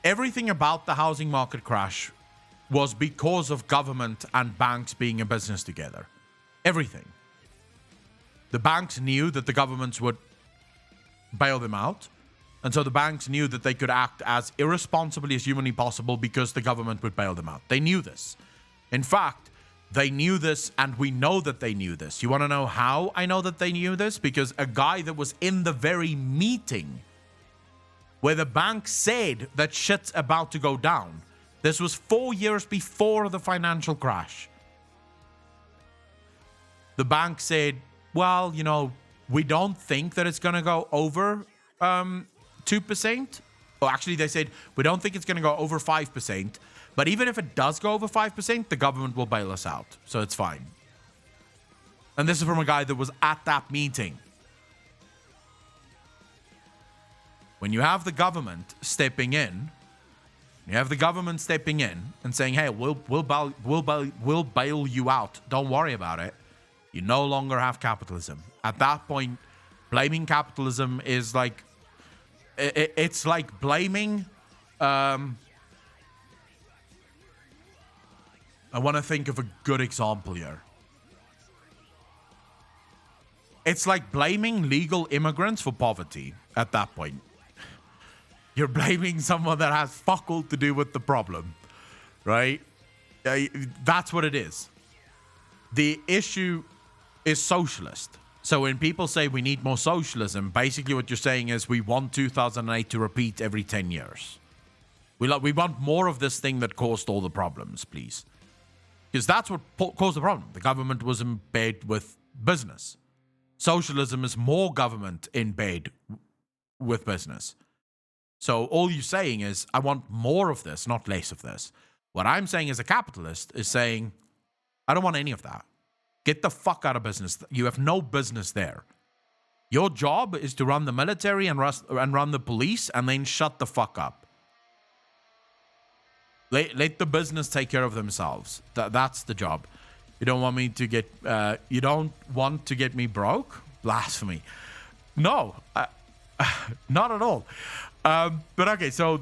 Everything about the housing market crash was because of government and banks being in business together. Everything. The banks knew that the governments would bail them out. And so the banks knew that they could act as irresponsibly as humanly possible because the government would bail them out. They knew this. In fact, they knew this, and we know that they knew this. You want to know how I know that they knew this? Because a guy that was in the very meeting where the bank said that shit's about to go down. This was 4 years before the financial crash. The bank said, well, we don't think that it's going to go over 2%. Well, actually, they said we don't think it's going to go over 5%. But even if it does go over 5%, the government will bail us out. So it's fine. And this is from a guy that was at that meeting. When you have the government stepping in, and saying, "Hey, we'll bail you out. Don't worry about it." You no longer have capitalism. At that point, blaming capitalism is like it's like blaming. I want to think of a good example here. It's like blaming legal immigrants for poverty at that point. You're blaming someone that has fuck all to do with the problem, right? That's what it is. The issue is socialist. So when people say we need more socialism, basically what you're saying is we want 2008 to repeat every 10 years. We want more of this thing that caused all the problems, please. Because that's what caused the problem. The government was in bed with business. Socialism is more government in bed with business. So all you're saying is, I want more of this, not less of this. What I'm saying as a capitalist is saying, I don't want any of that. Get the fuck out of business. You have no business there. Your job is to run the military and run the police and then shut the fuck up. Let the business take care of themselves. That's the job. You don't want me to get, you don't want to get me broke? Blasphemy. No, not at all. But okay, so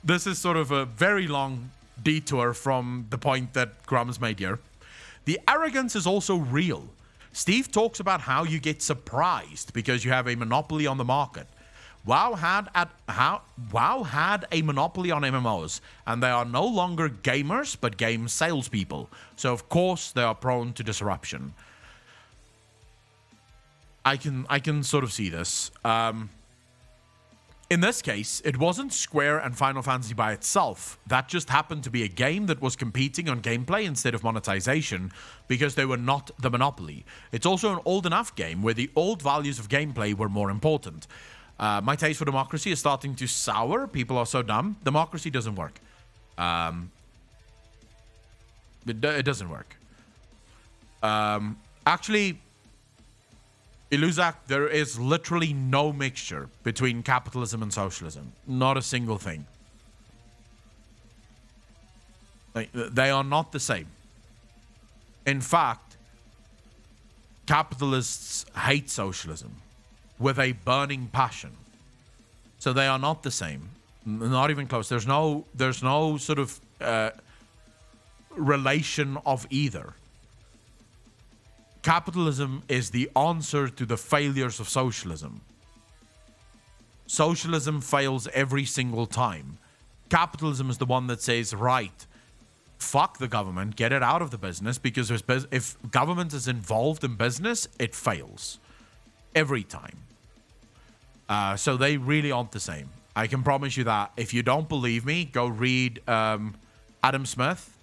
this is sort of a very long detour from the point that Grum's made here. The arrogance is also real. Steve talks about how you get surprised because you have a monopoly on the market. WoW had a monopoly on MMOs, and they are no longer gamers, but game salespeople. So of course they are prone to disruption. I can sort of see this. In this case, it wasn't Square and Final Fantasy by itself. That just happened to be a game that was competing on gameplay instead of monetization because they were not the monopoly. It's also an old enough game where the old values of gameplay were more important. My taste for democracy is starting to sour. People are so dumb. Democracy doesn't work. It doesn't work. Actually, Iluzak, there is literally no mixture between capitalism and socialism. Not a single thing. They are not the same. In fact, capitalists hate socialism with a burning passion. So they are not the same. Not even close. There's no sort of relation of either. Capitalism is the answer to the failures of socialism. Socialism fails every single time. Capitalism is the one that says, right, fuck the government, get it out of the business, because if government is involved in business, it fails. Every time. So they really aren't the same. I can promise you that. If you don't believe me, go read Adam Smith.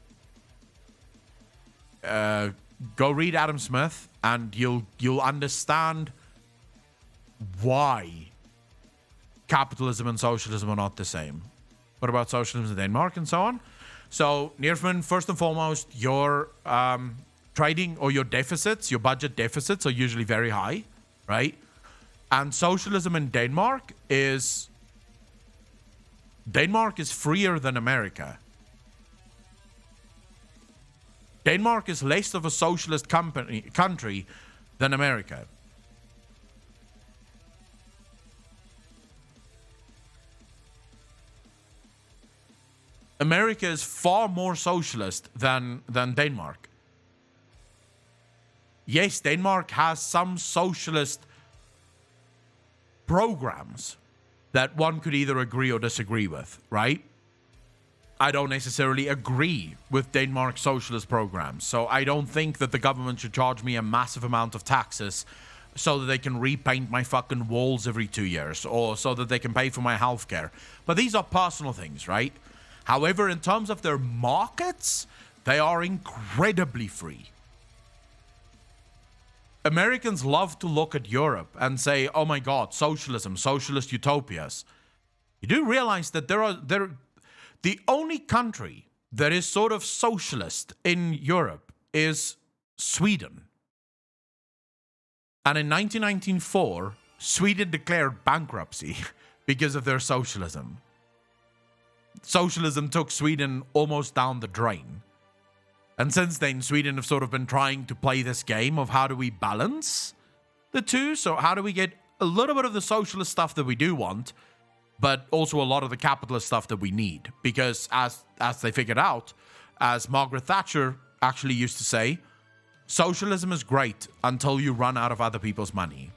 Go read Adam Smith, and you'll understand why capitalism and socialism are not the same. What about socialism in Denmark and so on? So, Nirfman, first and foremost, your trading or your deficits, your budget deficits are usually very high, right? And socialism in Denmark is freer than America. Denmark is less of a socialist country than America. America is far more socialist than Denmark. Yes, Denmark has some socialist programs that one could either agree or disagree with, right? I don't necessarily agree with Denmark's socialist programs. So I don't think that the government should charge me a massive amount of taxes so that they can repaint my fucking walls every 2 years, or so that they can pay for my healthcare. But these are personal things, right? However, in terms of their markets, they are incredibly free. Americans love to look at Europe and say, oh my God, socialism, socialist utopias. You do realize that the only country that is sort of socialist in Europe is Sweden. And in 1994, Sweden declared bankruptcy because of their socialism. Socialism took Sweden almost down the drain. And since then, Sweden have sort of been trying to play this game of how do we balance the two? So how do we get a little bit of the socialist stuff that we do want, but also a lot of the capitalist stuff that we need? Because as they figured out, as Margaret Thatcher actually used to say, socialism is great until you run out of other people's money.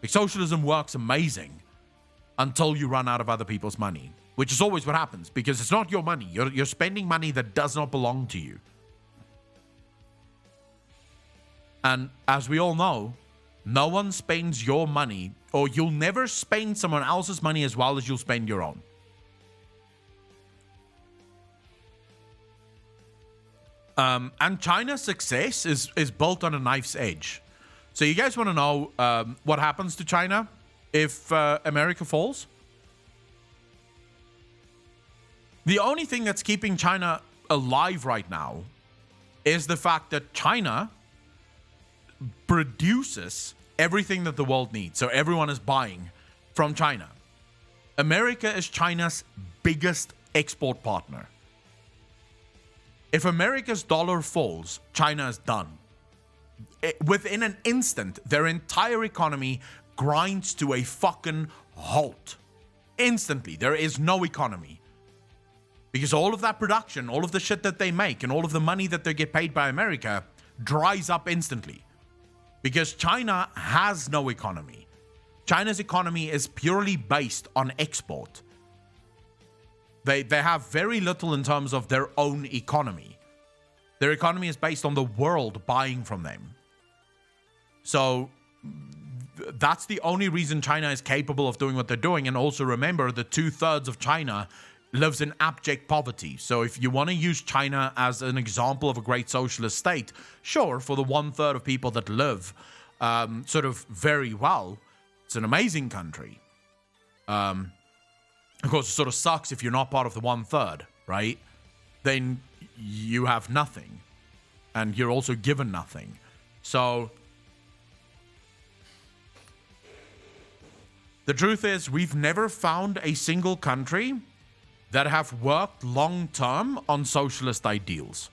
Like, socialism works amazing until you run out of other people's money, which is always what happens, because it's not your money. You're spending money that does not belong to you. And as we all know, no one spends your money, or you'll never spend someone else's money as well as you'll spend your own. And China's success is built on a knife's edge. So you guys want to know what happens to China if America falls? The only thing that's keeping China alive right now is the fact that China produces everything that the world needs. So everyone is buying from China. America is China's biggest export partner. If America's dollar falls, China is done. Within an instant, their entire economy grinds to a fucking halt. Instantly, there is no economy. Because all of that production, all of the shit that they make, and all of the money that they get paid by America dries up instantly. Because China has no economy. China's economy is purely based on export. They have very little in terms of their own economy. Their economy is based on the world buying from them. So that's the only reason China is capable of doing what they're doing. And also remember that 2/3 of China lives in abject poverty. So if you want to use China as an example of a great socialist state, sure, for the 1/3 of people that live sort of very well, it's an amazing country. Of course, it sort of sucks if you're not part of the 1/3, right? Then you have nothing. And you're also given nothing. So the truth is, we've never found a single country that have worked long-term on socialist ideals.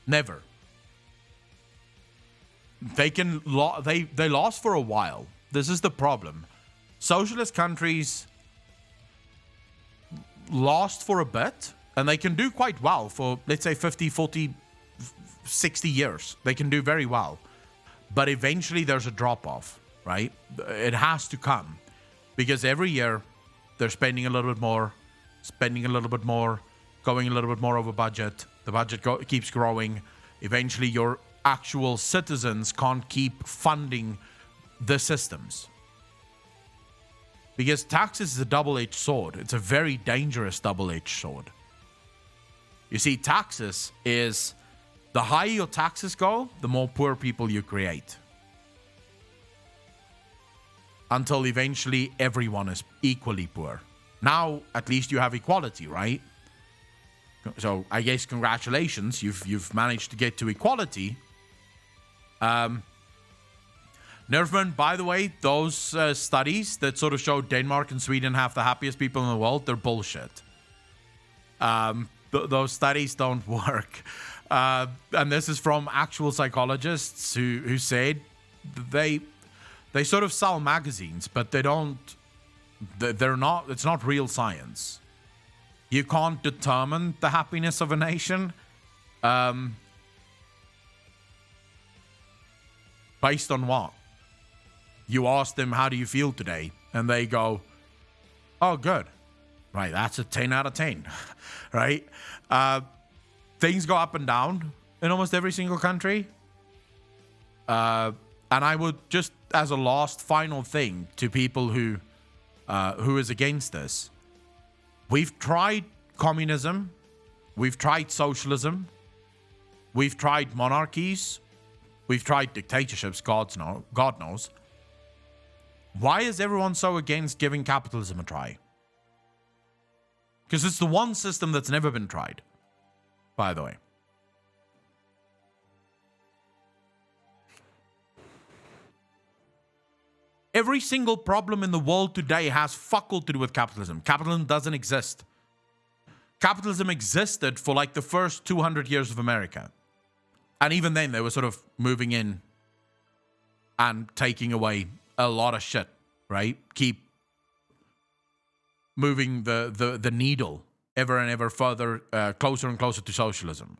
Never. They last for a while. This is the problem. Socialist countries last for a bit, and they can do quite well for, let's say, 50, 40, 60 years. They can do very well. But eventually there's a drop-off, right? It has to come. Because every year they're spending a little bit more, spending a little bit more, going a little bit more over budget. The budget keeps growing. Eventually your actual citizens can't keep funding the systems. Because taxes is a double-edged sword. It's a very dangerous double-edged sword. You see, taxes is, the higher your taxes go, the more poor people you create. Until eventually everyone is equally poor. Now, at least you have equality, right? So, I guess congratulations, you've managed to get to equality. Nerfman, by the way, those studies that sort of show Denmark and Sweden have the happiest people in the world, they're bullshit. Those studies don't work. And this is from actual psychologists who said they sort of sell magazines, but they're not, it's not real science. You can't determine the happiness of a nation based on what? You ask them, how do you feel today? And they go, oh, good. Right, that's a 10 out of 10, right? Things go up and down in almost every single country. And I would just, as a last final thing to people who is against this, we've tried communism, we've tried socialism, we've tried monarchies, We've tried dictatorships, God knows. Why is everyone so against giving capitalism a try? Because it's the one system that's never been tried, by the way. Every single problem in the world today has fuck all to do with capitalism. Capitalism doesn't exist. Capitalism existed for like the first 200 years of America. And even then, they were sort of moving in and taking away a lot of shit, right? Keep moving the needle ever and ever further, closer and closer to socialism.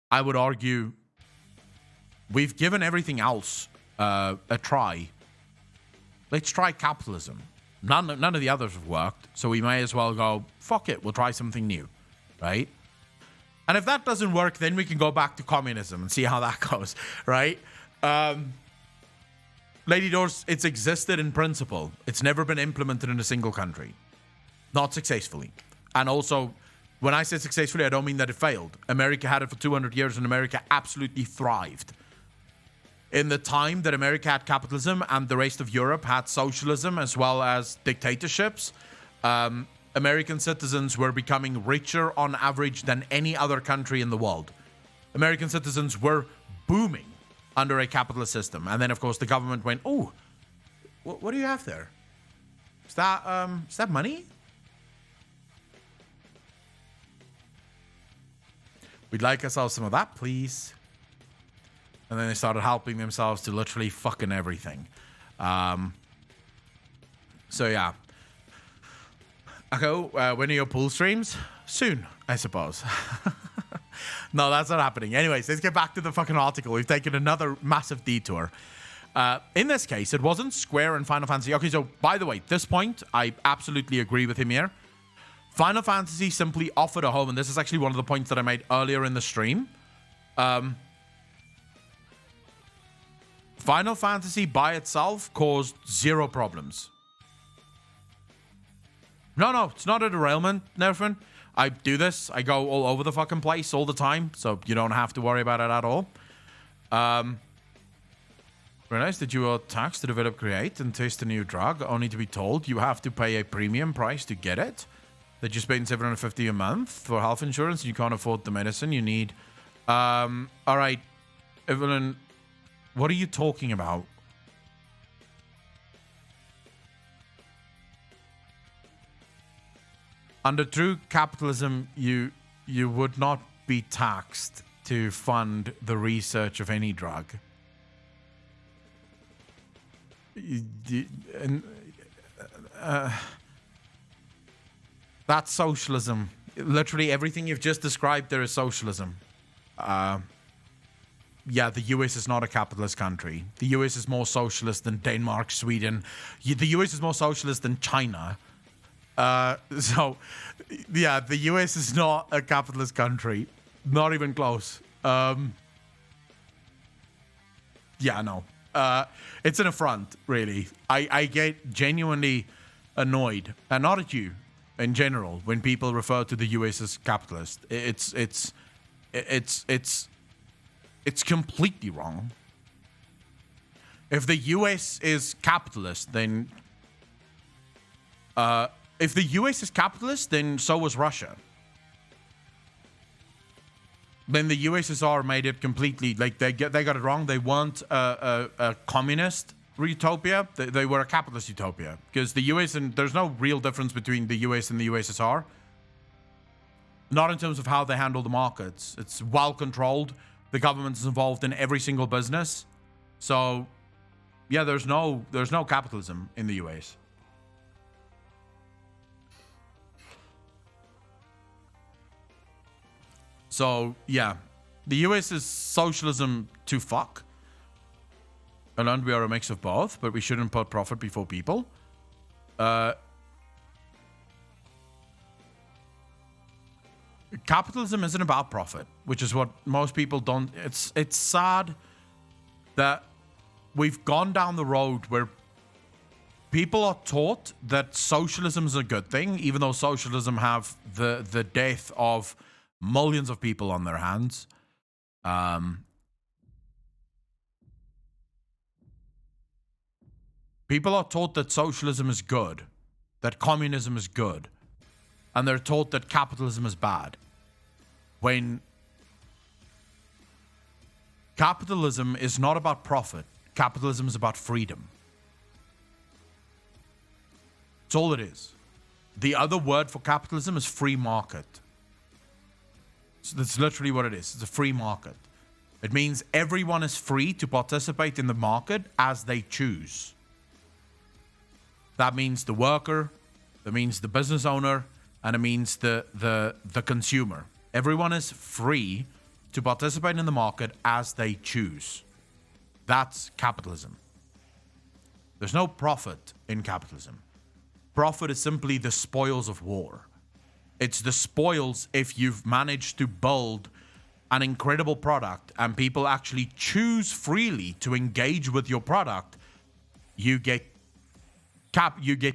I would argue we've given everything else a try. Let's try capitalism. None of the others have worked, so we may as well go, fuck it, we'll try something new, right? And if that doesn't work, then we can go back to communism and see how that goes, right? Lady Doors, it's existed in principle. It's never been implemented in a single country. Not successfully. And also, when I say successfully, I don't mean that it failed. America had it for 200 years and America absolutely thrived. In the time that America had capitalism and the rest of Europe had socialism as well as dictatorships, American citizens were becoming richer on average than any other country in the world. American citizens were booming under a capitalist system. And then, of course, the government went, oh, what do you have there? Is that money? We'd like ourselves some of that, please. And then they started helping themselves to literally fucking everything. So, yeah. Okay, when are your pool streams? Soon, I suppose. No, that's not happening. Anyways, let's get back to the fucking article. We've taken another massive detour. In this case, it wasn't Square and Final Fantasy. Okay, so by the way, this point, I absolutely agree with him here. Final Fantasy simply offered a home, and this is actually one of the points that I made earlier in the stream. Final Fantasy by itself caused zero problems. No, it's not a derailment, Nerfin. I do this. I go all over the fucking place all the time, so you don't have to worry about it at all. Very nice. Did you owe tax to develop, create, and test a new drug, only to be told you have to pay a premium price to get it? That you spend $750 a month for health insurance and you can't afford the medicine you need. All right, Evelyn, what are you talking about? Under true capitalism, you would not be taxed to fund the research of any drug. That's socialism. Literally everything you've just described there is socialism. Yeah, the US is not a capitalist country. The US is more socialist than Denmark, Sweden. The US is more socialist than China. So, yeah, the US is not a capitalist country. Not even close. Yeah, no. It's an affront, really. I get genuinely annoyed, and not at you, in general, when people refer to the US as capitalist. It's completely wrong. If the US is capitalist, then if the US is capitalist, then so was Russia. Then the USSR made it completely, like, they got it wrong. They weren't a communist utopia. They were a capitalist utopia. Because the US, and there's no real difference between the US and the USSR. Not in terms of how they handle the markets. It's well controlled. The government is involved in every single business. So, yeah, there's no capitalism in the US. So, yeah, the US is socialism to fuck. I learned we are a mix of both, but we shouldn't put profit before people. Capitalism isn't about profit, which is what most people don't. It's sad that we've gone down the road where people are taught that socialism is a good thing, even though socialism have the death of millions of people on their hands. People are taught that socialism is good, that communism is good, and they're taught that capitalism is bad. When capitalism is not about profit, capitalism is about freedom. That's all it is. The other word for capitalism is free market. So that's literally what it is. It's a free market. It means everyone is free to participate in the market as they choose. That means the worker, that means the business owner, and it means the consumer. Everyone is free to participate in the market as they choose. That's capitalism. There's no profit in capitalism. Profit is simply the spoils of war. It's the spoils if you've managed to build an incredible product and people actually choose freely to engage with your product. You get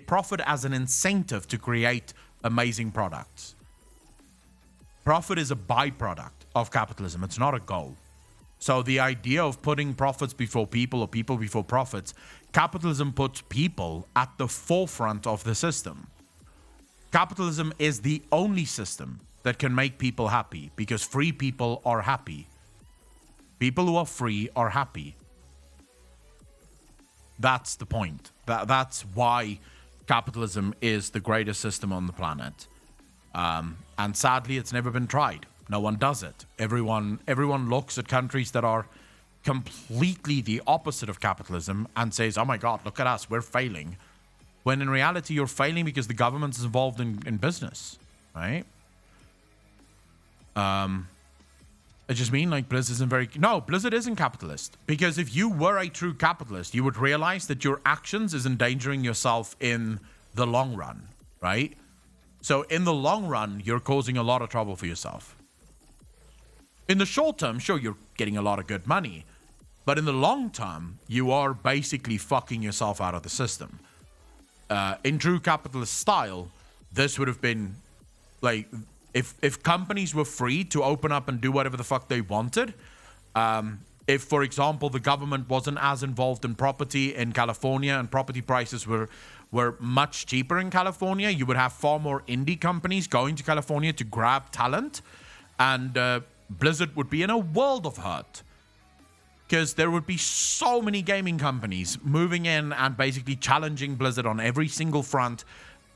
profit as an incentive to create amazing products. Profit is a byproduct of capitalism. It's not a goal. So the idea of putting profits before people or people before profits, capitalism puts people at the forefront of the system. Capitalism is the only system that can make people happy because free people are happy. People who are free are happy. That's the point. That's why capitalism is the greatest system on the planet. And sadly, it's never been tried. No one does it. Everyone looks at countries that are completely the opposite of capitalism and says, oh my God, look at us, we're failing. When in reality, you're failing because the government is involved in business, right? I just mean like Blizzard isn't capitalist. Because if you were a true capitalist, you would realize that your actions is endangering yourself in the long run, right? So in the long run, you're causing a lot of trouble for yourself. In the short term, sure, you're getting a lot of good money. But in the long term, you are basically fucking yourself out of the system. In true capitalist style, this would have been like, if companies were free to open up and do whatever the fuck they wanted, if, for example, the government wasn't as involved in property in California and property prices were much cheaper in California, you would have far more indie companies going to California to grab talent, and Blizzard would be in a world of hurt. Because there would be so many gaming companies moving in and basically challenging Blizzard on every single front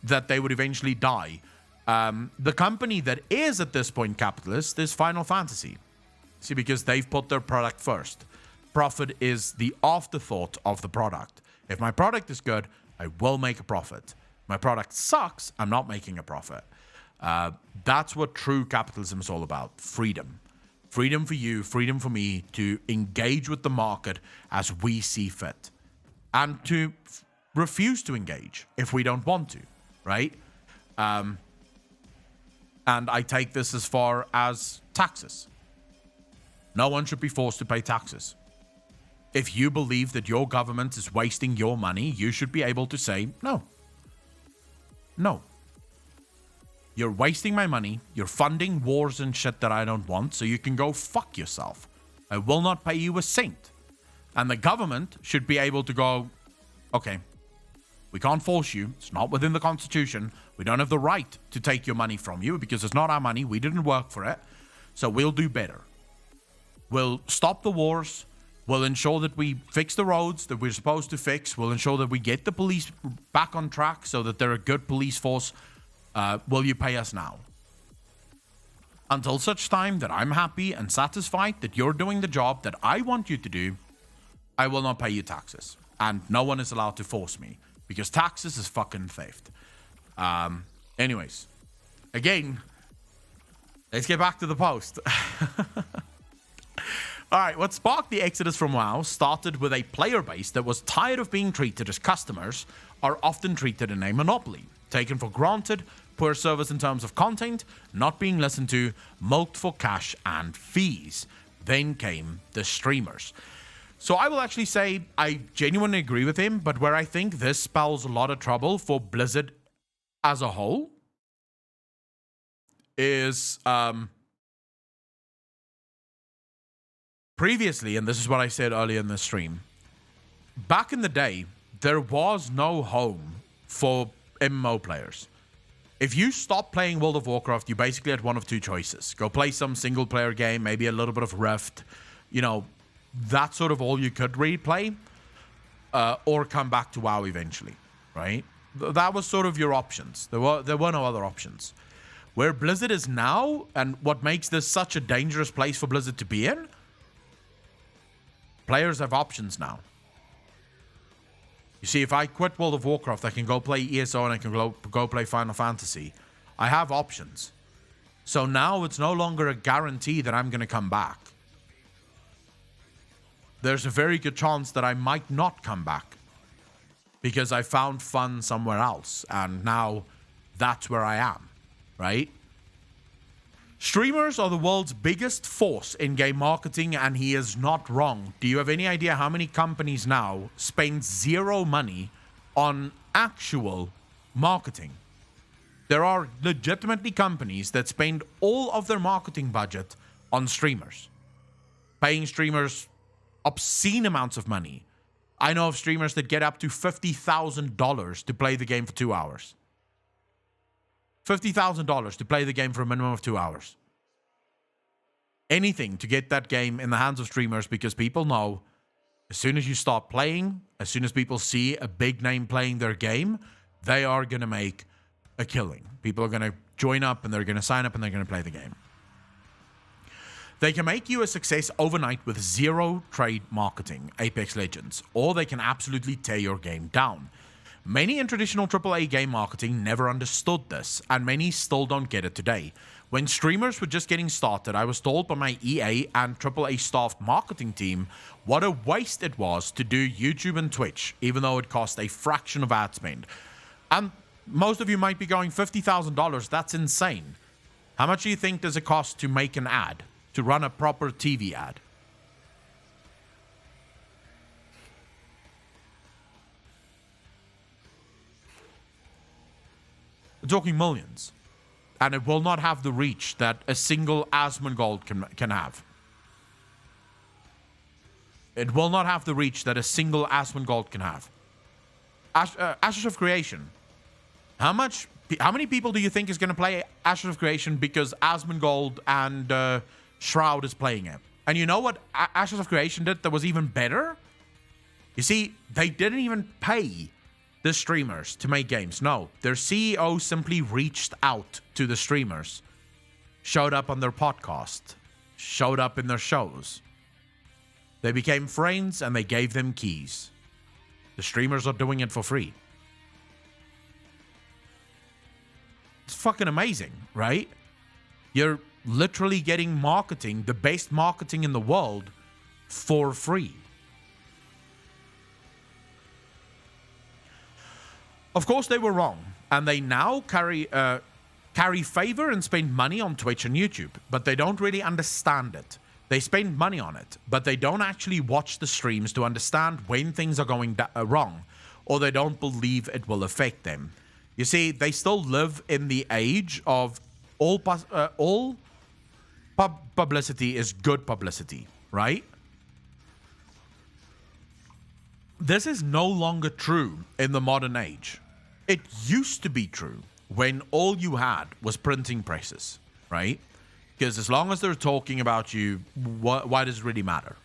that they would eventually die. The company that is at this point capitalist is Final Fantasy. See, because they've put their product first. Profit is the afterthought of the product. If my product is good, I will make a profit. My product sucks, I'm not making a profit. That's what true capitalism is all about. Freedom. Freedom for you, freedom for me to engage with the market as we see fit. And to refuse to engage if we don't want to, right? And I take this as far as taxes. No one should be forced to pay taxes. If you believe that your government is wasting your money, you should be able to say, no. No. You're wasting my money. You're funding wars and shit that I don't want, so you can go fuck yourself. I will not pay you a cent. And the government should be able to go, okay, we can't force you. It's not within the Constitution. We don't have the right to take your money from you because it's not our money. We didn't work for it. So we'll do better. We'll stop the wars. We'll ensure that we fix the roads that we're supposed to fix. We'll ensure that we get the police back on track so that they're a good police force. Will you pay us now? Until such time that I'm happy and satisfied that you're doing the job that I want you to do, I will not pay you taxes. And no one is allowed to force me. Because taxes is fucking theft. Anyways. Again, let's get back to the post. Alright, what sparked the exodus from WoW started with a player base that was tired of being treated as customers are often treated in a monopoly, taken for granted, poor service in terms of content, not being listened to, milked for cash and fees. Then came the streamers. So I will actually say I genuinely agree with him, but where I think this spells a lot of trouble for Blizzard as a whole is previously, and this is what I said earlier in the stream, back in the day, there was no home for MMO players. If you stop playing World of Warcraft, you basically had one of two choices. Go play some single player game, maybe a little bit of Rift, you know, that's sort of all you could really play, or come back to WoW eventually, right? That was sort of your options. There were no other options. Where Blizzard is now, and what makes this such a dangerous place for Blizzard to be in, players have options now. You see, if I quit World of Warcraft, I can go play ESO and I can go play Final Fantasy. I have options. So now it's no longer a guarantee that I'm going to come back. There's a very good chance that I might not come back because I found fun somewhere else, and now that's where I am, right? Streamers are the world's biggest force in game marketing, and he is not wrong. Do you have any idea how many companies now spend zero money on actual marketing? There are legitimately companies that spend all of their marketing budget on streamers, paying streamers obscene amounts of money. I know of streamers that get up to $50,000 to play the game for 2 hours. $50,000 to play the game for a minimum of 2 hours. Anything to get that game in the hands of streamers, because people know as soon as you start playing, as soon as people see a big name playing their game, they are going to make a killing. People are going to join up and they're going to sign up and they're going to play the game. They can make you a success overnight with zero trade marketing, Apex Legends, or they can absolutely tear your game down. Many in traditional AAA game marketing never understood this, and many still don't get it today. When streamers were just getting started, I was told by my EA and AAA staffed marketing team what a waste it was to do YouTube and Twitch, even though it cost a fraction of ad spend. And most of you might be going, $50,000, that's insane. How much do you think does it cost to make an ad, to run a proper TV ad? We're talking millions. And it will not have the reach that a single Asmongold can have. It will not have the reach that a single Asmongold can have. Ashes of Creation. How many people do you think is going to play Ashes of Creation because Asmongold and Shroud is playing it? And you know what Ashes of Creation did that was even better? You see, they didn't even pay the streamers to make games. No, their CEO simply reached out to the streamers, showed up on their podcast, showed up in their shows. They became friends and they gave them keys. The streamers are doing it for free. It's fucking amazing, right? You're literally getting marketing, the best marketing in the world, for free. Of course, they were wrong, and they now carry favor and spend money on Twitch and YouTube, but they don't really understand it. They spend money on it, but they don't actually watch the streams to understand when things are going wrong, or they don't believe it will affect them. You see, they still live in the age of all publicity is good publicity, right? This is no longer true in the modern age. It used to be true when all you had was printing presses, right? Because as long as they're talking about you, why does it really matter?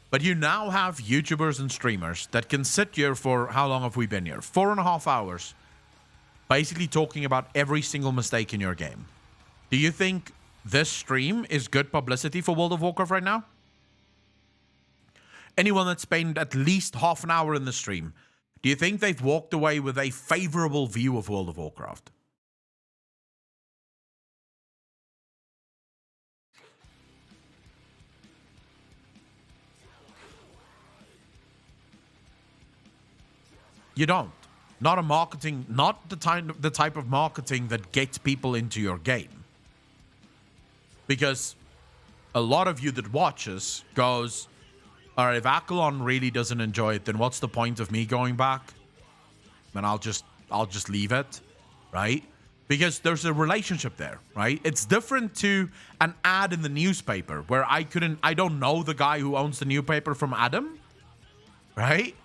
But you now have YouTubers and streamers that can sit here for, how long have we been here? 4.5 hours, basically talking about every single mistake in your game. Do you think this stream is good publicity for World of Warcraft right now? Anyone that spent at least half an hour in the stream, do you think they've walked away with a favorable view of World of Warcraft? You don't. Not the type of marketing that gets people into your game. Because a lot of you that watches goes, all right, if Akalon really doesn't enjoy it, then what's the point of me going back? Then I'll just leave it, right? Because there's a relationship there, right? It's different to an ad in the newspaper where I don't know the guy who owns the newspaper from Adam, right?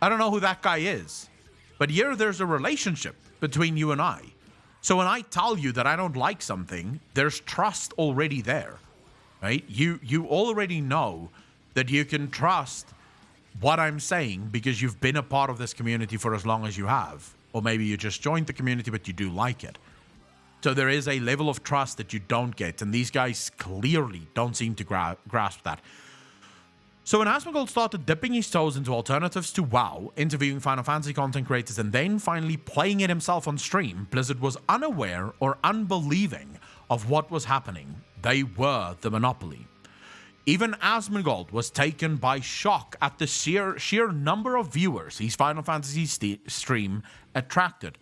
I don't know who that guy is. But here there's a relationship between you and I. So when I tell you that I don't like something, there's trust already there, right? You already know that you can trust what I'm saying because you've been a part of this community for as long as you have. Or maybe you just joined the community, but you do like it. So there is a level of trust that you don't get. And these guys clearly don't seem to grasp that. So when Asmongold started dipping his toes into alternatives to WoW, interviewing Final Fantasy content creators, and then finally playing it himself on stream, Blizzard was unaware or unbelieving of what was happening. They were the monopoly. Even Asmongold was taken by shock at the sheer number of viewers his Final Fantasy stream attracted.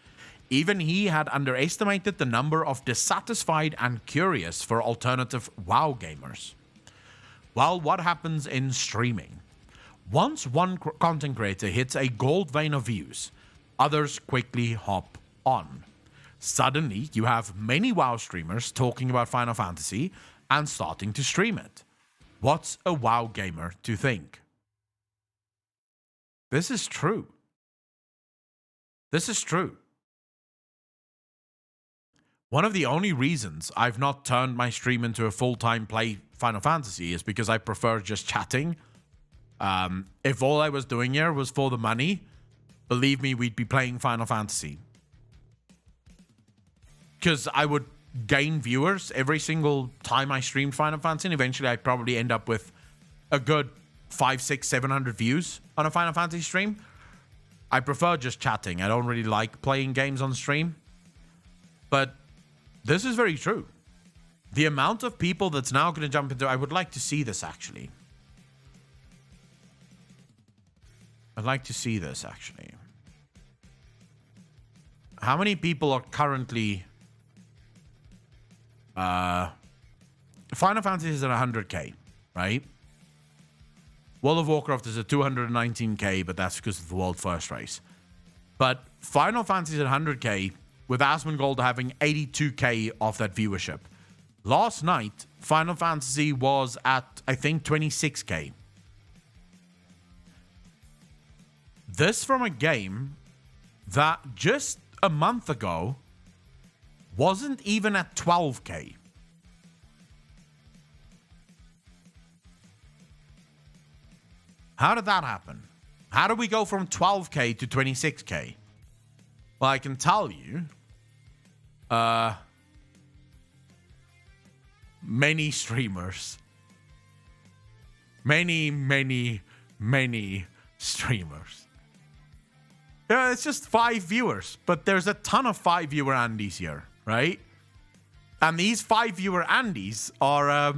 Even he had underestimated the number of dissatisfied and curious for alternative WoW gamers. Well, what happens in streaming? Once one content creator hits a gold vein of views, others quickly hop on. Suddenly, you have many WoW streamers talking about Final Fantasy and starting to stream it. What's a WoW gamer to think? This is true. This is true. One of the only reasons I've not turned my stream into a full-time play Final Fantasy is because I prefer just chatting. If all I was doing here was for the money, believe me, we'd be playing Final Fantasy. Because I would gain viewers every single time I streamed Final Fantasy, and eventually I'd probably end up with a good 500, 600, 700 views on a Final Fantasy stream. I prefer just chatting. I don't really like playing games on stream. But this is very true. The amount of people that's now going to jump into... I would like to see this, actually. I'd like to see this, actually. How many people are currently... Final Fantasy is at 100k, right? World of Warcraft is at 219k, but that's because of the world first race. But Final Fantasy is at 100k, with Asmongold having 82k of that viewership. Last night, Final Fantasy was at, I think, 26k. This from a game that just a month ago wasn't even at 12k. How did that happen? How did we go from 12k to 26k? Well, I can tell you, many streamers. Many streamers. Yeah, it's just 5 viewers, but there's a ton of 5 viewer Andes here, right? And these 5 viewer Andes are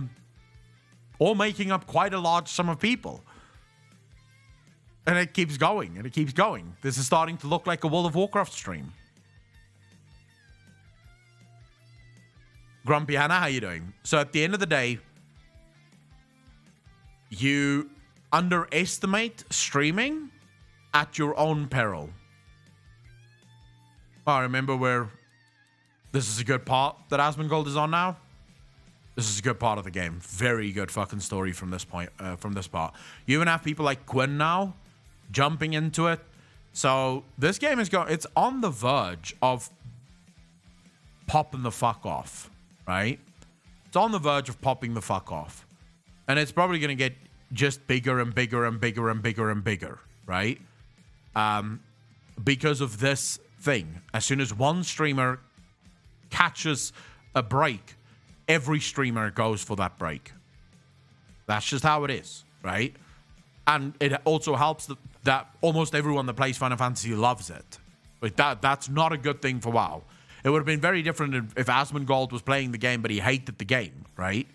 all making up quite a large sum of people. And it keeps going, and it keeps going. This is starting to look like a World of Warcraft stream. Grumpy Hannah, how you doing? So at the end of the day, you underestimate streaming at your own peril. Oh, I remember where this is a good part that Asmongold is on now. This is a good part of the game. Very good fucking story from this point, from this part. You even have people like Quinn now jumping into it. So this game is it's on the verge of popping the fuck off, right? It's on the verge of popping the fuck off. And it's probably going to get just bigger and bigger and bigger and bigger and bigger, right? Because of this thing. As soon as one streamer catches a break, every streamer goes for that break. That's just how it is, right? And it also helps that almost everyone that plays Final Fantasy loves it. Like that's not a good thing for WoW. It would have been very different if Asmongold was playing the game, but he hated the game, right?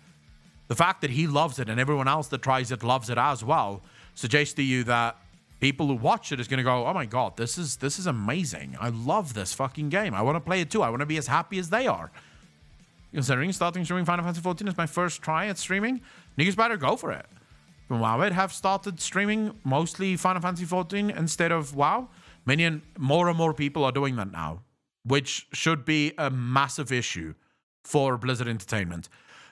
The fact that he loves it and everyone else that tries it loves it as well suggests to you that people who watch it is going to go, oh my god, this is amazing. I love this fucking game. I want to play it too. I want to be as happy as they are. Considering starting streaming Final Fantasy 14 is my first try at streaming, niggas better go for it. WoW have started streaming mostly Final Fantasy 14 instead of WoW. More and more people are doing that now, which should be a massive issue for Blizzard Entertainment.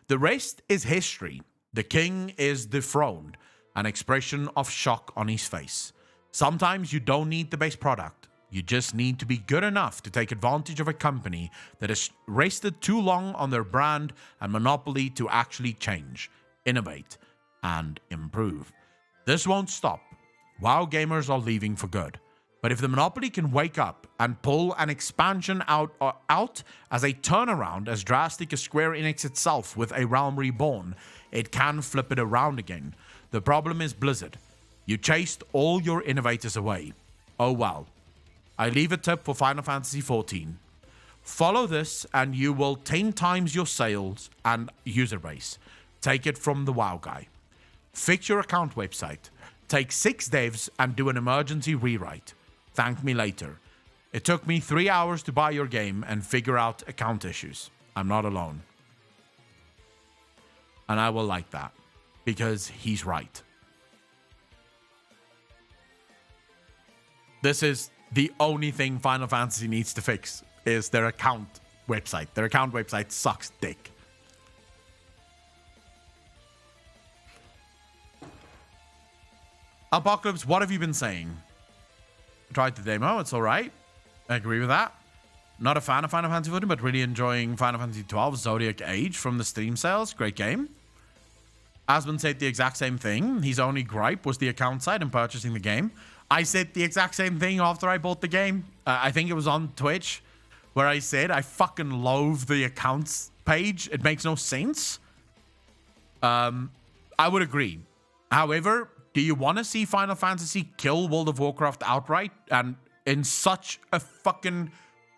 The rest is history. The king is dethroned, an expression of shock on his face. Sometimes you don't need the base product. You just need to be good enough to take advantage of a company that has rested too long on their brand and monopoly to actually change, innovate, and improve. This won't stop. WoW gamers are leaving for good. But if the monopoly can wake up and pull an expansion out as a turnaround as drastic as Square Enix itself with A Realm Reborn, it can flip it around again. The problem is Blizzard. You chased all your innovators away. Oh well. I leave a tip for Final Fantasy XIV. Follow this and you will 10 times your sales and user base. Take it from the WoW guy. Fix your account website. Take 6 devs and do an emergency rewrite. Thank me later. It took me 3 hours to buy your game and figure out account issues. I'm not alone. And I will like that because he's right. This is the only thing Final Fantasy needs to fix is their account website. Their account website sucks dick. Apocalypse, what have you been saying? Tried the demo, it's alright. I agree with that. Not a fan of Final Fantasy XIV, but really enjoying Final Fantasy XII Zodiac Age from the Steam sales. Great game. Asmund said the exact same thing. His only gripe was the account side and purchasing the game. I said the exact same thing after I bought the game. I think it was on Twitch where I said I fucking loathe the accounts page. It makes no sense. I would agree. However, do you want to see Final Fantasy kill World of Warcraft outright and in such a fucking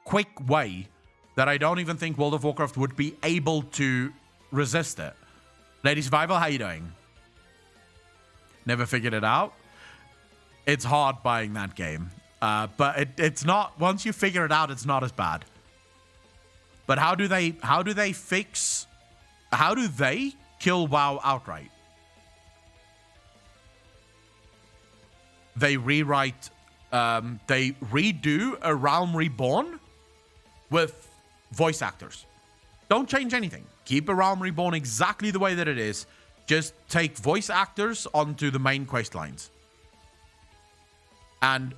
quick way that I don't even think World of Warcraft would be able to resist it? Lady Survival, how you doing? Never figured it out. It's hard buying that game. But it's not, once you figure it out, it's not as bad. But how do they kill WoW outright? They rewrite, they redo A Realm Reborn with voice actors. Don't change anything. Keep A Realm Reborn exactly the way that it is. Just take voice actors onto the main quest lines. And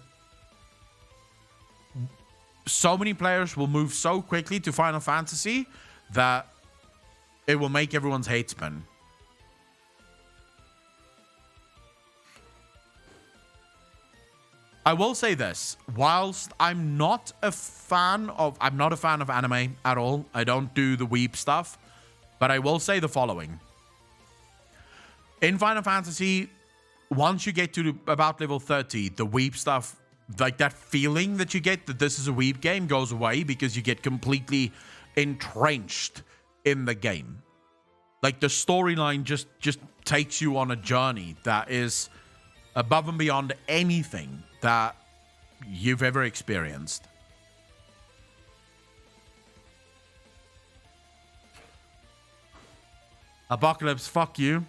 so many players will move so quickly to Final Fantasy that it will make everyone's head spin. I will say this, whilst I'm not a fan of anime at all. I don't do the weeb stuff, but I will say the following. In Final Fantasy, once you get to about level 30, the weeb stuff, like that feeling that you get that this is a weeb game, goes away because you get completely entrenched in the game. Like the storyline just takes you on a journey that is above and beyond anything that you've ever experienced. Apocalypse, fuck you.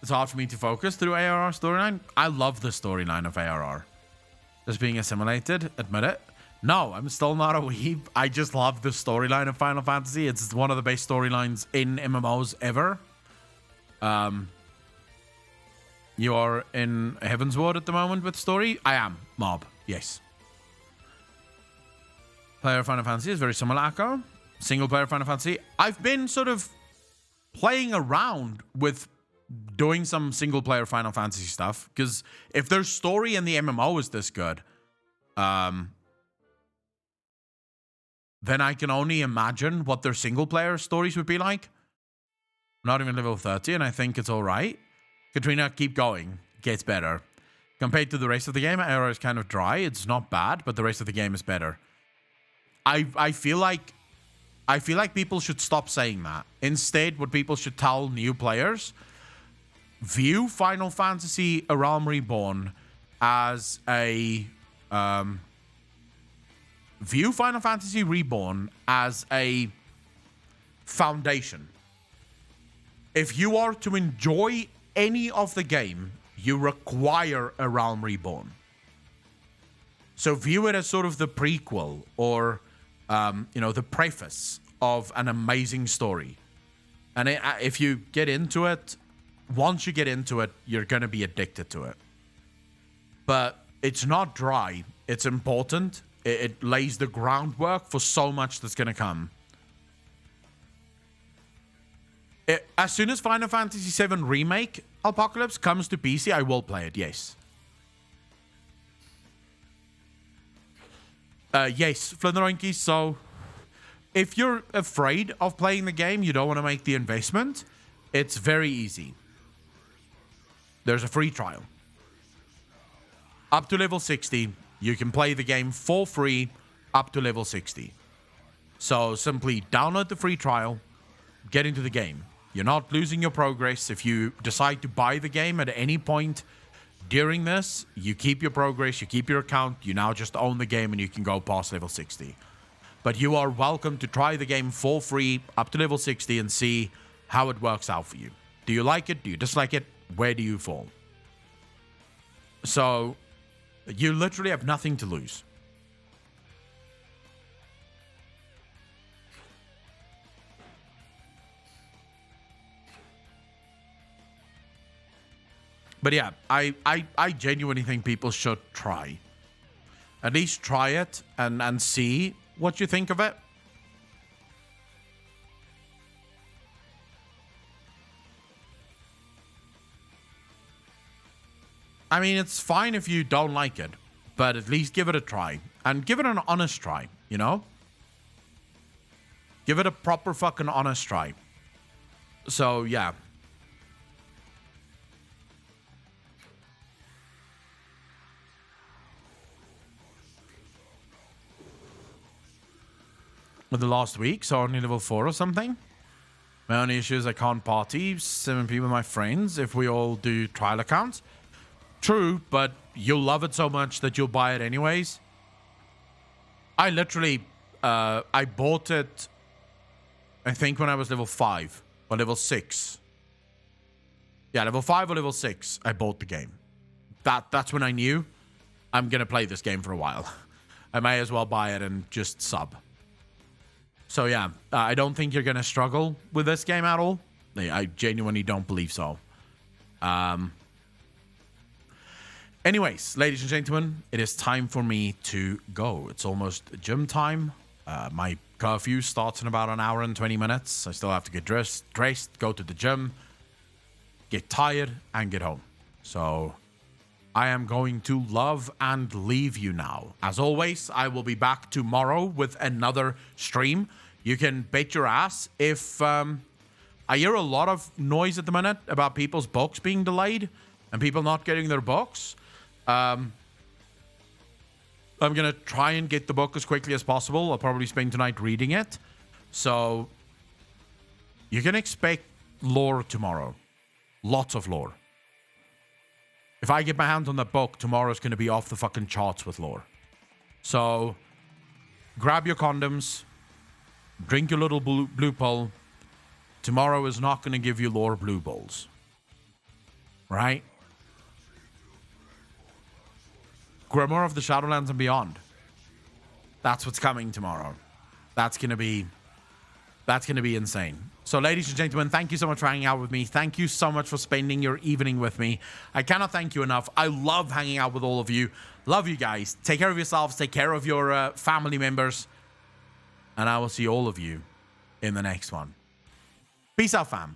It's hard for me to focus through ARR storyline. I love the storyline of ARR. Just being assimilated, admit it. No, I'm still not a weeb. I just love the storyline of Final Fantasy. It's one of the best storylines in MMOs ever. You are in Heaven's Ward at the moment with story? I am. Mob. Yes. Player Final Fantasy is very similar, Akko. Single player Final Fantasy. I've been sort of playing around with doing some single player Final Fantasy stuff. Because if their story in the MMO is this good, then I can only imagine what their single player stories would be like. I'm not even level 30 and I think it's alright. Katrina, keep going. Gets better. Compared to the rest of the game, Arrow is kind of dry. It's not bad, but the rest of the game is better. I feel like people should stop saying that. Instead, what people should tell new players, view Final Fantasy A Realm Reborn as a foundation. If you are to enjoy any of the game, you require A Realm Reborn. So view it as sort of the prequel or, the preface of an amazing story. And if you get into it, once you get into it, you're going to be addicted to it. but it's not dry. It's important. It lays the groundwork for so much that's going to come. As soon as Final Fantasy VII Remake Apocalypse comes to PC, I will play it, yes. Yes, Flinderoinky, so if you're afraid of playing the game, you don't want to make the investment, it's very easy. There's a free trial. Up to level 60, you can play the game for free up to level 60. So simply download the free trial, get into the game. You're not losing your progress. If you decide to buy the game at any point during this, you keep your progress, you keep your account, you now just own the game and you can go past level 60. But you are welcome to try the game for free up to level 60 and see how it works out for you. Do you like it? Do you dislike it? Where do you fall? So you literally have nothing to lose. But yeah, I genuinely think people should try. At least try it and see what you think of it. I mean, it's fine if you don't like it, but at least give it a try. And give it an honest try, you know? Give it a proper fucking honest try. So, yeah. The last week, so only level 4 or something. My only issue is I can't party 7 people with my friends if we all do trial accounts. True, but you'll love it so much that you'll buy it anyways. I literally, I bought it, I think when I was level 5 or level 6. Yeah, level 5 or level 6, I bought the game. That's when I knew I'm going to play this game for a while. I may as well buy it and just sub. So yeah, I don't think you're going to struggle with this game at all. I genuinely don't believe so. Anyways, ladies and gentlemen, it is time for me to go. It's almost gym time. My curfew starts in about an hour and 20 minutes. I still have to get dressed, go to the gym, get tired, and get home. So I am going to love and leave you now. As always, I will be back tomorrow with another stream. You can bet your ass if I hear a lot of noise at the minute about people's books being delayed and people not getting their books. I'm going to try and get the book as quickly as possible. I'll probably spend tonight reading it. So you can expect lore tomorrow. Lots of lore. If I get my hands on that book, tomorrow's going to be off the fucking charts with lore. So grab your condoms. Drink your little blue pill. Tomorrow is not going to give you lore blue balls. Right? Grimoire of the Shadowlands and Beyond. That's what's coming tomorrow. That's going to be insane. So, ladies and gentlemen, thank you so much for hanging out with me. Thank you so much for spending your evening with me. I cannot thank you enough. I love hanging out with all of you. Love you guys. Take care of yourselves. Take care of your family members. And I will see all of you in the next one. Peace out, fam.